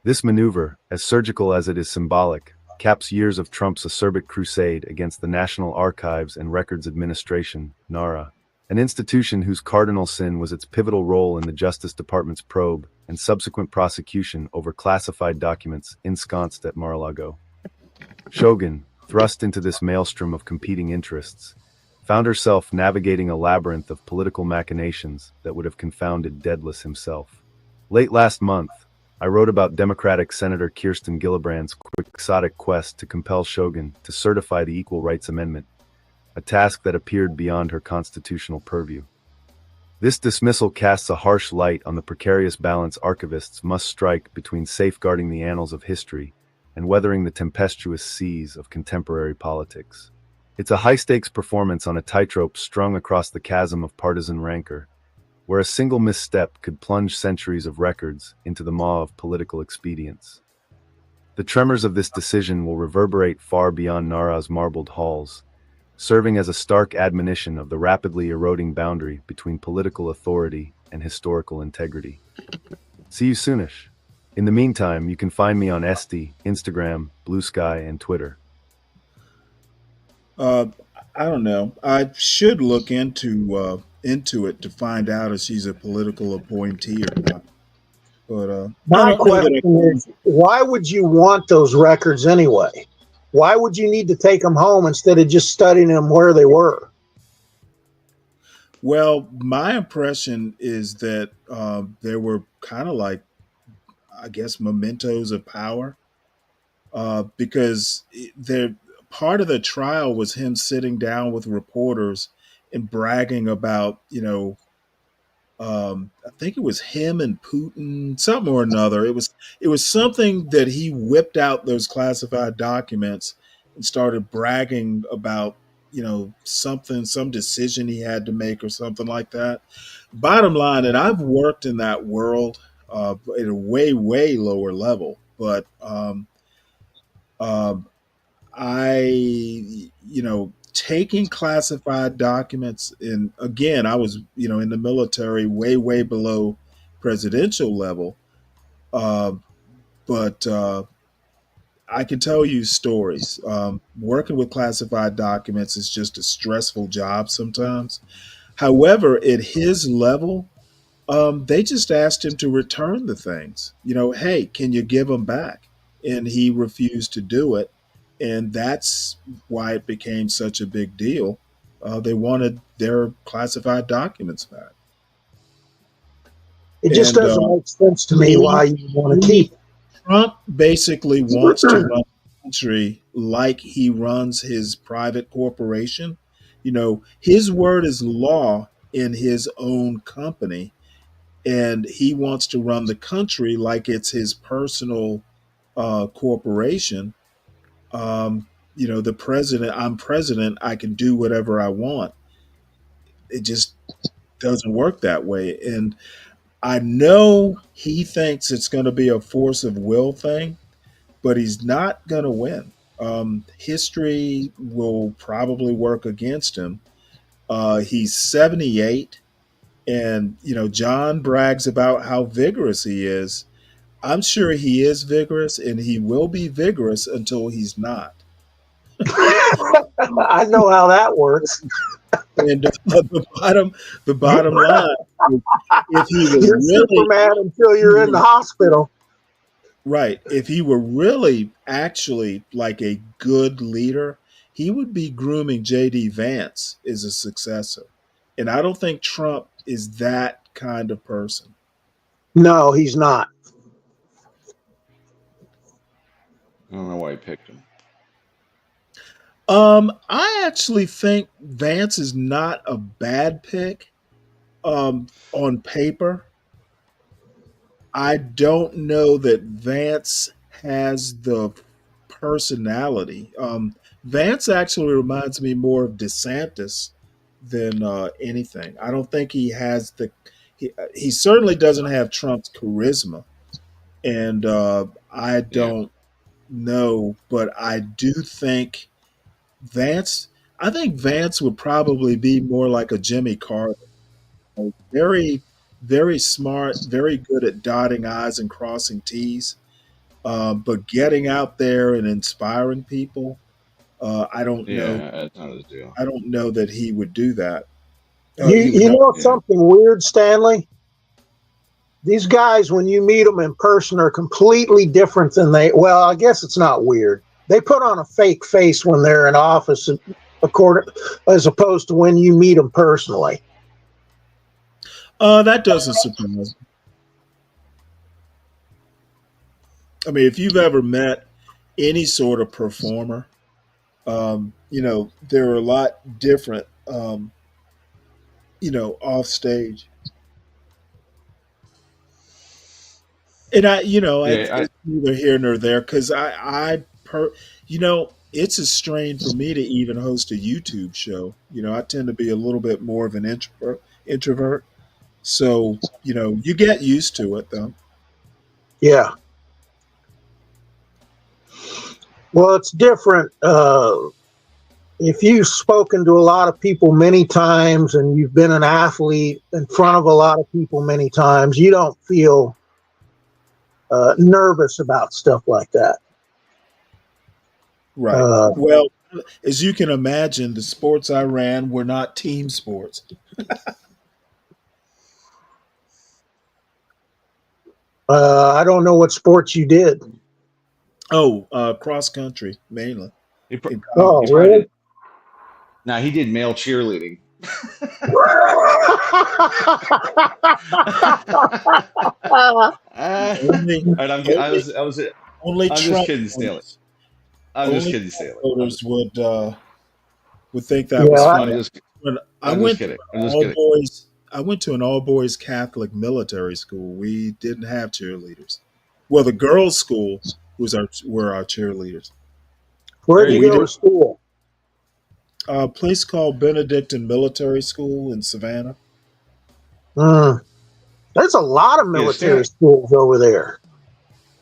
This maneuver, as surgical as it is symbolic, caps years of Trump's acerbic crusade against the National Archives and Records Administration, NARA, an institution whose cardinal sin was its pivotal role in the Justice Department's probe and subsequent prosecution over classified documents ensconced at Mar-a-Lago. Shogun, thrust into this maelstrom of competing interests, found herself navigating a labyrinth of political machinations that would have confounded Daedalus himself. Late last month, I wrote about Democratic Senator Kirsten Gillibrand's quixotic quest to compel Shogun to certify the Equal Rights Amendment, a task that appeared beyond her constitutional purview. This dismissal casts a harsh light on the precarious balance archivists must strike between safeguarding the annals of history and weathering the tempestuous seas of contemporary politics. It's a high-stakes performance on a tightrope strung across the chasm of partisan rancor, where a single misstep could plunge centuries of records into the maw of political expedience. The tremors of this decision will reverberate far beyond Nara's marbled halls, serving as a stark admonition of the rapidly eroding boundary between political authority and historical integrity. See you soonish. In the meantime, you can find me on SD, Instagram, Blue Sky, and Twitter. Uh, I don't know. I should look into it to find out if she's a political appointee or not. But I My don't know that I question can. is, why would you want those records anyway? Why would you need to take them home instead of just studying them where they were? Well, my impression is that there were kind of like, I guess, mementos of power, because part of the trial was him sitting down with reporters and bragging about, I think it was him and Putin, something or another. It was something that he whipped out those classified documents and started bragging about, something, some decision he had to make or something like that. Bottom line, and I've worked in that world at a way, way lower level, but um, taking classified documents, and again, I was, in the military way, way below presidential level. Uh, but I can tell you stories. Working with classified documents is just a stressful job sometimes. However, at his level, they just asked him to return the things. Hey, can you give them back? And he refused to do it. And that's why it became such a big deal. They wanted their classified documents back. It just And doesn't make sense to me he, why you want to he, keep. Trump basically wants to run the country like he runs his private corporation. His word is law in his own company, and he wants to run the country like it's his personal corporation. The president, I'm president, I can do whatever I want. It just doesn't work that way. And I know he thinks it's going to be a force of will thing, but he's not going to win. History will probably work against him. He's 78, and John brags about how vigorous he is. I'm sure he is vigorous, and he will be vigorous until he's not. I know how that works. And the bottom line, if he were You're really Superman until you're in the hospital. right, if he were really actually like a good leader, he would be grooming JD Vance as a successor. And I don't think Trump is that kind of person. No, he's not. I don't know why he picked him. I actually think Vance is not a bad pick on paper. I don't know that Vance has the personality. Vance actually reminds me more of DeSantis than anything. I don't think he has he certainly doesn't have Trump's charisma. And I Yeah. don't know, but I do think Vance, I think Vance would probably be more like a Jimmy Carter. Very, very smart, very good at dotting I's and crossing T's. But getting out there and inspiring people, I don't know. Yeah, that's not his deal. I don't know that he would do that. You He would you not. know Yeah. something weird, Stanley? These guys, when you meet them in person, are completely different than well, I guess it's not weird. They put on a fake face when they're in office, as opposed to when you meet them personally. That doesn't surprise me. I mean, if you've ever met any sort of performer, they're a lot different, off stage. And Yeah. it's neither here nor there because it's a strain for me to even host a YouTube show. I tend to be a little bit more of an introvert. So, you get used to it though. Yeah. Well, it's different. If you've spoken to a lot of people many times and you've been an athlete in front of a lot of people many times, you don't feel nervous about stuff like that. Right. Well, as you can imagine, the sports I ran were not team sports. I don't know what sports you did. Oh, cross country mainly. He, pro- In Oh, he college. probably really? did. Nah, he did male cheerleading. Only, And only, only I'm just Trump kidding, Stanley. voters. I'm just Only kidding, Trump Stanley. voters would think that was Yeah, funny. I'm just When I I'm just went to kidding. an I'm just all kidding. boys, I went to an all boys Catholic military school. We didn't have cheerleaders. Well, the girls' school were our cheerleaders. where'd There But you you we go go. to did school? a place called Benedictine Military School in Savannah. Mm. There's a lot of Yeah, military schools over there.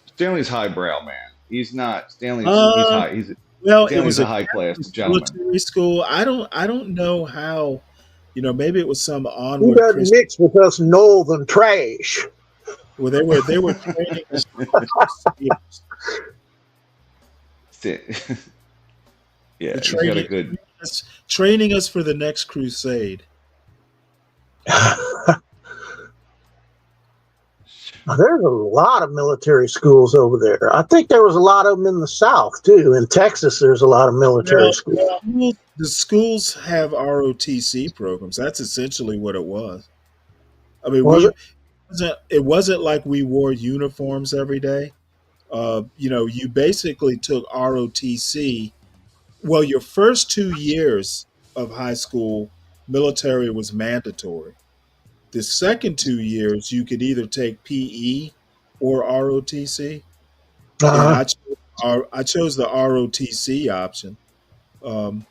Stanley's highbrow, man. He's not He's Uh, high. well, it was Stanley's a a high class Catholic gentleman. military school. I don't know how. Maybe it was some He onward doesn't Christian. mix with us northern trash. Well, they were training us for the Crusaders. Yeah, The he's got a training, good. training us for the next crusade. There's a lot of military schools over there. I think there was a lot of them in the South too. In Texas, there's a lot of military Well, schools. the schools have ROTC programs. That's essentially what it was. I mean, Was it? it wasn't like we wore uniforms every day. You basically took ROTC. Well, your first 2 years of high school, military was mandatory. The second 2 years, you could either take PE or ROTC, and Uh-huh. I chose the ROTC option, um,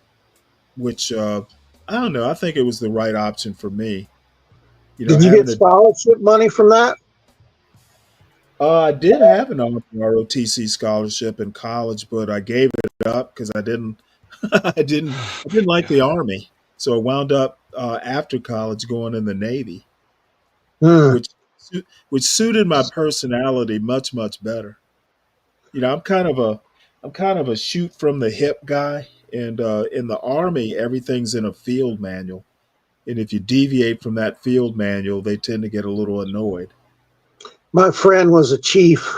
which I don't know. I think it was the right option for me. Did you Having get a scholarship money from that? I did have an ROTC scholarship in college, but I gave it up because I didn't I didn't like the army, so I wound up after college going in the Navy, Hmm. which which suited my personality much better. I'm kind of a shoot from the hip guy, and in the army, everything's in a field manual, and if you deviate from that field manual, they tend to get a little annoyed. My friend was a chief.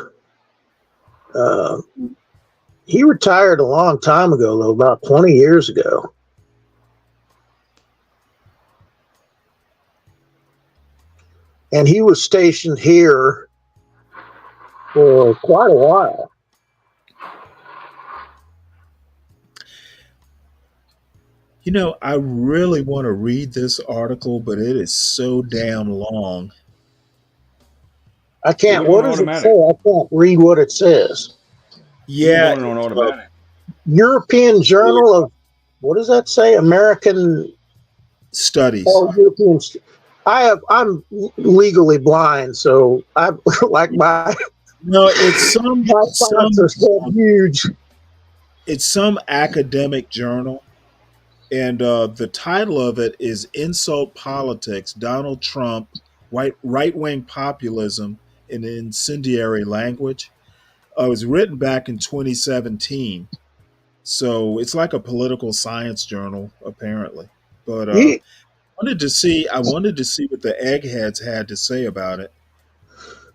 Uh, he retired a long time ago, though, about 20 years ago. And he was stationed here for quite a while. I really want to read this article, but it is so damn long. I We can't, do what an does it say? automatic. I can't read what it says. We can Yeah, go into an automatic. European Journal of, what does that say? American, studies. oh, European. I'm legally blind, so I like my No, it's some my fonts some are so huge. it's some academic journal, and the title of it is "Insult Politics: Donald Trump, Right Wing Populism in Incendiary Language." It was written back in 2017, so it's like a political science journal, apparently. But He, I wanted to see what the eggheads had to say about it.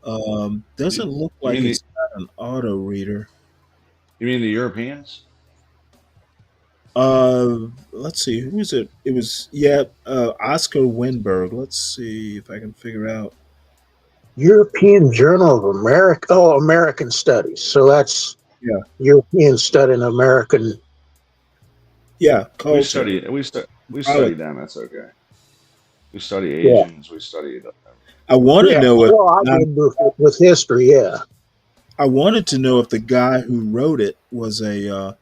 You Doesn't look you like mean the it's got an auto reader. you mean the Europeans? Let's see, who is it? It was Oscar Winberg. Let's see if I can figure out. European Journal of America, oh, American Studies. So that's Yeah, European studying American. yeah, We culture. study we study Probably. them. That's okay. We study Yeah, Asians. We study. I want to yeah. know if Well, I did with history. Yeah. I wanted to know if the guy who wrote it was a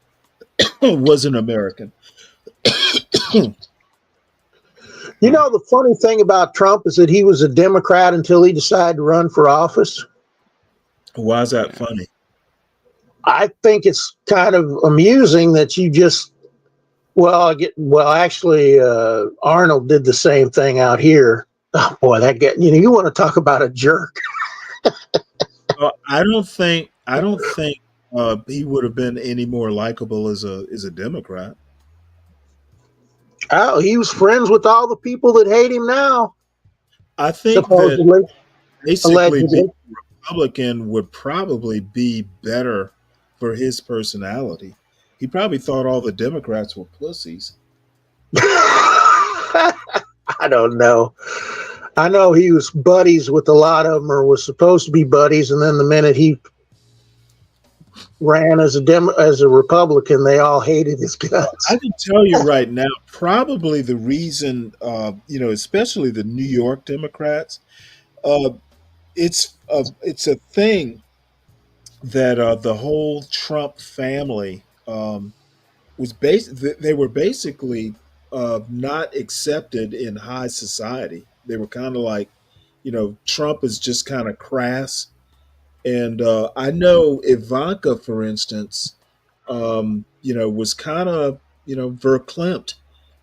was an American. You know, the funny thing about Trump is that he was a Democrat until he decided to run for office. Why is that Yeah. funny? I think it's kind of amusing that you just, actually, Arnold did the same thing out here. Oh boy, you want to talk about a jerk. Well, I don't think he would have been any more likable as a Democrat. Oh, he was friends with all the people that hate him now, I think that supposedly, basically being allegedly. a Republican would probably be better for his personality. He probably thought all the Democrats were pussies. I don't know. I know he was buddies with a lot of them, or was supposed to be buddies, and then the minute he ran as a Republican, they all hated his I guts. can tell you right now, probably the reason, especially the New York Democrats, uh, it's a thing that the whole Trump family they were basically not accepted in high society. They were kind of like, Trump is just kind of crass. And I know Ivanka, for instance, was kind of, verklempt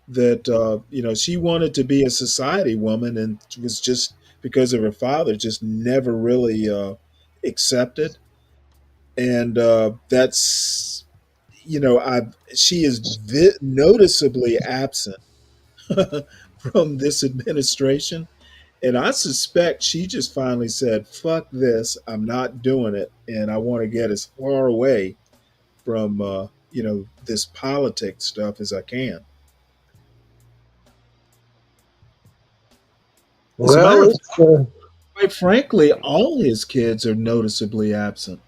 that, she wanted to be a society woman and was just because of her father, just never really accepted. And that's, she is noticeably absent from this administration. And I suspect she just finally said, fuck this, I'm not doing it. And I want to get as far away from, this politics stuff as I can. As a matter Well, of it's, fact, quite frankly, all his kids are noticeably absent.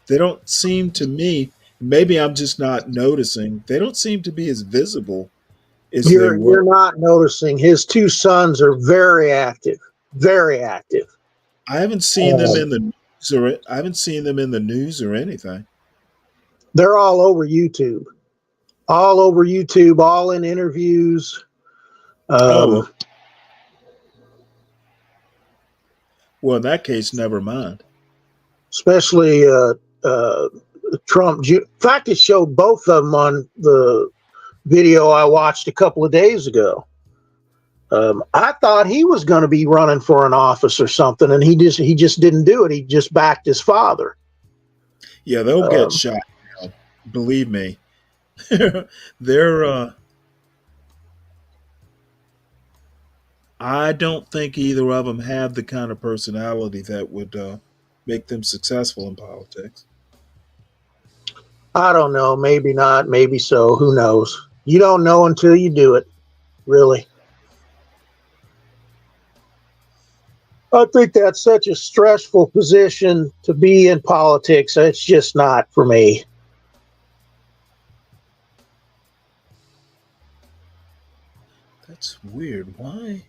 They don't seem to me, maybe I'm just not noticing, they don't seem to be as visible as they you're were. not noticing. His two sons are very active, very active. I haven't seen them in the news or I haven't seen them in the news or anything. They're all over YouTube, all in interviews. Oh, Um, well, in that case, never mind. especially Trump. In fact, it showed both of them on the video I watched a couple of days ago. I thought he was going to be running for an office or something, and he just didn't do it. He just backed his father. Yeah, they'll get Um, shot now. Believe me. They're I don't think either of them have the kind of personality that would make them successful in politics. I don't know. Maybe not. Maybe so. Who knows? You don't know until you do it. Really. I think that's such a stressful position to be in politics. It's just not for me. That's weird. Why?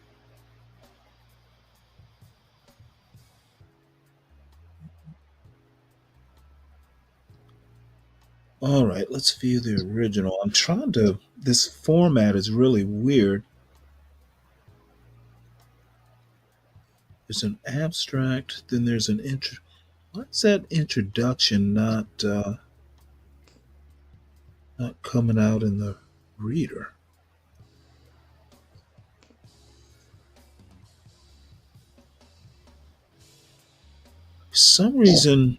All right, let's view the original. I'm trying to. This format is really weird. There's an abstract, then there's an intro. What's that introduction not coming out in the reader? For some reason,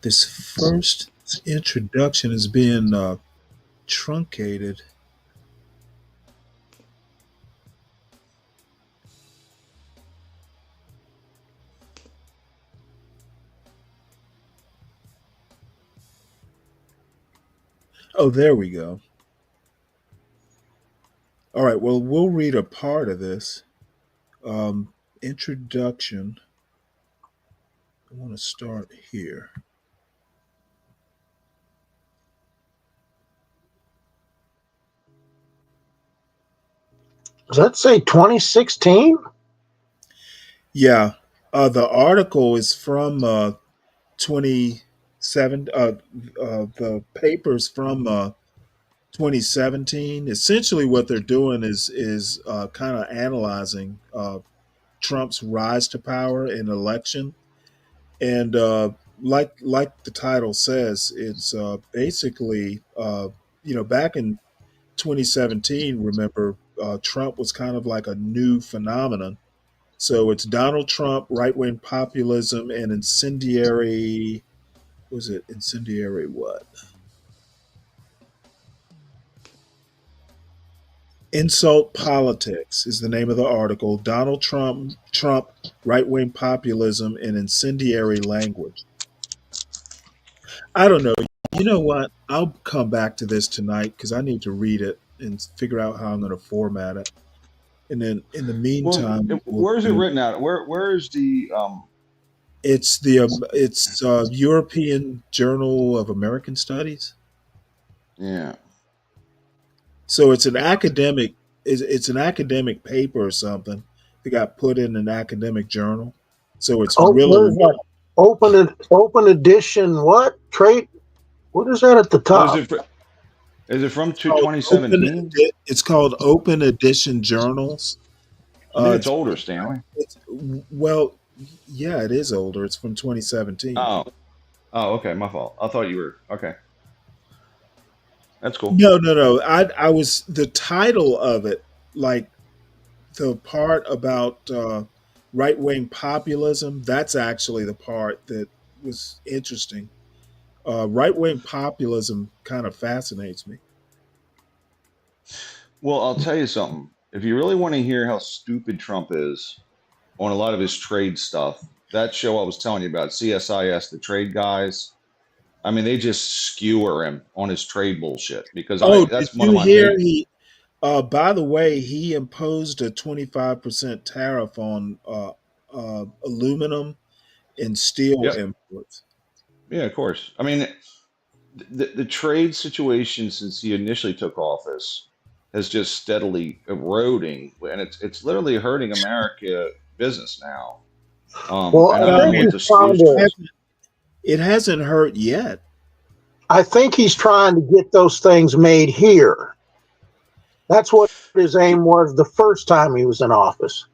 this first introduction is being truncated. Oh, there we go. All right, well, we'll read a part of this. Introduction. I want to start here. Does that say 2016? Yeah, the article is from 27. The papers from 2017. Essentially, what they're doing is kind of analyzing Trump's rise to power in election, and like the title says, it's basically back in 2017. Remember, Trump was kind of like a new phenomenon. So it's Donald Trump, right wing populism, and incendiary. Was it incendiary what? Insult Politics is the name of the article. Donald Trump, right wing populism, and incendiary language. I don't know. You know what? I'll come back to this tonight because I need to read it and figure out how I'm going to format it. And then in the Well, meantime, where is it written out? Where is the it's European Journal of American Studies. Yeah. So it's an academic. It's an academic paper or something that got put in an academic journal. So it's Oh, really where's that? Open edition. What trade? What is that at the What is top? it? Is it from called 2017? It's called Open Edition Journals. I think it's It's older, Stanley. well, yeah, it is older. It's from 2017. Oh, okay, my fault. I thought you were okay. That's cool. No. I was the title of it, like the part about right wing populism. That's actually the part that was interesting. Right wing populism kind of fascinates me. Well, I'll tell you something. If you really want to hear how stupid Trump is on a lot of his trade stuff, that show I was telling you about, CSIS, the trade guys, I mean, they just skewer him on his trade bullshit because Oh, did that's one you of my hear main. he? By the way, he imposed a 25% tariff on aluminum and steel Yep. imports. Yeah, of course. I mean, the trade situation since he initially took office has just steadily eroding, and it's literally hurting America business now. Well, And I I don't Well, know think what he's the trying solution to. is. it hasn't hurt yet. I think he's trying to get those things made here. That's what his aim was the first time he was in office.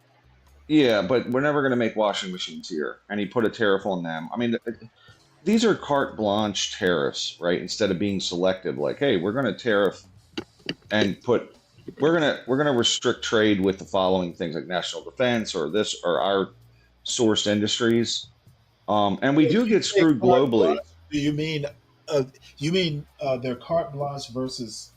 Yeah, but we're never going to make washing machines here, and he put a tariff on them. I mean, these are carte blanche tariffs, right? Instead of being selective, like, hey, we're going to tariff and put we're gonna restrict trade with the following things like national defense or this or our sourced industries. And we When do you get say screwed carte globally. blanche, do you mean their carte blanche versus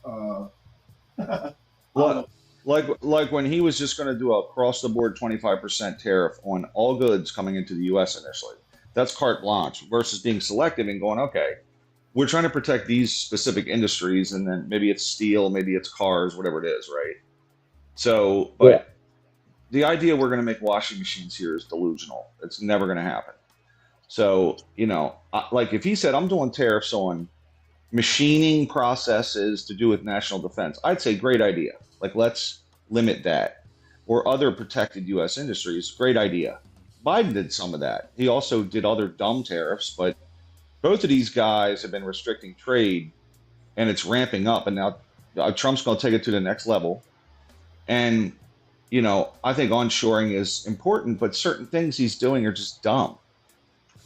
Like, like when he was just going to do a across the board 25% tariff on all goods coming into the US initially. That's carte blanche versus being selective and going, okay, we're trying to protect these specific industries, and then maybe it's steel, maybe it's cars, whatever it is, right? So, Yeah. but the idea we're going to make washing machines here is delusional. It's never going to happen. So, like if he said, I'm doing tariffs on machining processes to do with national defense, I'd say great idea. Like, let's limit that. Or other protected US industries, great idea. Biden did some of that. He also did other dumb tariffs, but both of these guys have been restricting trade, and it's ramping up. And now Trump's going to take it to the next level. And, I think onshoring is important, but certain things he's doing are just dumb.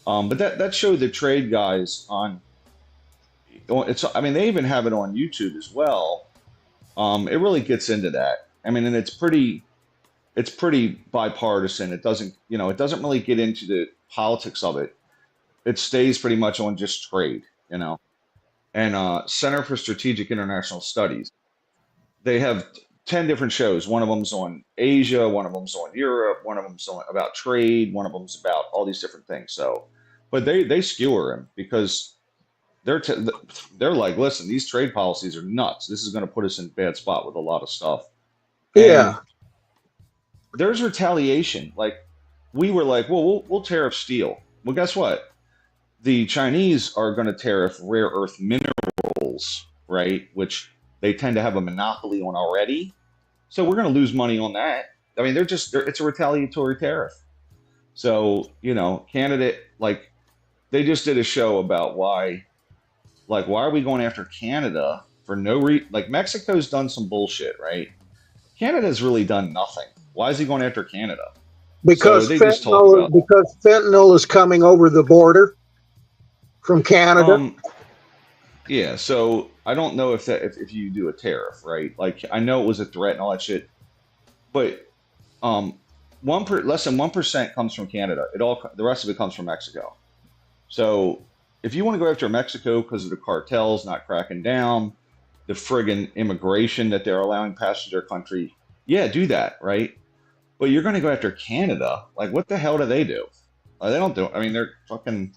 But that showed the trade guys on. I mean, they even have it on YouTube as well. It really gets into that. I mean, and it's pretty bipartisan. It doesn't really get into the politics of it. It stays pretty much on just trade. And Center for Strategic International Studies, they have 10 different shows. One of them's on Asia, one of them's on Europe, one of them's about trade, one of them's about all these different things. So, but they skewer him because they're like, listen, these trade policies are nuts. This is going to put us in a bad spot with a lot of stuff. Yeah. And there's retaliation. Like, we were like, well, we'll tariff steel. Well, guess what? The Chinese are going to tariff rare earth minerals, right? Which they tend to have a monopoly on already. So we're going to lose money on that. I mean, it's a retaliatory tariff. So, Canada, like, they just did a show about why are we going after Canada for no reason? Like, Mexico's done some bullshit, right? Canada's really done nothing. Why is he going after Canada? So Because they just talk about fentanyl is coming over the border from Canada. Yeah, so I don't know if you do a tariff, right? Like, I know it was a threat and all that shit, but less than 1% comes from Canada. The rest of it comes from Mexico. So if you want to go after Mexico because of the cartels not cracking down, the friggin' immigration that they're allowing past their country, yeah, do that, right? But you're going to go after Canada. Like, what the hell do they do? They don't do. I mean, they're fucking.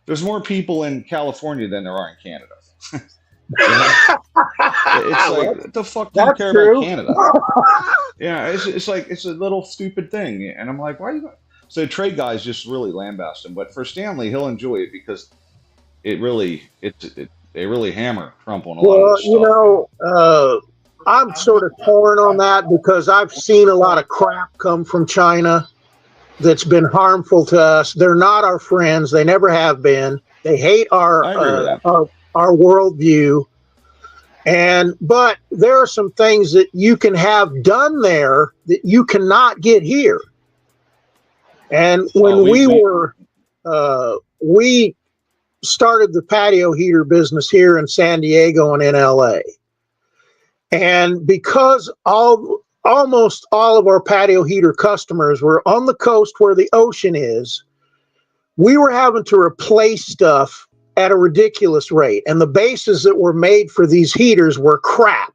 There's more people in California than there are in Canada. It's like, what the fuck do you care about Canada? Yeah, it's like it's a little stupid thing, and I'm like, why are you? So trade guys just really lambast him, but for Stanley, he'll enjoy it because they really hammer Trump on a lot of Well, this stuff. I'm sort of torn on that because I've seen a lot of crap come from China that's been harmful to us. They're not our friends. They never have been. They hate our I agree with that. our worldview. But there are some things that you can have done there that you cannot get here. And when we started the patio heater business here in San Diego and in LA. And because almost all of our patio heater customers were on the coast where the ocean is, we were having to replace stuff at a ridiculous rate. And the bases that were made for these heaters were crap.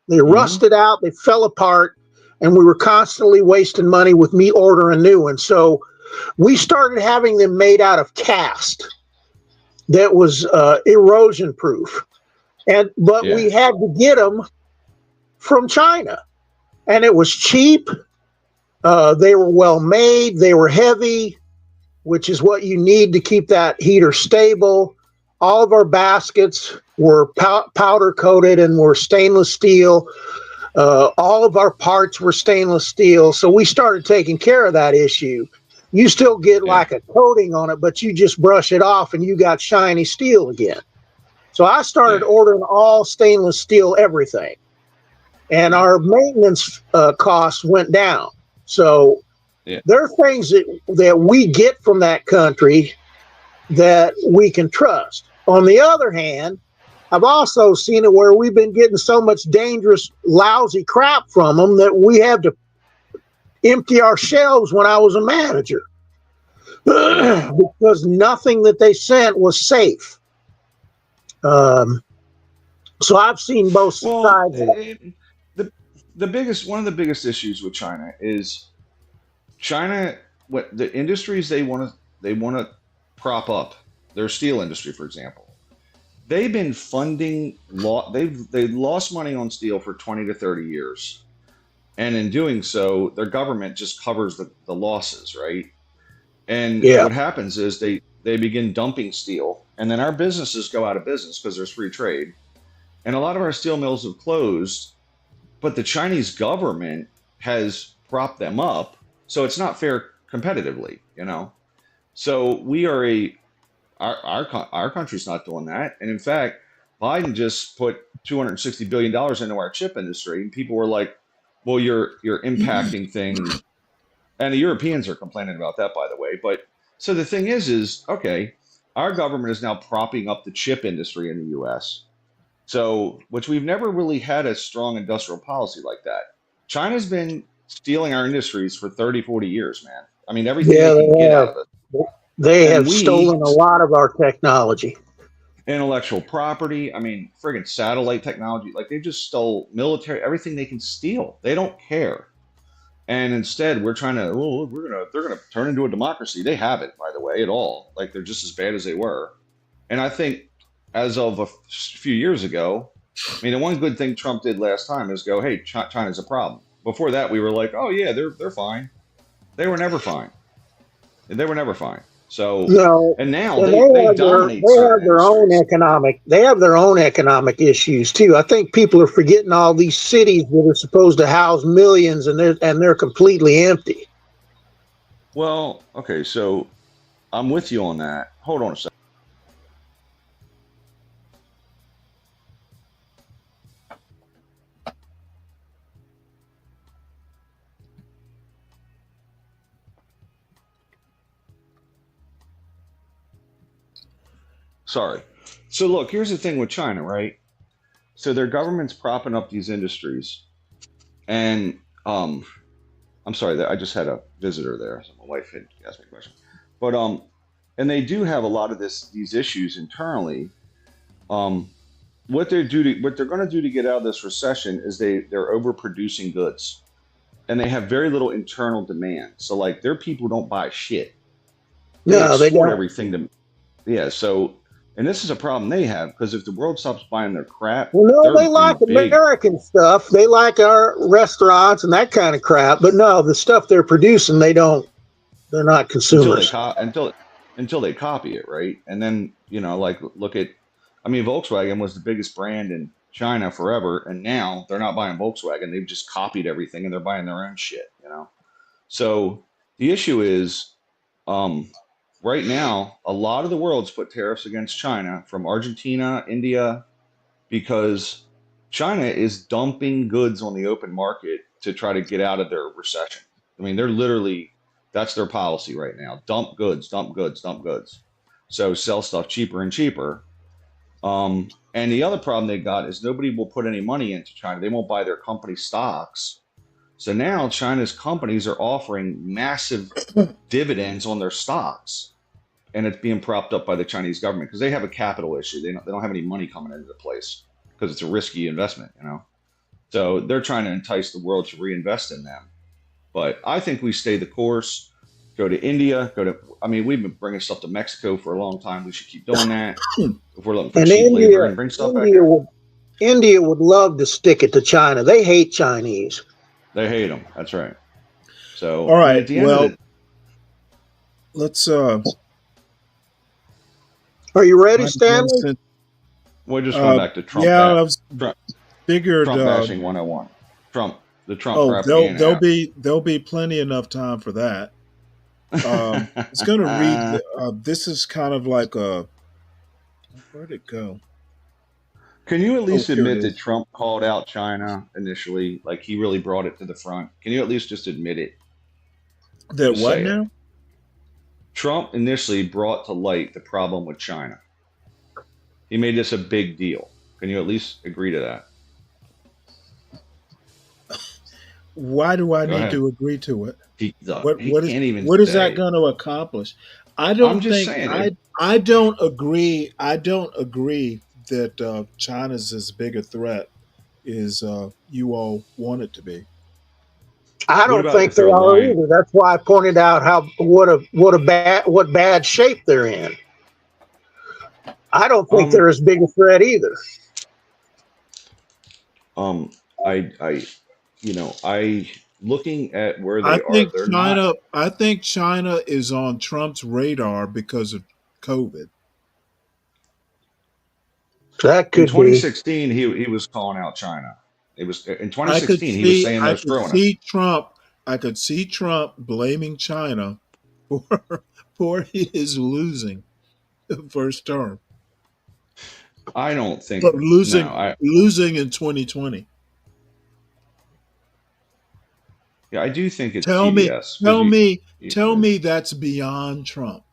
They rusted out, they fell apart, and we were constantly wasting money with me ordering new ones. So we started having them made out of cast that was erosion proof. But we had to get them from China. And it was cheap. They were well made. They were heavy, which is what you need to keep that heater stable. All of our baskets were powder coated and were stainless steel. All of our parts were stainless steel. So we started taking care of that issue. You still get like a coating on it, but you just brush it off and you got shiny steel again. So I started ordering all stainless steel everything. And our maintenance costs went down. So there are things that we get from that country that we can trust. On the other hand, I've also seen it where we've been getting so much dangerous, lousy crap from them that we have to empty our shelves when I was a manager because nothing that they sent was safe. So I've seen both sides. One of the biggest issues with China is what the industries they want to prop up, their steel industry, for example. They've been funding they've lost money on steel for 20 to 30 years. And in doing so, their government just covers the losses, right? And what happens is they begin dumping steel, and then our businesses go out of business because there's free trade. And a lot of our steel mills have closed, but the Chinese government has propped them up, so it's not fair competitively, So we are our country's not doing that. And in fact, Biden just put $260 billion into our chip industry, and people were like, well, you're impacting things. And the Europeans are complaining about that, by the way. But so the thing is okay, our government is now propping up the chip industry in the U.S. So, which we've never really had a strong industrial policy like that. China's been stealing our industries for 30, 40 years, man. I mean, everything they can get out of it. They have stolen a lot of our technology. Intellectual property. I mean, friggin' satellite technology. Like, they just stole military, everything they can steal. They don't care. And instead, we're trying to, they're gonna turn into a democracy. They haven't, by the way, at all. Like, they're just as bad as they were. And I think as of a few years ago, I mean, the one good thing Trump did last time is go, hey, China's a problem. Before that, we were like, oh yeah, they're fine. They were never fine. They were never fine. So and now they dominate. They have their own economic. They have their own economic issues too. I think people are forgetting all these cities that are supposed to house millions, and they're completely empty. Well, okay, so I'm with you on that. Hold on a second. Sorry. So look, here's the thing with China, right? So their government's propping up these industries, and I'm I'm sorry, I just had a visitor there. So my wife had asked me a question. But and they do have a lot of these issues internally. Um, what they're going to do to get out of this recession is they're overproducing goods, and they have very little internal demand. So like their people don't buy shit. They No, they export don't. everything to yeah. So and this is a problem they have because if the world stops buying their crap, Well, no, they're they like in big American stuff. They like our restaurants and that kind of crap. But no, the stuff they're producing, they don't. They're not until they consumers. until they copy it, right? And then like look at, I mean, Volkswagen was the biggest brand in China forever, and now they're not buying Volkswagen. They've just copied everything, and they're buying their own shit. So the issue is, um, right now, a lot of the world's put tariffs against China from Argentina, India, because China is dumping goods on the open market to try to get out of their recession. I mean, they're literally, that's their policy right now. Dump goods, dump goods, dump goods. So sell stuff cheaper and cheaper. And the other problem they got is nobody will put any money into China. They won't buy their company stocks. So now China's companies are offering massive dividends on their stocks, and it's being propped up by the Chinese government because they have a capital issue. They don't have any money coming into the place because it's a risky investment. So they're trying to entice the world to reinvest in them. But I think we stay the course. Go to India. I mean, we've been bringing stuff to Mexico for a long time. We should keep doing that. If we're looking for And cheap labor and bring stuff back here. India would love to stick it to China. They hate Chinese. They hate them. That's right. So All I mean, right. at the end Well, of it, let's. Are you ready, Stanley? we're just going back to Trump. Yeah, I was Trump, figured. Trump bashing 101. The Trump Oh, propaganda. there'll be plenty enough time for that. It's going to read. This is kind of like a. Where'd it go? Can you at least here it admit that is. Trump called out China initially? Like he really brought it to the front. Can you at least just admit it? That Just what say it. now? Trump initially brought to light the problem with China. He made this a big deal. Can you at least agree to that? Why do I Go need ahead. to agree to it? He What can't even what is say. that going to accomplish? I I'm don't just think saying. I don't agree. I don't agree that China's as big a threat as you all want it to be. I What don't about think if they they're are lying? either. That's why I pointed out what bad shape they're in. I don't think they're as big a threat either. I looking at where I they are, think they're not. China is on Trump's radar because of COVID. That In could be. 2016, he was calling out China. It was in 2016 he was saying I they're could screwing us. see Trump blaming China for his losing the first term. I don't think But losing no. in 2020. I do think it's Tell me CBS. tell me that's beyond Trump.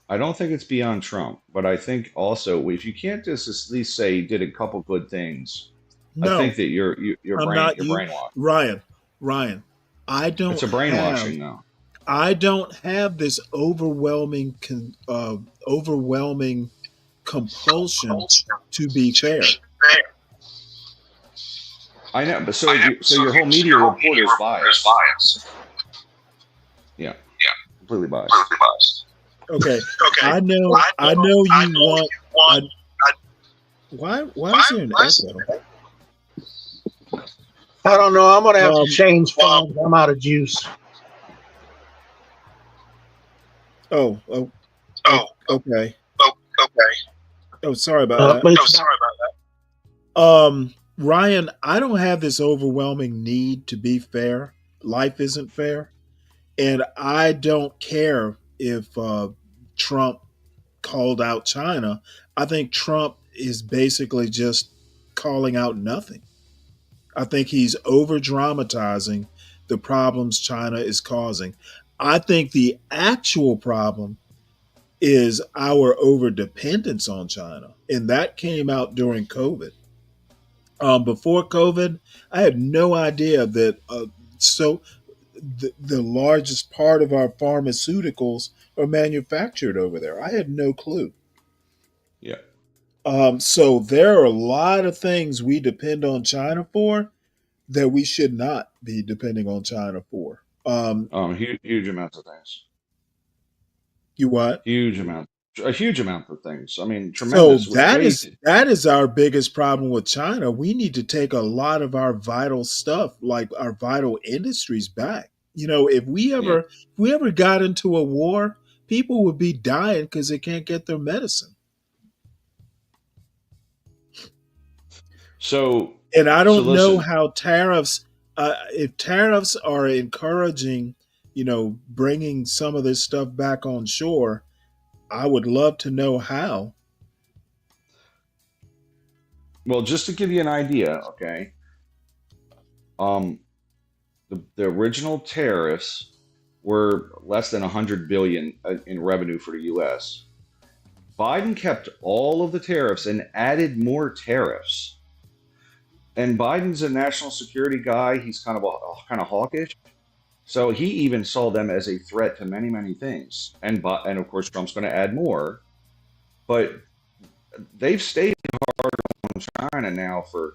I don't think it's beyond Trump, but I think also if you can't just at least say he did a couple good things, I No, think that you're I'm not you, brainwashed. Ryan. I don't It's a have brainwashing though. I don't have this overwhelming compulsion to be fair. I know, but so your whole media report is biased. Yeah, completely biased. Okay. I know you want. Why is there an echo? I don't know. I'm going to have to change phones. I'm out of juice. Okay. Oh, sorry about that. Ryan, I don't have this overwhelming need to be fair. Life isn't fair. And I don't care if Trump called out China. I think Trump is basically just calling out nothing. I think he's over dramatizing the problems China is causing. I think the actual problem is our over dependence on China. And that came out during COVID. Before COVID, I had no idea that so the largest part of our pharmaceuticals are manufactured over there. I had no clue. Yeah. So there are a lot of things we depend on China for that we should not be depending on China for. Huge amounts of things. You what? A huge amount of things. I mean, So tremendous. Way that is our biggest problem with China. We need to take a lot of our vital stuff, like our vital industries, back. You know, yeah. if we ever got into a war, people would be dying because they can't get their medicine. So And I don't know listen. how tariffs, if tariffs are encouraging, you know, bringing some of this stuff back on shore, I would love to know how. Well, just to give you an idea, okay. The original tariffs were less than 100 billion in revenue for the U.S. Biden kept all of the tariffs and added more tariffs. And Biden's a national security guy. He's kind of hawkish. So he even saw them as a threat to many, many things. And of course, Trump's going to add more. But they've stayed hard on China now for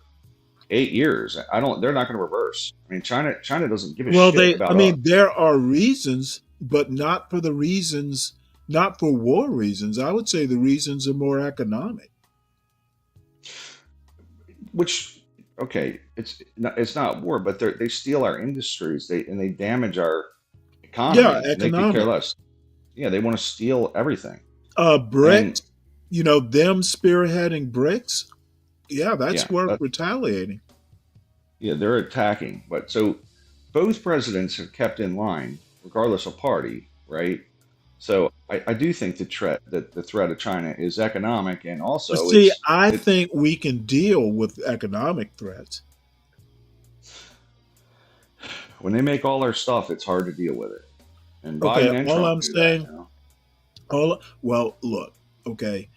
8 years. They're not going to reverse. I mean, China doesn't give a Well, shit about us. there are reasons, but not for the reasons, not for war reasons. I would say the reasons are more economic. Which, okay, it's not war, but they steal our industries. They damage our economy. Yeah, And they could care economic. less. Yeah, they want to steal everything. BRICS, And you know, them spearheading BRICS. Yeah, that's yeah, worth retaliating. yeah, they're attacking. But so both presidents have kept in line, regardless of party, right? So I do think the threat of China is economic, and But also see, it's I it think we can deal with economic threats. when they make all our stuff, it's hard to deal with it. And Okay, Biden and all Trump I'm knew that. saying, well, look, okay,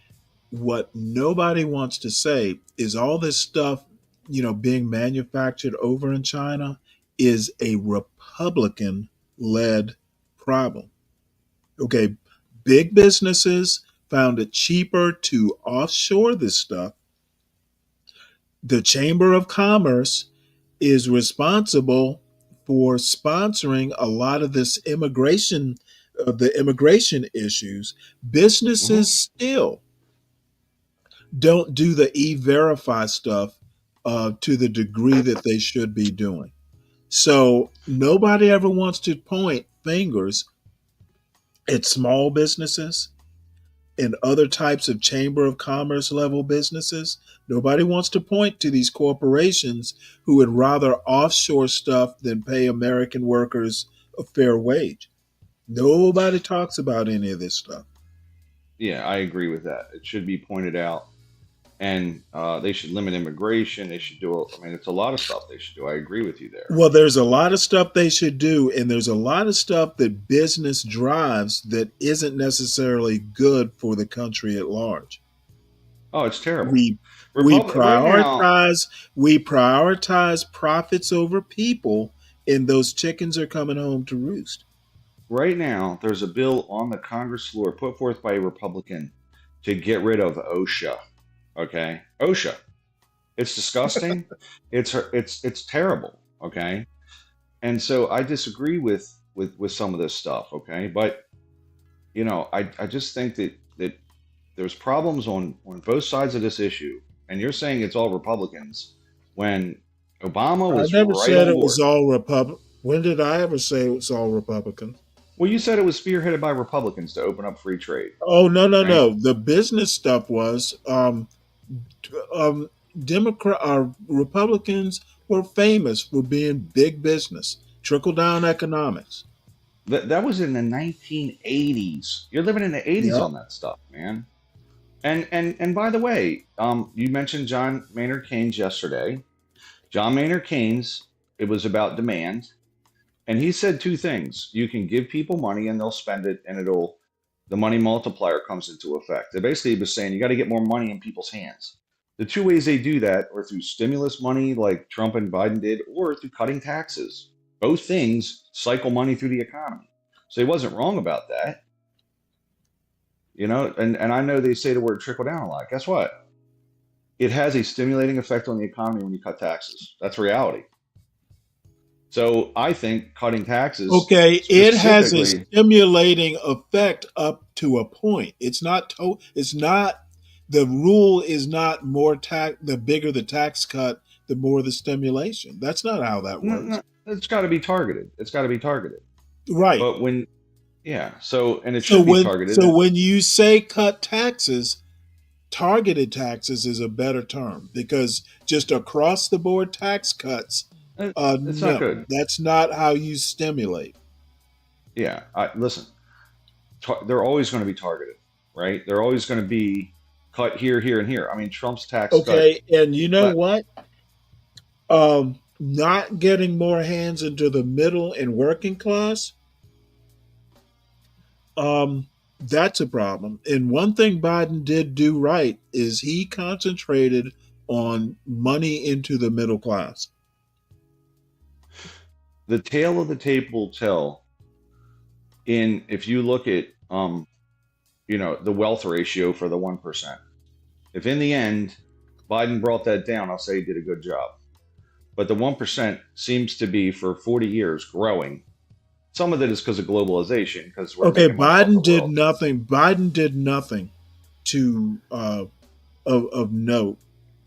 what nobody wants to say is all this stuff, you know, being manufactured over in China is a Republican led problem. Okay, big businesses found it cheaper to offshore this stuff. The Chamber of Commerce is responsible for sponsoring a lot of this the immigration issues. Businesses still don't do the e-verify stuff to the degree that they should be doing. So nobody ever wants to point fingers at small businesses and other types of chamber of commerce level businesses. Nobody wants to point to these corporations who would rather offshore stuff than pay American workers a fair wage. Nobody talks about any of this stuff. Yeah, I agree with that. It should be pointed out, and they should limit immigration. They should do. I mean, it's a lot of stuff they should do. I agree with you there. Well, there's a lot of stuff they should do, and there's a lot of stuff that business drives that isn't necessarily good for the country at large. Oh, it's terrible. We Right now, prioritize profits over people, and those chickens are coming home to roost. there's a bill on the Congress floor put forth by a Republican to get rid of OSHA. Okay, OSHA. It's disgusting. It's terrible. Okay, and so I disagree with some of this stuff. Okay, but you know, I just think that there's problems on both sides of this issue, and you're saying it's all Republicans when Obama I was never right said on it was board. all Republican. When did I ever say it was all Republican? Well, you said it was spearheaded by Republicans to open up free trade, Oh, no, no, right? no. The business stuff was um, Democrat Republicans were famous for being big business, trickle down economics. That was in the 1980s. You're living in the 80s Yep. on that stuff, man. And by the way, you mentioned John Maynard Keynes yesterday. John Maynard Keynes, it was about demand, and he said two things: you can give people money and they'll spend it, and the money multiplier comes into effect. They basically was saying you got to get more money in people's hands. The two ways they do that are through stimulus money, like Trump and Biden did, or through cutting taxes. Both things cycle money through the economy. So he wasn't wrong about that. And I know they say the word trickle down a lot. Guess what? It has a stimulating effect on the economy when you cut taxes. That's reality. So I think cutting taxes Okay, it has a specifically. stimulating effect up to a point. It's not. It's not. The rule is not more tax. The bigger the tax cut, the more the stimulation. That's not how that works. It's got to be targeted. It's got to be targeted. Right. But yeah. So it So should be when targeted. when you say cut taxes, targeted taxes is a better term because just across the board tax cuts, It's not good. that's not how you stimulate. Yeah. Listen, they're always going to be targeted, right? They're always going to be cut here, here, and here. I mean, Trump's tax Okay, cut. and you know what? Not getting more hands into the middle and working class, that's a problem. And one thing Biden did do right is he concentrated on money into the middle class. The tale of the tape will tell if you look at the wealth ratio for the 1%. If in the end Biden brought that down, I'll say he did a good job. But the 1% seems to be for 40 years growing. Some of it is because of globalization. Because Biden did nothing. Biden did nothing to of note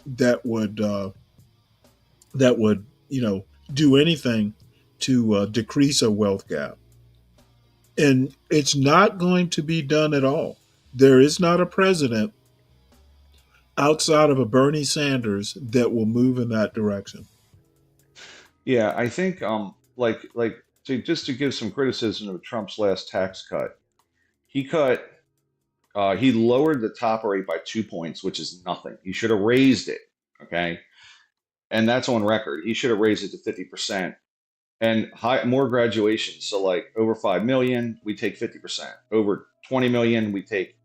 that would do anything to decrease a wealth gap, and it's not going to be done at all. There is not a president outside of a Bernie Sanders that will move in that direction. Yeah, I think just to give some criticism of Trump's last tax cut, he lowered the top rate by 2 points, which is nothing. He should have raised it, okay? And that's on record. He should have raised it to 50%. And more graduations. So like over 5 million, we take 50%. Over 20 million, we take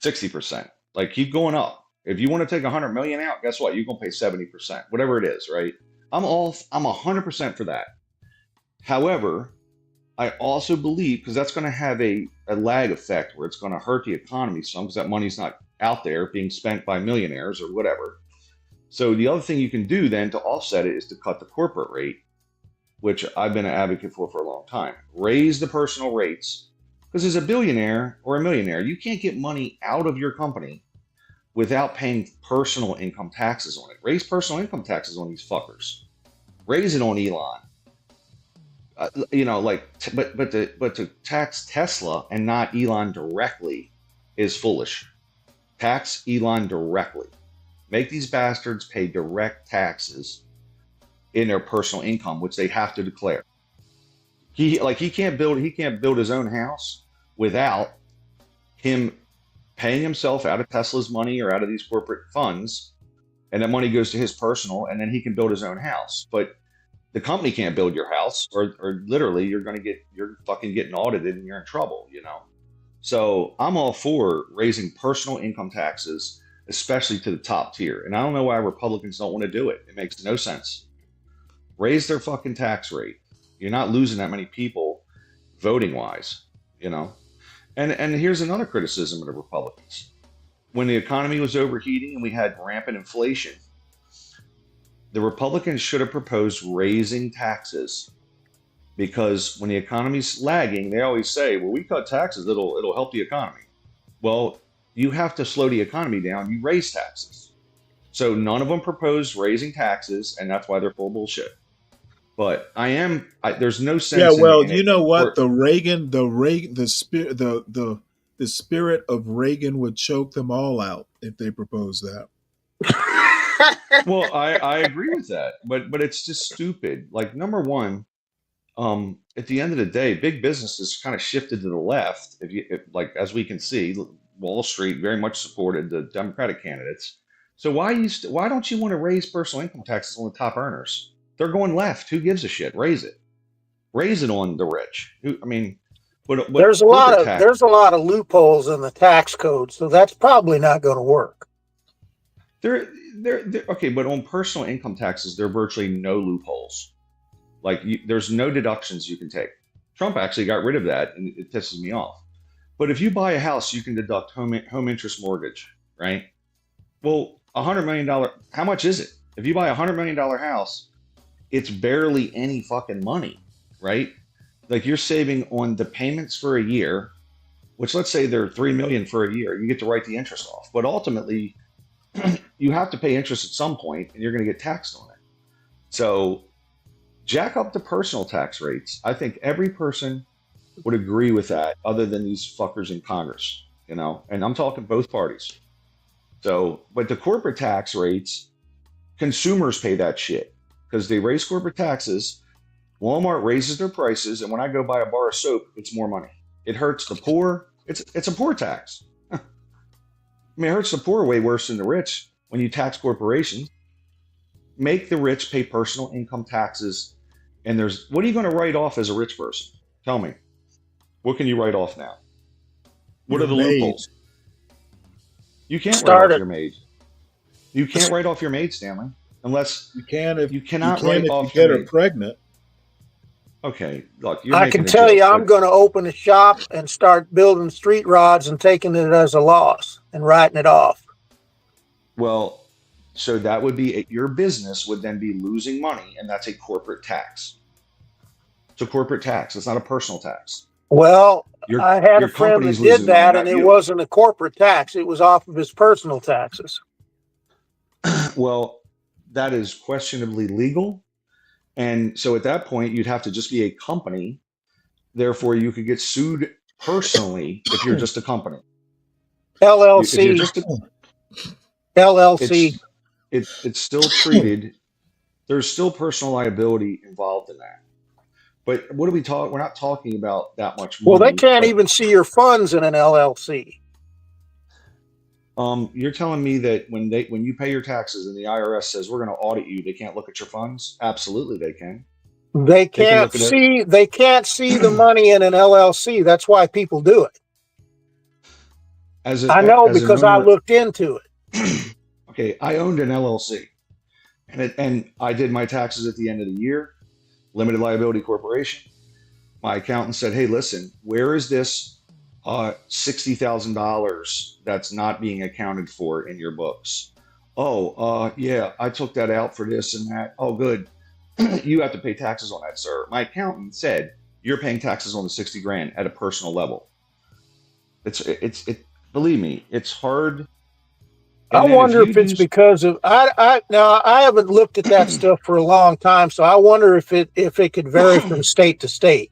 60%. Like keep going up. If you want to take 100 million out, guess what? You're going to pay 70%, whatever it is, right? I'm 100% for that. However, I also believe, because that's going to have a lag effect where it's going to hurt the economy some, because that money's not out there being spent by millionaires or whatever. So the other thing you can do then to offset it is to cut the corporate rate, which I've been an advocate for a long time. Raise the personal rates, because as a billionaire or a millionaire, you can't get money out of your company without paying personal income taxes on it. Raise personal income taxes on these fuckers. Raise it on Elon. But to tax Tesla and not Elon directly is foolish. Tax Elon directly. Make these bastards pay direct taxes in their personal income, which they have to declare. He can't build his own house without him paying himself out of Tesla's money or out of these corporate funds, and that money goes to his personal, and then he can build his own house. But the company can't build your house, or literally you're fucking getting audited and you're in trouble, So I'm all for raising personal income taxes, especially to the top tier. And I don't know why Republicans don't want to do it. It makes no sense. Raise their fucking tax rate. You're not losing that many people voting wise, And here's another criticism of the Republicans. When the economy was overheating and we had rampant inflation, the Republicans should have proposed raising taxes, because when the economy's lagging, they always say, well, we cut taxes, it'll help the economy. Well, you have to slow the economy down, you raise taxes. So none of them proposed raising taxes, and that's why they're full of bullshit. But there's no sense. Yeah, well, you know what? The spirit of Reagan would choke them all out if they proposed that. Well, I agree with that, but it's just stupid. Like, number one, at the end of the day, big business has kind of shifted to the left. As we can see, Wall Street very much supported the Democratic candidates. So why don't you want to raise personal income taxes on the top earners? They're going left. Who gives a shit? Raise it on the rich. There's a lot of loopholes in the tax code, so that's probably not going to work. Okay, but on personal income taxes, there are virtually no loopholes. Like there's no deductions you can take. Trump actually got rid of that, and it pisses me off. But if you buy a house, you can deduct home interest mortgage, right? Well, $100 million, how much is it? If you buy $100 million house, it's barely any fucking money, right? Like you're saving on the payments for a year, which let's say they're $3 million for a year. You get to write the interest off, but ultimately you have to pay interest at some point, and you're going to get taxed on it. So jack up the personal tax rates. I think every person would agree with that, other than these fuckers in Congress, and I'm talking both parties. So, but the corporate tax rates, consumers pay that shit because they raise corporate taxes. Walmart raises their prices, and when I go buy a bar of soap, it's more money. It hurts the poor. It's a poor tax. I mean, it hurts the poor way worse than the rich when you tax corporations. Make the rich pay personal income taxes. And what are you going to write off as a rich person? Tell me. What can you write off now? What are the loopholes? You can't write off your maid. You can't write off your maid, Stanley, unless you can. If you cannot you can write if off you get your her maid. pregnant. Okay, look, I can tell you, I'm going to open a shop and start building street rods and taking it as a loss and writing it off. Well, so that would be your business would then be losing money, and that's a corporate tax. It's a corporate tax. It's not a personal tax. Well, I had a friend that company's did losing money, that, not and it you. wasn't a corporate tax. It was off of his personal taxes. Well, that is questionably legal. And so at that point, you'd have to just be a company. Therefore, you could get sued personally if you're just a company. LLC. If you're just LLC. It's still treated. There's still personal liability involved in that. But what do we talk? We're not talking about that much money. Well, they can't even see your funds in an LLC. You're telling me that when you pay your taxes and the IRS says we're going to audit you, they can't look at your funds? Absolutely, they can. They can't see. They can't see the money in an LLC. That's why people do it. I know because I looked into it. Okay, I owned an LLC, and I did my taxes at the end of the year. Limited liability corporation. My accountant said, "Hey, listen, where is this $60,000 that's not being accounted for in your books?" "Oh, yeah, I took that out for this and that." "Oh, good. You have to pay taxes on that, sir." My accountant said, "You're paying taxes on the 60 grand at a personal level." Believe me, it's hard. I wonder if it's because of I haven't looked at that stuff for a long time, so I wonder if it could vary from state to state.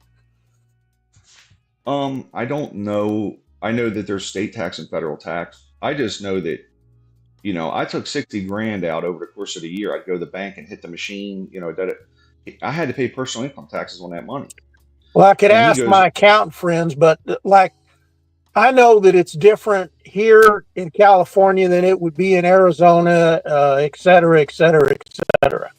I don't know. I know that there's state tax and federal tax. I just know that, I took 60 grand out over the course of the year. I'd go to the bank and hit the machine, I had to pay personal income taxes on that money. Well, I could ask my accountant friends, but I know that it's different here in California than it would be in Arizona, et cetera, et cetera, et cetera.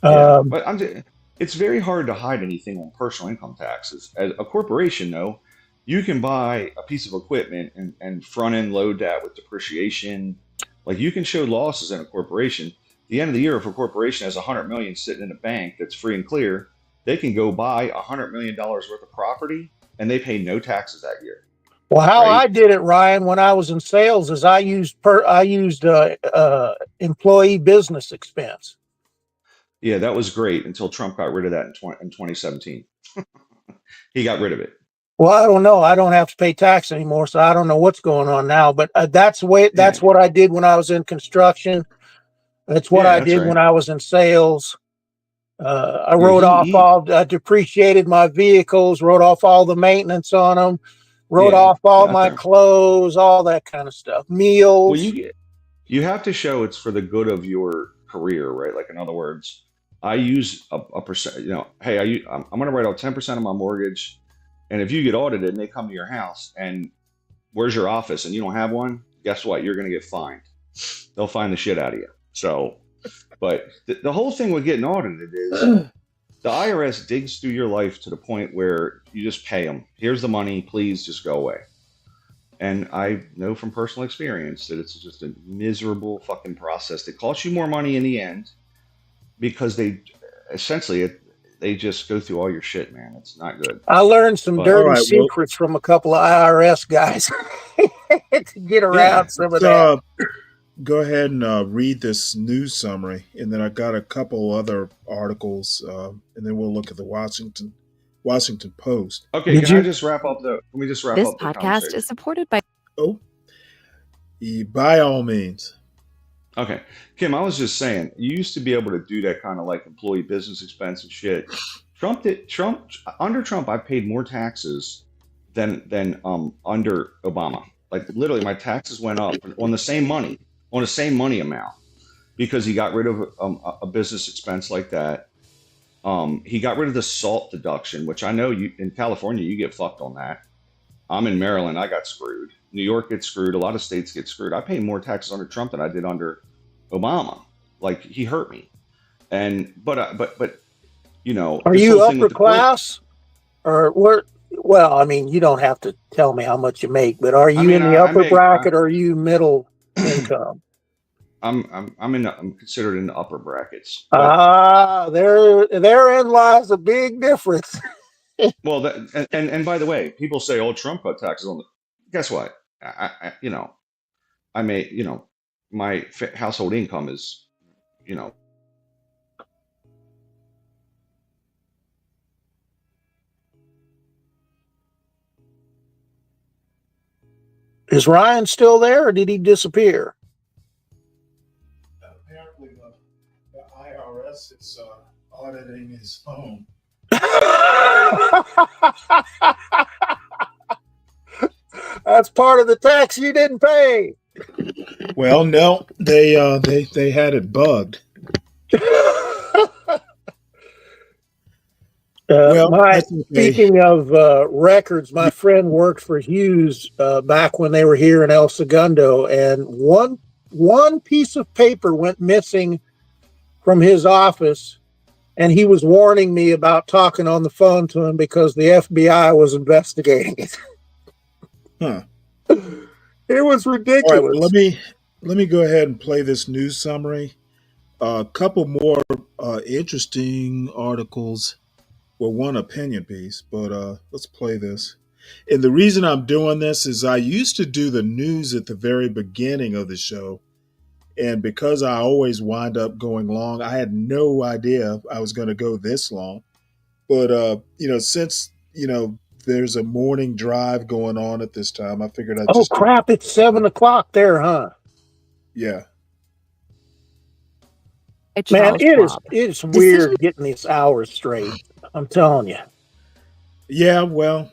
But it's very hard to hide anything on personal income taxes. As a corporation, though, you can buy a piece of equipment and front end load that with depreciation. Like you can show losses in a corporation. At the end of the year, if a corporation has $100 million sitting in a bank that's free and clear, they can go buy $100 million worth of property and they pay no taxes that year. Well, how I did it, Ryan, when I was in sales is I used employee business expense. Yeah, that was great until Trump got rid of that in 2017. He got rid of it. Well, I don't know. I don't have to pay tax anymore, so I don't know what's going on now. But that's what I did when I was in construction. That's what I did when I was in sales. I depreciated my vehicles, wrote off all the maintenance on them, wrote off all my clothes, all that kind of stuff. Meals. Well, you have to show it's for the good of your career, right? Like in other words, I use a percent. Hey, I'm going to write out 10% of my mortgage, and if you get audited and they come to your house and where's your office and you don't have one, guess what? You're going to get fined. They'll fine the shit out of you. So, but the whole thing with getting audited is the IRS digs through your life to the point where you just pay them. Here's the money, please just go away. And I know from personal experience that it's just a miserable fucking process that costs you more money in the end because they essentially, they just go through all your shit, man. It's not good. I learned some But dirty secrets from a couple of IRS guys to get around some of that. Go ahead and read this news summary, and then I got a couple other articles, and then we'll look at the Washington Post. Okay, can I just wrap up the? Can we just wrap This up the podcast conversation? is supported by. Oh, by all means. Okay, Kim, I was just saying, you used to be able to do that kind of like employee business expense and shit. Under Trump, I paid more taxes than under Obama. Like literally, my taxes went up on the same money amount because he got rid of a business expense like that. He got rid of the SALT deduction, which I know you in California you get fucked on that. I'm in Maryland, I got screwed. New York gets screwed. A lot of states get screwed. I pay more taxes under Trump than I did under Obama. Like he hurt me. And but you know, Are this you whole thing upper with the court- class, or what? Well, I mean, you don't have to tell me how much you make, but are you I mean, in the I upper make- bracket, or are you middle income? I'm considered in the upper brackets. Therein lies a big difference. Well, and by the way, people say, "Oh, Trump cut taxes on the." Guess what? I may, my household income is, Is Ryan still there, or did he disappear? Apparently, the IRS is auditing his phone. That's part of the tax you didn't pay. Well, no, they had it bugged. Speaking of records, my friend worked for Hughes back when they were here in El Segundo, and one piece of paper went missing from his office, and he was warning me about talking on the phone to him because the FBI was investigating it. Huh. It was ridiculous. All right, let me go ahead and play this news summary. A couple more interesting articles. Well, one opinion piece, but let's play this. And the reason I'm doing this is I used to do the news at the very beginning of the show. And because I always wind up going long, I had no idea I was going to go this long. But, since, there's a morning drive going on at this time, I figured I'd just... crap, it's 7 o'clock there, huh? Yeah. Man, it's weird getting these hours straight. I'm telling you. Yeah, well,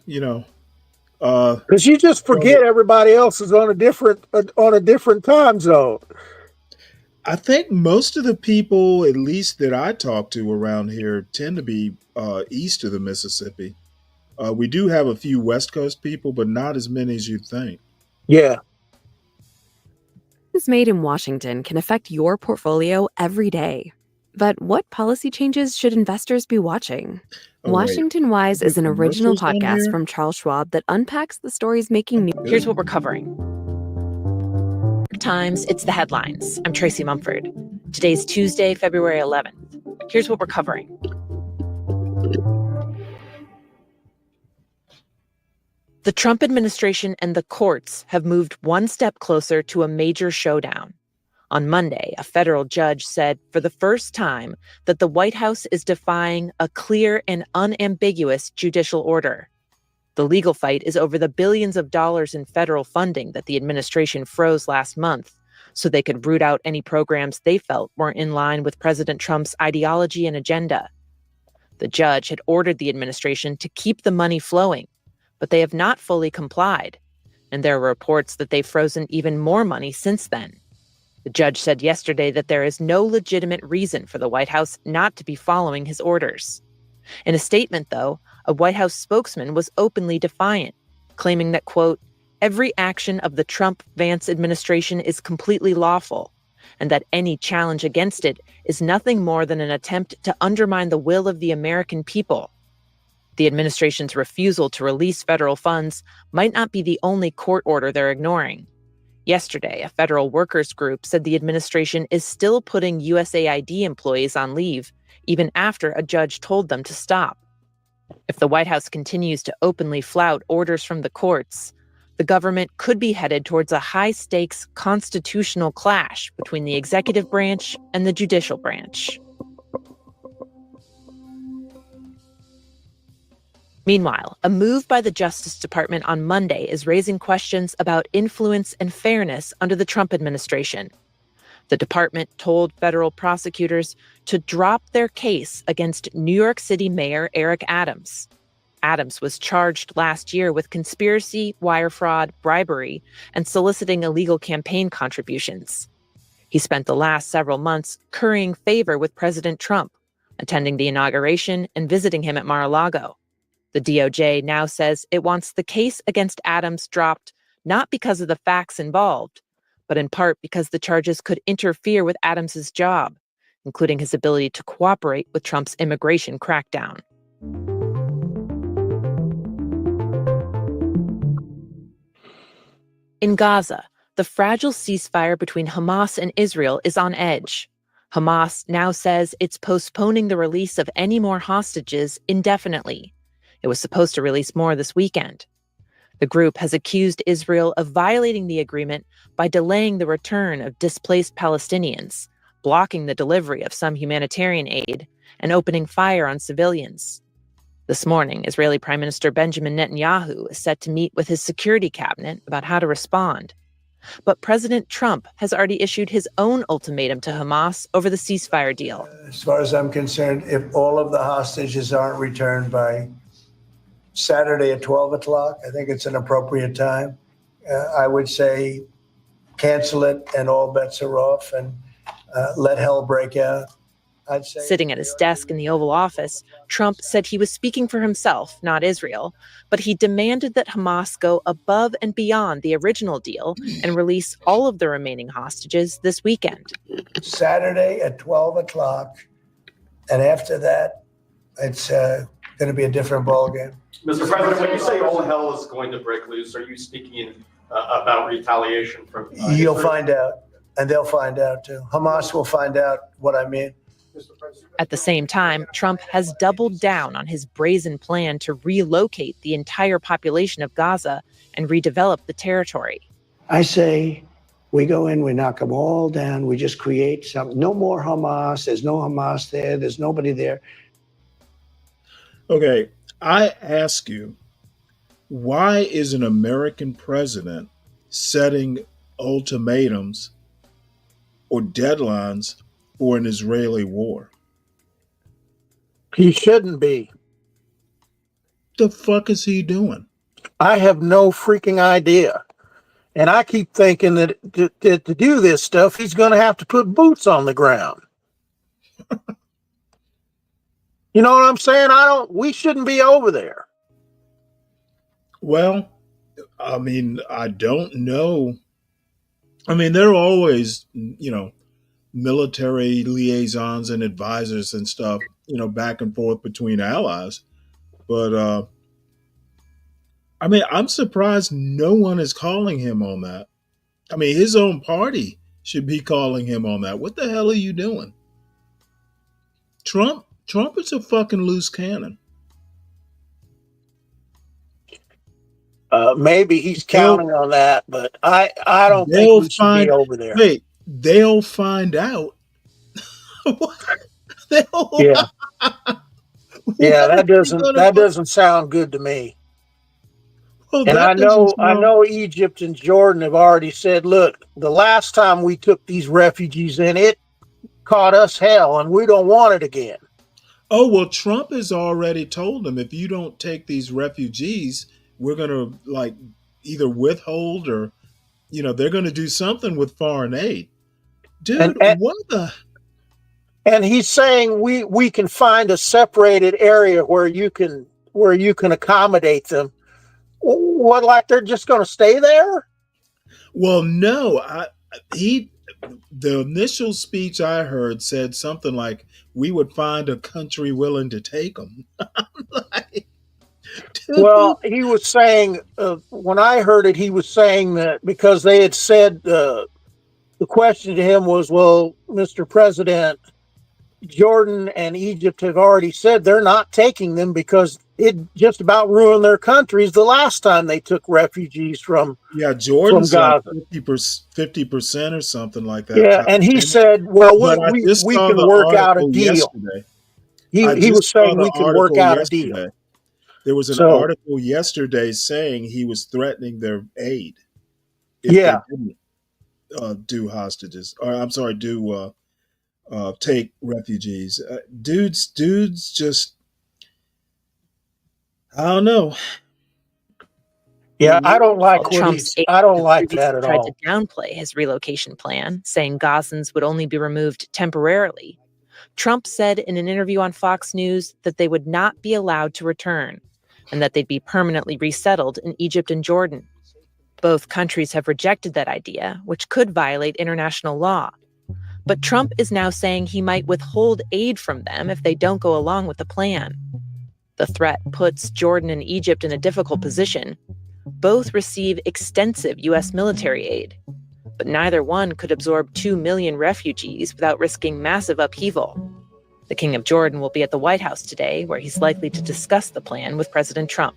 because you just forget everybody else is on a different time zone. I think most of the people, at least that I talk to around here, tend to be east of the Mississippi. We do have a few West Coast people, but not as many as you'd think. Yeah. Is made in Washington can affect your portfolio every day. But what policy changes should investors be watching? Washington Wise is an original podcast from Charles Schwab that unpacks the stories making news. Here's what we're covering. Times, it's the headlines. I'm Tracy Mumford. Today's Tuesday, February 11th. Here's what we're covering. The Trump administration and the courts have moved one step closer to a major showdown. On Monday, a federal judge said for the first time that the White House is defying a clear and unambiguous judicial order. The legal fight is over the billions of dollars in federal funding that the administration froze last month so they could root out any programs they felt weren't in line with President Trump's ideology and agenda. The judge had ordered the administration to keep the money flowing, but they have not fully complied, and there are reports that they've frozen even more money since then. The judge said yesterday that there is no legitimate reason for the White House not to be following his orders. In a statement, though, a White House spokesman was openly defiant, claiming that, quote, every action of the Trump-Vance administration is completely lawful, and that any challenge against it is nothing more than an attempt to undermine the will of the American people. The administration's refusal to release federal funds might not be the only court order they're ignoring. Yesterday, a federal workers group said the administration is still putting USAID employees on leave, even after a judge told them to stop. If the White House continues to openly flout orders from the courts, the government could be headed towards a high-stakes constitutional clash between the executive branch and the judicial branch. Meanwhile, a move by the Justice Department on Monday is raising questions about influence and fairness under the Trump administration. The department told federal prosecutors to drop their case against New York City Mayor Eric Adams. Adams was charged last year with conspiracy, wire fraud, bribery, and soliciting illegal campaign contributions. He spent the last several months currying favor with President Trump, attending the inauguration and visiting him at Mar-a-Lago. The DOJ now says it wants the case against Adams dropped not because of the facts involved, but in part because the charges could interfere with Adams's job, including his ability to cooperate with Trump's immigration crackdown. In Gaza, the fragile ceasefire between Hamas and Israel is on edge. Hamas now says it's postponing the release of any more hostages indefinitely. It was supposed to release more this weekend. The group has accused Israel of violating the agreement by delaying the return of displaced Palestinians, blocking the delivery of some humanitarian aid, and opening fire on civilians. This morning, Israeli Prime Minister Benjamin Netanyahu is set to meet with his security cabinet about how to respond. But President Trump has already issued his own ultimatum to Hamas over the ceasefire deal. As far as I'm concerned, if all of the hostages aren't returned by Saturday at 12 o'clock, I think it's an appropriate time. I would say cancel it and all bets are off and let hell break out. I'd say. Sitting at his desk in the Oval Office, Trump said he was speaking for himself, not Israel, but he demanded that Hamas go above and beyond the original deal and release all of the remaining hostages this weekend. Saturday at 12 o'clock, and after that, it's going to be a different ballgame. Mr. President, when you say all hell is going to break loose, are you speaking about retaliation from You'll Israel? find out, and they'll find out too. Hamas will find out what I mean. At the same time, Trump has doubled down on his brazen plan to relocate the entire population of Gaza and redevelop the territory. I say we go in, we knock them all down, we just create some, no more Hamas, there's no Hamas there, there's nobody there. Okay, I ask you, why is an American president setting ultimatums or deadlines for an Israeli war? He shouldn't be. The fuck is he doing? I have no freaking idea. And I keep thinking that to do this stuff, he's going to have to put boots on the ground. You know what I'm saying? We shouldn't be over there. Well, I mean, I don't know. I mean, there are always, military liaisons and advisors and stuff, back and forth between allies. But, I mean, I'm surprised no one is calling him on that. I mean, his own party should be calling him on that. What the hell are you doing? Trump is a fucking loose cannon. Maybe he's counting on that, but I don't think he should be over there. Wait, they'll find out. Yeah. Yeah, that doesn't sound good to me. Well, and I know Egypt and Jordan have already said, look, the last time we took these refugees in, it caught us hell, and we don't want it again. Oh, well, Trump has already told them, if you don't take these refugees, we're going to either withhold or, they're going to do something with foreign aid. Dude, what the? And he's saying we can find a separated area where you can accommodate them. What, like they're just going to stay there? Well, no. The initial speech I heard said something like, we would find a country willing to take them. Well, he was saying, when I heard it, he was saying that because they had said, the question to him was, well, Mr. President, Jordan and Egypt have already said they're not taking them because it just about ruined their countries the last time they took refugees from Jordan's like Gaza. 50% or something like that. Yeah, and he said, "Well, But I just we saw can the work out a article deal." yesterday. He was saying we can work out a deal. There was an So article yesterday saying he was threatening their aid if they yeah, didn't do hostages, or I'm sorry, do take refugees. Dudes, just I don't know. yeah, I don't like what Trump's aide I don't have like that previously at tried to all. downplay his relocation plan, saying Gazans would only be removed temporarily. Trump said in an interview on Fox News that they would not be allowed to return and that they'd be permanently resettled in Egypt and Jordan. Both countries have rejected that idea, which could violate international law. But Trump is now saying he might withhold aid from them if they don't go along with the plan. The threat puts Jordan and Egypt in a difficult position. Both receive extensive U.S. military aid, but neither one could absorb 2 million refugees without risking massive upheaval. The King of Jordan will be at the White House today, where he's likely to discuss the plan with President Trump.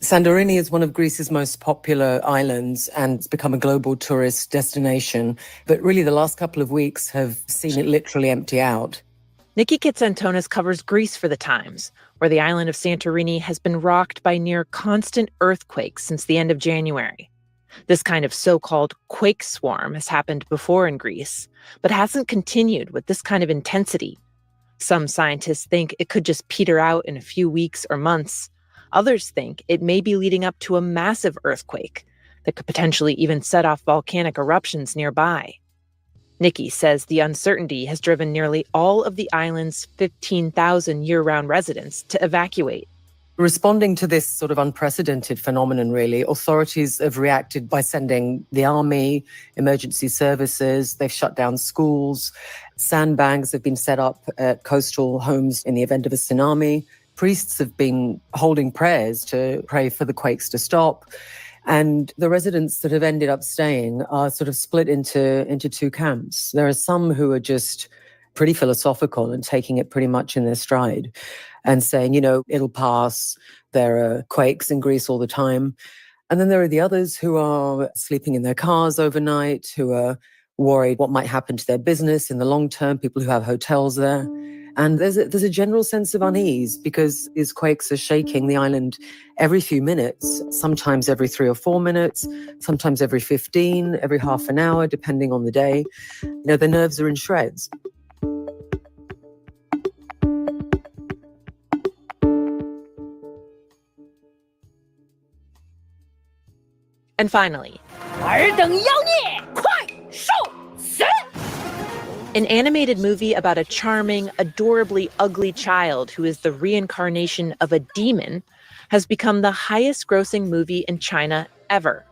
Santorini is one of Greece's most popular islands and it's become a global tourist destination. But really, the last couple of weeks have seen it literally empty out. Nikki Kitsantonis covers Greece for The Times, where the island of Santorini has been rocked by near constant earthquakes since the end of January. This kind of so-called quake swarm has happened before in Greece, but hasn't continued with this kind of intensity. Some scientists think it could just peter out in a few weeks or months. Others think it may be leading up to a massive earthquake that could potentially even set off volcanic eruptions nearby. Nikki says the uncertainty has driven nearly all of the island's 15,000 year-round residents to evacuate. Responding to this sort of unprecedented phenomenon, really, authorities have reacted by sending the army, emergency services, they've shut down schools, sandbags have been set up at coastal homes in the event of a tsunami. Priests have been holding prayers to pray for the quakes to stop. And the residents that have ended up staying are sort of split into two camps. There are some who are just pretty philosophical and taking it pretty much in their stride and saying, it'll pass. There are quakes in Greece all the time. And then there are the others who are sleeping in their cars overnight, who are worried what might happen to their business in the long term, people who have hotels there. And there's a general sense of unease because these quakes are shaking the island every few minutes, sometimes every 3 or 4 minutes, sometimes every 15, every half an hour, depending on the day. The nerves are in shreds. And finally, an animated movie about a charming, adorably ugly child who is the reincarnation of a demon has become the highest-grossing movie in China ever.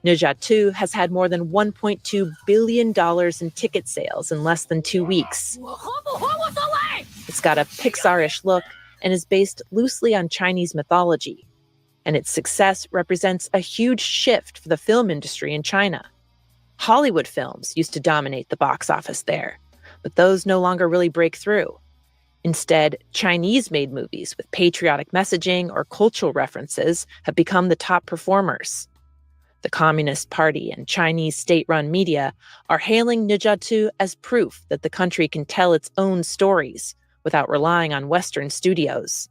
Ne Zha 2 has had more than $1.2 billion in ticket sales in less than 2 weeks. It's got a Pixar-ish look and is based loosely on Chinese mythology. And its success represents a huge shift for the film industry in China. Hollywood films used to dominate the box office there, but those no longer really break through. Instead, Chinese-made movies with patriotic messaging or cultural references have become the top performers. The Communist Party and Chinese state-run media are hailing Ne Zha 2 as proof that the country can tell its own stories without relying on Western studios.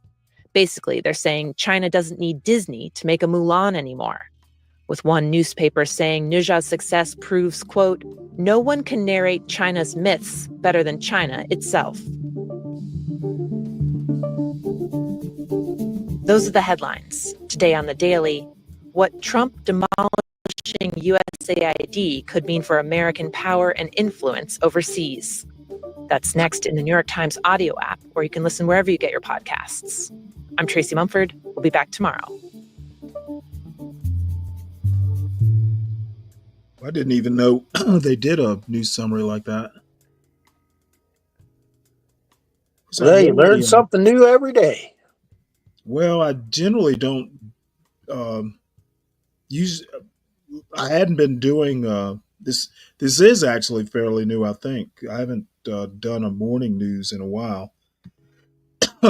Basically, they're saying China doesn't need Disney to make a Mulan anymore. With one newspaper saying Ne Zha's success proves, quote, no one can narrate China's myths better than China itself. Those are the headlines. Today on The Daily, what Trump demolishing USAID could mean for American power and influence overseas. That's next in the New York Times audio app, where you can listen wherever you get your podcasts. I'm Tracy Mumford. We'll be back tomorrow. I didn't even know they did a news summary like that. Well, you learn something new every day. Well, I generally don't I hadn't been doing this. This is actually fairly new, I think. I haven't done a morning news in a while.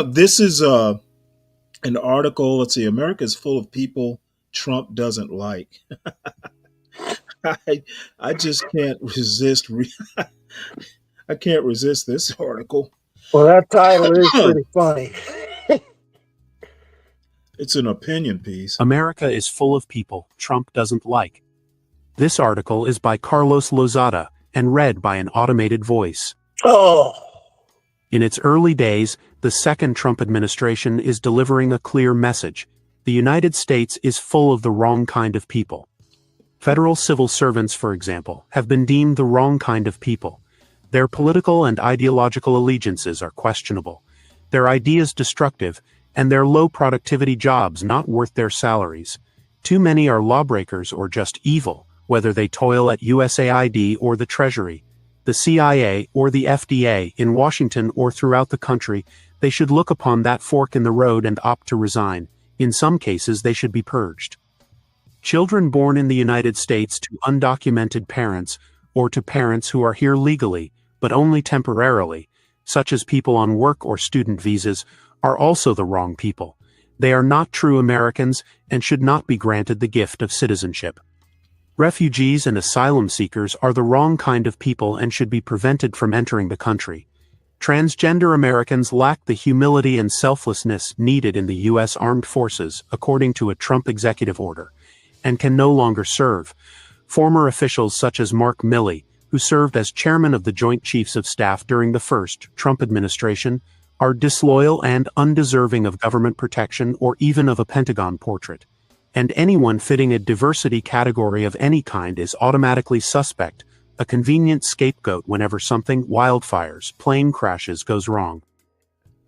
This is an article. Let's see. America is full of people Trump doesn't like. I just can't resist. I can't resist this article. Well, that title is pretty funny. It's an opinion piece. America is full of people Trump doesn't like. This article is by Carlos Lozada and read by an automated voice. Oh. In its early days, the second Trump administration is delivering a clear message. The United States is full of the wrong kind of people. Federal civil servants, for example, have been deemed the wrong kind of people. Their political and ideological allegiances are questionable, their ideas destructive, and their low productivity jobs not worth their salaries. Too many are lawbreakers or just evil, whether they toil at USAID or the Treasury, the CIA or the FDA, in Washington or throughout the country. They should look upon that fork in the road and opt to resign. In some cases, they should be purged. Children born in the United States to undocumented parents, or to parents who are here legally, but only temporarily, such as people on work or student visas, are also the wrong people. They are not true Americans and should not be granted the gift of citizenship. Refugees and asylum seekers are the wrong kind of people and should be prevented from entering the country. Transgender Americans lack the humility and selflessness needed in the U.S. Armed Forces, according to a Trump executive order, and can no longer serve. Former officials such as Mark Milley, who served as chairman of the Joint Chiefs of Staff during the first Trump administration, are disloyal and undeserving of government protection or even of a Pentagon portrait. And anyone fitting a diversity category of any kind is automatically suspect, a convenient scapegoat whenever something, wildfires, plane crashes, goes wrong.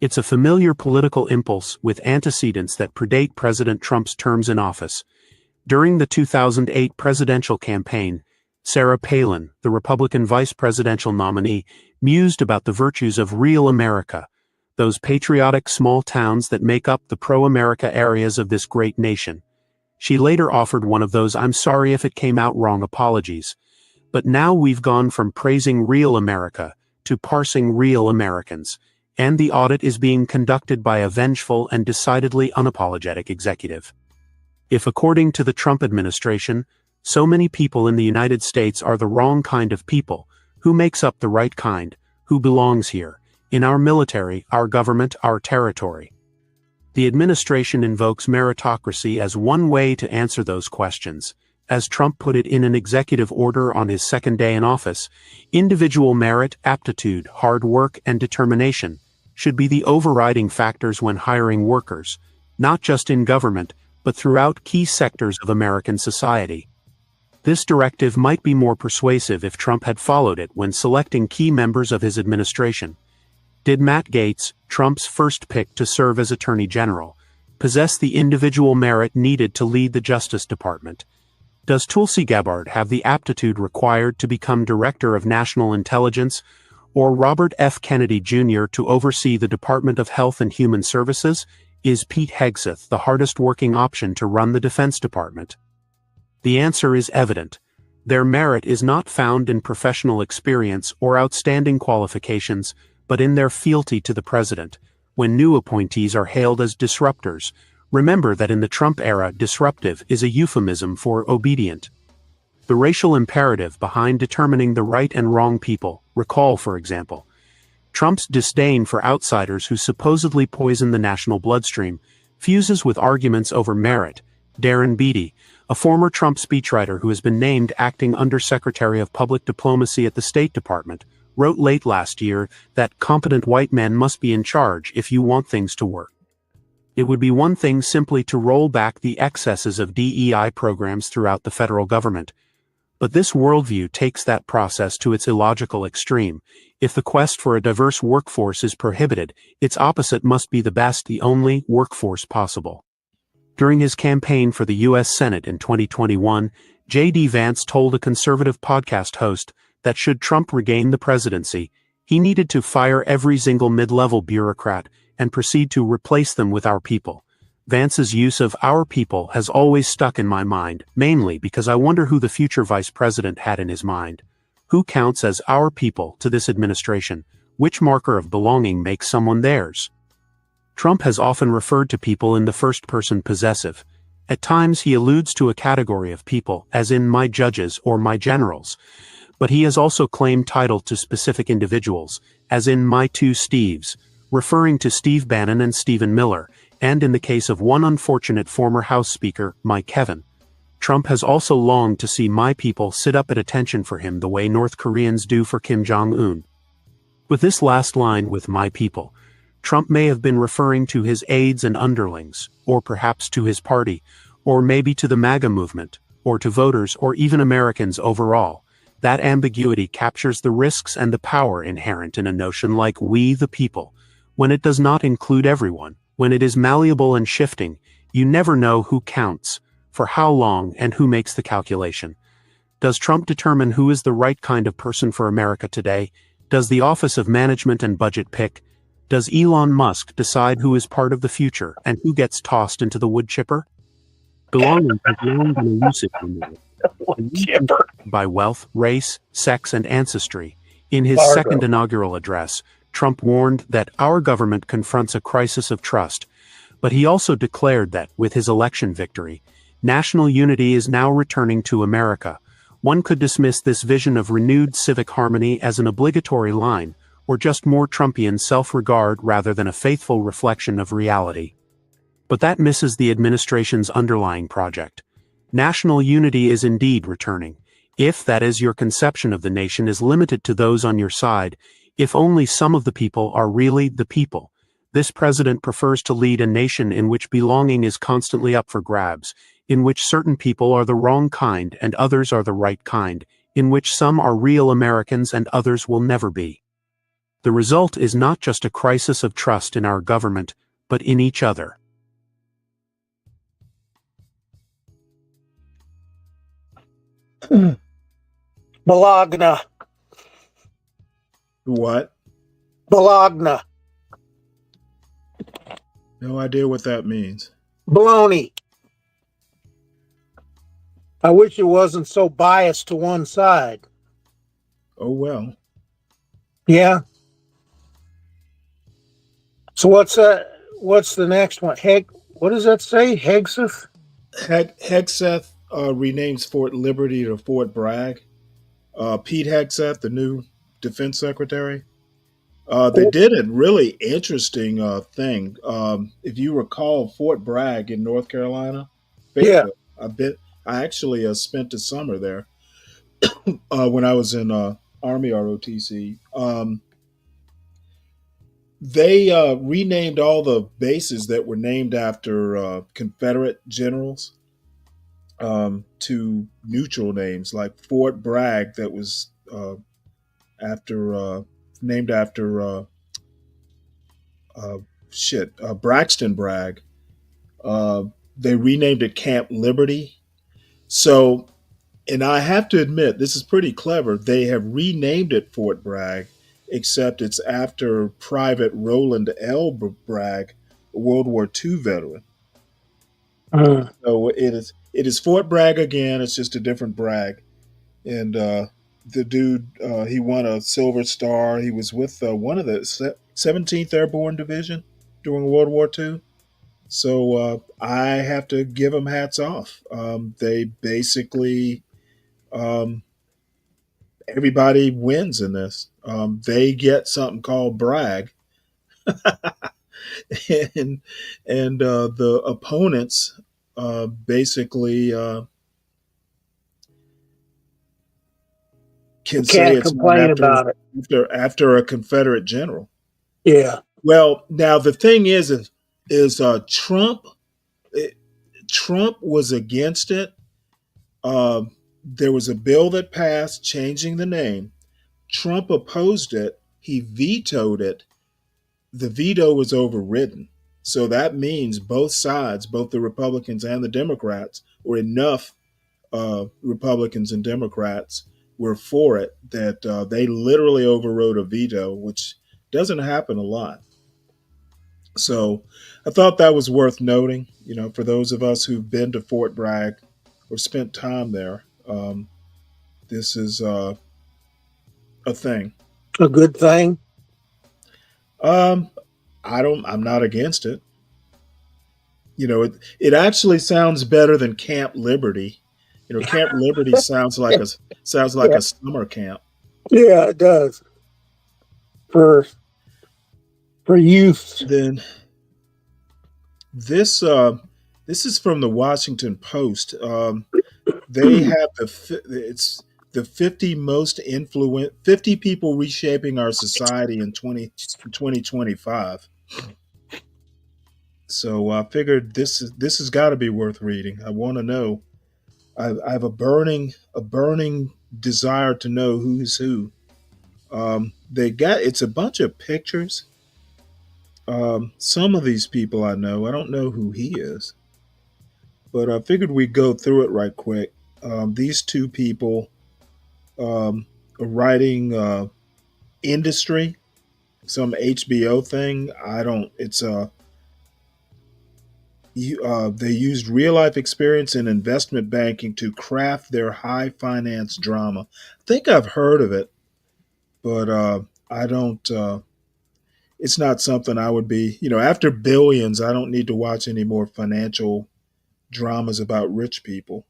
It's a familiar political impulse with antecedents that predate President Trump's terms in office. During the 2008 presidential campaign, Sarah Palin, the Republican vice presidential nominee, mused about the virtues of real America, those patriotic small towns that make up the pro-America areas of this great nation. She later offered one of those "I'm sorry if it came out wrong" apologies. But now we've gone from praising real America to parsing real Americans, and the audit is being conducted by a vengeful and decidedly unapologetic executive. If, according to the Trump administration, so many people in the United States are the wrong kind of people, who makes up the right kind, who belongs here, in our military, our government, our territory? The administration invokes meritocracy as one way to answer those questions. As Trump put it in an executive order on his second day in office, individual merit, aptitude, hard work, and determination should be the overriding factors when hiring workers, not just in government, but throughout key sectors of American society. This directive might be more persuasive if Trump had followed it when selecting key members of his administration. Did Matt Gaetz, Trump's first pick to serve as Attorney General, possess the individual merit needed to lead the Justice Department? Does Tulsi Gabbard have the aptitude required to become Director of National Intelligence, or Robert F. Kennedy Jr. to oversee the Department of Health and Human Services? Is Pete Hegseth the hardest working option to run the Defense Department? The answer is evident. Their merit is not found in professional experience or outstanding qualifications, but in their fealty to the president. When new appointees are hailed as disruptors, remember that in the Trump era, disruptive is a euphemism for obedient. The racial imperative behind determining the right and wrong people, recall, for example, Trump's disdain for outsiders who supposedly poison the national bloodstream, fuses with arguments over merit. Darren Beattie, a former Trump speechwriter who has been named acting Undersecretary of Public Diplomacy at the State Department, wrote late last year that competent white men must be in charge if you want things to work. It would be one thing simply to roll back the excesses of DEI programs throughout the federal government. But this worldview takes that process to its illogical extreme. If the quest for a diverse workforce is prohibited, its opposite must be the best, the only workforce possible. During his campaign for the U.S. Senate in 2021, J.D. Vance told a conservative podcast host that should Trump regain the presidency, he needed to fire every single mid-level bureaucrat and proceed to replace them with our people. Vance's use of "our people" has always stuck in my mind, mainly because I wonder who the future vice president had in his mind. Who counts as "our people" to this administration? Which marker of belonging makes someone theirs? Trump has often referred to people in the first-person possessive. At times he alludes to a category of people, as in "my judges" or "my generals." But he has also claimed title to specific individuals, as in "my two Steves," referring to Steve Bannon and Stephen Miller, and in the case of one unfortunate former House Speaker, "my Kevin." Trump has also longed to see "my people" sit up at attention for him the way North Koreans do for Kim Jong-un. With this last line, "with my people," Trump may have been referring to his aides and underlings, or perhaps to his party, or maybe to the MAGA movement, or to voters or even Americans overall. That ambiguity captures the risks and the power inherent in a notion like "we the people." When it does not include everyone, when it is malleable and shifting, you never know who counts, for how long, and who makes the calculation. Does Trump determine who is the right kind of person for America today? Does the Office of Management and Budget pick? Does Elon Musk decide who is part of the future and who gets tossed into the wood chipper? Belonging has long been elusive by wealth, race, sex, and ancestry. In his second inaugural address, Trump warned that our government confronts a crisis of trust, but he also declared that, with his election victory, national unity is now returning to America. One could dismiss this vision of renewed civic harmony as an obligatory line, or just more Trumpian self-regard rather than a faithful reflection of reality. But that misses the administration's underlying project. National unity is indeed returning, if that is your conception of the nation is limited to those on your side, if only some of the people are really the people. This president prefers to lead a nation in which belonging is constantly up for grabs, in which certain people are the wrong kind and others are the right kind, in which some are real Americans and others will never be. The result is not just a crisis of trust in our government, but in each other. Bologna. What? Bologna. No idea what that means. Baloney. I wish it wasn't so biased to one side. Oh, well. Yeah. So what's the next one? What does that say? Hegseth? Hegseth renames Fort Liberty to Fort Bragg. Pete Hegseth, the new defense secretary, they did a really interesting thing. If you recall, Fort Bragg in North Carolina, Fayetteville. Yeah. I actually spent the summer there when I was in Army ROTC. They renamed all the bases that were named after Confederate generals to neutral names, like Fort Bragg, that was named after Braxton Bragg. They renamed it Camp Liberty. So, and I have to admit, this is pretty clever. They have renamed it Fort Bragg, except it's after Private Roland L. Bragg, a World War II veteran. So it is Fort Bragg again. It's just a different Bragg. And the dude, he won a Silver Star. He was with one of the 17th Airborne Division during World War II. So I have to give them hats off. They basically, everybody wins in this. They get something called brag, and the opponents basically can say it's complain about it after a Confederate general. Yeah. Well, now the thing is Trump. Trump was against it. There was a bill that passed changing the name. Trump opposed it. He vetoed it. The veto was overridden. So that means both sides, both the Republicans and the Democrats, or enough Republicans and Democrats were for it that they literally overrode a veto, which doesn't happen a lot. So I thought that was worth noting. For those of us who've been to Fort Bragg or spent time there, this is a thing. A good thing. Um, I'm not against it. It actually sounds better than Camp Liberty. Camp Liberty sounds like a summer camp. Yeah, it does. For youth. Then this this is from the Washington Post. They have it's the 50 people reshaping our society in 2025. So I figured this has got to be worth reading. I want to know. I have a burning desire to know who's who. It's a bunch of pictures. Some of these people I know. I don't know who he is, but I figured we'd go through it right quick. These two people are writing industry, some HBO thing. I don't. It's they used real life experience in investment banking to craft their high finance drama. I think I've heard of it, but I don't. It's not something I would be. After Billions, I don't need to watch any more financial dramas about rich people.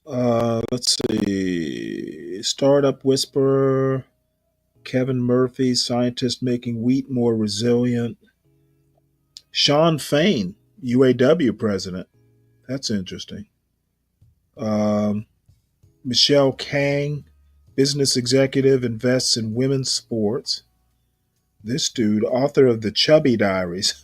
Let's see. Startup Whisperer, Kevin Murphy, scientist making wheat more resilient. Sean Fain, UAW president. That's interesting. Um, Michelle Kang, business executive, invests in women's sports. This dude, author of the Chubby Diaries,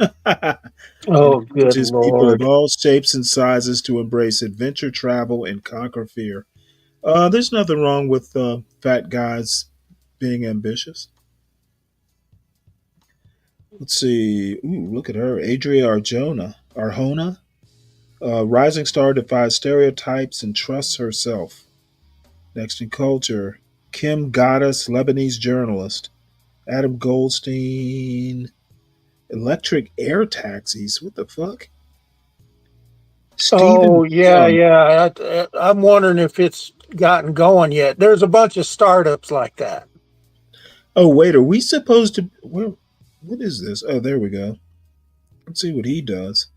Oh, good encourages people of Lord. all shapes and sizes to embrace adventure, travel, and conquer fear. There's nothing wrong with fat guys being ambitious. Let's see. Ooh, look at her, Adria Arjona. Rising star defies stereotypes and trusts herself. Next in culture, Kim Goddess, Lebanese journalist. Adam Goldstein, electric air taxis. What the fuck? Stephen Oh, yeah, Chung. yeah. I'm wondering if it's gotten going yet. There's a bunch of startups like that. Oh, wait, are we supposed to? What is this? Oh, there we go. Let's see what he does.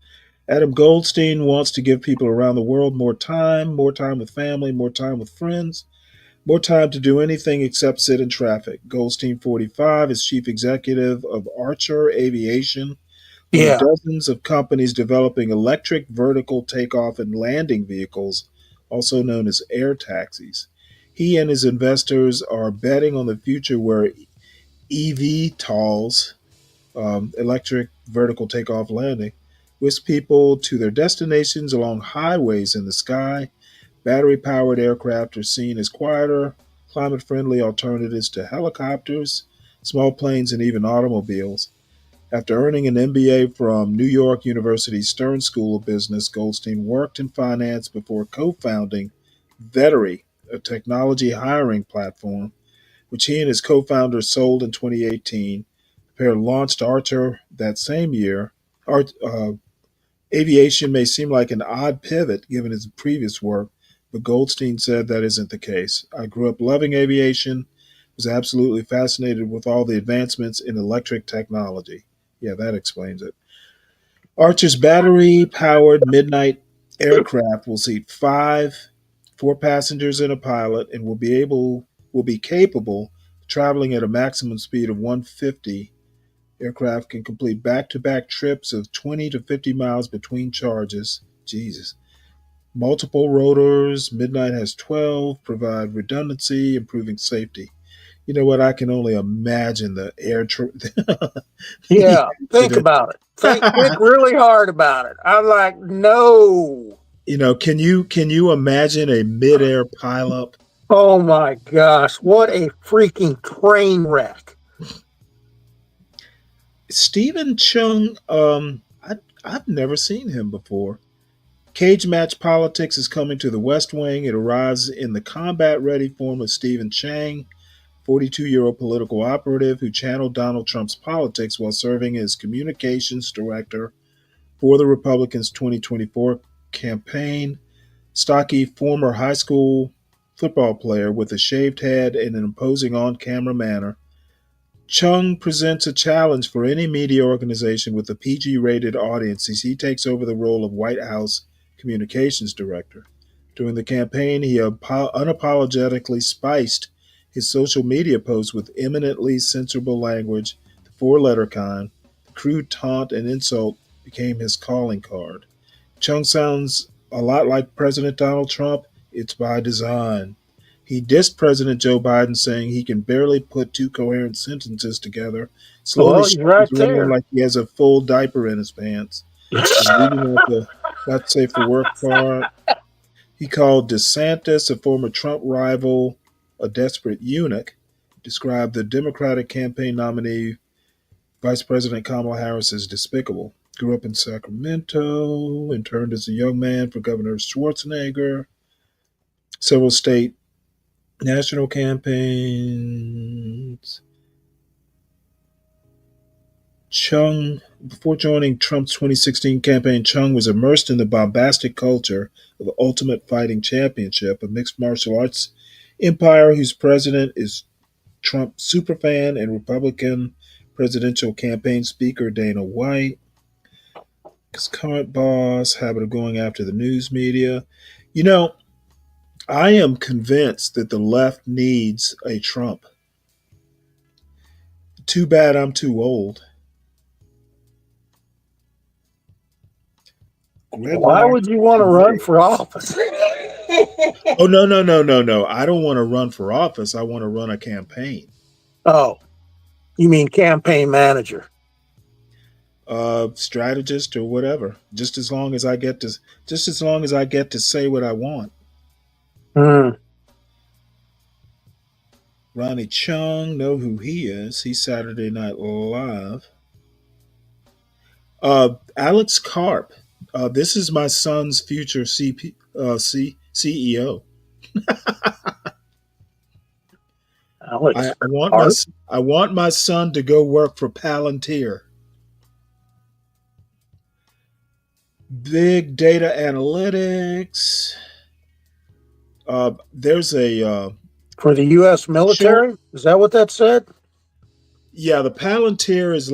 Adam Goldstein wants to give people around the world more time with family, more time with friends, more time to do anything except sit in traffic. Goldstein, 45, is chief executive of Archer Aviation, one of Yeah. dozens of companies developing electric vertical takeoff and landing vehicles, also known as air taxis. He and his investors are betting on the future where EVTOLs, electric vertical takeoff landing, whisk people to their destinations along highways in the sky. Battery powered aircraft are seen as quieter, climate friendly alternatives to helicopters, small planes, and even automobiles. After earning an MBA from New York University's Stern School of Business, Goldstein worked in finance before co founding Vettery, a technology hiring platform, which he and his co founders sold in 2018. The pair launched Archer that same year. Art, Aviation may seem like an odd pivot given his previous work, but Goldstein said that isn't the case. I grew up loving aviation, was absolutely fascinated with all the advancements in electric technology. Yeah, that explains it. Archer's battery powered midnight aircraft will seat four passengers and a pilot, and will be capable of traveling at a maximum speed of 150. Aircraft can complete back to back trips of 20 to 50 miles between charges. Jesus. Multiple rotors. Midnight has 12, provide redundancy, improving safety. You know what? I can only imagine the the Yeah. Think accident. about it. Think really hard about it. I'm like, no. Can you imagine a midair pileup? Oh my gosh. What a freaking train wreck. Stephen Chung, I've never seen him before. Cage match politics is coming to the West Wing. It arrives in the combat ready form of Stephen Chang, 42-year-old political operative who channeled Donald Trump's politics while serving as communications director for the Republicans' 2024 campaign. Stocky, former high school football player with a shaved head and an imposing on camera manner, Chung presents a challenge for any media organization with a PG rated audience as he takes over the role of White House communications director. During the campaign, he unapologetically spiced his social media posts with eminently censorable language, the four letter kind. The crude taunt and insult became his calling card. Chung sounds a lot like President Donald Trump. It's by design. He dissed President Joe Biden, saying he can barely put two coherent sentences together, slowly Well, he's right shuffles around there. like he has a full diaper in his pants. Reading out the not safe for work part, he called DeSantis, a former Trump rival, a desperate eunuch, described the Democratic campaign nominee, Vice President Kamala Harris, as despicable. Grew up in Sacramento, interned as a young man for Governor Schwarzenegger, several state national campaigns. Chung, before joining Trump's 2016 campaign, Chung was immersed in the bombastic culture of Ultimate Fighting Championship, a mixed martial arts empire whose president is Trump superfan and Republican presidential campaign speaker Dana White. His current boss, habit of going after the news media. You know, I am convinced that the left needs a Trump. Too bad I'm too old. Why would you want to run for office? Oh, no. I don't want to run for office. I want to run a campaign. Oh, you mean campaign manager? Strategist or whatever. Just as long as I get to say what I want. Ronnie Chung, know who he is. He's Saturday Night Live. Alex Karp. This is my son's future CEO. Alex I want my son to go work for Palantir. Big data analytics. There's a for the U.S. military. Is that what that said? Yeah, the Palantir is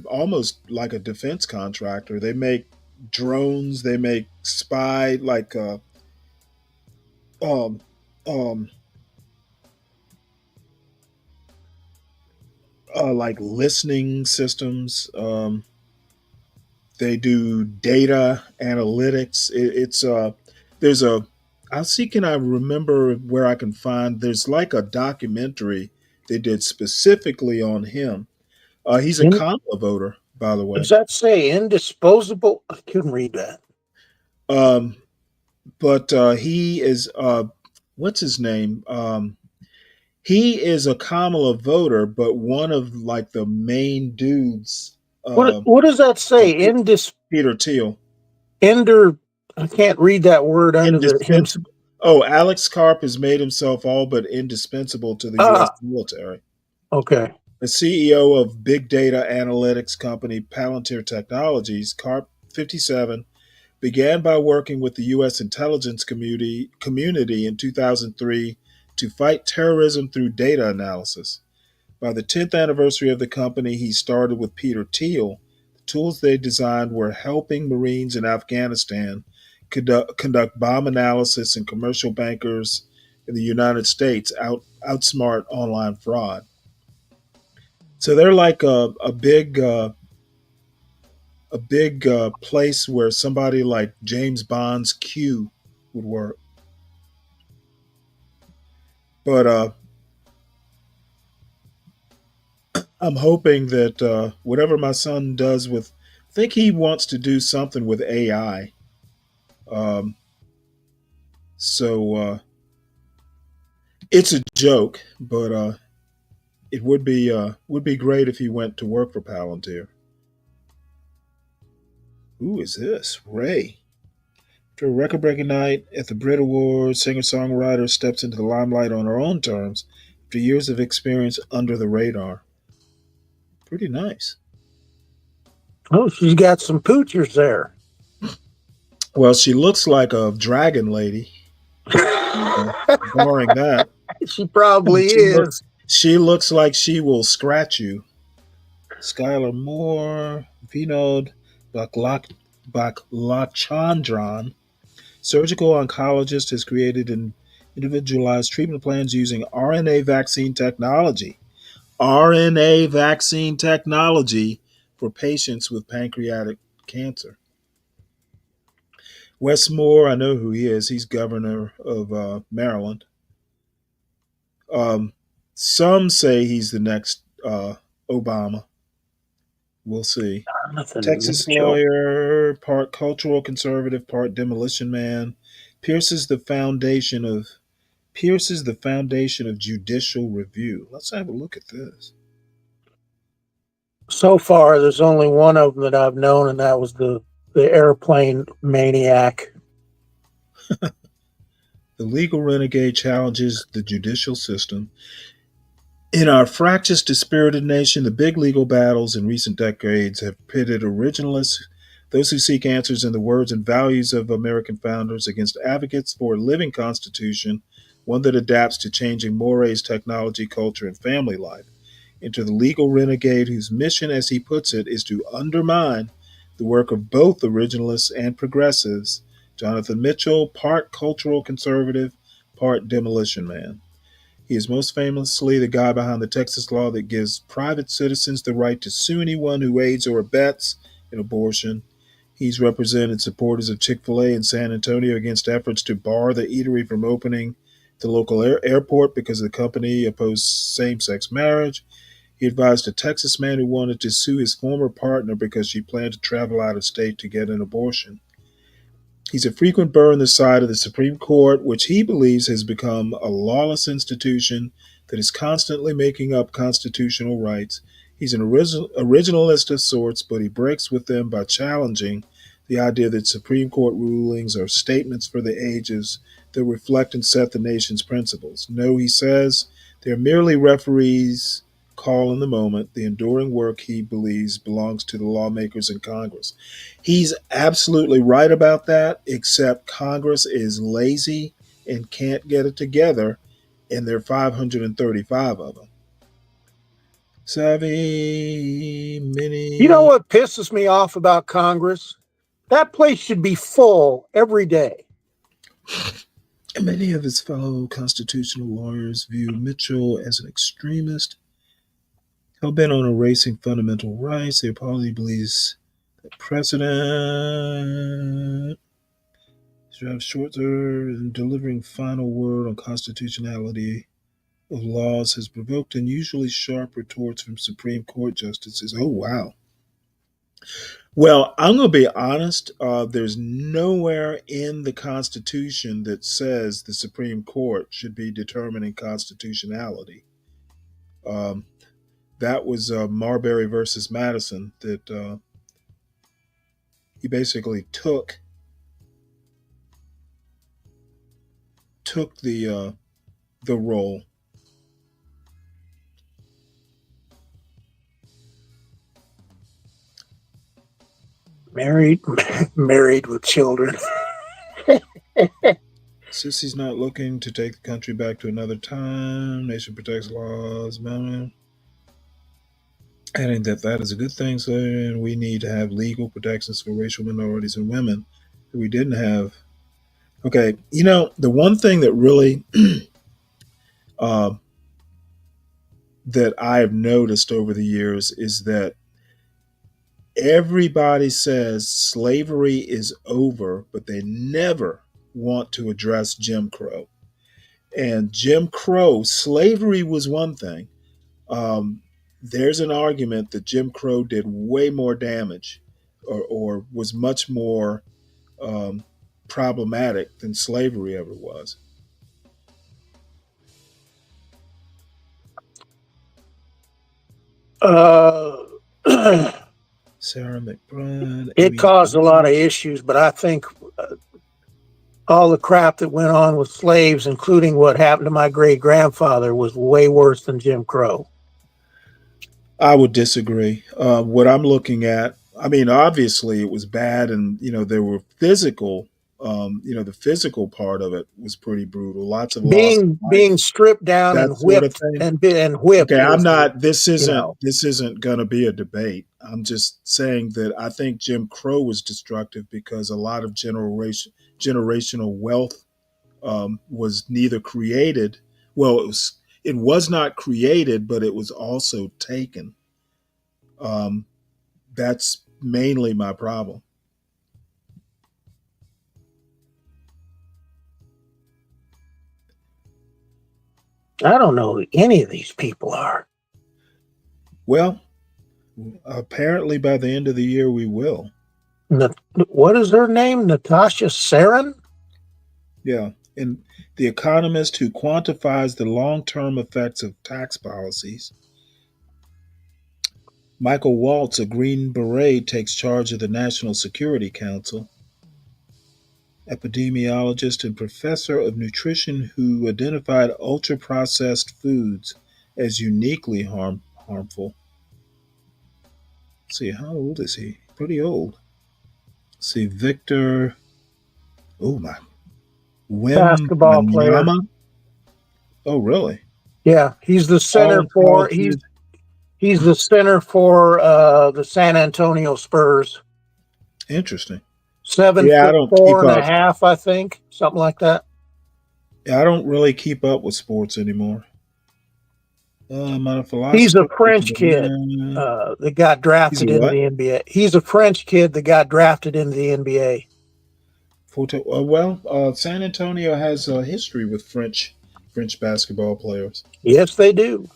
almost like a defense contractor. They make drones. They make spy like listening systems. They do data analytics. There's a I'll see, can I remember where I can find, there's like a documentary they did specifically on him. He's a Kamala voter, by the way. Does that say indisposable? I couldn't read that. But he is, what's his name? He is a Kamala voter, but one of like the main dudes. What does that say? Peter Thiel. I can't read that word under the him. Oh, Alex Karp has made himself all but indispensable to the U.S. military. Okay. The CEO of big data analytics company Palantir Technologies, Karp, 57, began by working with the U.S. intelligence community in 2003 to fight terrorism through data analysis. By the 10th anniversary of the company he started with Peter Thiel, the tools they designed were helping Marines in Afghanistan conduct bomb analysis and commercial bankers in the United States outsmart online fraud. So they're like a big place where somebody like James Bond's Q would work. But I'm hoping that whatever my son does I think he wants to do something with AI. So it's a joke, but it would be great if he went to work for Palantir. Who is this? Ray. After a record-breaking night at the Brit Awards, singer-songwriter steps into the limelight on her own terms after after years of experience under the radar. Pretty nice. Oh, she's got some poochers there. Well, she looks like a dragon lady. Barring that, She probably she looks is. she looks like she will scratch you. Skylar Moore, Vinod Baklachandran, surgical oncologist, has created an individualized treatment plans using RNA vaccine technology. RNA vaccine technology for patients with pancreatic cancer. Wes Moore, I know who he is. He's governor of Maryland. Some say he's the next Obama. We'll see. Jonathan Texas Mitchell. lawyer, part cultural conservative, part demolition man, pierces the foundation of judicial review. Let's have a look at this. So far, there's only one of them that I've known, and that was the airplane maniac. The legal renegade challenges the judicial system. In our fractious, dispirited nation, the big legal battles in recent decades have pitted originalists, those who seek answers in the words and values of American founders, against advocates for a living constitution, one that adapts to changing mores, technology, culture, and family life, into the legal renegade whose mission, as he puts it, is to undermine the work of both originalists and progressives. Jonathan Mitchell, part cultural conservative, part demolition man. He is most famously the guy behind the Texas law that gives private citizens the right to sue anyone who aids or abets an abortion. He's represented supporters of Chick-fil-A in San Antonio against efforts to bar the eatery from opening the local airport because the company opposed same-sex marriage. He advised a Texas man who wanted to sue his former partner because she planned to travel out of state to get an abortion. He's a frequent burr in the side of the Supreme Court, which he believes has become a lawless institution that is constantly making up constitutional rights. He's an originalist of sorts, but he breaks with them by challenging the idea that Supreme Court rulings are statements for the ages that reflect and set the nation's principles. No, he says, they're merely referees call in the moment. The enduring work, he believes, belongs to the lawmakers in Congress. He's absolutely right about that, except Congress is lazy and can't get it together, and there are 535 of them. Savvy, mini. You know what pisses me off about Congress? That place should be full every day. Many of his fellow constitutional lawyers view Mitchell as an extremist, hell-bent on erasing fundamental rights. They probably believes that President should have shorter and delivering final word on constitutionality of laws has provoked unusually sharp retorts from Supreme Court justices. Oh, wow. Well, I'm going to be honest. There's nowhere in the Constitution that says the Supreme Court should be determining constitutionality. That was Marbury versus Madison that he basically took the role. Married with children. Sissy's not looking to take the country back to another time. Nation protects laws. Adding that is a good thing, saying we need to have legal protections for racial minorities and women that we didn't have. Okay, the one thing that really that I've noticed over the years is that everybody says slavery is over, but they never want to address Jim Crow. And Jim Crow, slavery was one thing. There's an argument that Jim Crow did way more damage or was much more problematic than slavery ever was. Sarah McBride. It caused a lot of issues, but I think all the crap that went on with slaves, including what happened to my great grandfather, was way worse than Jim Crow. I would disagree. What I'm looking at, I mean, obviously it was bad, and there were physical. The physical part of it was pretty brutal. Lots of loss of Being life, stripped down that and sort of whipped thing. and whipped Okay, I'm was the, not. This you isn't. know. This isn't going to be a debate. I'm just saying that I think Jim Crow was destructive because a lot of generational wealth was neither created. Well, it was not created, but it was also taken. Um, that's mainly my problem. I don't know who any of these people are. Well, apparently by the end of the year we will. What is her name? Natasha Sarin? Yeah, and the economist who quantifies the long-term effects of tax policies. Michael Waltz, a Green Beret, takes charge of the National Security Council. Epidemiologist and professor of nutrition who identified ultra processed foods as uniquely harmful. Let's see, how old is he? Pretty old. Let's see, Victor. Oh my. Wim Basketball player. Manyama. Oh, really? Yeah, he's the center All for talented. he's the center for the San Antonio Spurs. Interesting. 7 Yeah, I foot don't four keep and a up. half, I think, something like that. Yeah, I don't really keep up with sports anymore. I'm not a He's philosopher. a French kid that got He's a drafted into what? the NBA. He's a French kid that got drafted into the NBA. San Antonio has a history with French basketball players. Yes, they do.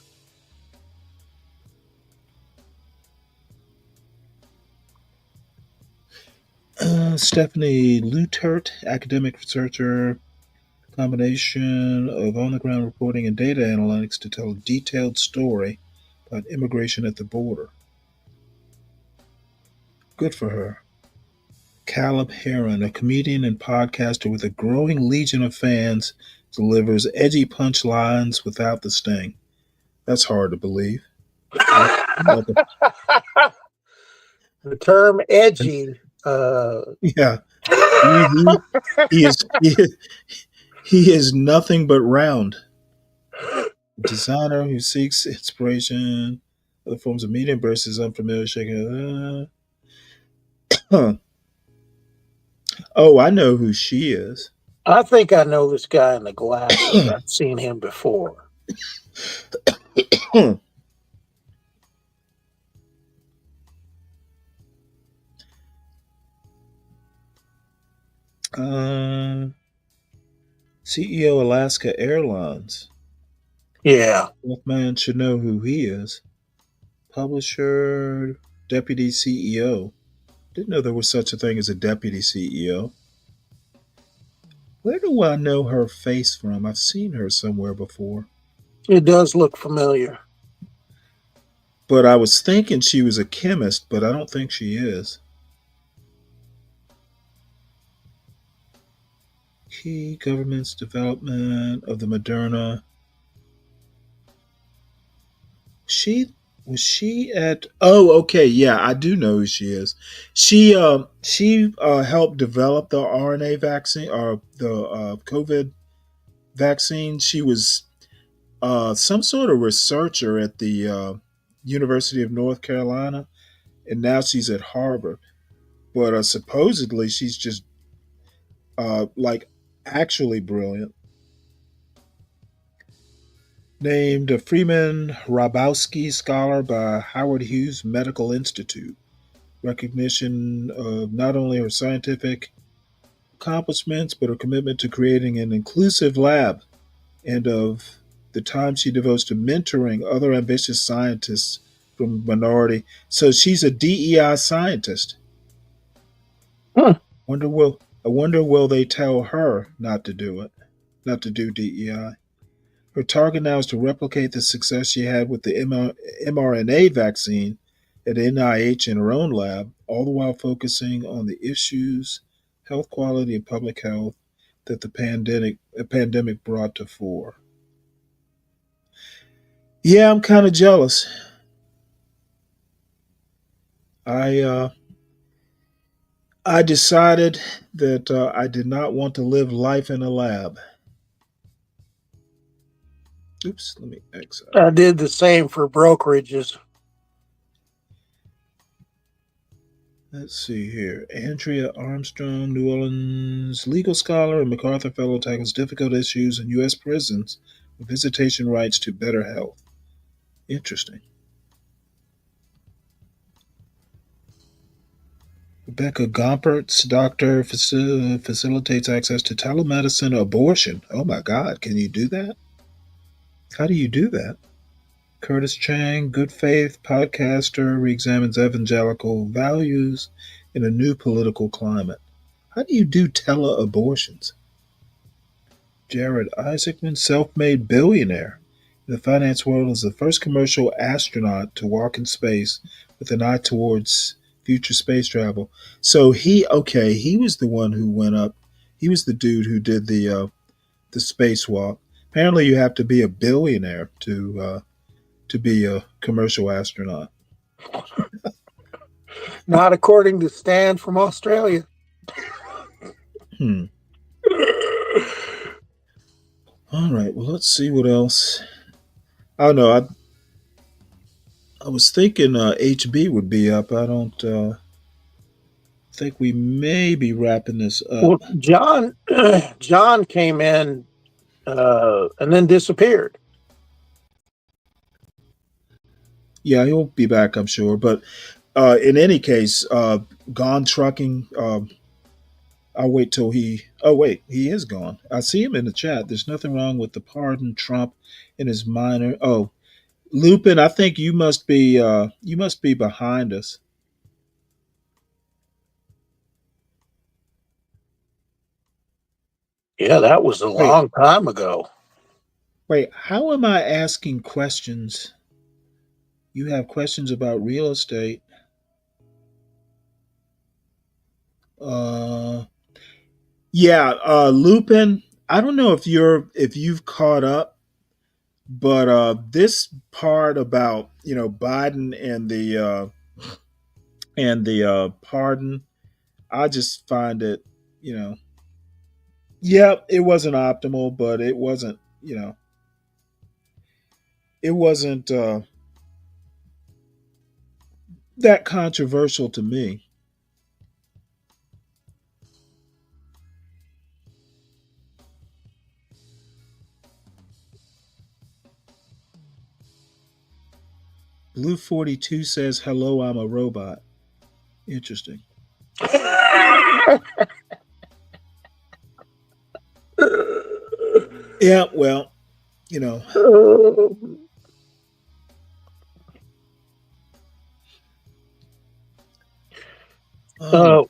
Stephanie Lutert, academic researcher, combination of on the ground reporting and data analytics to tell a detailed story about immigration at the border. Good for her. Caleb Heron, a comedian and podcaster with a growing legion of fans, delivers edgy punchlines without the sting. That's hard to believe. The term edgy. Yeah, he, he is he is nothing but round. A designer who seeks inspiration, other forms of media embraces unfamiliar shaking. Huh. Oh, I know who she is. I think I know this guy in the glasses. I've seen him before. CEO Alaska Airlines. Yeah. That man should know who he is. Publisher, deputy CEO. Didn't know there was such a thing as a deputy CEO. Where do I know her face from? I've seen her somewhere before. It does look familiar. But I was thinking she was a chemist, but I don't think she is. Key government's development of the Moderna. Was she at? Oh, okay, yeah, I do know who she is. She helped develop the RNA vaccine or the COVID vaccine. She was some sort of researcher at the University of North Carolina, and now she's at Harvard. But supposedly she's just like actually brilliant. Named a Freeman Rabowski Scholar by Howard Hughes Medical Institute. Recognition of not only her scientific accomplishments, but her commitment to creating an inclusive lab and of the time she devotes to mentoring other ambitious scientists from minority. So she's a DEI scientist. I wonder will they tell her not to do it, not to do DEI. Her target now is to replicate the success she had with the mRNA vaccine at NIH in her own lab, all the while focusing on the issues, health quality, and public health that the pandemic brought to fore. Yeah, I'm kind of jealous. I I decided that I did not want to live life in a lab. Oops, let me exit. I did the same for brokerages. Let's see here. Andrea Armstrong, New Orleans legal scholar and MacArthur Fellow, tackles difficult issues in U.S. prisons with visitation rights to better health. Interesting. Rebecca Gompertz, doctor, facilitates access to telemedicine abortion. Oh my God, can you do that? How do you do that? Curtis Chang, good faith podcaster, reexamines evangelical values in a new political climate. How do you do tele-abortions? Jared Isaacman, self-made billionaire in the finance world, is the first commercial astronaut to walk in space with an eye towards future space travel. So he was the one who went up. He was the dude who did the spacewalk. Apparently, you have to be a billionaire to be a commercial astronaut. Not according to Stan from Australia. All right. Well, let's see what else. I don't know. I was thinking HB would be up. I don't think we may be wrapping this up. Well, John came in and then disappeared. Yeah, he'll be back, I'm sure. But in any case, Gone Trucking. I'll wait till he. Oh wait, he is gone. I see him in the chat. There's nothing wrong with the pardon Trump in his minor. Oh, Lupin, I think you must be behind us. Yeah, that was a long time ago. Wait, how am I asking questions? You have questions about real estate. Yeah, Lupin. I don't know if you've caught up, but this part about Biden and the pardon, I just find it, yeah, it wasn't optimal, but it wasn't that controversial to me. Blue 42 says, "Hello, I'm a robot." Interesting. Yeah, well,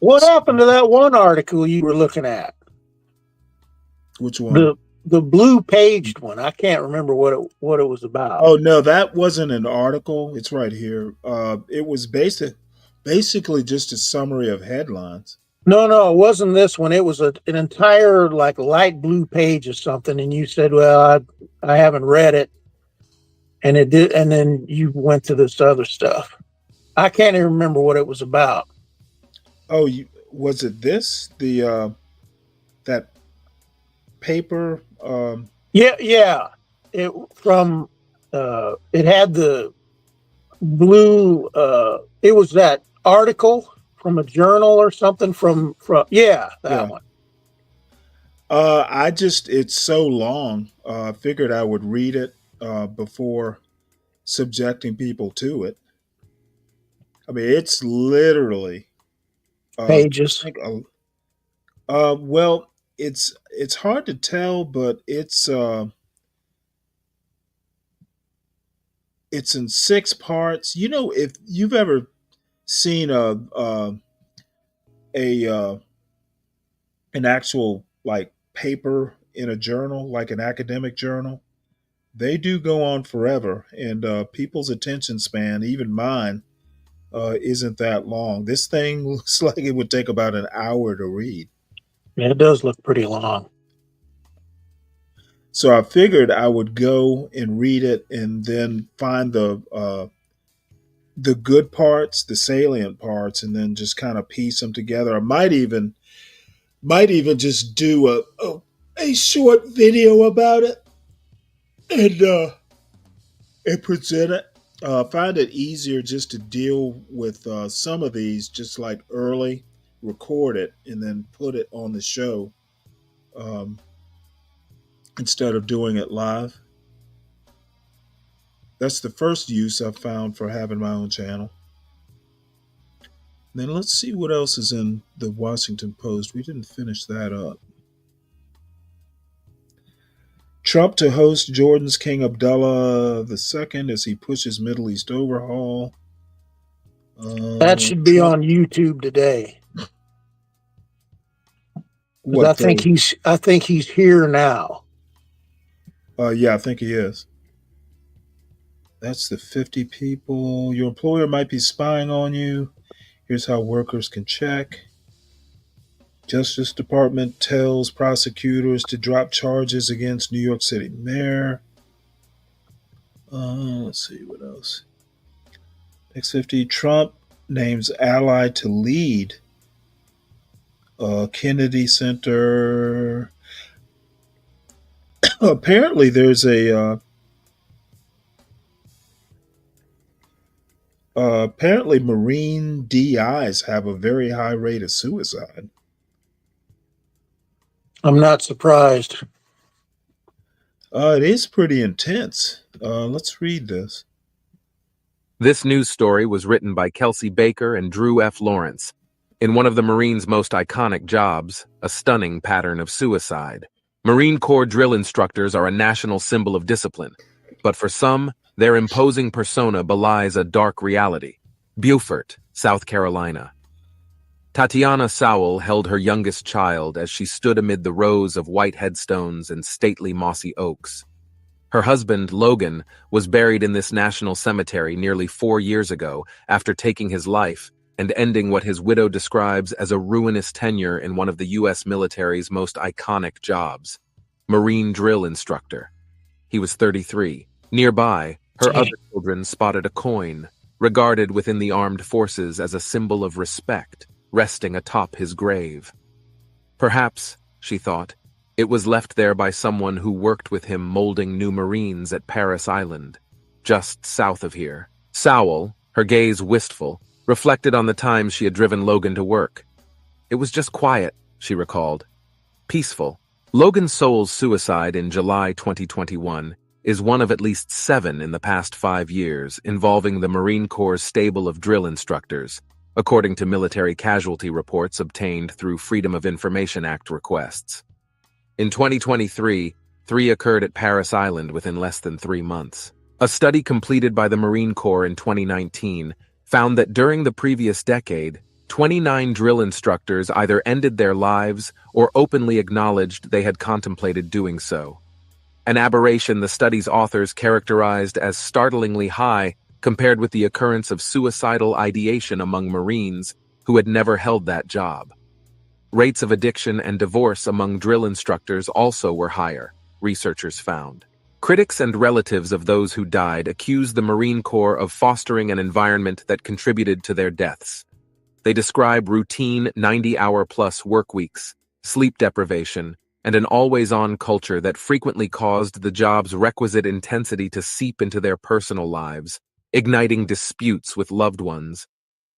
What happened to that one article you were looking at? Which one? The blue paged one. I can't remember what it was about. Oh no, that wasn't an article. It's right here. It was basically just a summary of headlines. No, it wasn't this one. It was an entire like light blue page or something, and you said, "Well, I haven't read it," and it did, and then you went to this other stuff. I can't even remember what it was about. Oh, was it this that paper? Yeah. It it had the blue. It was that article from a journal or something from that one. It's so long. I figured I would read it before subjecting people to it. I mean, it's literally Pages. Well, it's hard to tell, but it's in 6 parts. If you've ever seen an actual like paper in a journal, like an academic journal, they do go on forever, and people's attention span, even mine, isn't that long. This thing looks like it would take about an hour to read. Yeah, it does look pretty long. So I figured I would go and read it and then find the good parts, the salient parts, and then just kind of piece them together. I might even just do a short video about it and present it. I find it easier just to deal with some of these just like early, record it, and then put it on the show um, instead of doing it live. That's the first use I've found for having my own channel. Then let's see what else is in the Washington Post. We didn't finish that up. Trump to host Jordan's King Abdullah II as he pushes Middle East overhaul. That should be Trump, on YouTube today. 'Cause what? I think he's here now. Yeah, I think he is. That's the 50 people. Your employer might be spying on you. Here's how workers can check. Justice Department tells prosecutors to drop charges against New York City mayor. Let's see what else. Next 50. Trump names ally to lead Kennedy Center. Apparently, there's apparently Marine DIs have a very high rate of suicide. I'm not surprised. It is pretty intense. Let's read this. This news story was written by Kelsey Baker and Drew F. Lawrence. In one of the Marines' most iconic jobs, a stunning pattern of suicide. Marine Corps drill instructors are a national symbol of discipline, but for some, their imposing persona belies a dark reality. Beaufort, South Carolina. Tatiana Sowell held her youngest child as she stood amid the rows of white headstones and stately mossy oaks. Her husband, Logan, was buried in this national cemetery nearly 4 years ago after taking his life and ending what his widow describes as a ruinous tenure in one of the U.S. military's most iconic jobs, Marine drill instructor. He was 33. Nearby, her other children spotted a coin, regarded within the armed forces as a symbol of respect, resting atop his grave. Perhaps, she thought, it was left there by someone who worked with him molding new Marines at Paris Island, just south of here. Sowell, her gaze wistful, reflected on the times she had driven Logan to work. It was just quiet, she recalled. Peaceful. Logan Sowell's suicide in July 2021 is one of at least 7 in the past 5 years involving the Marine Corps' stable of drill instructors, according to military casualty reports obtained through Freedom of Information Act requests. In 2023, 3 occurred at Paris Island within less than 3 months. A study completed by the Marine Corps in 2019 found that during the previous decade, 29 drill instructors either ended their lives or openly acknowledged they had contemplated doing so. An aberration the study's authors characterized as startlingly high compared with the occurrence of suicidal ideation among Marines who had never held that job. Rates of addiction and divorce among drill instructors also were higher, researchers found. Critics and relatives of those who died accused the Marine Corps of fostering an environment that contributed to their deaths. They describe routine 90-hour-plus work weeks, sleep deprivation, and an always-on culture that frequently caused the job's requisite intensity to seep into their personal lives, igniting disputes with loved ones.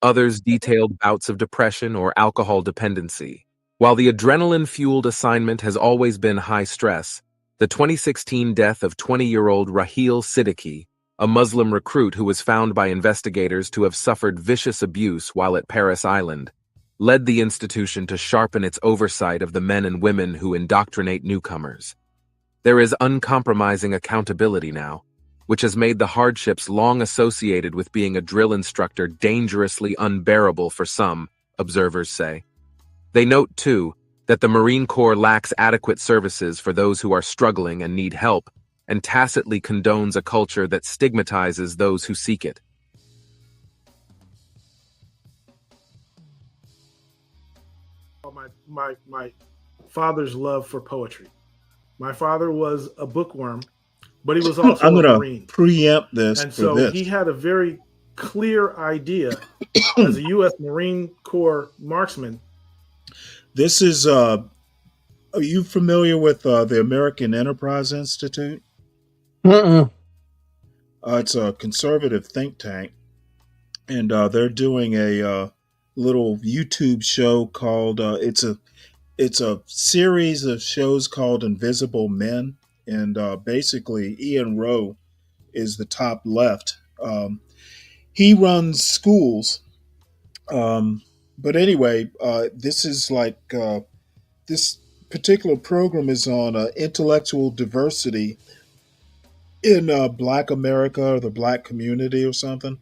Others detailed bouts of depression or alcohol dependency. While the adrenaline-fueled assignment has always been high stress, the 2016 death of 20-year-old Raheel Siddiqui, a Muslim recruit who was found by investigators to have suffered vicious abuse while at Paris Island, led the institution to sharpen its oversight of the men and women who indoctrinate newcomers. There is uncompromising accountability now, which has made the hardships long associated with being a drill instructor dangerously unbearable for some, observers say. They note, too, that the Marine Corps lacks adequate services for those who are struggling and need help, and tacitly condones a culture that stigmatizes those who seek it. My father's love for poetry. My father was a bookworm, but he was I'm also a going to Marine. preempt this And for so this. he had a very clear idea as a U.S. Marine Corps marksman. This is, are you familiar with the American Enterprise Institute? It's a conservative think tank, and they're doing a little YouTube show called it's a series of shows called Invisible Men, and basically Ian Rowe is the top left. He runs schools, but anyway, this is like this particular program is on intellectual diversity in Black America or the Black community or something.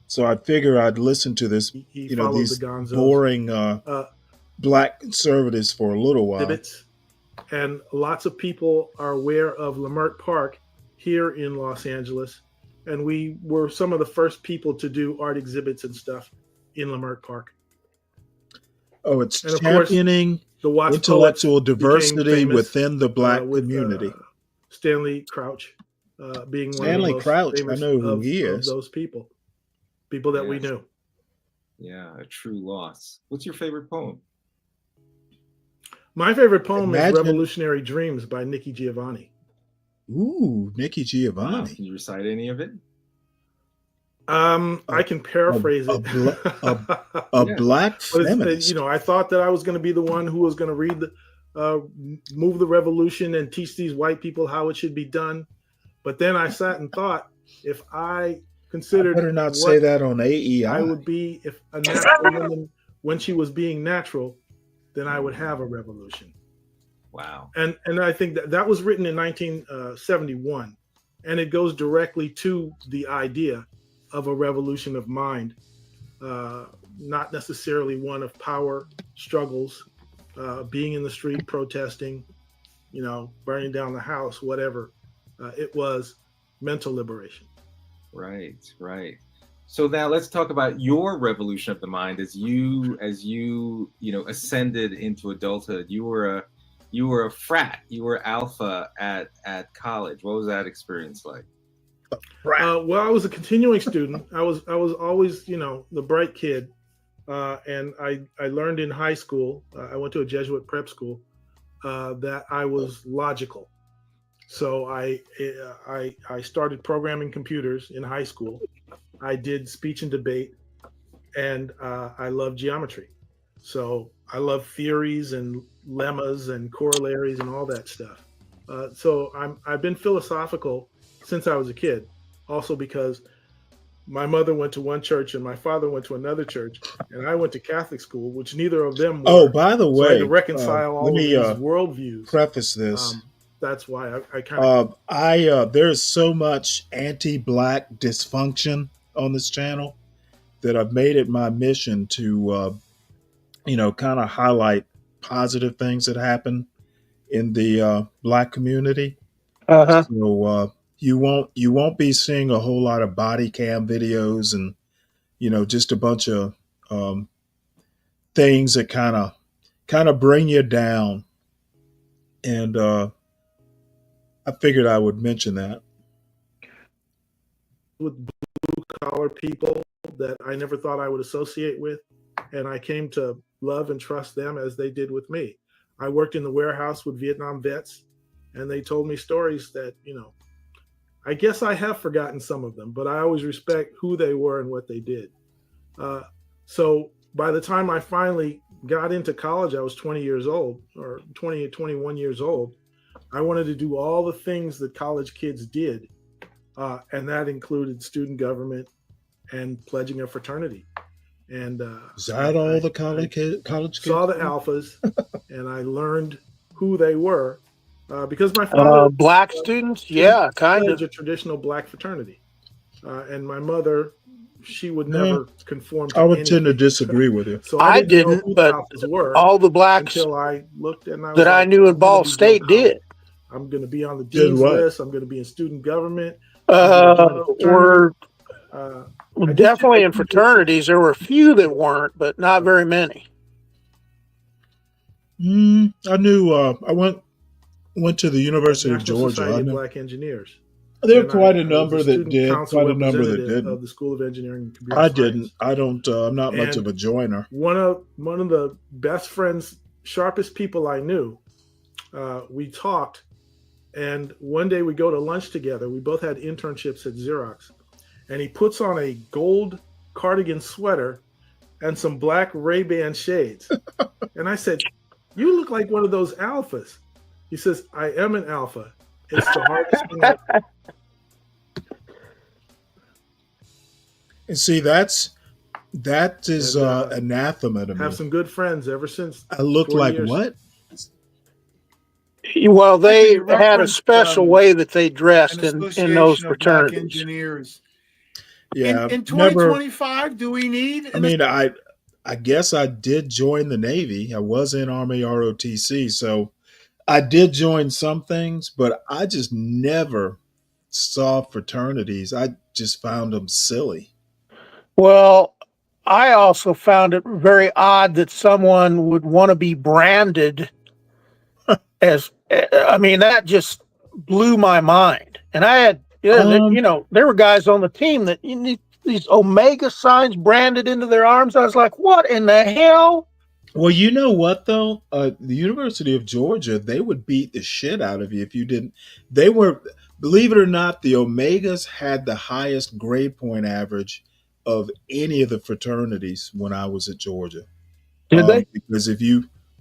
So I figure I'd listen to this, He you know, followed the these Gonzos. boring Black conservatives for a little while. Exhibits, and lots of people are aware of Leimert Park here in Los Angeles, and we were some of the first people to do art exhibits and stuff in Leimert Park. Oh, it's And of championing course, the Watts intellectual Poets became diversity famous, within the Black with community. Stanley Crouch being one Stanley of the most Crouch, I famous know who he of is. those people that we Yes. knew. Yeah, a true loss. What's your favorite poem? My favorite poem is Imagine- Revolutionary Dreams by Nikki Giovanni. Ooh, Nikki Giovanni. Can you recite any of it? I can paraphrase a it. Black But feminist. you know, I thought that I was going to be the one who was going to read move the revolution and teach these white people how it should be done. But then I sat and thought, if I considered better not what say that on AEI. I would be if a natural woman when she was being natural, then I would have a revolution. Wow. And I think that was written in 1971, and it goes directly to the idea of a revolution of mind, not necessarily one of power struggles, being in the street protesting, you know, burning down the house, whatever. It was mental liberation. Right, right. So now let's talk about your revolution of the mind as you ascended into adulthood. You were a frat. You were alpha at college. What was that experience like? Well, I was a continuing student. I was always, you know, the bright kid, and I learned in high school. I went to a Jesuit prep school that I was logical. So I started programming computers in high school. I did speech and debate, and I love geometry. So I love theories and lemmas and corollaries and all that stuff. So I've been philosophical since I was a kid. Also because my mother went to one church and my father went to another church, and I went to Catholic school, which neither of them were. Oh, by the So I way, had to reconcile all let of me these worldviews. preface this. That's why I kind of there's so much anti-Black dysfunction on this channel that I've made it my mission to kind of highlight positive things that happen in the Black community. So you won't be seeing a whole lot of body cam videos and just a bunch of things that kind of bring you down. And I figured I would mention that. with blue collar people that I never thought I would associate with, and I came to love and trust them as they did with me. I worked in the warehouse with Vietnam vets, and they told me stories that, you know, I guess I have forgotten some of them, but I always respect who they were and what they did. So by the time I finally got into college, I was 20 years old, or 20, 21 years old. I wanted to do all the things that college kids did, and that included student government and pledging a fraternity. And Is that all the college kids saw the alphas, and I learned who they were because my father Black students, yeah, kind pledged of. a traditional Black fraternity, and my mother, she would Yeah. never conform to I would anything. tend to disagree with you. So I I didn't know didn't, who but the alphas were all the blacks until I looked and I was that I like, knew in I'm gonna Ball be State blue collar. did. I'm going to be on the Did dean's what? list. I'm going to be in student government. I'm gonna join a Were fraternity. I just definitely did in fraternities. There were a few that weren't, but not very many. I knew. I went Went to the University of National Georgia. Society I of know Black Engineers. there are And quite a I was number a that student did, council quite a number that representative didn't. of the School of Engineering and Computer I Science. didn't. I don't. I'm not much of And a joiner. one of the best friends, sharpest people I knew, we talked, and one day we go to lunch together. We both had internships at Xerox, and he puts on a gold cardigan sweater and some black Ray-Ban shades. And I said, "You look like one of those alphas." He says, "I am an alpha. It's the hardest thing I've." And see, that is And, anathema to have me. some good friends ever since. I look 40 like years. what? Well, they You had a referenced special way that they dressed an in those association of black fraternities. engineers. Yeah, In never. 2025, do we need? I mean, I guess I did join the Navy. I was in Army ROTC, so I did join some things, but I just never saw fraternities. I just found them silly. Well, I also found it very odd that someone would want to be branded as, I mean, that just blew my mind. And I had, there were guys on the team that these Omega signs branded into their arms. I was like, what in the hell? Well, you know what though? The University of Georgia, they would beat the shit out of you if you didn't. They were, believe it or not, the Omegas had the highest grade point average of any of the fraternities when I was at Georgia. Did they? Because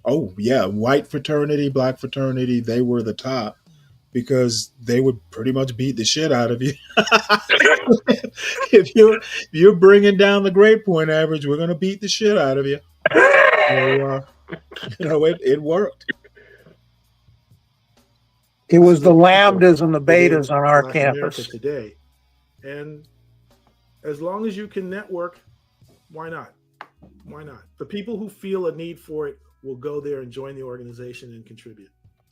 oh yeah, white fraternity, black fraternity, they were the top because they would pretty much beat the shit out of you. If you're bringing down the grade point average, we're going to beat the shit out of you. So, it worked. It was the lambdas and the within betas on our Black America campus. today. And as long as you can network, why not? Why not? The people who feel a need for it will go there and join the organization and contribute.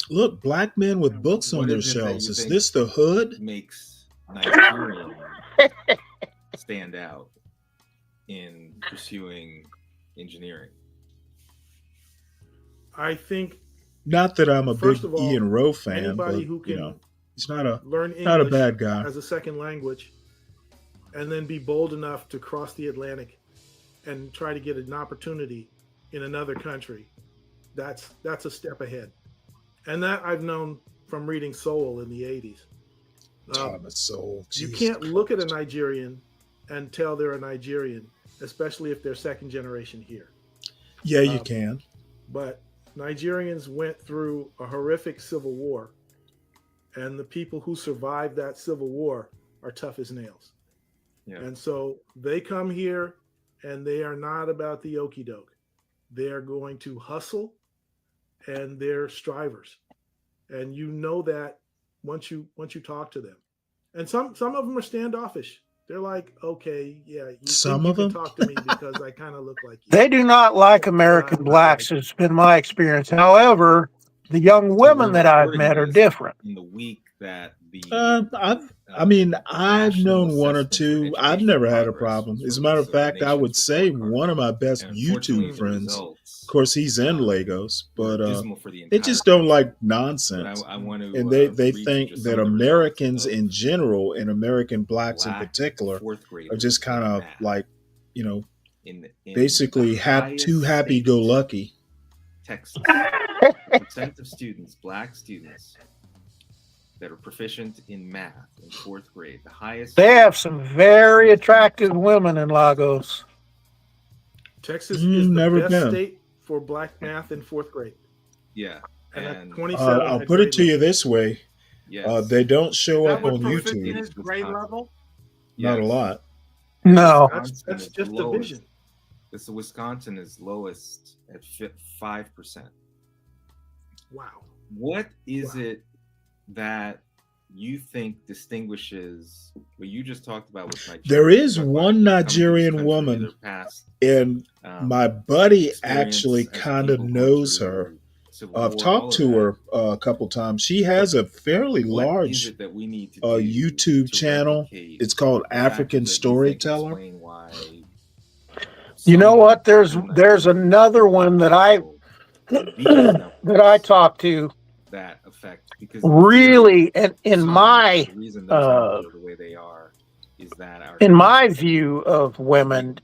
Look, black men with books on What their is it that shelves. you Is think this the hood? makes Nigerian stand out in pursuing engineering? I think Not that I'm a big First of all, Ian Rowe fan, anybody but who can he's not a learn English not a bad guy. as a second language and then be bold enough to cross the Atlantic and try to get an opportunity in another country, that's a step ahead. And that I've known from reading Soul in the 80s. Soul. You Jesus can't look at a Nigerian and tell they're a Nigerian, especially if they're second generation here. Yeah, you can. But Nigerians went through a horrific civil war, and the people who survived that civil war are tough as nails. Yeah. And so they come here and they are not about the okie doke. They are going to hustle and they're strivers. And you know that once you talk to them. And some of them are standoffish. They're like, okay, yeah, you can talk to me because I kind of look like you. They do not like American blacks. It's been my experience. However, the young women that I've met are different. In the week that the I've known one or two. I've never had a problem. As a matter of fact, I would say one of my best YouTube friends. Of course, he's in Lagos, but they just don't like nonsense. And they think that Americans in general and American blacks in particular are just kind of like, basically too happy-go-lucky. Texas, the percent of students, black students, that are proficient in math in fourth grade, the highest. They have some very attractive women in Lagos. Texas is the best state for black math in fourth grade. Yeah. And 27 I'll put it to you this way. Yes. They don't show up on In YouTube. his grade level? Not a lot. No. That's just division. This Wisconsin is lowest at 5%. Wow. What is it that you think distinguishes what you just talked about with Nigeria? There is one Nigerian woman, and my buddy actually kind of knows her. I've talked to her a couple times. She has a fairly large YouTube channel. It's called African Storyteller. You know what? There's another one that I talked to that affect because really, and the reason those numbers are the way they are is that our in my view of women,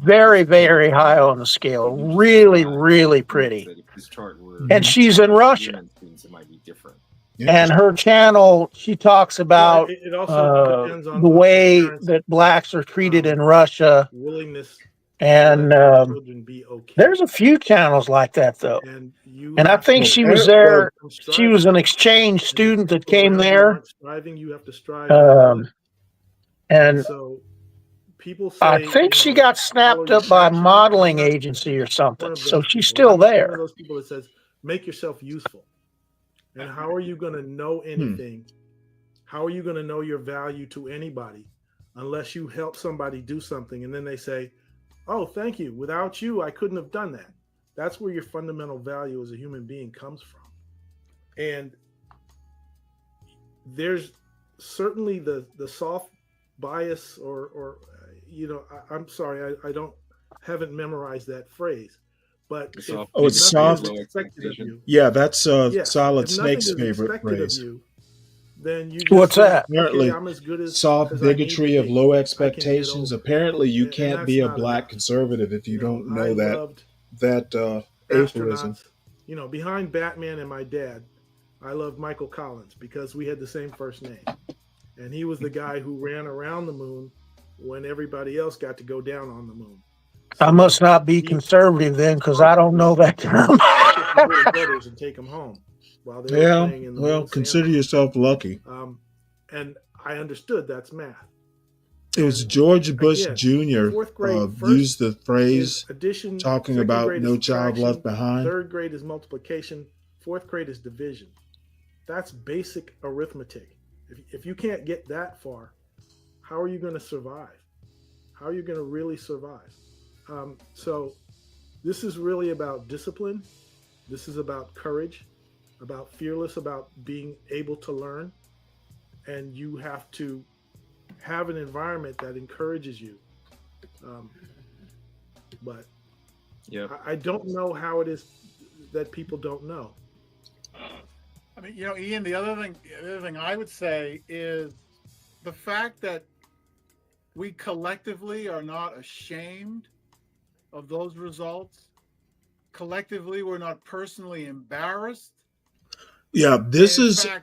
very, very high on the scale, really, really pretty. that if this chart were And she's in Russia. women students, it might be different. And her channel, she talks about it also depends on the way parents' that blacks are treated in Russia. willingness And to let children be okay. there's a few channels like that, though. And you And I have think to- she was there. She was an exchange student that came around you there. aren't striving, you have to strive. And so people say, I think she got snapped up by a modeling agency or something. So she's still One of there. those people that says, make yourself useful. And how are you going to know anything? How are you going to know your value to anybody unless you help somebody do something and then they say, oh, thank you. Without you, I couldn't have done that. That's where your fundamental value as a human being comes from. And there's certainly the soft bias or I'm sorry, I haven't memorized that phrase. But it's soft. Yeah, that's Solid Snake's favorite phrase. Then you just What's say, that? Apparently, okay, I'm as good as soft as I need bigotry to of be. low I can get expectations. over it. Apparently, you And can't that's be a not black enough. conservative if you don't know I that loved aphorism. astronauts. Behind Batman and my dad, I loved Michael Collins because we had the same first name. And he was the guy who ran around the moon when everybody else got to go down on the moon. I must not be conservative then, because I don't know that term. Little brothers and take them home while they were playing in the Well, moon consider sandbox. yourself lucky. And I understood that's math. It was George Bush again, Jr. fourth grade, Used the is phrase addition, talking second about grade is no child subtraction, left behind. Third grade is multiplication. Fourth grade is division. That's basic arithmetic. If you can't get that far, how are you going to survive? How are you going to really survive? So this is really about discipline. This is about courage, about fearless, about being able to learn. And you have to have an environment that encourages you. But I don't know how it is that people don't know. I mean, Ian, the other thing I would say is the fact that we collectively are not ashamed of those results. Collectively, we're not personally embarrassed. Yeah, this is If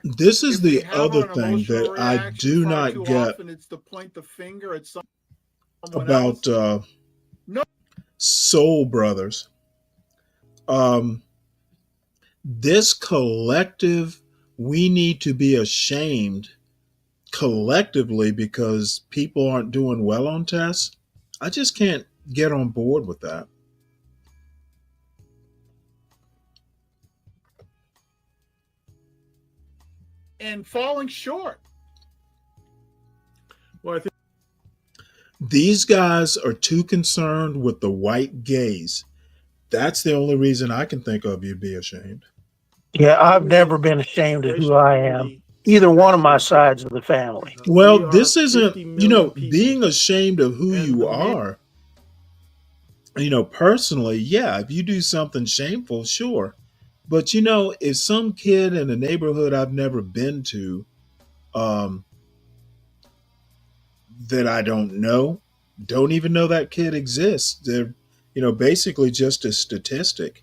we the have other an thing that emotional I reaction do far not too get often, it's to point the finger at someone about else. Soul Brothers. This collective, we need to be ashamed collectively because people aren't doing well on tests. I just can't get on board with that. And falling short. Well, I think These guys are too concerned with the white gaze. That's the only reason I can think of you'd be ashamed. Yeah, I've never been ashamed of who I am, either one of my sides of the family. Well, this isn't, being ashamed of who you are. Personally, yeah, if you do something shameful, sure. But, if some kid in a neighborhood I've never been to, that I don't even know that kid exists. They're, basically just a statistic.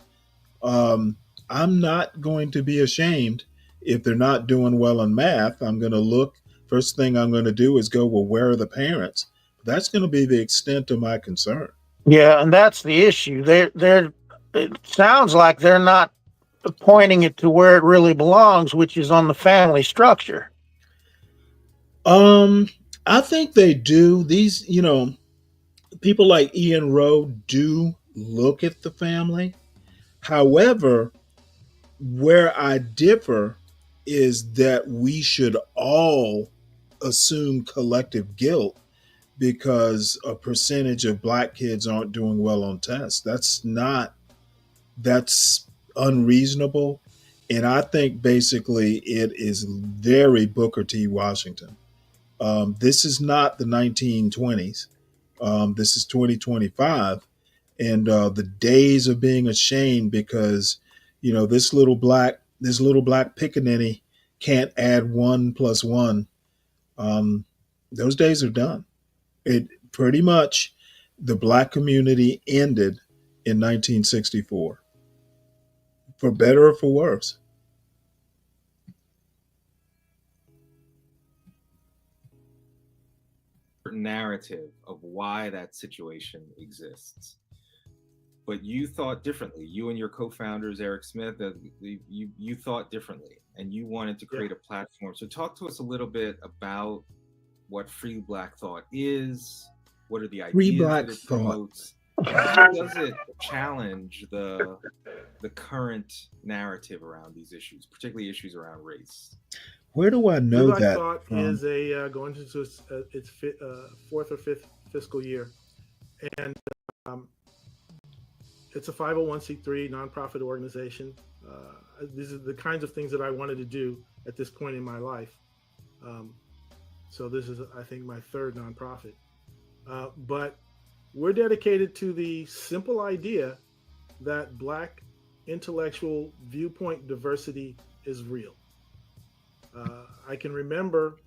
I'm not going to be ashamed if they're not doing well in math. I'm going to look, first thing I'm going to do is go, well, where are the parents? That's going to be the extent of my concern. Yeah, and that's the issue. It sounds like they're not pointing it to where it really belongs, which is on the family structure. I think they do. These, people like Ian Rowe do look at the family. However, where I differ is that we should all assume collective guilt because a percentage of black kids aren't doing well on tests. That's unreasonable. And I think basically it is very Booker T. Washington. This is not the 1920s. This is 2025. And the days of being ashamed because, this little black pickaninny can't add 1+1. Those days are done. It pretty much, the black community ended in 1964, for better or for worse. Narrative of why that situation exists. But you thought differently. You and your co-founders, Eric Smith, you thought differently, and you wanted to create a platform. So talk to us a little bit about what Free Black Thought is. What are the Free ideas Black that it Thought. promotes? How does it challenge the current narrative around these issues, particularly issues around race? Where do I Free know Black that Thought from? is going into its fourth or fifth fiscal year, and it's a 501c3 nonprofit organization. These are the kinds of things that I wanted to do at this point in my life. So this is, I think, my third nonprofit. But we're dedicated to the simple idea that Black intellectual viewpoint diversity is real. I can remember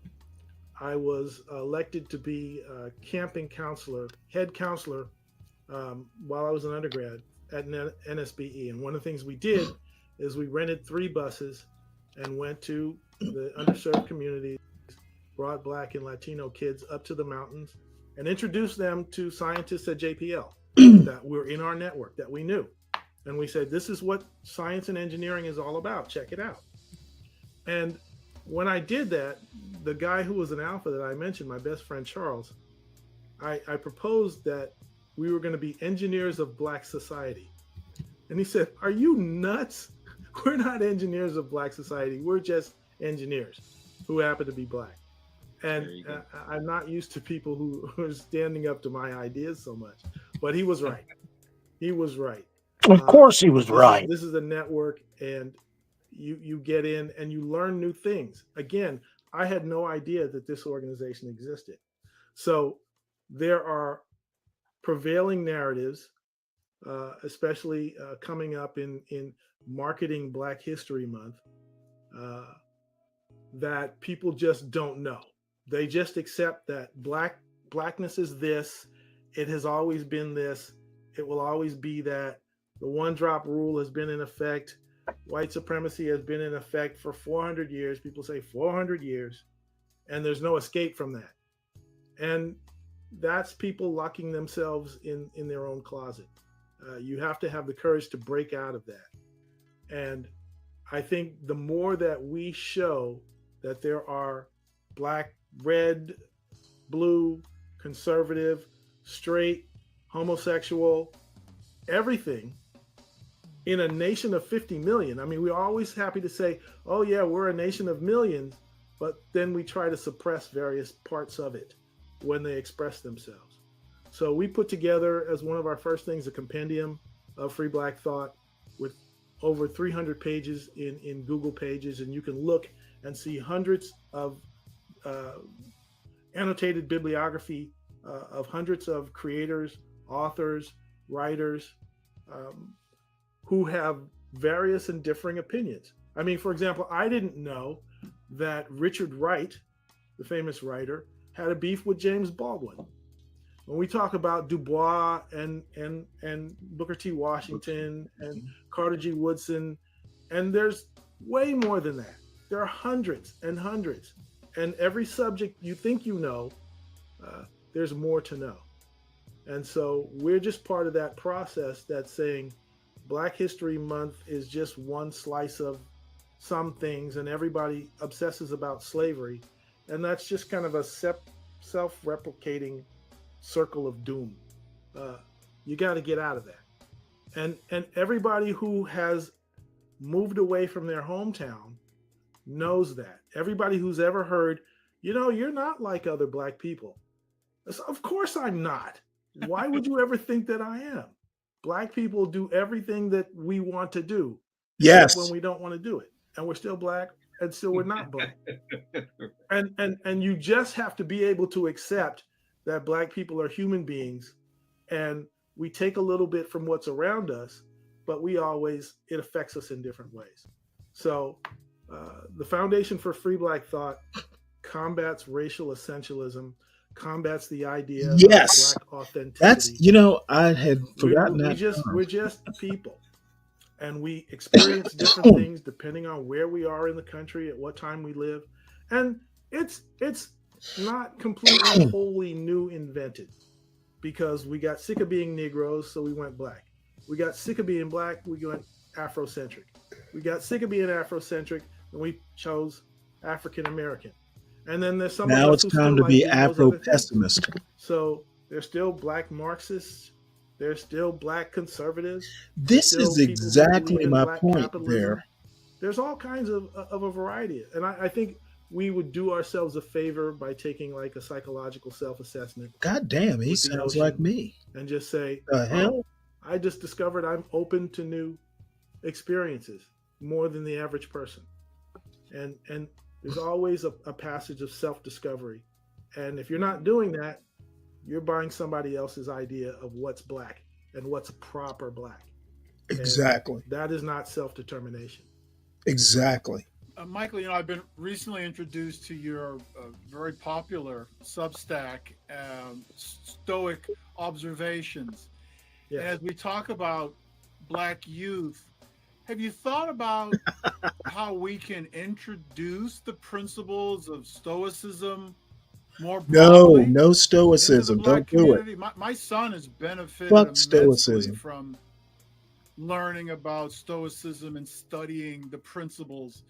I was elected to be a camping counselor, head counselor, while I was an undergrad at NSBE. And one of the things we did is we rented 3 buses and went to the underserved communities, brought Black and Latino kids up to the mountains and introduced them to scientists at JPL that were in our network that we knew. And we said, this is what science and engineering is all about. Check it out. And when I did that, the guy who was an alpha that I mentioned, my best friend Charles, I proposed that we were going to be engineers of Black society. And he said, are you nuts? We're not engineers of Black society. We're just engineers who happen to be Black. And I'm not used to people who are standing up to my ideas so much. But he was right. He was right. Of course he was right. This is a network, and you get in and you learn new things. Again, I had no idea that this organization existed. So there are prevailing narratives, especially coming up in marketing Black History Month, that people just don't know. They just accept that blackness is this. It has always been this. It will always be that. The one-drop rule has been in effect. White supremacy has been in effect for 400 years. People say 400 years, and there's no escape from that. And that's people locking themselves in their own closet. You have to have the courage to break out of that. And I think the more that we show that there are Black, red, blue, conservative, straight, homosexual, everything in a nation of 50 million. I mean, we're always happy to say, oh yeah, we're a nation of millions, but then we try to suppress various parts of it when they express themselves. So we put together as one of our first things a compendium of Free Black Thought with over 300 pages in Google Pages, and you can look and see hundreds of annotated bibliography of hundreds of creators, authors, writers, who have various and differing opinions. I mean, for example, I didn't know that Richard Wright, the famous writer, had a beef with James Baldwin. When we talk about Du Bois and Booker T. Washington and Carter G. Woodson, and there's way more than that. There are hundreds and hundreds. And every subject you think you know, there's more to know. And so we're just part of that process that's saying Black History Month is just one slice of some things, and everybody obsesses about slavery. And that's just kind of a self-replicating circle of doom. You got to get out of that. And everybody who has moved away from their hometown knows that. Everybody who's ever heard, you know, you're not like other Black people. Of course I'm not. Why would you ever think that I am? Black people do everything that we want to do, Yes. except when we don't want to do it. And we're still Black, and still we're not Black. And you just have to be able to accept that Black people are human beings, and we take a little bit from what's around us, but it affects us in different ways. So The Foundation for Free Black Thought combats racial essentialism, combats the idea of Yes, black authenticity. that's I had forgotten that term. We're just people, and we experience different things depending on where we are in the country, at what time we live, and it's not completely wholly new invented, because we got sick of being Negroes, so we went black. We got sick of being black, we went Afrocentric. We got sick of being Afrocentric, and we chose African American. And then there's some now of us it's who time still to like be being those Afro other things. pessimist. So there's still black Marxists. There's still black conservatives. This is exactly my point there. There's all kinds of a variety. And I think we would do ourselves a favor by taking like a psychological self-assessment. God damn, he sounds like me. And just say, the hell? I just discovered I'm open to new experiences more than the average person. And there's always a passage of self-discovery. And if you're not doing that, you're buying somebody else's idea of what's black and what's proper black. Exactly. And that is not self-determination. Exactly. Michael, I've been recently introduced to your very popular Substack, Stoic Observations. Yes. And as we talk about Black youth, have you thought about how we can introduce the principles of Stoicism more broadly? No Stoicism. Don't do it. My son has benefited Fuck immensely Stoicism. from learning about Stoicism and studying the principles.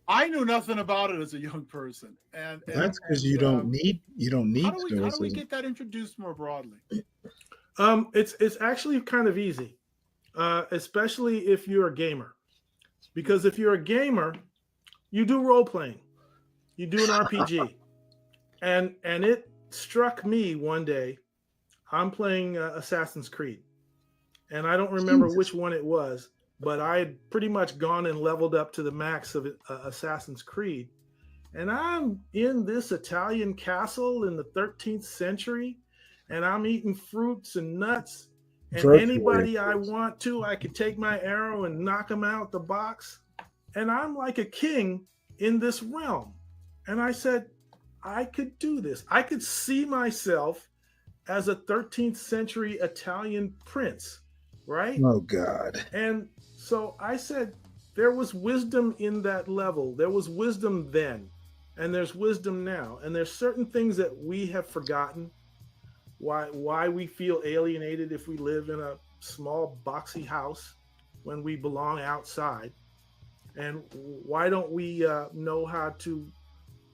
I knew nothing about it as a young person, and that's because you don't need Stoicism. How do we get that introduced more broadly? It's actually kind of easy, especially if you're a gamer, because if you're a gamer, you do role playing, you do an RPG, and it struck me one day. I'm playing Assassin's Creed, and I don't remember which one it was, but I had pretty much gone and leveled up to the max of Assassin's Creed. And I'm in this Italian castle in the 13th century, and I'm eating fruits and nuts. And anybody I want to, I could take my arrow and knock them out the box. And I'm like a king in this realm. And I said, I could do this. I could see myself as a 13th century Italian prince, right? Oh, God. And so I said, there was wisdom in that level. There was wisdom then, and there's wisdom now. And there's certain things that we have forgotten, why we feel alienated if we live in a small boxy house when we belong outside. And why don't we know how to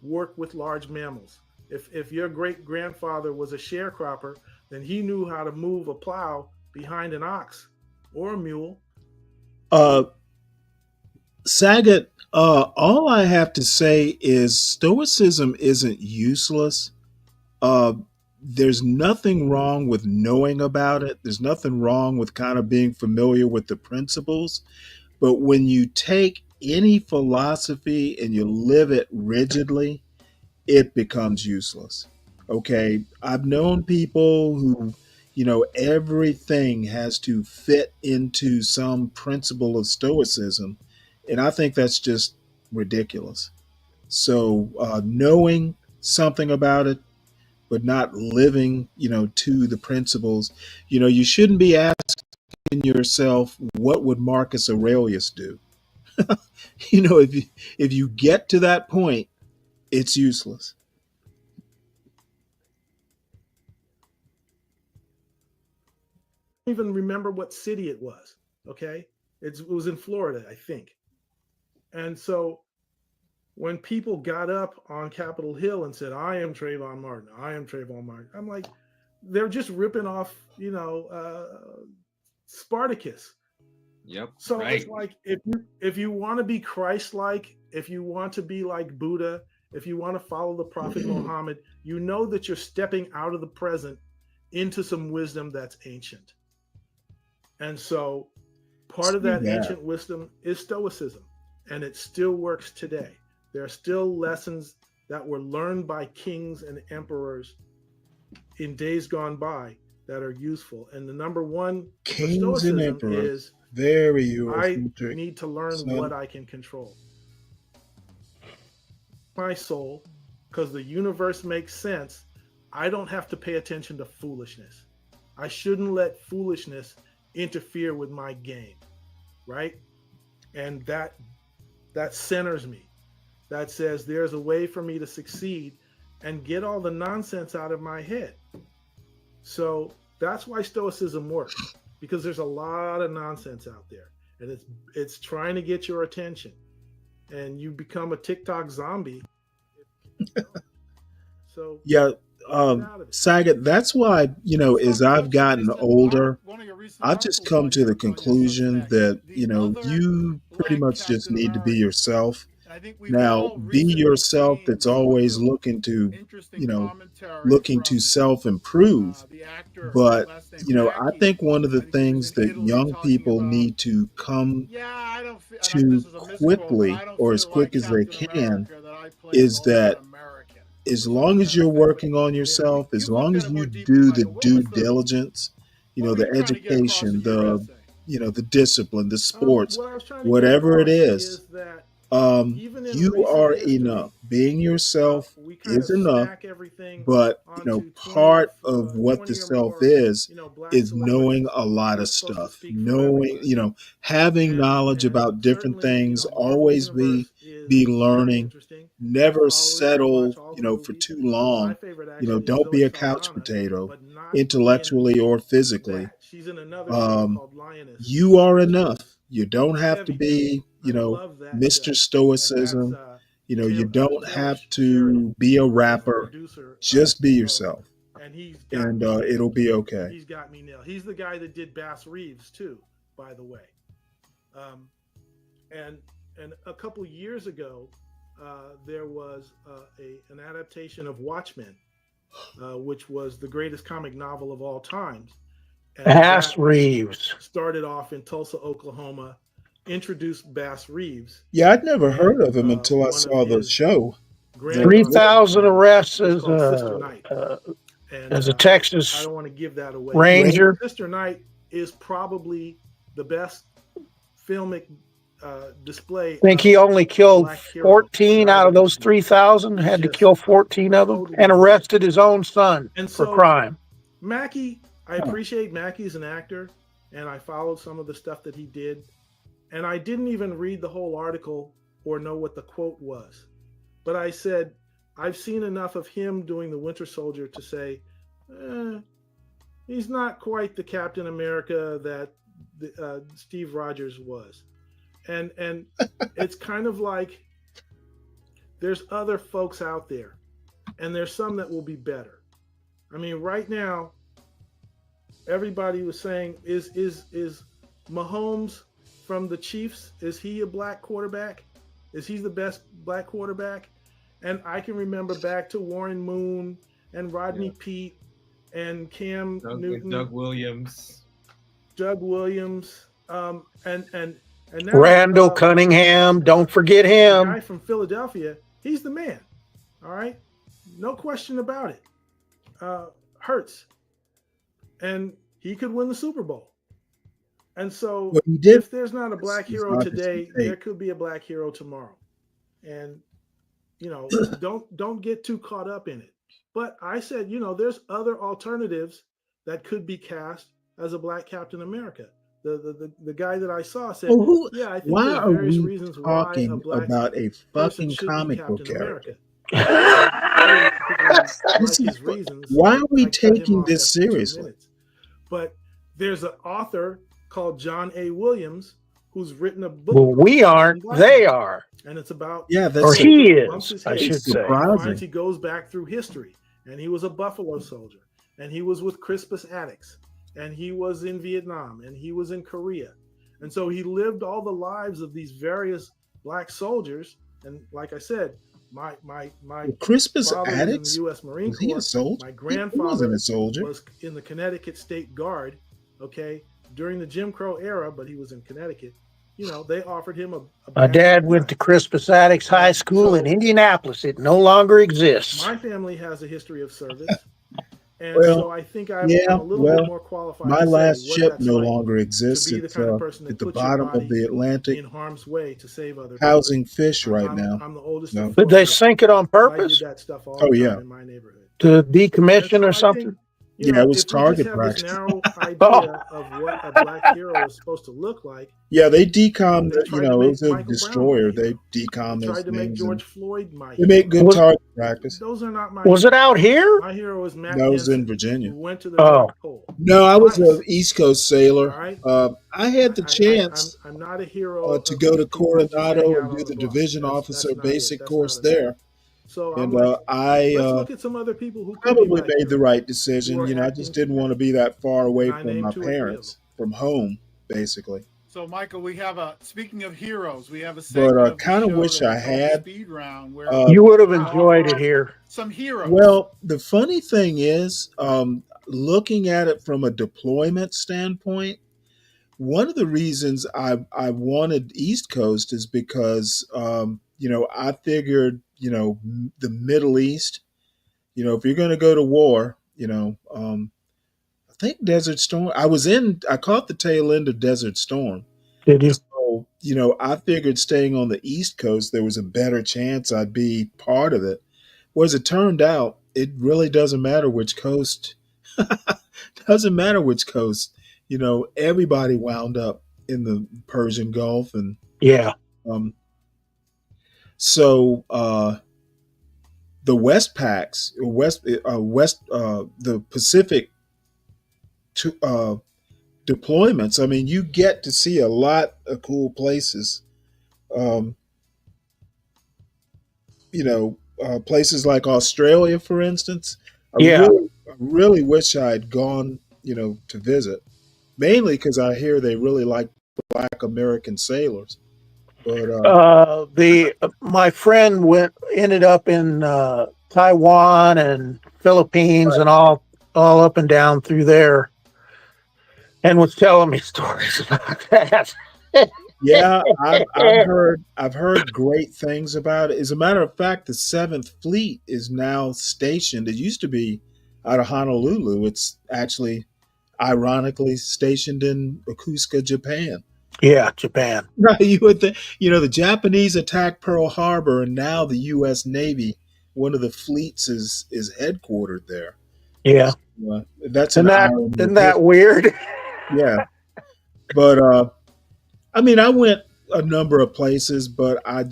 work with large mammals? If your great-grandfather was a sharecropper, then he knew how to move a plow behind an ox or a mule. Saget, all I have to say is Stoicism isn't useless. There's nothing wrong with knowing about it. There's nothing wrong with kind of being familiar with the principles. But when you take any philosophy and you live it rigidly, it becomes useless. Okay. I've known people who, everything has to fit into some principle of Stoicism. And I think that's just ridiculous. So knowing something about it, but not living, to the principles, you shouldn't be asking yourself, what would Marcus Aurelius do? If you get to that point, it's useless. Even remember what city it was. Okay. It was in Florida, I think. And so when people got up on Capitol Hill and said, I am Trayvon Martin, I am Trayvon Martin, I'm like, they're just ripping off, Spartacus. Yep. So right. It's like, if you want to be Christ-like, if you want to be like Buddha, if you want to follow the Prophet Muhammad, you know that you're stepping out of the present into some wisdom that's ancient. And so part of that ancient wisdom is Stoicism, and it still works today. There are still lessons that were learned by kings and emperors in days gone by that are useful. And the number one kings and emperors is very I need to learn what I can control. my soul, because the universe makes sense, I don't have to pay attention to foolishness. I shouldn't let foolishness interfere with my game, right? And that centers me. That says there's a way for me to succeed and get all the nonsense out of my head. So that's why Stoicism works, because there's a lot of nonsense out there, and it's trying to get your attention, and you become a TikTok zombie. So Yeah, Saget, that's why, as I've gotten older, I've just come to the conclusion that, you pretty much just need to be yourself. Now, be yourself that's always looking to self-improve. But, I think one of the things that young people need to come to quickly, or as quick as they can, is that as long as you're working on yourself, as long as you do the due diligence, the education, the discipline, the sports, whatever it is, you are enough. Being yourself is enough. But, part of what the self is knowing a lot of stuff, knowing, having knowledge about different things, always be learning, never settle, for too long. Don't be a couch potato, intellectually or physically. You are enough. You don't have to be, Mr. Stoicism. You don't have to be a rapper. Just be yourself, and it'll be okay. He's got me nailed. He's the guy that did Bass Reeves too, by the way. And a couple years ago, there was an adaptation of Watchmen, which was the greatest comic novel of all times. And Bass Reeves started off in Tulsa, Oklahoma, introduced Bass Reeves. Yeah, I'd never heard of him until I saw the show. 3,000 arrests as a Texas I don't want to give that away. Ranger. Sister Night is probably the best filmic display. I think he only killed 14 out of those 3,000, had to kill 14 of them, and arrested his own son for crime. Mackie, I appreciate Mackie as an actor, and I followed some of the stuff that he did. And I didn't even read the whole article or know what the quote was. But I said, I've seen enough of him doing the Winter Soldier to say, he's not quite the Captain America that Steve Rogers was. And it's kind of like there's other folks out there, and there's some that will be better. I mean, right now, everybody was saying, is Mahomes from the Chiefs, is he a black quarterback? Is he the best black quarterback? And I can remember back to Warren Moon and Rodney Peete and Cam Newton, Doug Williams, and now, Randall Cunningham, don't forget him. The guy from Philadelphia, he's the man. All right, no question about it. Hurts, and he could win the Super Bowl. And so, if there's not a black hero today, there could be a black hero tomorrow. And don't get too caught up in it. But I said, there's other alternatives that could be cast as a black Captain America. The guy that I saw said, I think why there's are various we reasons talking why a black about a person fucking should be comic Captain book character? Why are we taking this seriously? But there's an author called John A. Williams who's written a book. Well, we aren't. They are. And it's about or he is. I should say. He goes back through history, and he was a Buffalo Soldier, and he was with Crispus Attucks, and he was in Vietnam, and he was in Korea, and so he lived all the lives of these various black soldiers. And like I said, my Crispus father was Attucks, in the U.S. Marine was he Corps. a soldier? My He grandfather wasn't a soldier. was in the Connecticut State Guard. Okay, during the Jim Crow era, but he was in Connecticut. They offered him a My dad went to Crispus Attucks High School in Indianapolis. It no longer exists. My family has a history of service, And Well, so I think I'm yeah, a little bit well, more qualified my to say last what ship that's no like longer to exists. be the It's kind of person at that the puts your bottom of body the Atlantic, in harm's way to save other people. housing fish right now. I'm the oldest of No. Did four they boys. sink it on And I did purpose that stuff all Oh, the yeah. time in my neighborhood. to And decommission so or I think, something? Yeah, it was if we just target have this practice. narrow Oh, idea of what a black hero is supposed to look like, Yeah, they decommed, they tried to it was make a Michael Brown my destroyer. hero. They They decommed those tried to make things and George Floyd my they make hero. good target practice. Those are not my was heroes. it out here? My hero is Matt That was in Hansen, Virginia. who went to the Oh, North Pole No, I was twice. an East Coast sailor. All right. I had the chance I'm not a hero to of go these to people that you hang Coronado out and do on the the block. division officer That's not it. basic That's course not enough. there. So I'm And like, I let's look at some other people who could be probably my made the hero, right who decision. are I acting just didn't today. want to be that far away And I from named my 2 or 3 of them. parents, from home, basically. So, Michael, we have speaking of heroes, we have a But segment I of the kind of show wish that I we call the had. speed round, where you would have we enjoyed offer it up here. some heroes. Well, the funny thing is, looking at it from a deployment standpoint, one of the reasons I wanted East Coast is because I figured the Middle East, if you're going to go to war, I think Desert Storm. I caught the tail end of Desert Storm. Did you? So I figured staying on the East Coast there was a better chance I'd be part of it. Well, as it turned out, it really doesn't matter which coast. Doesn't matter which coast. Everybody wound up in the Persian Gulf, and Yeah. so the the Pacific deployments. I mean, you get to see a lot of cool places. Um, Places like Australia, for instance. Yeah. I really wish I had gone, to visit. Mainly because I hear they really like Black American sailors. But My friend ended up in Taiwan and Philippines and all up and down through there, and was telling me stories about that. yeah, I've heard great things about it. As a matter of fact, the Seventh Fleet is now stationed. It used to be out of Honolulu. It's actually, ironically, stationed in Yokosuka, Japan. Yeah, Japan. Right, you would think, the Japanese attacked Pearl Harbor, and now the U.S. Navy, one of the fleets, is headquartered there. Yeah, that's isn't that weird? Yeah, but I mean, I went a number of places, but of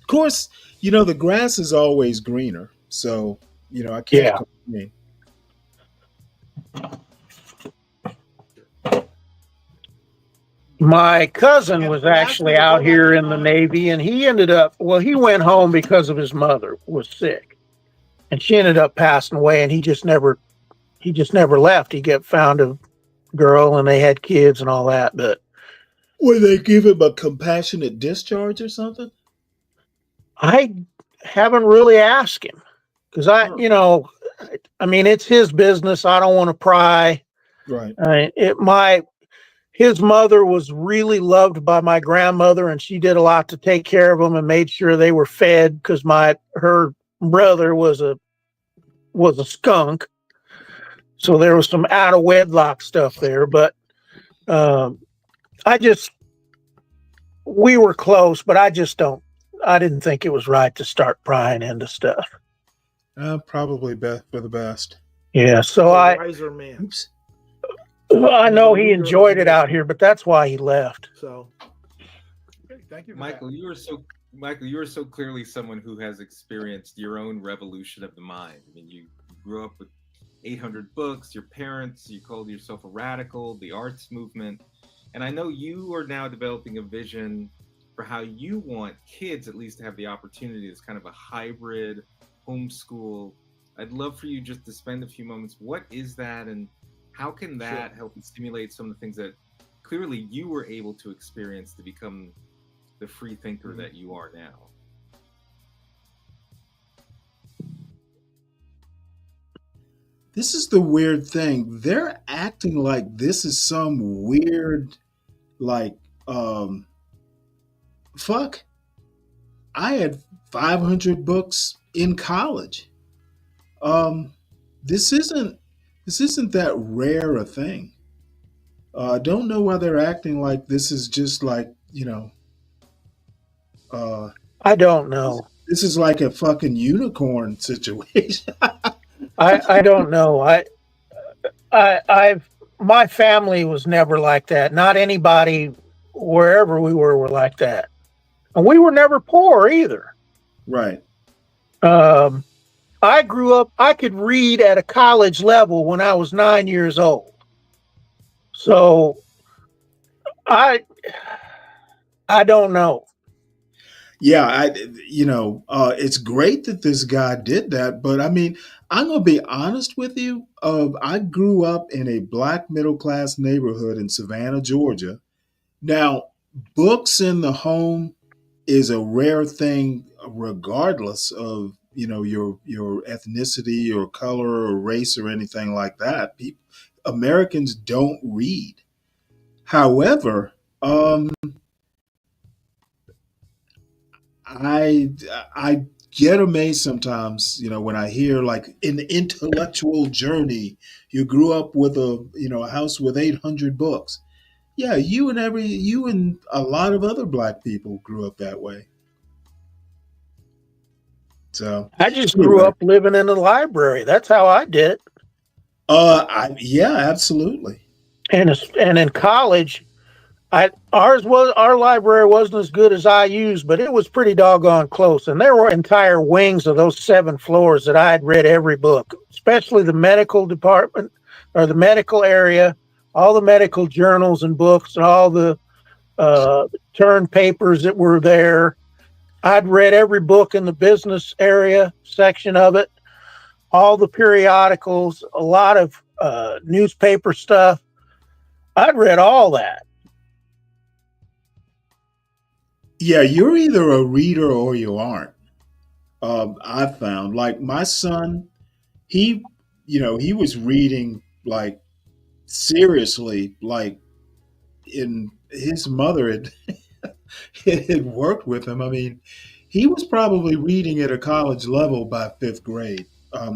course, the grass is always greener, so I can't complain. My cousin was actually out here in the Navy, and he he went home because of his mother was sick, and she ended up passing away, and he just never left. He found a girl, and they had kids and all that, but would they give him a compassionate discharge or something? I haven't really asked him because I mean, it's his business. I don't want to pry. Right. His mother was really loved by my grandmother, and she did a lot to take care of them and made sure they were fed because her brother was a skunk. So there was some out of wedlock stuff there, but we were close, but I didn't think it was right to start prying into stuff. Probably for the best. Yeah. So wiser man. Oops. I know he enjoyed it out here, but that's why he left. So, okay, thank you, Michael. You are so clearly someone who has experienced your own revolution of the mind. I mean, you grew up with 800 books. Your parents, you called yourself a radical. The arts movement, and I know you are now developing a vision for how you want kids at least to have the opportunity as kind of a hybrid homeschool. I'd love for you just to spend a few moments. What is that, and how can that help and stimulate some of the things that clearly you were able to experience to become the free thinker that you are now? This is the weird thing. They're acting like this is some weird, fuck. I had 500 books in college. This isn't, this isn't that rare a thing. I don't know why they're acting like this is just like, uh, I don't know. this is like a fucking unicorn situation. I don't know. I've my family was never like that. Not anybody wherever we were like that. And we were never poor either. Right. Um, I grew up, I could read at a college level when I was 9 years old. So I don't know. Yeah, it's great that this guy did that, but I mean, I'm gonna be honest with you. I grew up in a black middle class neighborhood in Savannah, Georgia. Now, books in the home is a rare thing, regardless of your ethnicity or color or race or anything like that. Americans don't read. However, I get amazed sometimes, when I hear like an intellectual journey. You grew up with a house with 800 books. Yeah, you and a lot of other black people grew up that way. So I just grew anyway, up living in a library. That's how I did it. yeah, absolutely. And in college, our library wasn't as good as IU's, but it was pretty doggone close. And there were entire wings of those 7 floors that I had read every book, especially the medical department or the medical area, all the medical journals and books and all the turn papers that were there. I'd read every book in the business area section of it, all the periodicals, a lot of newspaper stuff. I'd read all that. Yeah, you're either a reader or you aren't. I found like my son, he, he was reading like seriously, like in his mother had had worked with him. I mean, he was probably reading at a college level by 5th grade.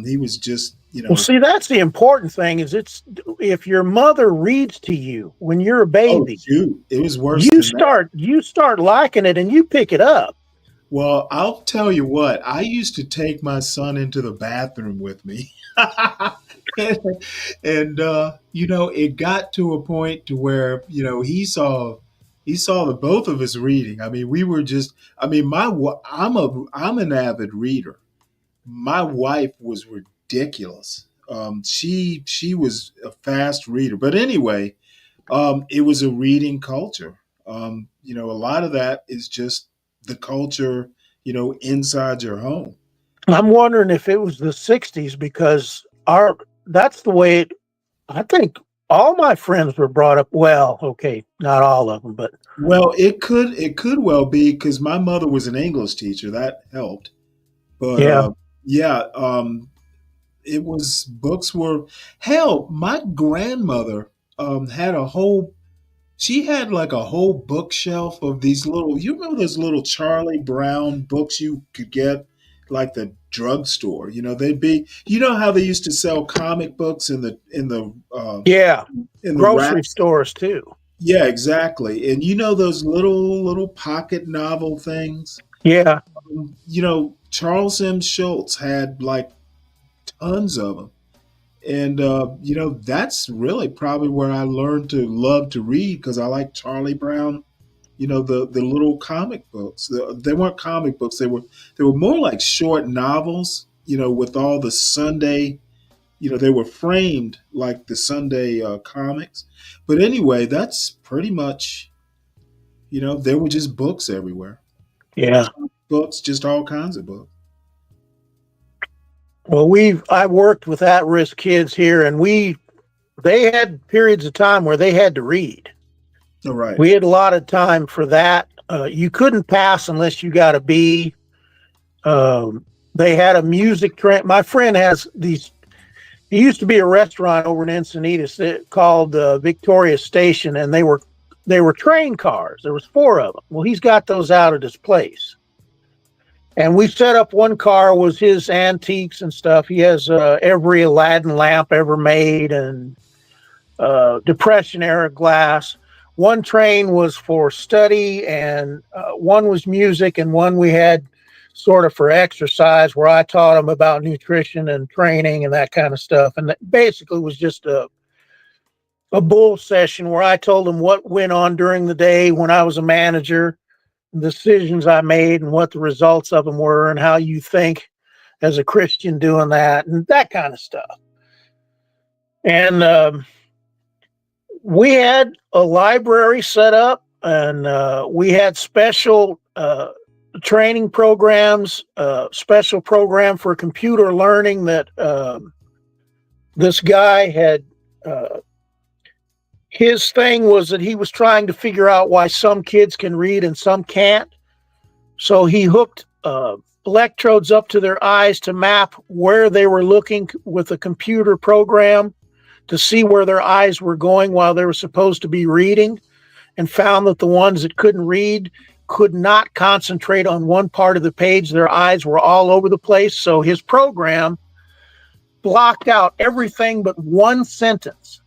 He was just, Well, see, that's the important thing is if your mother reads to you when you're a oh baby, shoot, it was worse than that. you start liking it and you pick it up. Well, I'll tell you what, I used to take my son into the bathroom with me. And it got to a point to where, he saw the both of us reading. I mean, we were just I mean, I'm an avid reader. My wife was ridiculous. She was a fast reader. But anyway, it was a reading culture. A lot of that is just the culture, inside your home. I'm wondering if it was the 60s because that's the way I think all my friends were brought up. Well, okay, not all of them, but Well, it could well be because my mother was an English teacher. That helped. But yeah. yeah, it was books were hell. My grandmother had a whole. She had like a whole bookshelf of these little. You remember those little Charlie Brown books you could get like the drugstore? They'd be. You know how they used to sell comic books Yeah, in the grocery racks. stores too. Yeah, exactly. And those little pocket novel things. Yeah. Charles M. Schultz had like tons of them. And, that's really probably where I learned to love to read because I like Charlie Brown, the little comic books. They weren't comic books. They were more like short novels, with all the Sunday, they were framed like the Sunday comics. But anyway, that's pretty much, there were just books everywhere. Yeah. Books, just all kinds of books. Well, I worked with at-risk kids here, and they had periods of time where they had to read. All right. We had a lot of time for that. You couldn't pass unless you got a B. They had a music trend. My friend has these. He used to be a restaurant over in Encinitas called Victoria Station, and they were train cars. There was 4 of them. Well, he's got those out at his place. And we set up one car was his antiques and stuff. He has every Aladdin lamp ever made and Depression era glass. One train was for study, and one was music, and one we had sort of for exercise, where I taught him about nutrition and training and that kind of stuff. And that basically was just a bull session where I told him what went on during the day when I was a manager, the decisions I made, and what the results of them were, and how you think as a Christian doing that, and that kind of stuff. And we had a library set up, and we had special training programs, special program for computer learning that this guy had. His thing was that he was trying to figure out why some kids can read and some can't. So he hooked electrodes up to their eyes to map where they were looking with a computer program to see where their eyes were going while they were supposed to be reading, and found that the ones that couldn't read could not concentrate on one part of the page. Their eyes were all over the place. So his program blocked out everything but one sentence.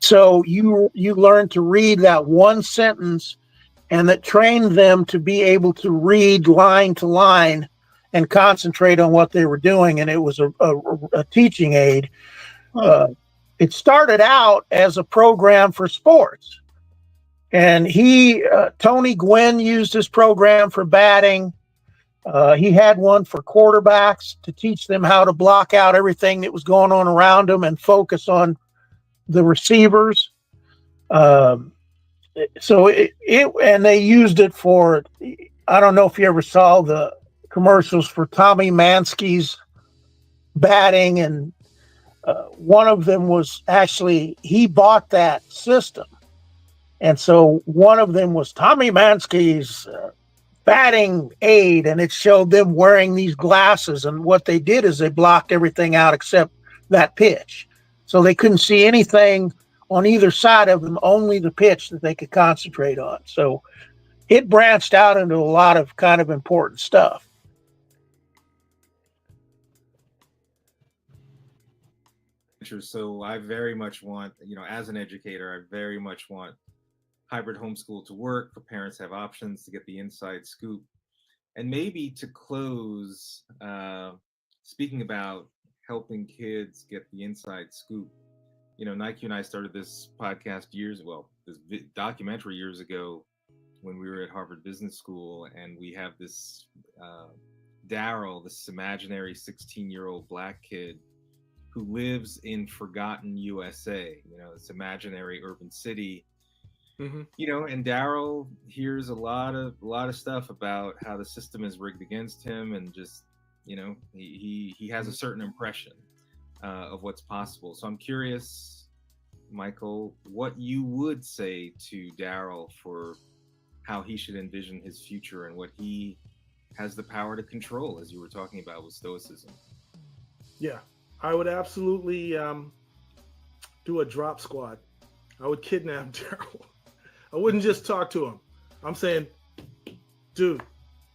So you learn to read that one sentence, and that trained them to be able to read line to line and concentrate on what they were doing. And it was a teaching aid. It started out as a program for sports. And Tony Gwynn used his program for batting. He had one for quarterbacks to teach them how to block out everything that was going on around them and focus on the receivers. And they used it for, I don't know if you ever saw the commercials for Tommy Mansky's batting, and one of them was actually, he bought that system. And so one of them was Tommy Mansky's batting aid, and it showed them wearing these glasses. And what they did is they blocked everything out except that pitch. So they couldn't see anything on either side of them, only the pitch that they could concentrate on. So it branched out into a lot of kind of important stuff. So I very much want, as an educator, I very much want hybrid homeschool to work. For parents have options to get the inside scoop. And maybe to close, speaking about helping kids get the inside scoop, Nike and I started this podcast this documentary years ago when we were at Harvard Business School, and we have this Daryl, this imaginary 16-year-old black kid who lives in forgotten USA, this imaginary urban city. Mm-hmm. And Daryl hears a lot of stuff about how the system is rigged against him, and just, he has a certain impression of what's possible. So I'm curious, Michael, what you would say to Daryl for how he should envision his future and what he has the power to control, as you were talking about with Stoicism. Yeah, I would absolutely do a drop squad. I would kidnap Daryl. I wouldn't just talk to him. I'm saying, dude,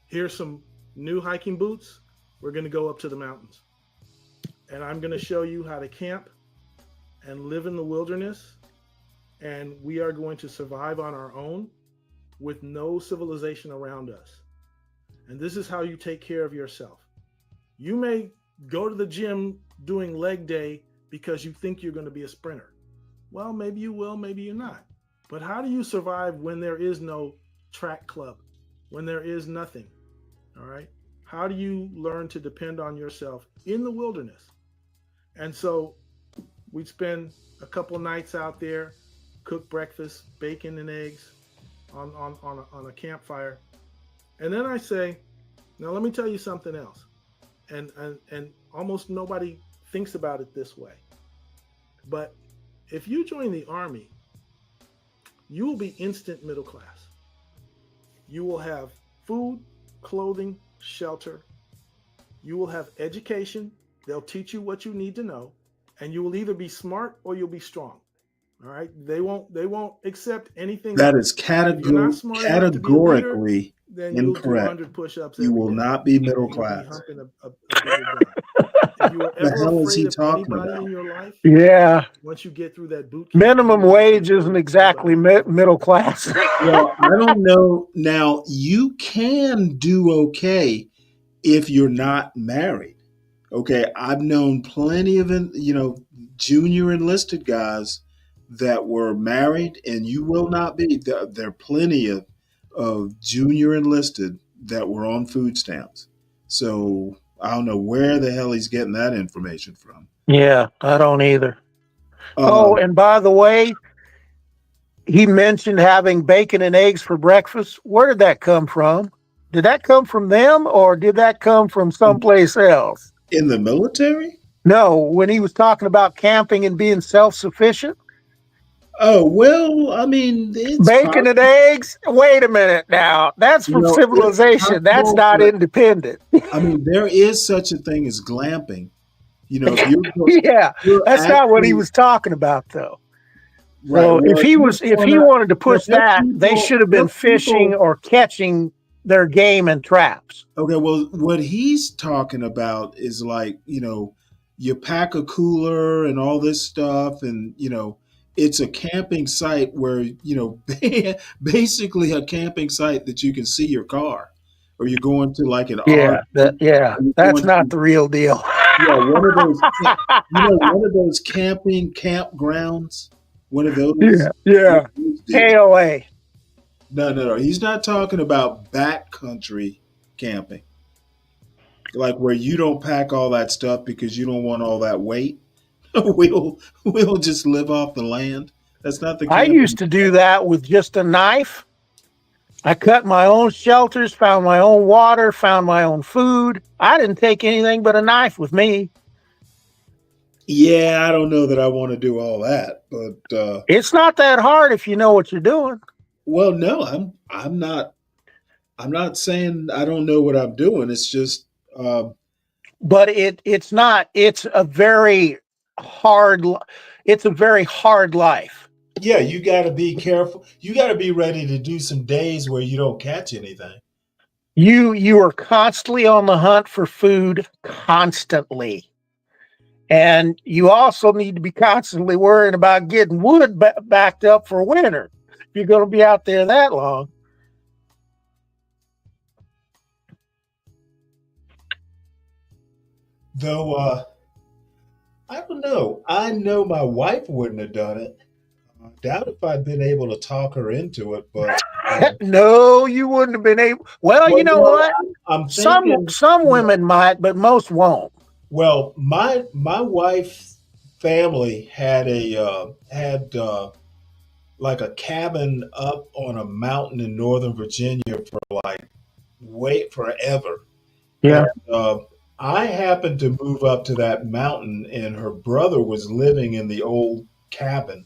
here's some new hiking boots. We're going to go up to the mountains. And I'm going to show you how to camp and live in the wilderness. And we are going to survive on our own with no civilization around us. And this is how you take care of yourself. You may go to the gym doing leg day because you think you're going to be a sprinter. Well, maybe you will, maybe you're not. But how do you survive when there is no track club, when there is nothing? All right. How do you learn to depend on yourself in the wilderness? And so we'd spend a couple nights out there, cook breakfast, bacon and eggs on a campfire. And then I say, now let me tell you something else. And almost nobody thinks about it this way. But if you join the Army, you will be instant middle class. You will have food, clothing, shelter. You will have education. They'll teach you what you need to know. And you will either be smart or you'll be strong. All right, they won't accept anything That is less. If you're not smart enough to be a leader, categorically then you'll do incorrect. 100 push-ups You every will day, not be and middle you'll be class. humping a bigger guy. If you were The ever hell is afraid he of talking anybody about? in your life, Yeah. once you get through that boot camp, Minimum you won't be wage afraid isn't of exactly nobody. middle class. Well, I don't know. Now, you can do okay if you're not married. Okay, I've known plenty of junior enlisted guys that were married, and you will not be. There are plenty of junior enlisted that were on food stamps. So I don't know where the hell he's getting that information from. Yeah, I don't either. Oh, Um, and by the way, he mentioned having bacon and eggs for breakfast. Where did that come from? Did that come from them or did that come from someplace else? in the military? No, when he was talking about camping and being self sufficient. Oh, well, I mean, it's Bacon and possible. eggs? Wait a minute now. That's from It's civilization. That's possible, not but independent. I mean, there is such a thing as glamping. If Yeah, you're that's not what he actually was talking about, though. right. So Well, if he wanted to push there are that, they people, should have there been are people. fishing or catching their game in traps. Okay, well, what he's talking about is like you pack a cooler and all this stuff, and it's a camping site where basically a camping site that you can see your car, or you're going to like an RV, Yeah, or you're that's going not to the real deal. one of those one of those camping campgrounds, one of those. Yeah. deals. KOA. No. He's not talking about backcountry camping, like where you don't pack all that stuff because you don't want all that weight. We'll just live off the land. That's not the I camping. used to do that with just a knife. I cut my own shelters, found my own water, found my own food. I didn't take anything but a knife with me. Yeah, I don't know that I want to do all that, but It's not that hard if you know what you're doing. well, no, I'm not. I'm not saying I don't know what I'm doing. It's just But it's not. It's a very hard. It's a very hard life. yeah, you got to be careful. You got to be ready to do some days where you don't catch anything. You are constantly on the hunt for food, constantly. And you also need to be constantly worrying about getting wood backed up for winter if you're going to be out there that long. Though I don't know. I know my wife wouldn't have done it. I doubt if I'd been able to talk her into it, but No, you wouldn't have been able. Well, you know what? I'm Some thinking women might, but most won't. well, my wife's family had like a cabin up on a mountain in Northern Virginia for like wait forever. Yeah. And, I happened to move up to that mountain, and her brother was living in the old cabin.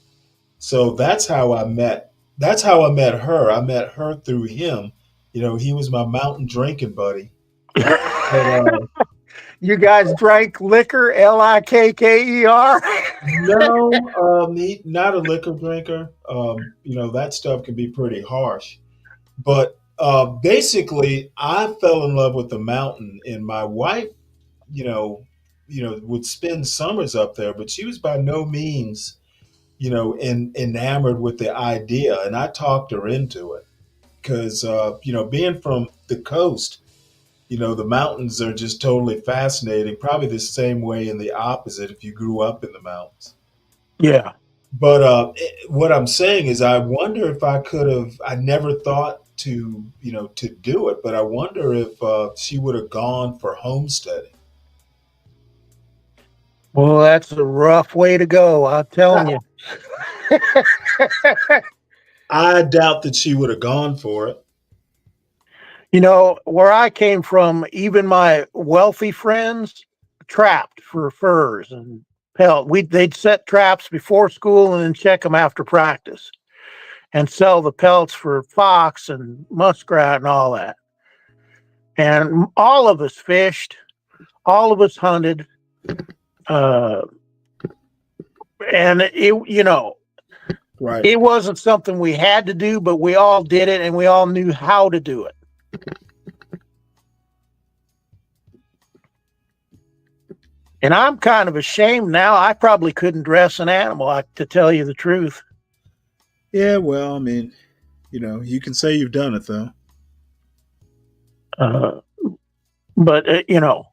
So that's how I met. That's how I met her. I met her through him. He was my mountain drinking buddy. But, You guys drank liquor, Likker? no, not a liquor drinker. That stuff can be pretty harsh. But basically, I fell in love with the mountain, and my wife, would spend summers up there, but she was by no means, enamored with the idea. And I talked her into it because, being from the coast, the mountains are just totally fascinating. Probably the same way in the opposite if you grew up in the mountains. Yeah. But what I'm saying is, I wonder if I could have. I never thought to do it, but I wonder if she would have gone for homesteading. Well, that's a rough way to go, I'm telling you. I doubt that she would have gone for it. Where I came from, even my wealthy friends trapped for furs and pelt. They'd set traps before school and then check them after practice and sell the pelts for fox and muskrat and all that. And all of us fished, all of us hunted. And Right. It wasn't something we had to do, but we all did it and we all knew how to do it. And I'm kind of ashamed now. I probably couldn't dress an animal, to tell you the truth. Yeah, well, I mean, you know, you can say you've done it though. But you know,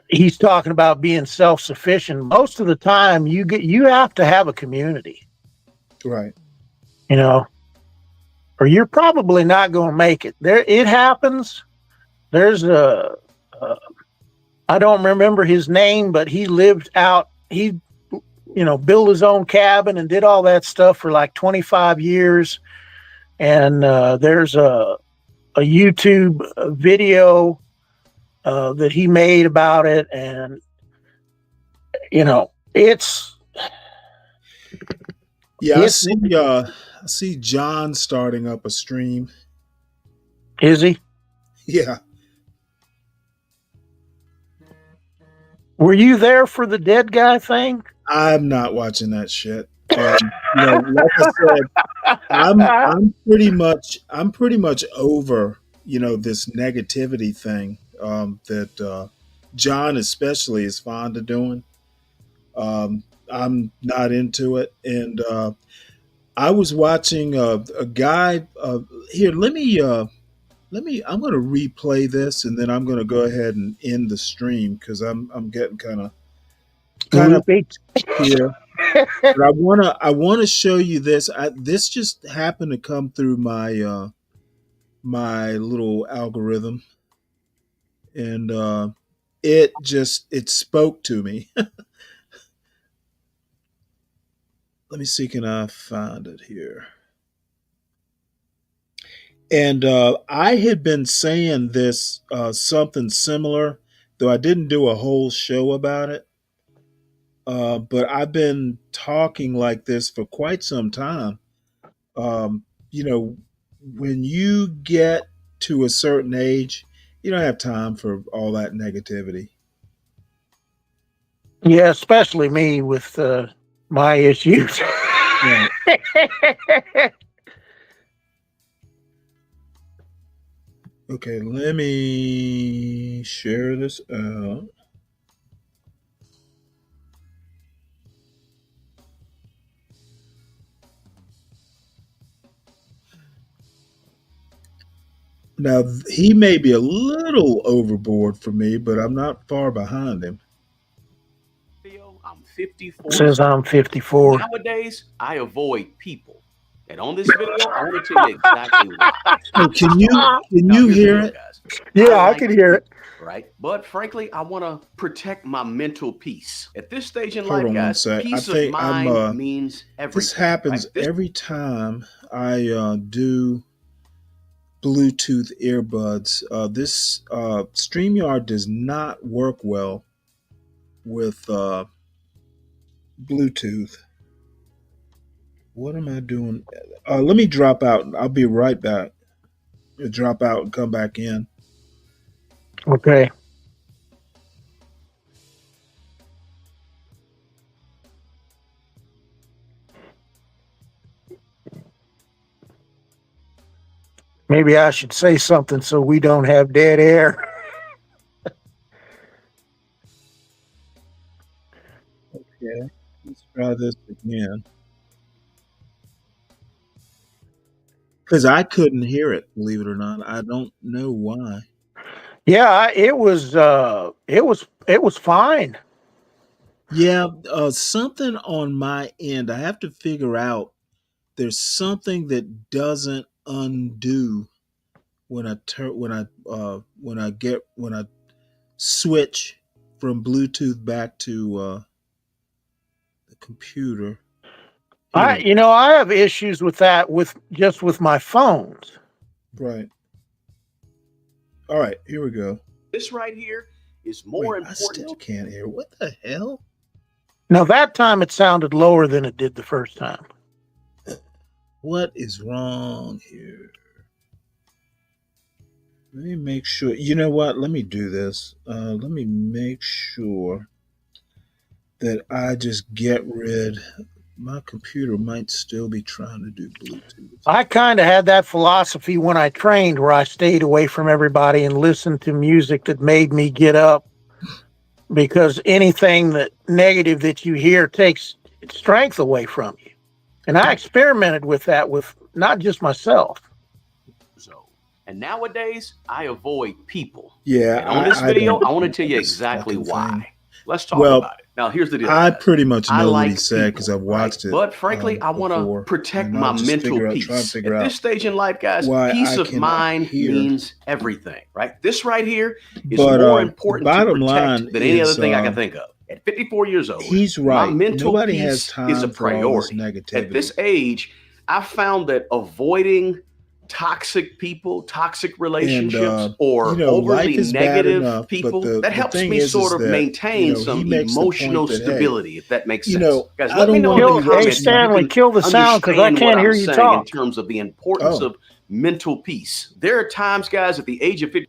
he's talking about being self-sufficient. Most of the time, you have to have a community, Right. you know, or you're probably not going to make it. It happens. There's I don't remember his name, but he lived out. He, you know, built his own cabin and did all that stuff for like 25 years. And there's a YouTube video that he made about it, and you know, it's yeah. I see John starting up a stream. Is he? Yeah. Were you there for the dead guy thing? I'm not watching that shit. You know, like I said, I'm pretty much over, you know, this negativity thing that John especially is fond of doing. I'm not into it, and I was watching a guy here. I'm going to replay this, and then I'm going to go ahead and end the stream because I'm getting kind of here. But I wanna show you this. This just happened to come through my my little algorithm, and it spoke to me. Let me see, can I find it here? And I had been saying this something similar, though I didn't do a whole show about it. But I've been talking like this for quite some time. You know, when you get to a certain age, you don't have time for all that negativity. Yeah, especially me with my issues. Right. Okay, let me share this out. Now, he may be a little overboard for me, but I'm not far behind him. I'm 54. Says I'm 54. Nowadays, I avoid people. And on this video, I want to tell you exactly why. Hey, can Now, you here's the hear deal, it? guys. Yeah, I like can hear it. Right? But frankly, I want to protect my mental peace. At this stage in Hold life, on one guys, sec. I peace of think mind means everything. this happens right? every time I do Bluetooth earbuds. This StreamYard does not work well with Bluetooth. What am I doing? Let me drop out. I'll be right back. Drop out and come back in. Okay. Maybe I should say something so we don't have dead air. Okay, let's try this again. Because I couldn't hear it, believe it or not. I don't know why. Yeah, it was fine. Yeah, something on my end. I have to figure out. There's something that doesn't undo when I switch from Bluetooth back to the computer. I have issues with that with my phones. Right. All right, here we go. This right here is more important. I still can't hear. What the hell? Now that time it sounded lower than it did the first time. What is wrong here? Let me make sure. You know what? Let me do this. Let me make sure that I just get rid. My computer might still be trying to do Bluetooth. I kind of had that philosophy when I trained, where I stayed away from everybody and listened to music that made me get up, because anything that negative that you hear takes strength away from you. And I experimented with that with not just myself. And nowadays, I avoid people. Yeah, And on this I video, don't I want to know tell you this exactly fucking why. thing. Let's talk Well, about it. Now, here's the deal, I guys. pretty much I know what he like said because people, I've right? watched it But frankly, I want to before, protect and my I'll just mental try to peace. figure At out this stage in life, guys, why peace I of cannot mind hear. means everything, right? This right here is But more the important to bottom protect line than any other is, thing I can think of. At 54 years old, he's my right. mental Nobody has peace is a time for all this priority. negativity. At this age, I found that avoiding toxic people, toxic relationships, or life overly is bad negative enough, people, but that the helps thing me is sort of that, maintain he some makes the emotional point that, hey, stability, if that makes sense. Guys, I let me don't know want in to the be Hey, comments if you Stanley, can kill the sound because I understand can't what hear I'm you saying in talk. terms of the importance of mental peace. There are times, guys, at the age of 50.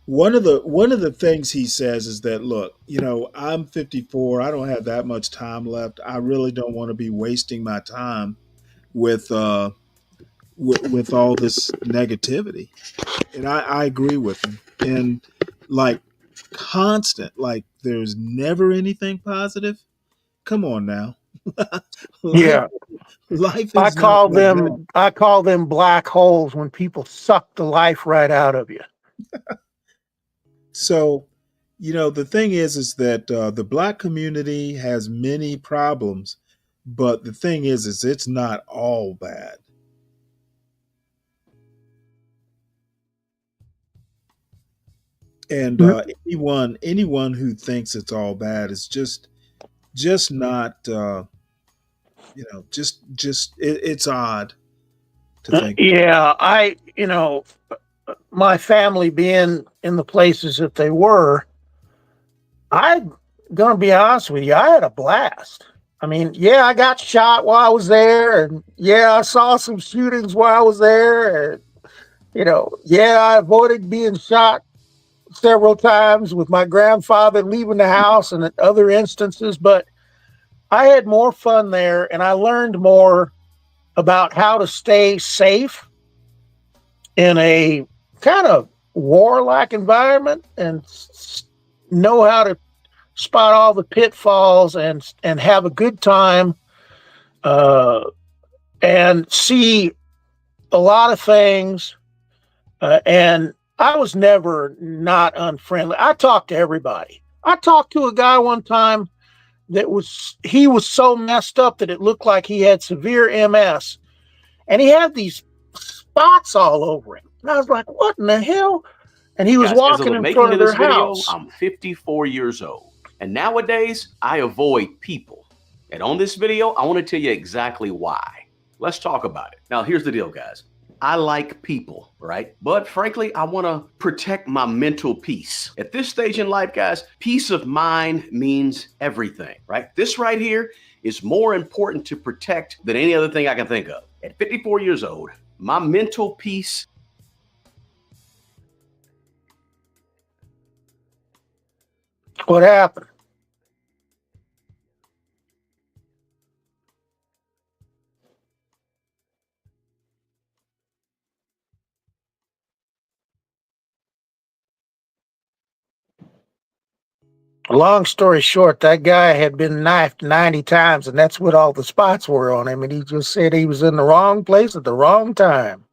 one of the things he says is that, look, I'm 54. I don't have that much time left. I really don't want to be wasting my time with with all this negativity. And I agree with him. And like constant, like there's never anything positive. Come on now. life, Yeah. life is not like that. I call them black holes when people suck the life right out of you. So, the thing is that the black community has many problems, but the thing is it's not all bad. And anyone who thinks it's all bad is just not it's odd to think. Yeah, my family being in the places that they were, I'm gonna be honest with you, I had a blast. I mean, yeah, I got shot while I was there, and yeah, I saw some shootings while I was there, and yeah, I avoided being shot several times with my grandfather leaving the house and at other instances, but I had more fun there, and I learned more about how to stay safe in a kind of warlike environment, and know how to spot all the pitfalls and have a good time, uh, and see a lot of things. And I was never not unfriendly. I talked to everybody. I talked to a guy one time he was so messed up that it looked like he had severe MS, and he had these spots all over him. And I was like, what in the hell? And he was Guys, as of walking the in making front of of their this video, house. I'm 54 years old. And nowadays, I avoid people. And on this video, I want to tell you exactly why. Let's talk about it. Now, here's the deal, guys. I like people, right? But frankly, I want to protect my mental peace. At this stage in life, guys, peace of mind means everything, right? This right here is more important to protect than any other thing I can think of. At 54 years old, my mental peace. What happened? Long story short, that guy had been knifed 90 times, and that's what all the spots were on him. And he just said he was in the wrong place at the wrong time.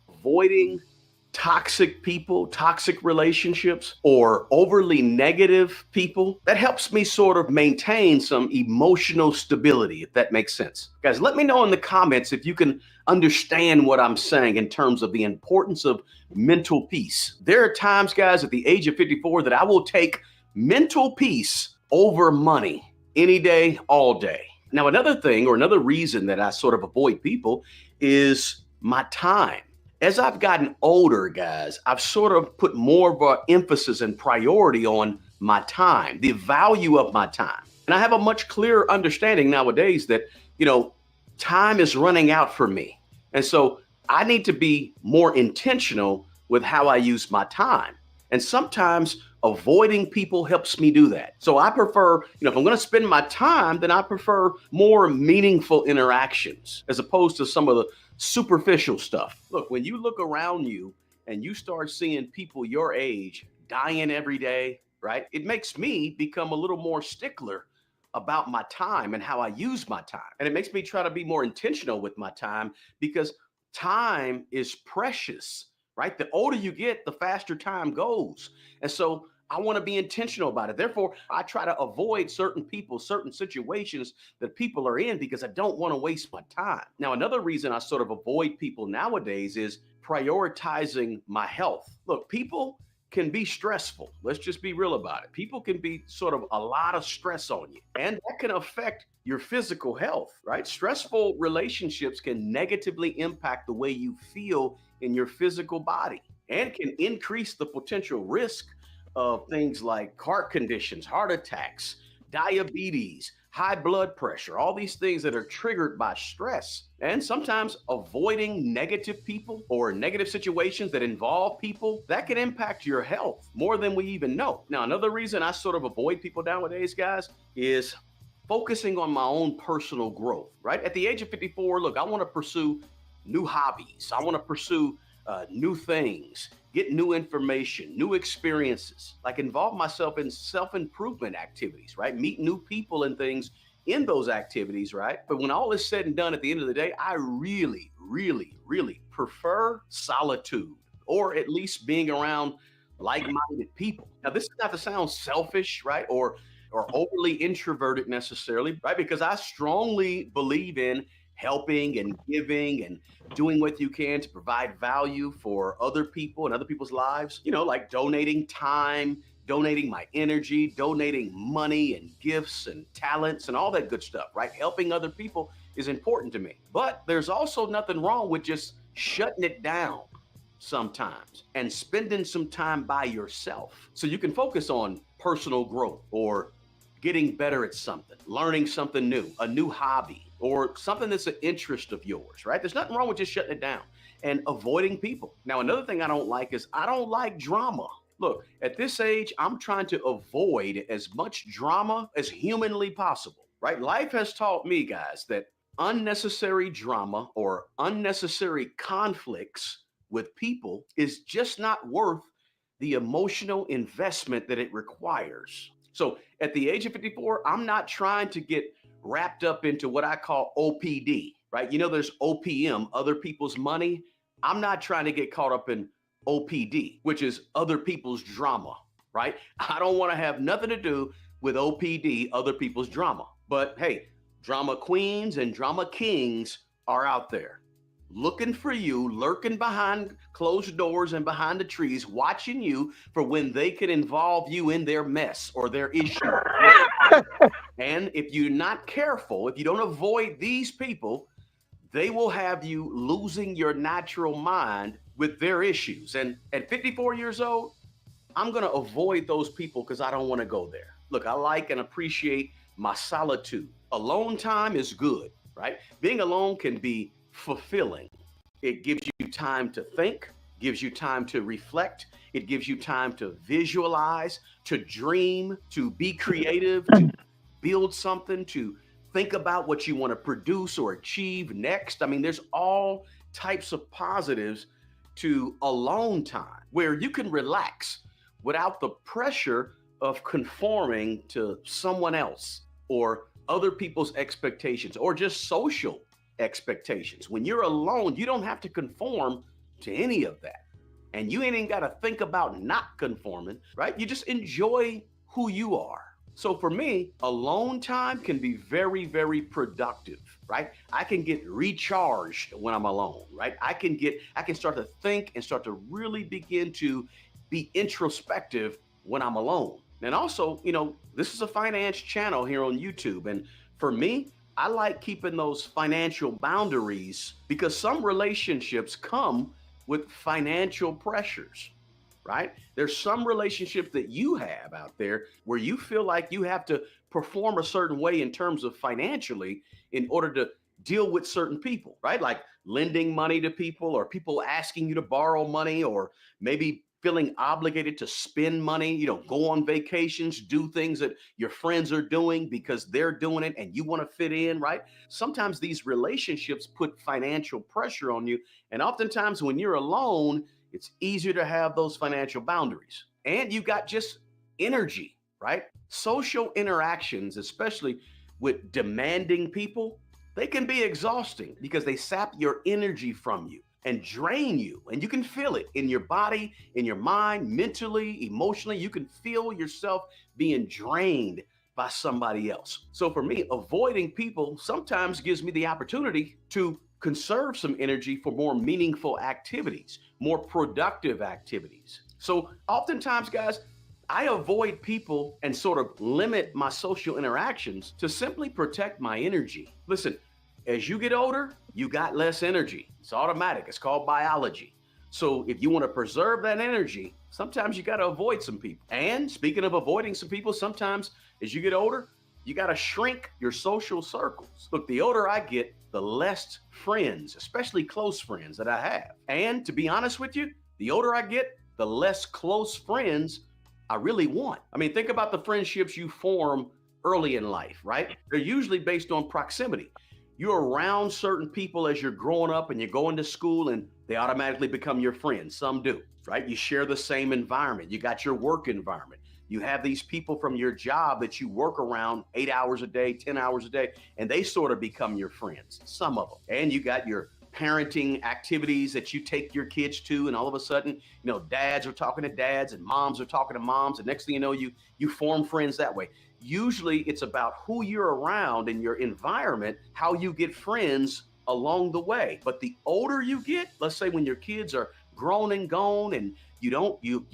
Avoiding toxic people, toxic relationships, or overly negative people, that helps me sort of maintain some emotional stability, if that makes sense. Guys, let me know in the comments if you can understand what I'm saying in terms of the importance of mental peace. There are times, guys, at the age of 54 that I will take mental peace over money any day, all day. Now, another thing or another reason that I sort of avoid people is my time. As I've gotten older, guys, I've sort of put more of an emphasis and priority on my time, the value of my time. And I have a much clearer understanding nowadays that, time is running out for me. And so I need to be more intentional with how I use my time. And sometimes avoiding people helps me do that. So I prefer, if I'm going to spend my time, then I prefer more meaningful interactions as opposed to some of the superficial stuff. Look, when you look around you and you start seeing people your age dying every day, right? It makes me become a little more stickler about my time and how I use my time. And it makes me try to be more intentional with my time because time is precious, right? The older you get, the faster time goes. And so I want to be intentional about it. Therefore, I try to avoid certain people, certain situations that people are in because I don't want to waste my time. Now, another reason I sort of avoid people nowadays is prioritizing my health. Look, people can be stressful. Let's just be real about it. People can be sort of a lot of stress on you, and that can affect your physical health, right? Stressful relationships can negatively impact the way you feel in your physical body and can increase the potential risk of things like heart conditions, heart attacks, diabetes, high blood pressure, all these things that are triggered by stress. And sometimes avoiding negative people or negative situations that involve people, that can impact your health more than we even know. Now, another reason I sort of avoid people nowadays, guys, is focusing on my own personal growth, right? At the age of 54, look, I want to pursue new hobbies. I want to pursue new things, get new information, new experiences, like involve myself in self-improvement activities, right? Meet new people and things in those activities, right? But when all is said and done at the end of the day, I really, really, really prefer solitude, or at least being around like-minded people. Now, this is not to sound selfish, right? Or overly introverted necessarily, right? Because I strongly believe in helping and giving and doing what you can to provide value for other people and other people's lives, like donating time, donating my energy, donating money and gifts and talents and all that good stuff, right? Helping other people is important to me. But there's also nothing wrong with just shutting it down sometimes and spending some time by yourself so you can focus on personal growth or getting better at something, learning something new, a new hobby, or something that's an interest of yours, right? There's nothing wrong with just shutting it down and avoiding people. Now, another thing I don't like is I don't like drama. Look, at this age, I'm trying to avoid as much drama as humanly possible, right? Life has taught me, guys, that unnecessary drama or unnecessary conflicts with people is just not worth the emotional investment that it requires. So at the age of 54, I'm not trying to get wrapped up into what I call OPD, right? There's OPM, other people's money. I'm not trying to get caught up in OPD, which is other people's drama, right? I don't want to have nothing to do with OPD, other people's drama. But hey, drama queens and drama kings are out there looking for you, lurking behind closed doors and behind the trees, watching you for when they can involve you in their mess or their issue. And if you're not careful, if you don't avoid these people, they will have you losing your natural mind with their issues. And at 54 years old, I'm going to avoid those people because I don't want to go there. Look, I like and appreciate my solitude. Alone time is good, right? Being alone can be fulfilling. It gives you time to think, gives you time to reflect. It gives you time to visualize, to dream, to be creative, to build something, to think about what you want to produce or achieve next. I mean, there's all types of positives to alone time where you can relax without the pressure of conforming to someone else or other people's expectations or just social expectations. When you're alone, you don't have to conform to any of that. And you ain't even got to think about not conforming, right? You just enjoy who you are. So for me, alone time can be very, very productive, right? I can get recharged when I'm alone, right? I can start to think and start to really begin to be introspective when I'm alone. And also, this is a finance channel here on YouTube. And for me, I like keeping those financial boundaries because some relationships come with financial pressures, right? There's some relationships that you have out there where you feel like you have to perform a certain way in terms of financially in order to deal with certain people, right? Like lending money to people or people asking you to borrow money or maybe feeling obligated to spend money, go on vacations, do things that your friends are doing because they're doing it and you want to fit in, right? Sometimes these relationships put financial pressure on you. And oftentimes when you're alone, it's easier to have those financial boundaries. And you got just energy, right? Social interactions, especially with demanding people, they can be exhausting because they sap your energy from you and drain you. And you can feel it in your body, in your mind, mentally, emotionally. You can feel yourself being drained by somebody else. So for me, avoiding people sometimes gives me the opportunity to conserve some energy for more meaningful activities, more productive activities. So oftentimes, guys, I avoid people and sort of limit my social interactions to simply protect my energy. Listen, as you get older, you got less energy. It's automatic. It's called biology. So if you want to preserve that energy, sometimes you got to avoid some people. And speaking of avoiding some people, sometimes as you get older, you got to shrink your social circles. Look, the older I get, the less friends, especially close friends that I have. And to be honest with you, the older I get, the less close friends I really want. I mean, think about the friendships you form early in life, right? They're usually based on proximity. You're around certain people as you're growing up and you're going to school and they automatically become your friends. Some do, right? You share the same environment. You got your work environment. You have these people from your job that you work around 8 hours a day, 10 hours a day, and they sort of become your friends, some of them. And you got your parenting activities that you take your kids to, and all of a sudden, dads are talking to dads and moms are talking to moms, and next thing you know, you form friends that way. Usually it's about who you're around in your environment, how you get friends along the way. But the older you get, let's say when your kids are grown and gone and you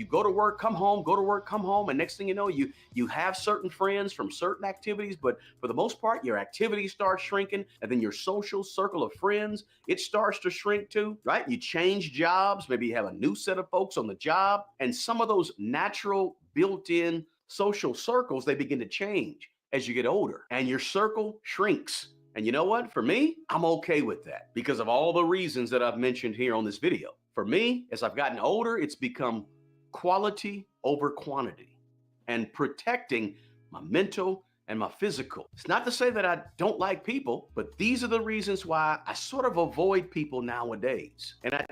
go to work, come home, go to work, come home, and next thing you know, you have certain friends from certain activities, but for the most part, your activities start shrinking, and then your social circle of friends, it starts to shrink too, right? You change jobs, maybe you have a new set of folks on the job, and some of those natural built-in social circles, they begin to change as you get older, and your circle shrinks. And you know what? For me, I'm okay with that because of all the reasons that I've mentioned here on this video. For me, as I've gotten older, it's become quality over quantity and protecting my mental and my physical. It's not to say that I don't like people, but these are the reasons why I sort of avoid people nowadays. And I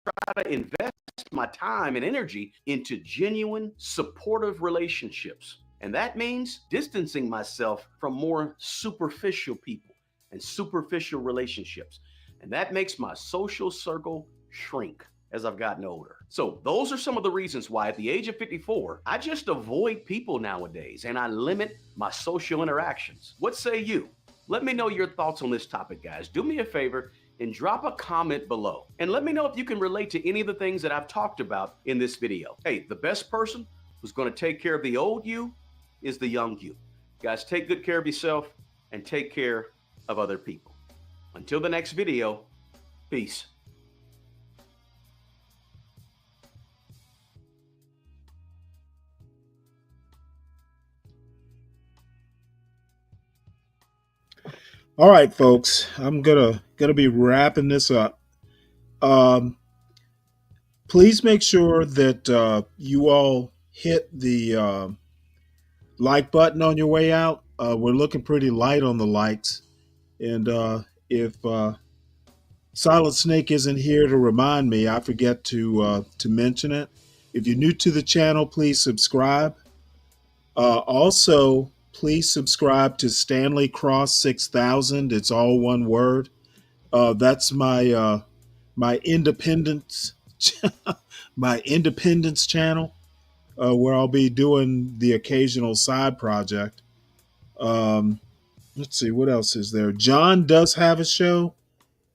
try to invest my time and energy into genuine, supportive relationships. And that means distancing myself from more superficial people and superficial relationships. And that makes my social circle shrink as I've gotten older. So those are some of the reasons why at the age of 54, I just avoid people nowadays and I limit my social interactions. What say you? Let me know your thoughts on this topic, guys. Do me a favor and drop a comment below. And let me know if you can relate to any of the things that I've talked about in this video. Hey, the best person who's going to take care of the old you is the young you. Guys, take good care of yourself and take care of other people. Until the next video, peace. All right, folks, I'm gonna be wrapping this up. Please make sure that you all hit the like button on your way out. We're looking pretty light on the likes, and if Silent Snake isn't here to remind me, I forget to mention it. If you're new to the channel, please subscribe. Also, please subscribe to Stanley Cross 6000. It's all one word. That's my my independence my Independence channel, where I'll be doing the occasional side project. Um, let's see, what else is there? John does have a show.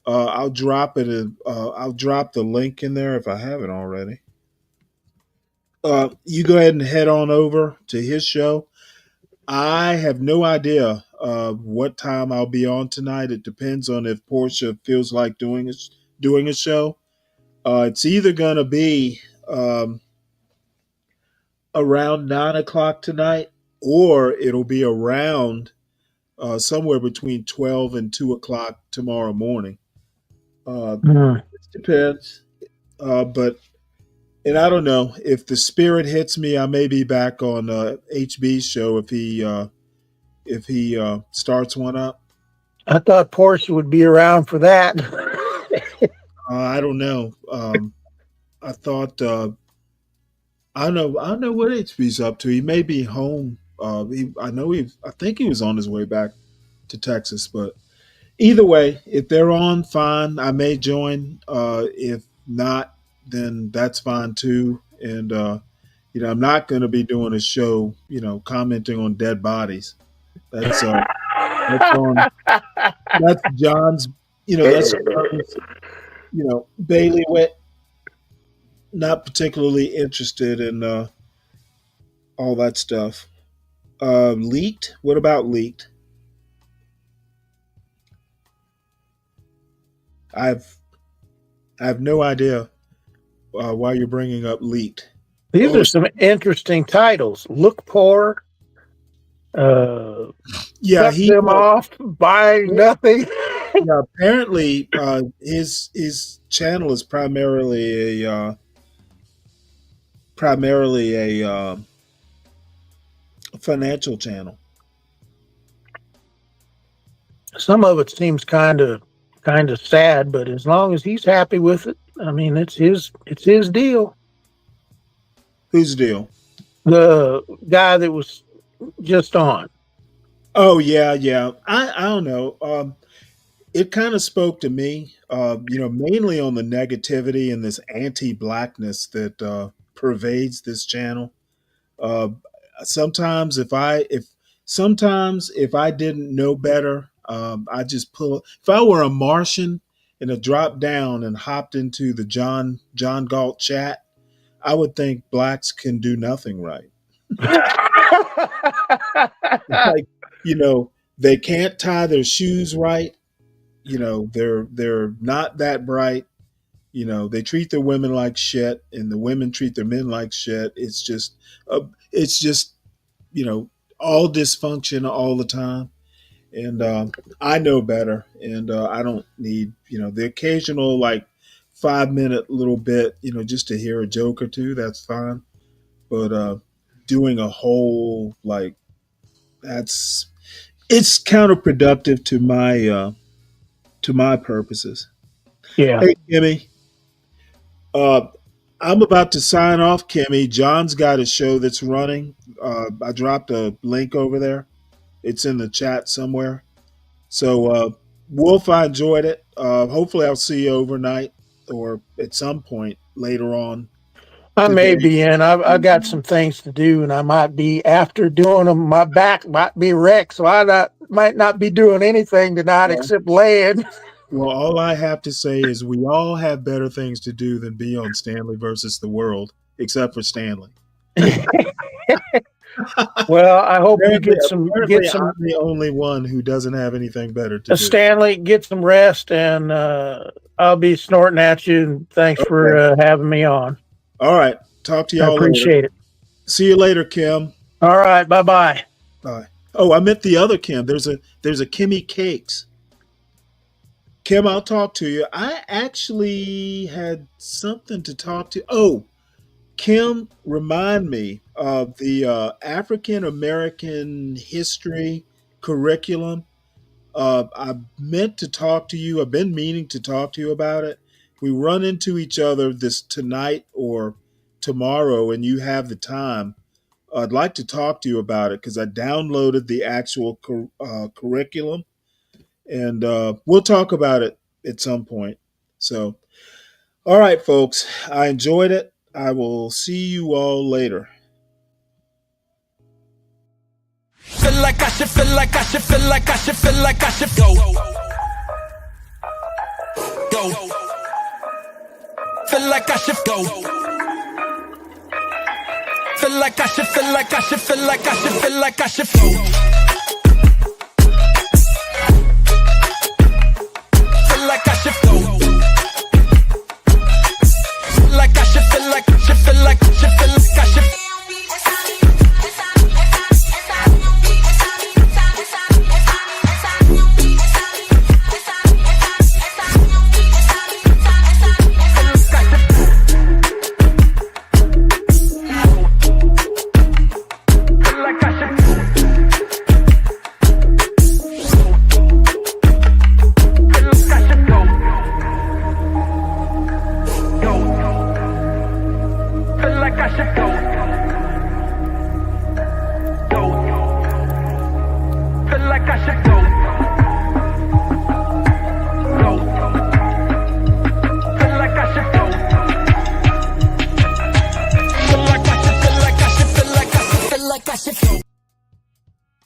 I'll drop it. I'll drop the link in there if I haven't already. You go ahead and head on over to his show. I have no idea what time I'll be on tonight. It depends on if Portia feels like doing a show. It's either gonna be around 9 o'clock tonight, or it'll be around somewhere between 12 and 2 o'clock tomorrow morning. Mm. It depends. But and I don't know if the spirit hits me. I may be back on HB's show if he starts one up. I thought Portia would be around for that. I don't know. I thought I don't know what HB's up to. He may be home. I think he was on his way back to Texas. But either way, if they're on, fine. I may join. If not, then that's fine too. And I'm not going to be doing a show, commenting on dead bodies. That's on. That's John's. That's John's, bailiwick. Not particularly interested in all that stuff. Leaked? What about Leaked? I have no idea why you're bringing up Leaked. These are some interesting titles. Look poor. Yeah, cut them off. Buy nothing. Yeah, apparently his channel is primarily a financial channel. Some of it seems kind of sad, but as long as he's happy with it, I mean, it's his deal. Whose deal? The guy that was just on. Oh yeah. I don't know. It kind of spoke to me, mainly on the negativity and this anti-blackness that pervades this channel. Uh, sometimes if I didn't know better, I just pull. If I were a Martian and a dropped down and hopped into the John Galt chat, I would think blacks can do nothing right. Like, they can't tie their shoes right. They're not that bright. They treat their women like shit, and the women treat their men like shit. It's just all dysfunction all the time. And I know better, and I don't need the occasional 5 minute little bit, just to hear a joke or two. That's fine, but doing a whole it's counterproductive to my purposes. Yeah. Hey, Kimmy. I'm about to sign off, Kimmy. John's got a show that's running. I dropped a link over there. It's in the chat somewhere. So, Wolf, I enjoyed it. Hopefully, I'll see you overnight or at some point later on. I may be in. I got some things to do, and I might be after doing them. My back might be wrecked, so might not be doing anything tonight except laying. Well, all I have to say is we all have better things to do than be on Stanley versus the World, except for Stanley. Well, I hope you get I'm the only one who doesn't have anything better to do. Stanley, get some rest, and I'll be snorting at you. And thanks for having me on. All right. Talk to y'all later. I appreciate it. See you later, Kim. All right. Bye-bye. Bye. Oh, I meant the other Kim. There's a Kimmy Cakes. Kim, I'll talk to you. I actually had something to talk to. Oh, Kim, remind me of the African American history curriculum. I meant to talk to you. I've been meaning to talk to you about it. We run into each other this tonight or tomorrow, and you have the time. I'd like to talk to you about it because I downloaded the actual curriculum, and we'll talk about it at some point. So, All right, folks. I enjoyed it. I will see you all later. Feel like I should, feel like I should, feel like I should, feel like I should go. Go. Feel like I should go. Feel like I should, feel like I should, feel like I should, feel like I should go.